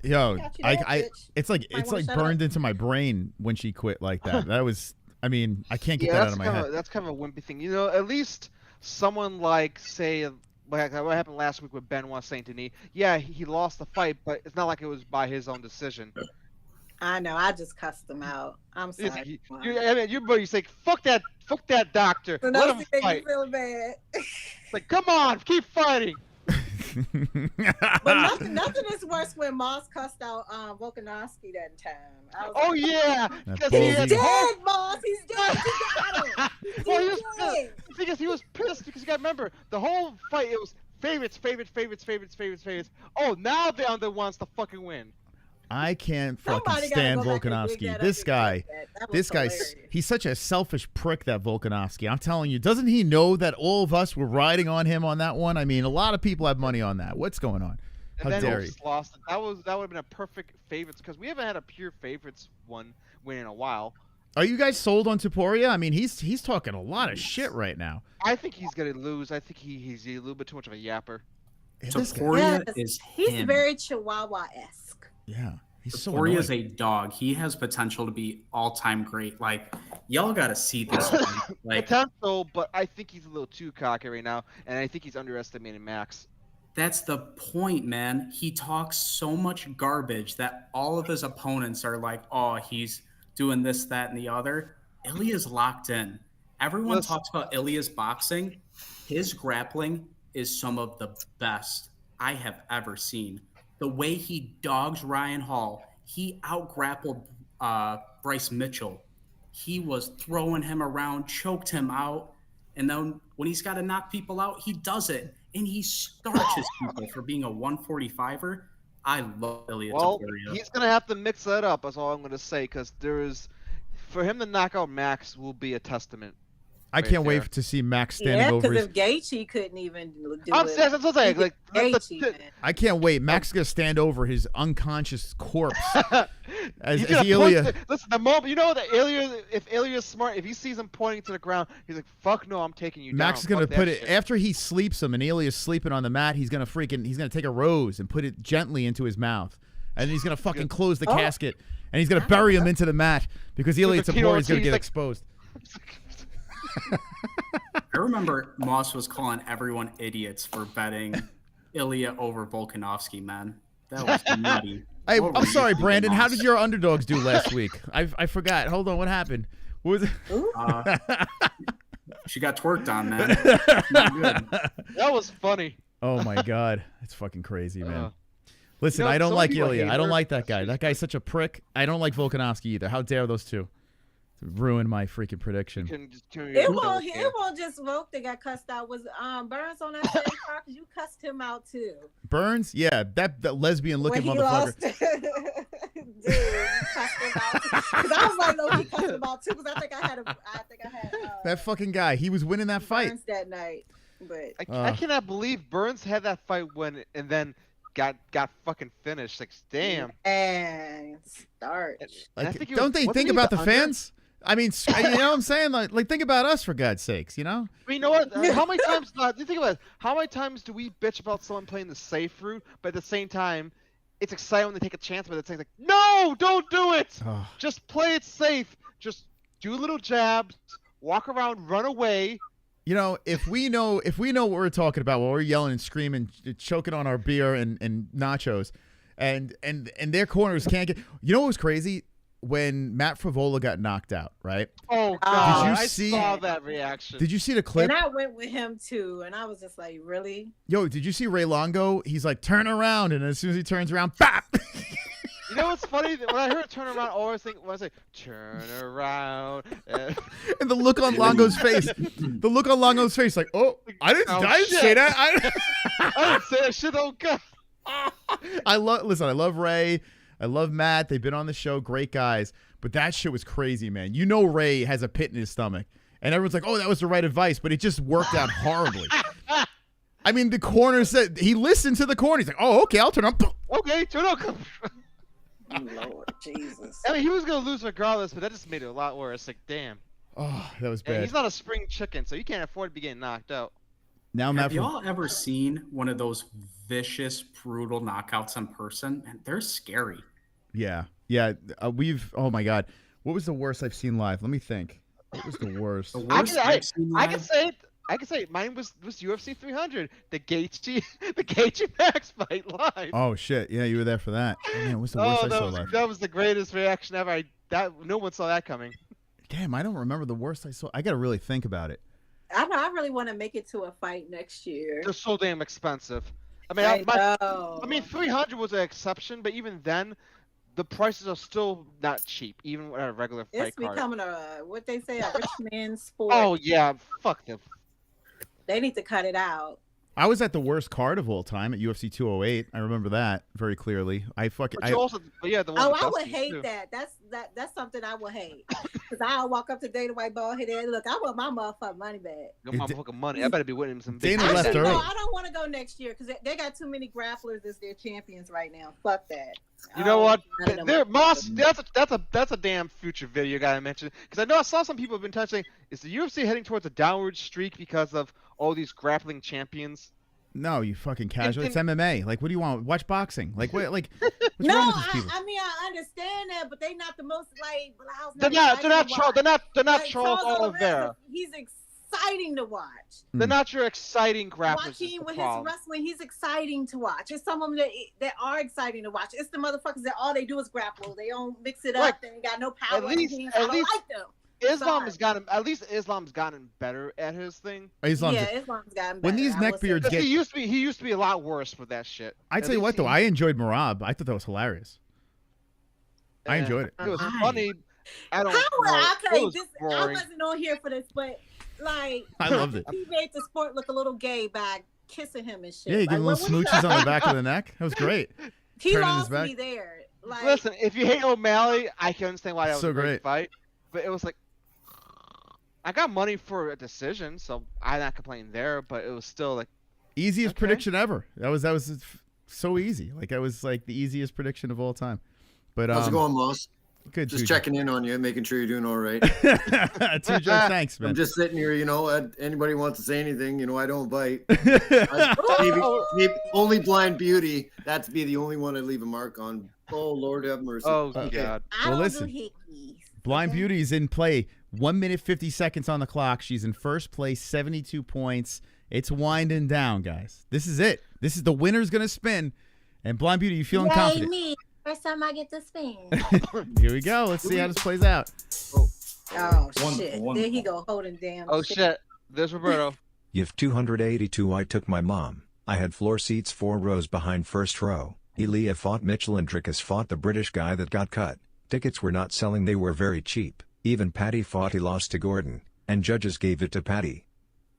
Yo,
I
it's like burned into my brain when she quit like that. That was, I mean, I can't get that out of my head.
That's kind of a wimpy thing. You know, at least someone like, say, what happened last week with Benoit Saint Denis. Yeah, he lost the fight, but it's not like it was by his own decision.
I know. I just cussed him out. I'm sorry.
Your buddy's like, fuck that doctor.
So
Let him fight.
Feel bad.
Like, come on, keep fighting.
But nothing is worse when Moss cussed out Volkanovski that time.
Oh yeah,
he's dead, Moss. He's dead. He got him.
Because he was pissed because you got to remember the whole fight. It was favorites. Oh, now they're on the ones to fucking win.
I can't fucking stand Volkanovski. This guy, he's such a selfish prick, that Volkanovski. I'm telling you, doesn't he know that all of us were riding on him on that one? I mean, a lot of people have money on that. What's going on? How dare he?
Lost. That would have been a perfect favorites because we haven't had a pure favorites one win in a while.
Are you guys sold on Topuria? I mean, he's talking a lot of shit right now.
I think he's gonna lose. I think he's a little bit too much of a yapper.
Topuria is
he's very Chihuahua-esque.
Yeah. He's so
Topuria is a dog. He has potential to be all-time great. Like, y'all got to see this one. Like,
potential, but I think he's a little too cocky right now, and I think he's underestimating Max.
That's the point, man. He talks so much garbage that all of his opponents are like, oh, he's doing this, that, and the other. Ilya's locked in. Everyone talks about Ilya's boxing. His grappling is some of the best I have ever seen. The way he dogs Ryan Hall, he out-grappled Bryce Mitchell. He was throwing him around, choked him out, and then when he's got to knock people out, he does it, and he starches people for being a 145er. I love Ilya Topuria.
He's going to have to mix that up, that's all I'm going to say, because for him to knock out Max will be a testament.
I can't wait to see Max standing over his...
because if Gaethje couldn't even do it.
That's what I'm saying.
I can't wait. Max is going to stand over his unconscious corpse. as Ilya...
Listen, the moment, you know that if Ilya's smart, if he sees him pointing to the ground, he's like, fuck no, I'm taking you down.
Max is going to put it... After he sleeps him and Ilya's sleeping on the mat, he's going to take a rose and put it gently into his mouth. And he's going to fucking close the casket. And he's going to bury him into the mat because Ilya Topuria is going to get exposed.
I remember Moss was calling everyone idiots for betting Ilya over Volkanovski, man. That was nutty.
Hey, I'm sorry, Brandon. How did your underdogs do last week? I forgot. Hold on. What happened? What was it?
She got twerked on, man. Not good.
That was funny.
Oh, my God. It's fucking crazy, man. Listen, I don't like Ilya. I don't like that guy. That guy's such a prick. I don't like Volkanovski either. How dare those two? Ruin my freaking prediction.
It won't just Volk that got cussed out. Was Burns on that same car? Because you cussed him out too.
Burns? Yeah, that lesbian looking motherfucker.
Dude, you cussed him out. Because I was like, no, he cussed him out too. Because I think I had
that fucking guy. He was winning that fight.
Burns that night. But
I cannot believe Burns had that fight and then got fucking finished. Like, damn.
And start.
Like, don't they think about the fans? I mean, you know what I'm saying? Like, think about us, for God's sakes, you know?
I mean, you know what? How many times, you think about it, how many times do we bitch about someone playing the safe route, but at the same time, it's exciting when they take a chance, but it's like, no, don't do it! Just play it safe. Just do little jabs, walk around, run away.
You know, if we know what we're talking about while we're yelling and screaming, choking on our beer and nachos, and their corners can't get... You know what was crazy? When Matt Favola got knocked out, right?
Oh, God. I saw that reaction.
Did you see the clip?
And I went with him, too, and I was just like, really?
Yo, did you see Ray Longo? He's like, turn around, and as soon as he turns around, bap!
You know what's funny? When I heard turn around, I always think, when I say, turn around.
And the look on Longo's face. Like, oh, I didn't say that.
I didn't say that shit, oh, God.
I love Ray. I love Matt. They've been on the show. Great guys. But that shit was crazy, man. You know Ray has a pit in his stomach. And everyone's like, oh, that was the right advice. But it just worked out horribly. I mean, the corner said he listened to the corner. He's like, "Oh, okay, I'll turn up."
Okay, turn up.
Lord Jesus.
I mean, he was gonna lose regardless, but that just made it a lot worse. Like, damn.
Oh, that was
And
bad.
he's not a spring chicken, so you can't afford to be getting knocked out.
Now,
Have y'all ever seen one of those vicious, brutal knockouts in person? And they're scary.
Yeah. Oh my God, what was the worst I've seen live? Let me think. What was the worst?
I can say it. I can say it. Mine was UFC 300, the Gaethje Max fight live.
Oh shit! Yeah, you were there for that. Man, what's the worst I saw live?
That was the greatest reaction ever. No one saw that coming.
Damn, I don't remember the worst I saw. I gotta really think about it.
I know. I really want to make it to a fight next year.
They're so damn expensive. I mean, 300 was an exception, but even then, the prices are still not cheap, even with a regular fight
It's
card.
becoming what they say, a rich man's sport.
Oh yeah, fuck them.
They need to cut it out.
I was at the worst card of all time at UFC 208. I remember that very clearly. I would
hate that. That's something I would hate. Because I'll walk up to Dana White bald headed. Look, I want my motherfucking money back.
Your motherfucking money. I better be winning some.
Dana left early.
No, I don't want to go next year because they got too many grapplers as their champions right now. Fuck that.
You know what? That's a damn future video guy I mentioned, because I saw some people have been touching. Is the UFC heading towards a downward streak because of all these grappling champions?
No, you fucking casual. It's MMA. Like, what do you want? Watch boxing. Like, what? Like, what's wrong with these people?
I mean, I understand that, but they not the most like.
They're not Charles Oliveira.
He's exciting to watch.
They're not your exciting grapplers.
Joaquin with his wrestling, he's exciting to watch. It's some of them that are exciting to watch. It's the motherfuckers that all they do is grapple. They don't mix it up. They ain't got no power. I don't like them.
Islam's gotten better at his thing.
Islam's gotten better.
When these neckbeards get,
he used to be a lot worse for that shit.
I tell you what though, I enjoyed Marab. I thought that was hilarious. I enjoyed it.
It was funny. I
wasn't on here for this, but like,
I loved it.
He made the sport look a little gay by kissing him and shit.
Yeah, he gave little smooches on the back of the neck. That was great.
He lost me there. Like,
listen, if you hate O'Malley, I can understand why that was
so
a great
great
fight. But it was like, I got money for a decision, so I'm not complaining there. But it was still like
easiest prediction ever. That was so easy. Like, that was like the easiest prediction of all time. But
how's it going, Moss?
Good.
Just checking in on you, making sure you're doing all right.
Thanks, man.
I'm just sitting here, anybody wants to say anything, I don't bite. Maybe only Blind Beauty. That's be the only one I'd leave a mark on. Oh, Lord have mercy.
Oh, God.
Well, listen. Blind Beauty is in play. 1 minute 50 seconds on the clock. She's in first place, 72 points. It's winding down, guys. This is it. This is the winner's gonna spin. And Blind Beauty, you feeling confident?
Me. First time I get to spin.
Here we go. Let's see how this plays out.
Oh shit! There he go, holding damn.
Oh shit! There's Roberto.
You've 282. I took my mom. I had floor seats 4 rows behind first row. Elia fought Mitchell and Drickus fought the British guy that got cut. Tickets were not selling. They were very cheap. Even Patty fought. He lost to Gordon, and judges gave it to Patty.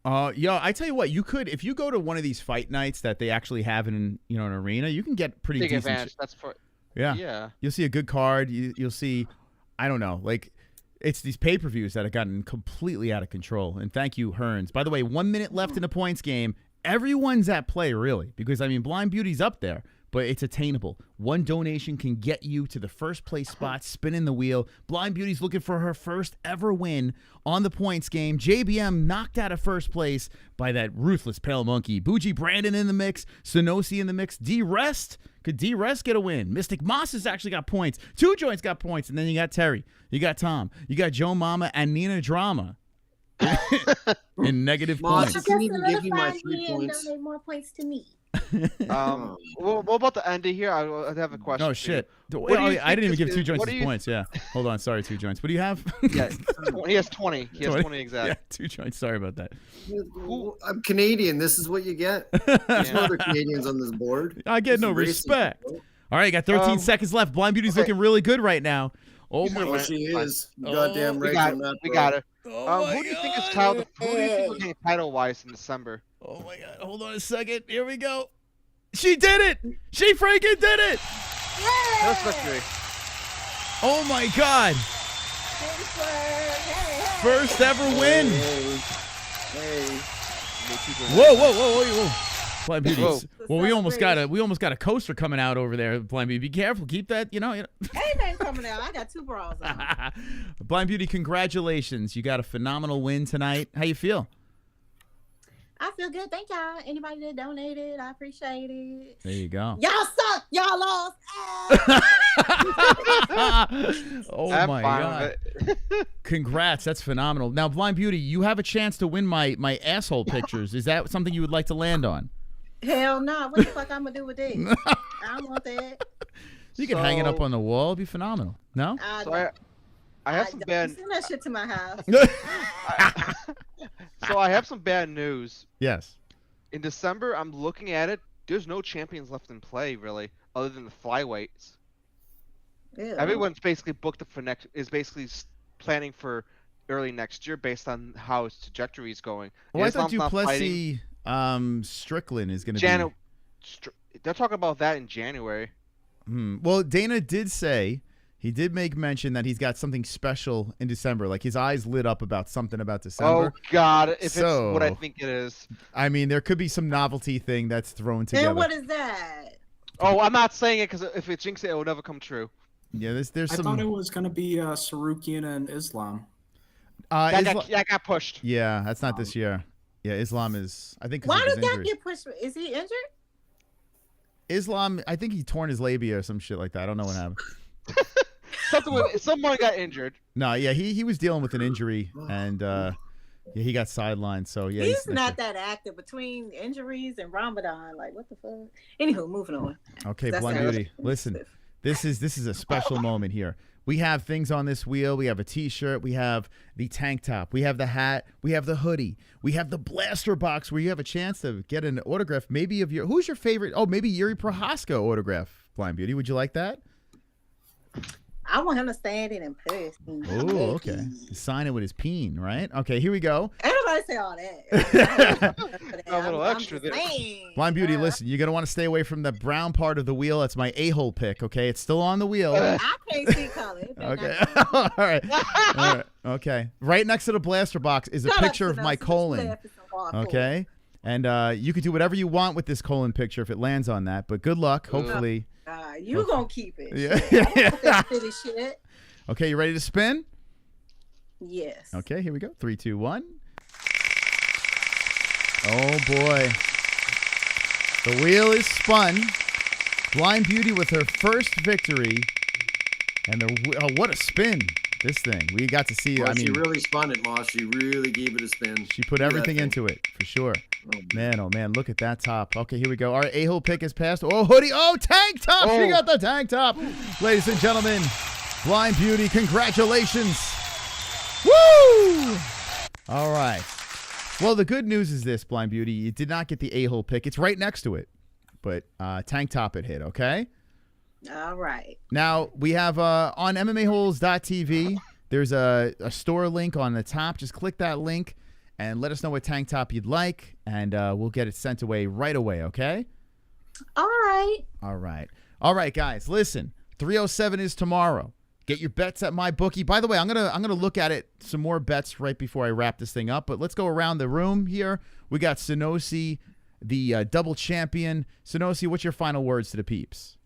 Yo, I tell you what, you could, if you go to one of these fight nights that they actually have in an arena, you can get pretty decent.
Advantage. That's for.
Yeah. You'll see a good card. You'll see, I don't know, like, it's these pay-per-views that have gotten completely out of control. And thank you, Hearns. By the way, 1 minute left in the points game. Everyone's at play, really, because, I mean, Blind Beauty's up there, but it's attainable. One donation can get you to the first place spot, spinning the wheel. Blind Beauty's looking for her first ever win on the points game. JBM knocked out of first place by that ruthless pale monkey. Bougie Brandon in the mix. Sonosi in the mix. D-Rest. Could D-Rest get a win? Mystic Moss has actually got points. Two Joints got points. And then you got Terry. You got Tom. You got Joe Mama and Nina Drama. In negative points.
You can even give me my 3 points. Donate more points to me.
We're about to end it here. I have a question.
Oh shit! I didn't even give 2 Joints his points. Yeah, hold on. Sorry, 2 Joints. What do you have?
Yeah, he has 20. He has 20 exactly.
Yeah, 2 Joints. Sorry about that.
I'm Canadian. This is what you get. There's no other Canadians on this board.
I get no respect. All right, got 13 seconds left. Blind Beauty's looking really good right now. Oh my God,
she is. Goddamn right on that.
We got it.
Oh
who do you think is title? Who do you think will get title-wise in December?
Oh my God! Hold on a second. Here we go. She did it! She freaking did it!
First victory.
Oh my God! First ever win!
Hey.
Whoa! Blind Beauty.
Whoa.
Well, we almost got a coaster coming out over there. Blind Beauty, be careful. Keep that. You know.
Ain't coming out. I got 2 bras on.
Blind Beauty, congratulations! You got a phenomenal win tonight. How you feel?
I feel good. Thank y'all. Anybody that donated, I appreciate it.
There you go.
Y'all suck. Y'all lost.
Oh
I'm
my
fine
God!
with it.
Congrats, that's phenomenal. Now, Blind Beauty, you have a chance to win my asshole pictures. Is that something you would like to land on?
Hell no. What the fuck I'm gonna do with this? I don't want that.
You can hang it up on the wall. It'd be phenomenal. No?
I have some bad.
Send that shit to my house.
So I have some bad news.
Yes.
In December, I'm looking at it. There's no champions left in play, really, other than the flyweights.
Ew.
Everyone's basically booked up for next. Is basically planning for early next year based on how its trajectory is going.
Well, I thought
Islam's not fighting.
Duplessis, Strickland is going to be.
They're talking about that in January.
Well, Dana did say. He did make mention that he's got something special in December. Like his eyes lit up about something about December.
Oh God! If it's what I think it is.
I mean, there could be some novelty thing that's thrown together.
And what is that?
Oh, I'm not saying it because if it jinx it, it will never come true.
Yeah, there's
I
some.
thought it was gonna be Sarukian and Islam.
That got pushed.
Yeah, that's not this year. Yeah, Islam is. I think.
Why did that get pushed? Is he injured?
Islam, I think he torn his labia or some shit like that. I don't know what happened.
Someone got injured.
No, yeah, he was dealing with an injury and yeah, he got sidelined. So yeah,
he's not that active between injuries and Ramadan. Like what the fuck? Anywho, moving on.
Okay, Blind Beauty, listen, this is a special moment here. We have things on this wheel. We have a T-shirt. We have the tank top. We have the hat. We have the hoodie. We have the blaster box where you have a chance to get an autograph. Maybe of your who's your favorite? Oh, maybe Yuri Prohaska autograph. Blind Beauty, would you like that?
I want him to stand in and person.
Oh, okay. Sign it with his peen, right? Okay, here we go.
Everybody say all that.
A little extra there.
Blind Beauty, listen, you're going to want to stay away from the brown part of the wheel. That's my a-hole pick, okay? It's still on the wheel.
I can't see color.
Okay. All right. All right. Okay. Right next to the blaster box is a picture of my colon. Okay? And you can do whatever you want with this colon picture if it lands on that, but good luck. Hopefully.
You gonna keep it.
Yeah.
Shit.
Okay, you ready to spin?
Yes.
Okay, here we go. 3, 2, 1. Oh boy. The wheel is spun. Blind Beauty with her first victory. And what a spin. This thing. We got to see.
Well,
I mean,
she really spun it, Moss. She really gave it a spin.
She put everything into it, for sure. Oh man, look at that top. Okay, here we go. Our a-hole pick is passed. Oh, hoodie. Oh, tank top. She got the tank top. Ladies and gentlemen, Blind Beauty, congratulations. Woo! All right. Well, the good news is this, Blind Beauty. You did not get the a-hole pick. It's right next to it. But tank top it hit, okay?
All right.
Now, we have on MMAHoles.tv, there's a store link on the top. Just click that link and let us know what tank top you'd like, and we'll get it sent away right away, okay?
All right.
All right. All right, guys, listen. 307 is tomorrow. Get your bets at my bookie. By the way, I'm gonna look at it some more bets right before I wrap this thing up, but let's go around the room here. We got Sonosi, the double champion. Sonosi, what's your final words to the peeps?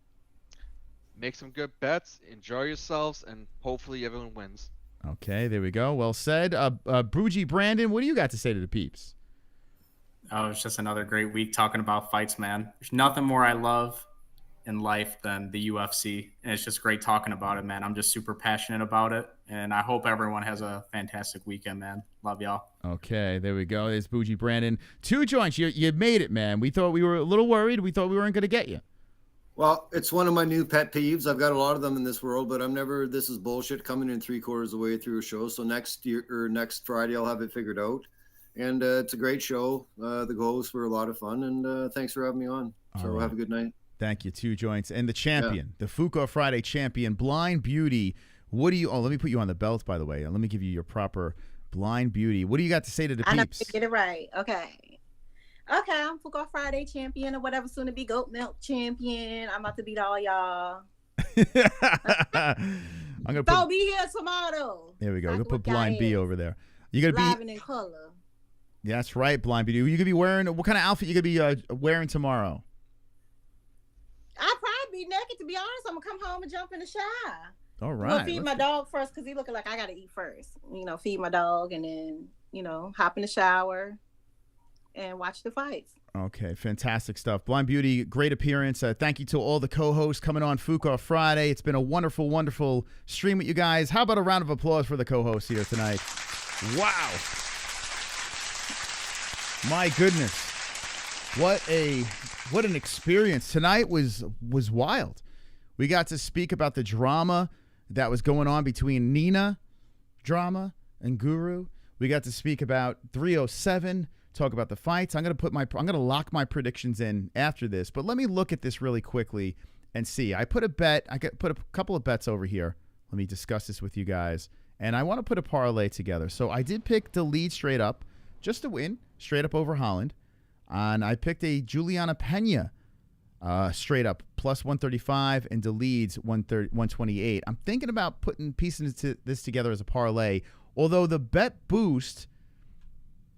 Make some good bets, enjoy yourselves, and hopefully everyone wins.
Okay, there we go. Well said. Brugy Brandon, what do you got to say to the peeps?
Oh, it's just another great week talking about fights, man. There's nothing more I love in life than the UFC, and it's just great talking about it, man. I'm just super passionate about it, and I hope everyone has a fantastic weekend, man. Love y'all.
Okay, there we go. There's Bougie Brandon. 2 joints. You made it, man. We thought we were a little worried. We thought we weren't going to get you.
Well, it's one of my new pet peeves. I've got a lot of them in this world, but this is bullshit coming in 3/4 of the way through a show. So next Friday, I'll have it figured out. And it's a great show. The hosts were a lot of fun, and thanks for having me on. So have a good night.
Thank you. 2 joints. And the champion, the Fuko Friday champion, Blind Beauty. What do you, let me put you on the belt, by the way. Let me give you your proper Blind Beauty. What do you got to say to the peeps?
I know to get it right. Okay, I'm Fuko Friday champion or whatever, soon to be Goat Milk champion. I'm about to beat all y'all.
I'm gonna
So be here tomorrow.
There we go. We're gonna put Blind B over there. You gotta
Livin' in color.
Yeah, that's right, Blind Beauty. You could be wearing, what kind of outfit you could be wearing tomorrow?
I'll probably be naked, to be honest. I'm going to come home and jump in the shower.
All right.
We'll feed my dog first because he looking like I got to eat first. You know, feed my dog and then, you know, hop in the shower and watch the fights.
Okay, fantastic stuff. Blind Beauty, great appearance. Thank you to all the co-hosts coming on Fuka Friday. It's been a wonderful, wonderful stream with you guys. How about a round of applause for the co-hosts here tonight? Wow. My goodness. What an experience. Tonight was wild. We got to speak about the drama that was going on between Nina drama and Guru. We got to speak about 307, talk about the fights. I'm going to lock my predictions in after this, but let me look at this really quickly and see. I put a couple of bets over here. Let me discuss this with you guys. And I want to put a parlay together. So I did pick the lead straight up just to win, straight up over Holland. And I picked a Juliana Pena straight up plus 135 and the leads 128. I'm thinking about piecing this together as a parlay, although the bet boost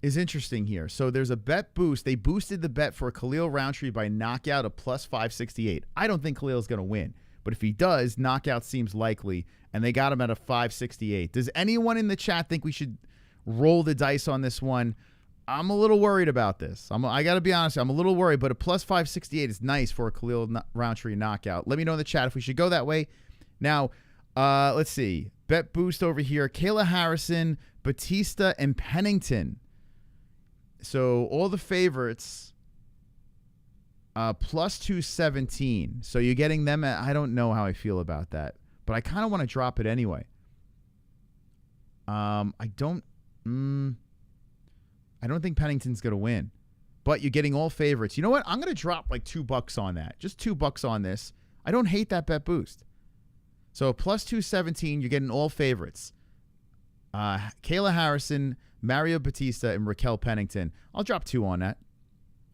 is interesting here. So there's a bet boost. They boosted the bet for Khalil Rountree by knockout of plus 568. I don't think Khalil's going to win, but if he does, knockout seems likely, and they got him at a 568. Does anyone in the chat think we should roll the dice on this one? I'm a little worried about this. I got to be honest, I'm a little worried, but a plus 568 is nice for a Khalil Rountree knockout. Let me know in the chat if we should go that way. Now, let's see. Bet boost over here. Kayla Harrison, Batista, and Pennington. So all the favorites, plus 217. So you're getting them at, I don't know how I feel about that, but I kind of want to drop it anyway. I don't think Pennington's going to win, but you're getting all favorites. You know what? I'm going to drop like $2 on that. Just $2 on this. I don't hate that bet boost. So plus 217, you're getting all favorites. Kayla Harrison, Mario Batista, and Raquel Pennington. I'll drop $2 on that.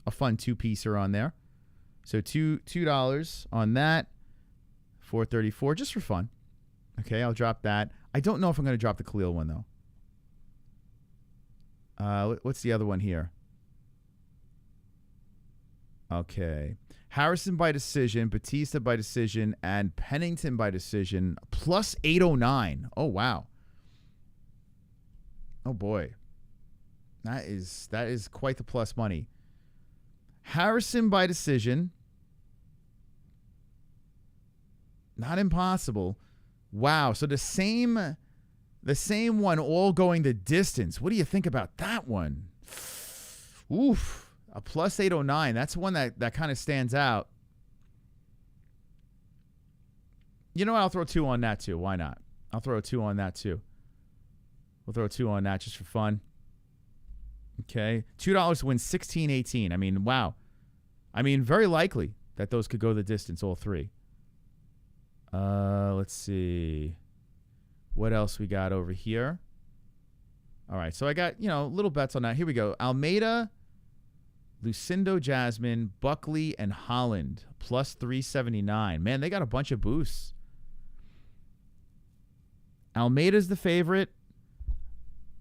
A fun two-piecer on there. So $2 on that. $4.34 just for fun. Okay, I'll drop that. I don't know if I'm going to drop the Khalil one though. What's the other one here? Okay. Harrison by decision, Batista by decision, and Pennington by decision, plus 809. Oh, wow. Oh, boy. That is quite the plus money. Harrison by decision. Not impossible. Wow. So the same one all going the distance. What do you think about that one? Oof. A plus 809. That's one that kind of stands out. You know what? I'll throw 2 on that too. Why not? I'll throw a 2 on that too. We'll throw a 2 on that just for fun. Okay. $2 to win 16-18. I mean, wow. I mean, very likely that those could go the distance, all three. Let's see. What else we got over here? All right, so I got, little bets on that. Here we go. Almeida, Lucindo Jasmine, Buckley, and Holland, plus 379. Man, they got a bunch of boosts. Almeida's the favorite.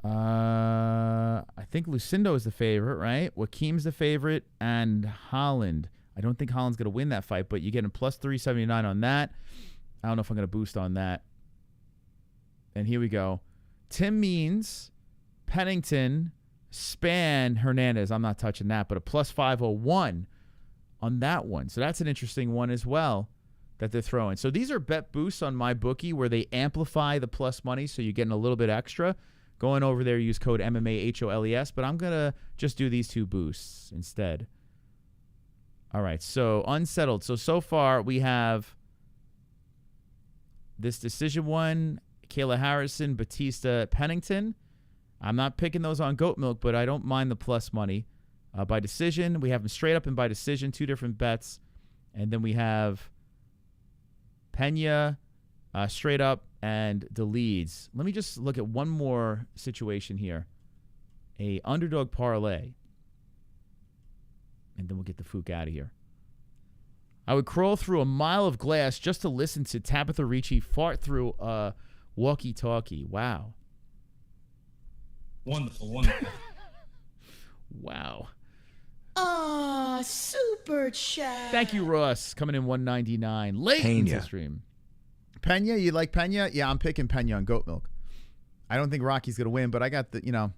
I think Lucindo is the favorite, right? Joaquim's the favorite, and Holland. I don't think Holland's going to win that fight, but you get him plus 379 on that. I don't know if I'm going to boost on that. And here we go. Tim Means, Pennington, Span, Hernandez. I'm not touching that, but a plus 501 on that one. So that's an interesting one as well that they're throwing. So these are bet boosts on my bookie where they amplify the plus money, so you're getting a little bit extra. Going over there, use code MMA-HOLES, but I'm going to just do these 2 boosts instead. All right, so unsettled. So far we have this decision one, Kayla Harrison, Batista, Pennington. I'm not picking those on goat milk, but I don't mind the plus money. By decision, we have them straight up and by decision, 2 different bets. And then we have Pena, straight up, and the leads. Let me just look at one more situation here. A underdog parlay. And then we'll get the fook out of here. I would crawl through a mile of glass just to listen to Tabitha Ricci fart through a walkie-talkie. Wow.
Wonderful, wonderful.
Wow.
Ah, super chat.
Thank you, Ross. Coming in 199. Late into the stream. Pena, you like Pena? Yeah, I'm picking Pena on goat milk. I don't think Rocky's gonna win, but I got the the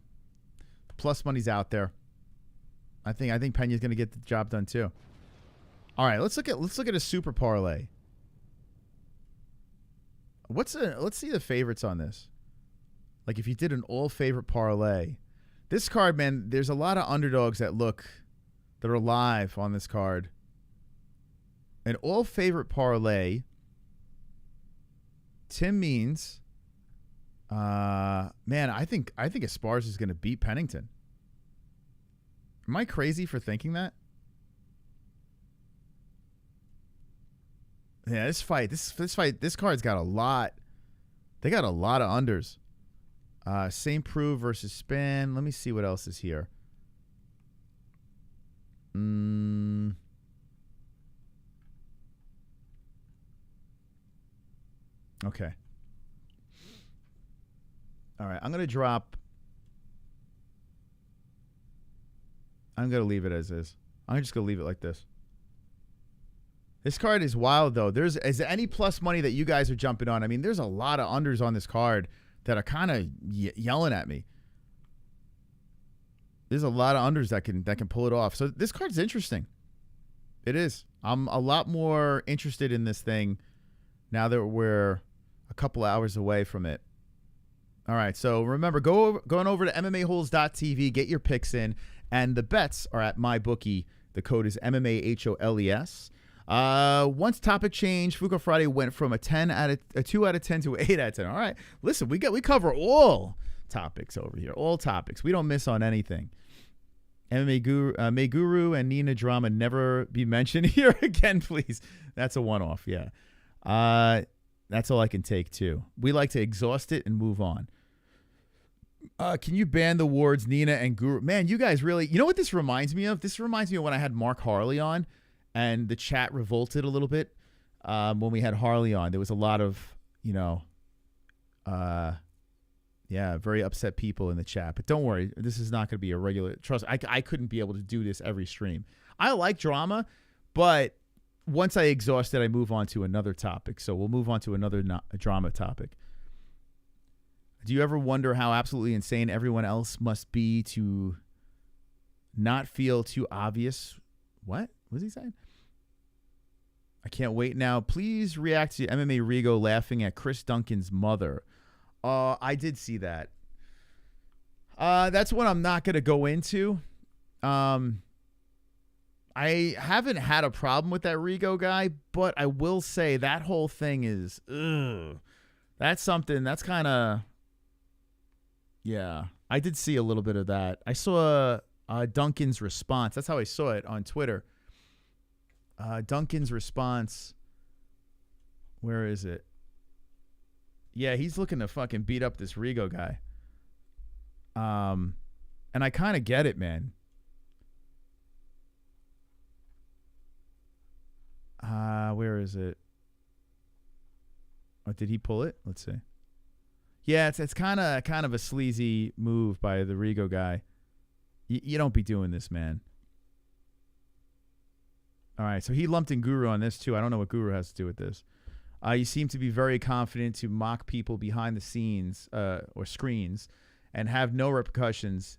plus money's out there. I think Pena's gonna get the job done too. All right, let's look at a super parlay. Let's see the favorites on this. Like if you did an all favorite parlay, this card, man, there's a lot of underdogs that are live on this card. An all favorite parlay. Tim Means, man, I think Esparza is going to beat Pennington. Am I crazy for thinking that? Yeah, this card's got a lot. They got a lot of unders. St. Preux versus Span. Let me see what else is here. Okay. All right, I'm going to leave it as is. I'm just going to leave it like this. This card is wild, though. Is there any plus money that you guys are jumping on? I mean, there's a lot of unders on this card that are kind of yelling at me. There's a lot of unders that can pull it off. So this card's interesting. It is. I'm a lot more interested in this thing now that we're a couple hours away from it. All right, so remember, going over to MMAHoles.tv, get your picks in, and the bets are at MyBookie. The code is MMAHOLES. Once topic change, Fuko Friday went from a 2 out of 10 to an 8 out of 10. All right, listen, we cover all topics over here, all topics. We don't miss on anything. MMA Guru and Nina drama never be mentioned here again, please. That's a one-off, yeah. That's all I can take, too. We like to exhaust it and move on. Can you ban the words Nina and Guru? Man, you guys really... You know what this reminds me of? This reminds me of when I had Mark Harley on, and the chat revolted a little bit when we had Harley on. There was a lot of, very upset people in the chat. But don't worry, this is not going to be a regular... Trust, I couldn't be able to do this every stream. I like drama, but... Once I exhaust it, I move on to another topic. So we'll move on to another drama topic. Do you ever wonder how absolutely insane everyone else must be to not feel too obvious? What was he saying? I can't wait now. Please react to MMA Rigo laughing at Chris Duncan's mother. I did see that. That's one I'm not going to go into. I haven't had a problem with that Rigo guy, but I will say that whole thing is, that's something that's kind of, yeah. I did see a little bit of that. I saw Duncan's response. That's how I saw it on Twitter. Duncan's response. Where is it? Yeah, he's looking to fucking beat up this Rigo guy. And I kind of get it, man. Where is it? Oh, did he pull it? Let's see. Yeah, it's kind of a sleazy move by the Rigo guy. You don't be doing this, man. All right, so he lumped in Guru on this too. I don't know what Guru has to do with this. You seem to be very confident to mock people behind the scenes or screens and have no repercussions.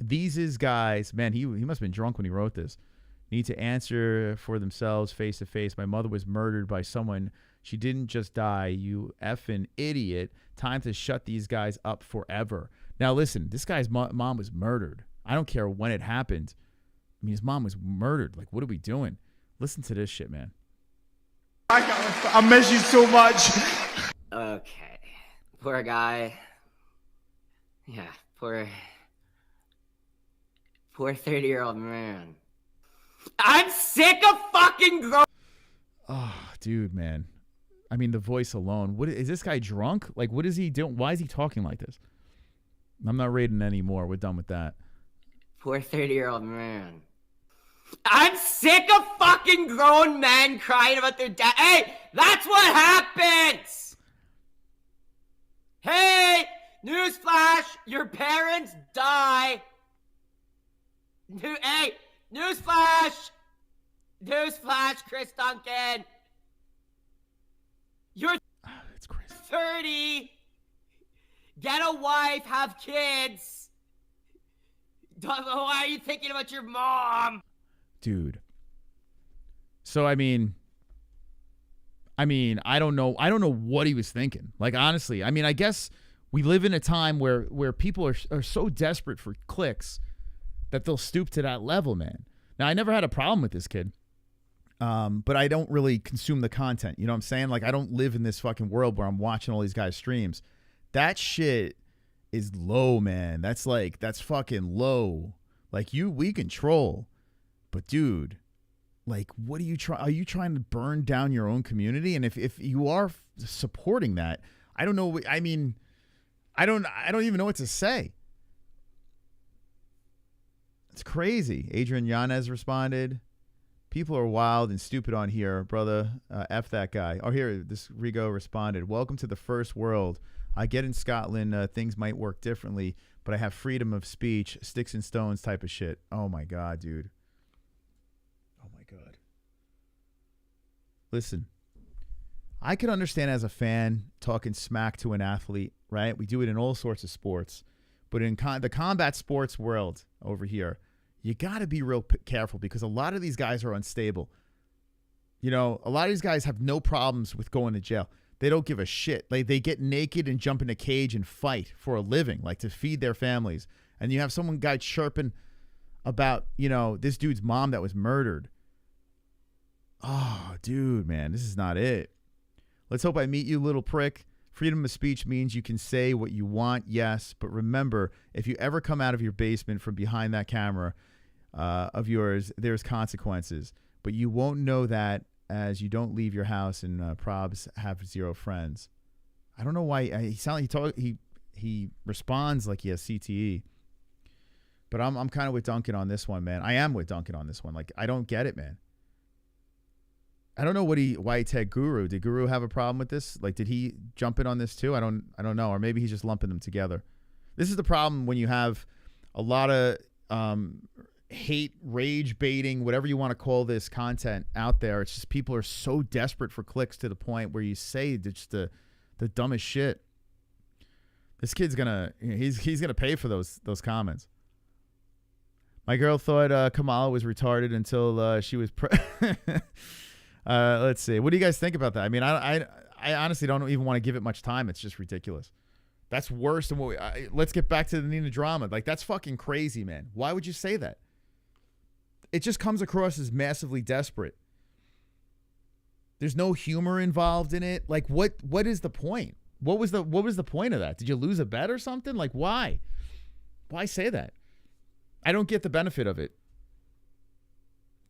These is guys, man, he must have been drunk when he wrote this. Need to answer for themselves face to face. My mother was murdered by someone. She didn't just die. You effing idiot. Time to shut these guys up forever. Now, listen, this guy's mom was murdered. I don't care when it happened. I mean, his mom was murdered. Like, what are we doing? Listen to this shit, man.
I miss you so much.
Okay. Poor guy. Yeah, poor 30-year-old man. I'm sick of fucking
Oh, dude, man. I mean, the voice alone. What is this guy drunk? Like, what is he doing? Why is he talking like this? I'm not rating anymore. We're done with that.
Poor 30-year-old man. I'm sick of fucking grown men crying about their dad. Hey, that's what happens. Hey, newsflash, your parents die. Hey, newsflash! Newsflash, Chris Duncan. You're
it's crazy.
30. Get a wife, have kids. Why are you thinking about your mom?
Dude. So I mean, I don't know what he was thinking. Like, honestly, I mean, I guess we live in a time where people are so desperate for clicks that they'll stoop to that level, man. Now, I never had a problem with this kid, but I don't really consume the content. You know what I'm saying? Like, I don't live in this fucking world where I'm watching all these guys' streams. That shit is low, man. That's fucking low. Like, we control, but dude, like, what are you trying to burn down your own community? And if you are supporting that, I don't know. I mean, I don't even know what to say. It's crazy. Adrian Yanez responded, people are wild and stupid on here, brother. F that guy. Oh, here, this Rigo responded, welcome to the first world. I get in Scotland, things might work differently, but I have freedom of speech, sticks and stones type of shit. Oh my God, dude. Oh my God. Listen, I could understand as a fan talking smack to an athlete, right? We do it in all sorts of sports, but in the combat sports world over here, you got to be real careful because a lot of these guys are unstable. You know, a lot of these guys have no problems with going to jail. They don't give a shit. Like, they get naked and jump in a cage and fight for a living, like to feed their families. And you have guy chirping about, you know, this dude's mom that was murdered. Oh, dude, man, this is not it. Let's hope I meet you, little prick. Freedom of speech means you can say what you want, yes. But remember, if you ever come out of your basement from behind that camera of yours, there's consequences. But you won't know that as you don't leave your house and probs have zero friends. I don't know why he responds like he has CTE. But I'm kind of with Duncan on this one, man. I am with Duncan on this one. Like, I don't get it, man. I don't know why he tagged Guru. Did Guru have a problem with this? Like, did he jump in on this too? I don't know. Or maybe he's just lumping them together. This is the problem when you have a lot of hate, rage baiting, whatever you want to call this content out there. It's just people are so desperate for clicks to the point where you say just the dumbest shit. This kid's he's gonna pay for those comments. My girl thought Kamala was retarded until she was let's see. What do you guys think about that? I mean, I honestly don't even want to give it much time. It's just ridiculous. That's worse than what let's get back to the Nina drama. Like, that's fucking crazy, man. Why would you say that? It just comes across as massively desperate. There's no humor involved in it. Like, what is the point? What was the point of that? Did you lose a bet or something? Like, why? Why say that? I don't get the benefit of it.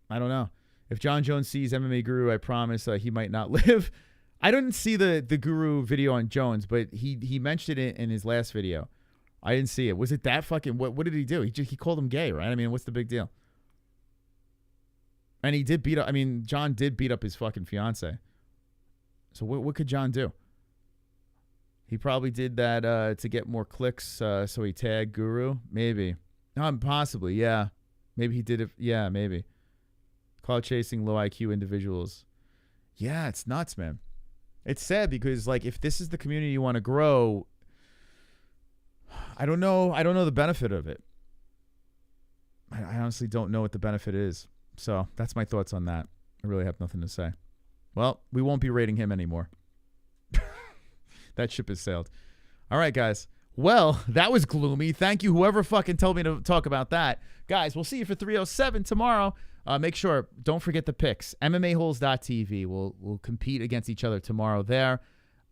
I don't know. If John Jones sees MMA Guru, I promise he might not live. I didn't see the Guru video on Jones, but he mentioned it in his last video. I didn't see it. Was it that fucking... What did he do? He called him gay, right? I mean, what's the big deal? And he did beat up... I mean, John did beat up his fucking fiance. So what could John do? He probably did that to get more clicks, so he tagged Guru. Maybe. Possibly, yeah. Maybe he did it... Yeah, maybe. Cloud chasing low IQ individuals. Yeah, it's nuts, man. It's sad because, like, if this is the community you want to grow, I don't know the benefit of it. I honestly don't know what the benefit is. So that's my thoughts on that. I really have nothing to say. Well, we won't be rating him anymore. That ship has sailed. All right, guys. Well, that was gloomy. Thank you, whoever fucking told me to talk about that. Guys, we'll see you for 307 tomorrow. Make sure, don't forget the picks. MMAHoles.tv. We'll compete against each other tomorrow there.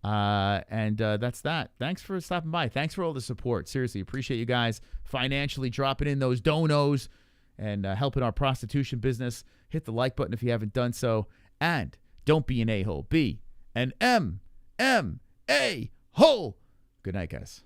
And that's that. Thanks for stopping by. Thanks for all the support. Seriously, appreciate you guys financially dropping in those donos and helping our prostitution business. Hit the like button if you haven't done so. And don't be an a-hole. Be an MMA hole. Good night, guys.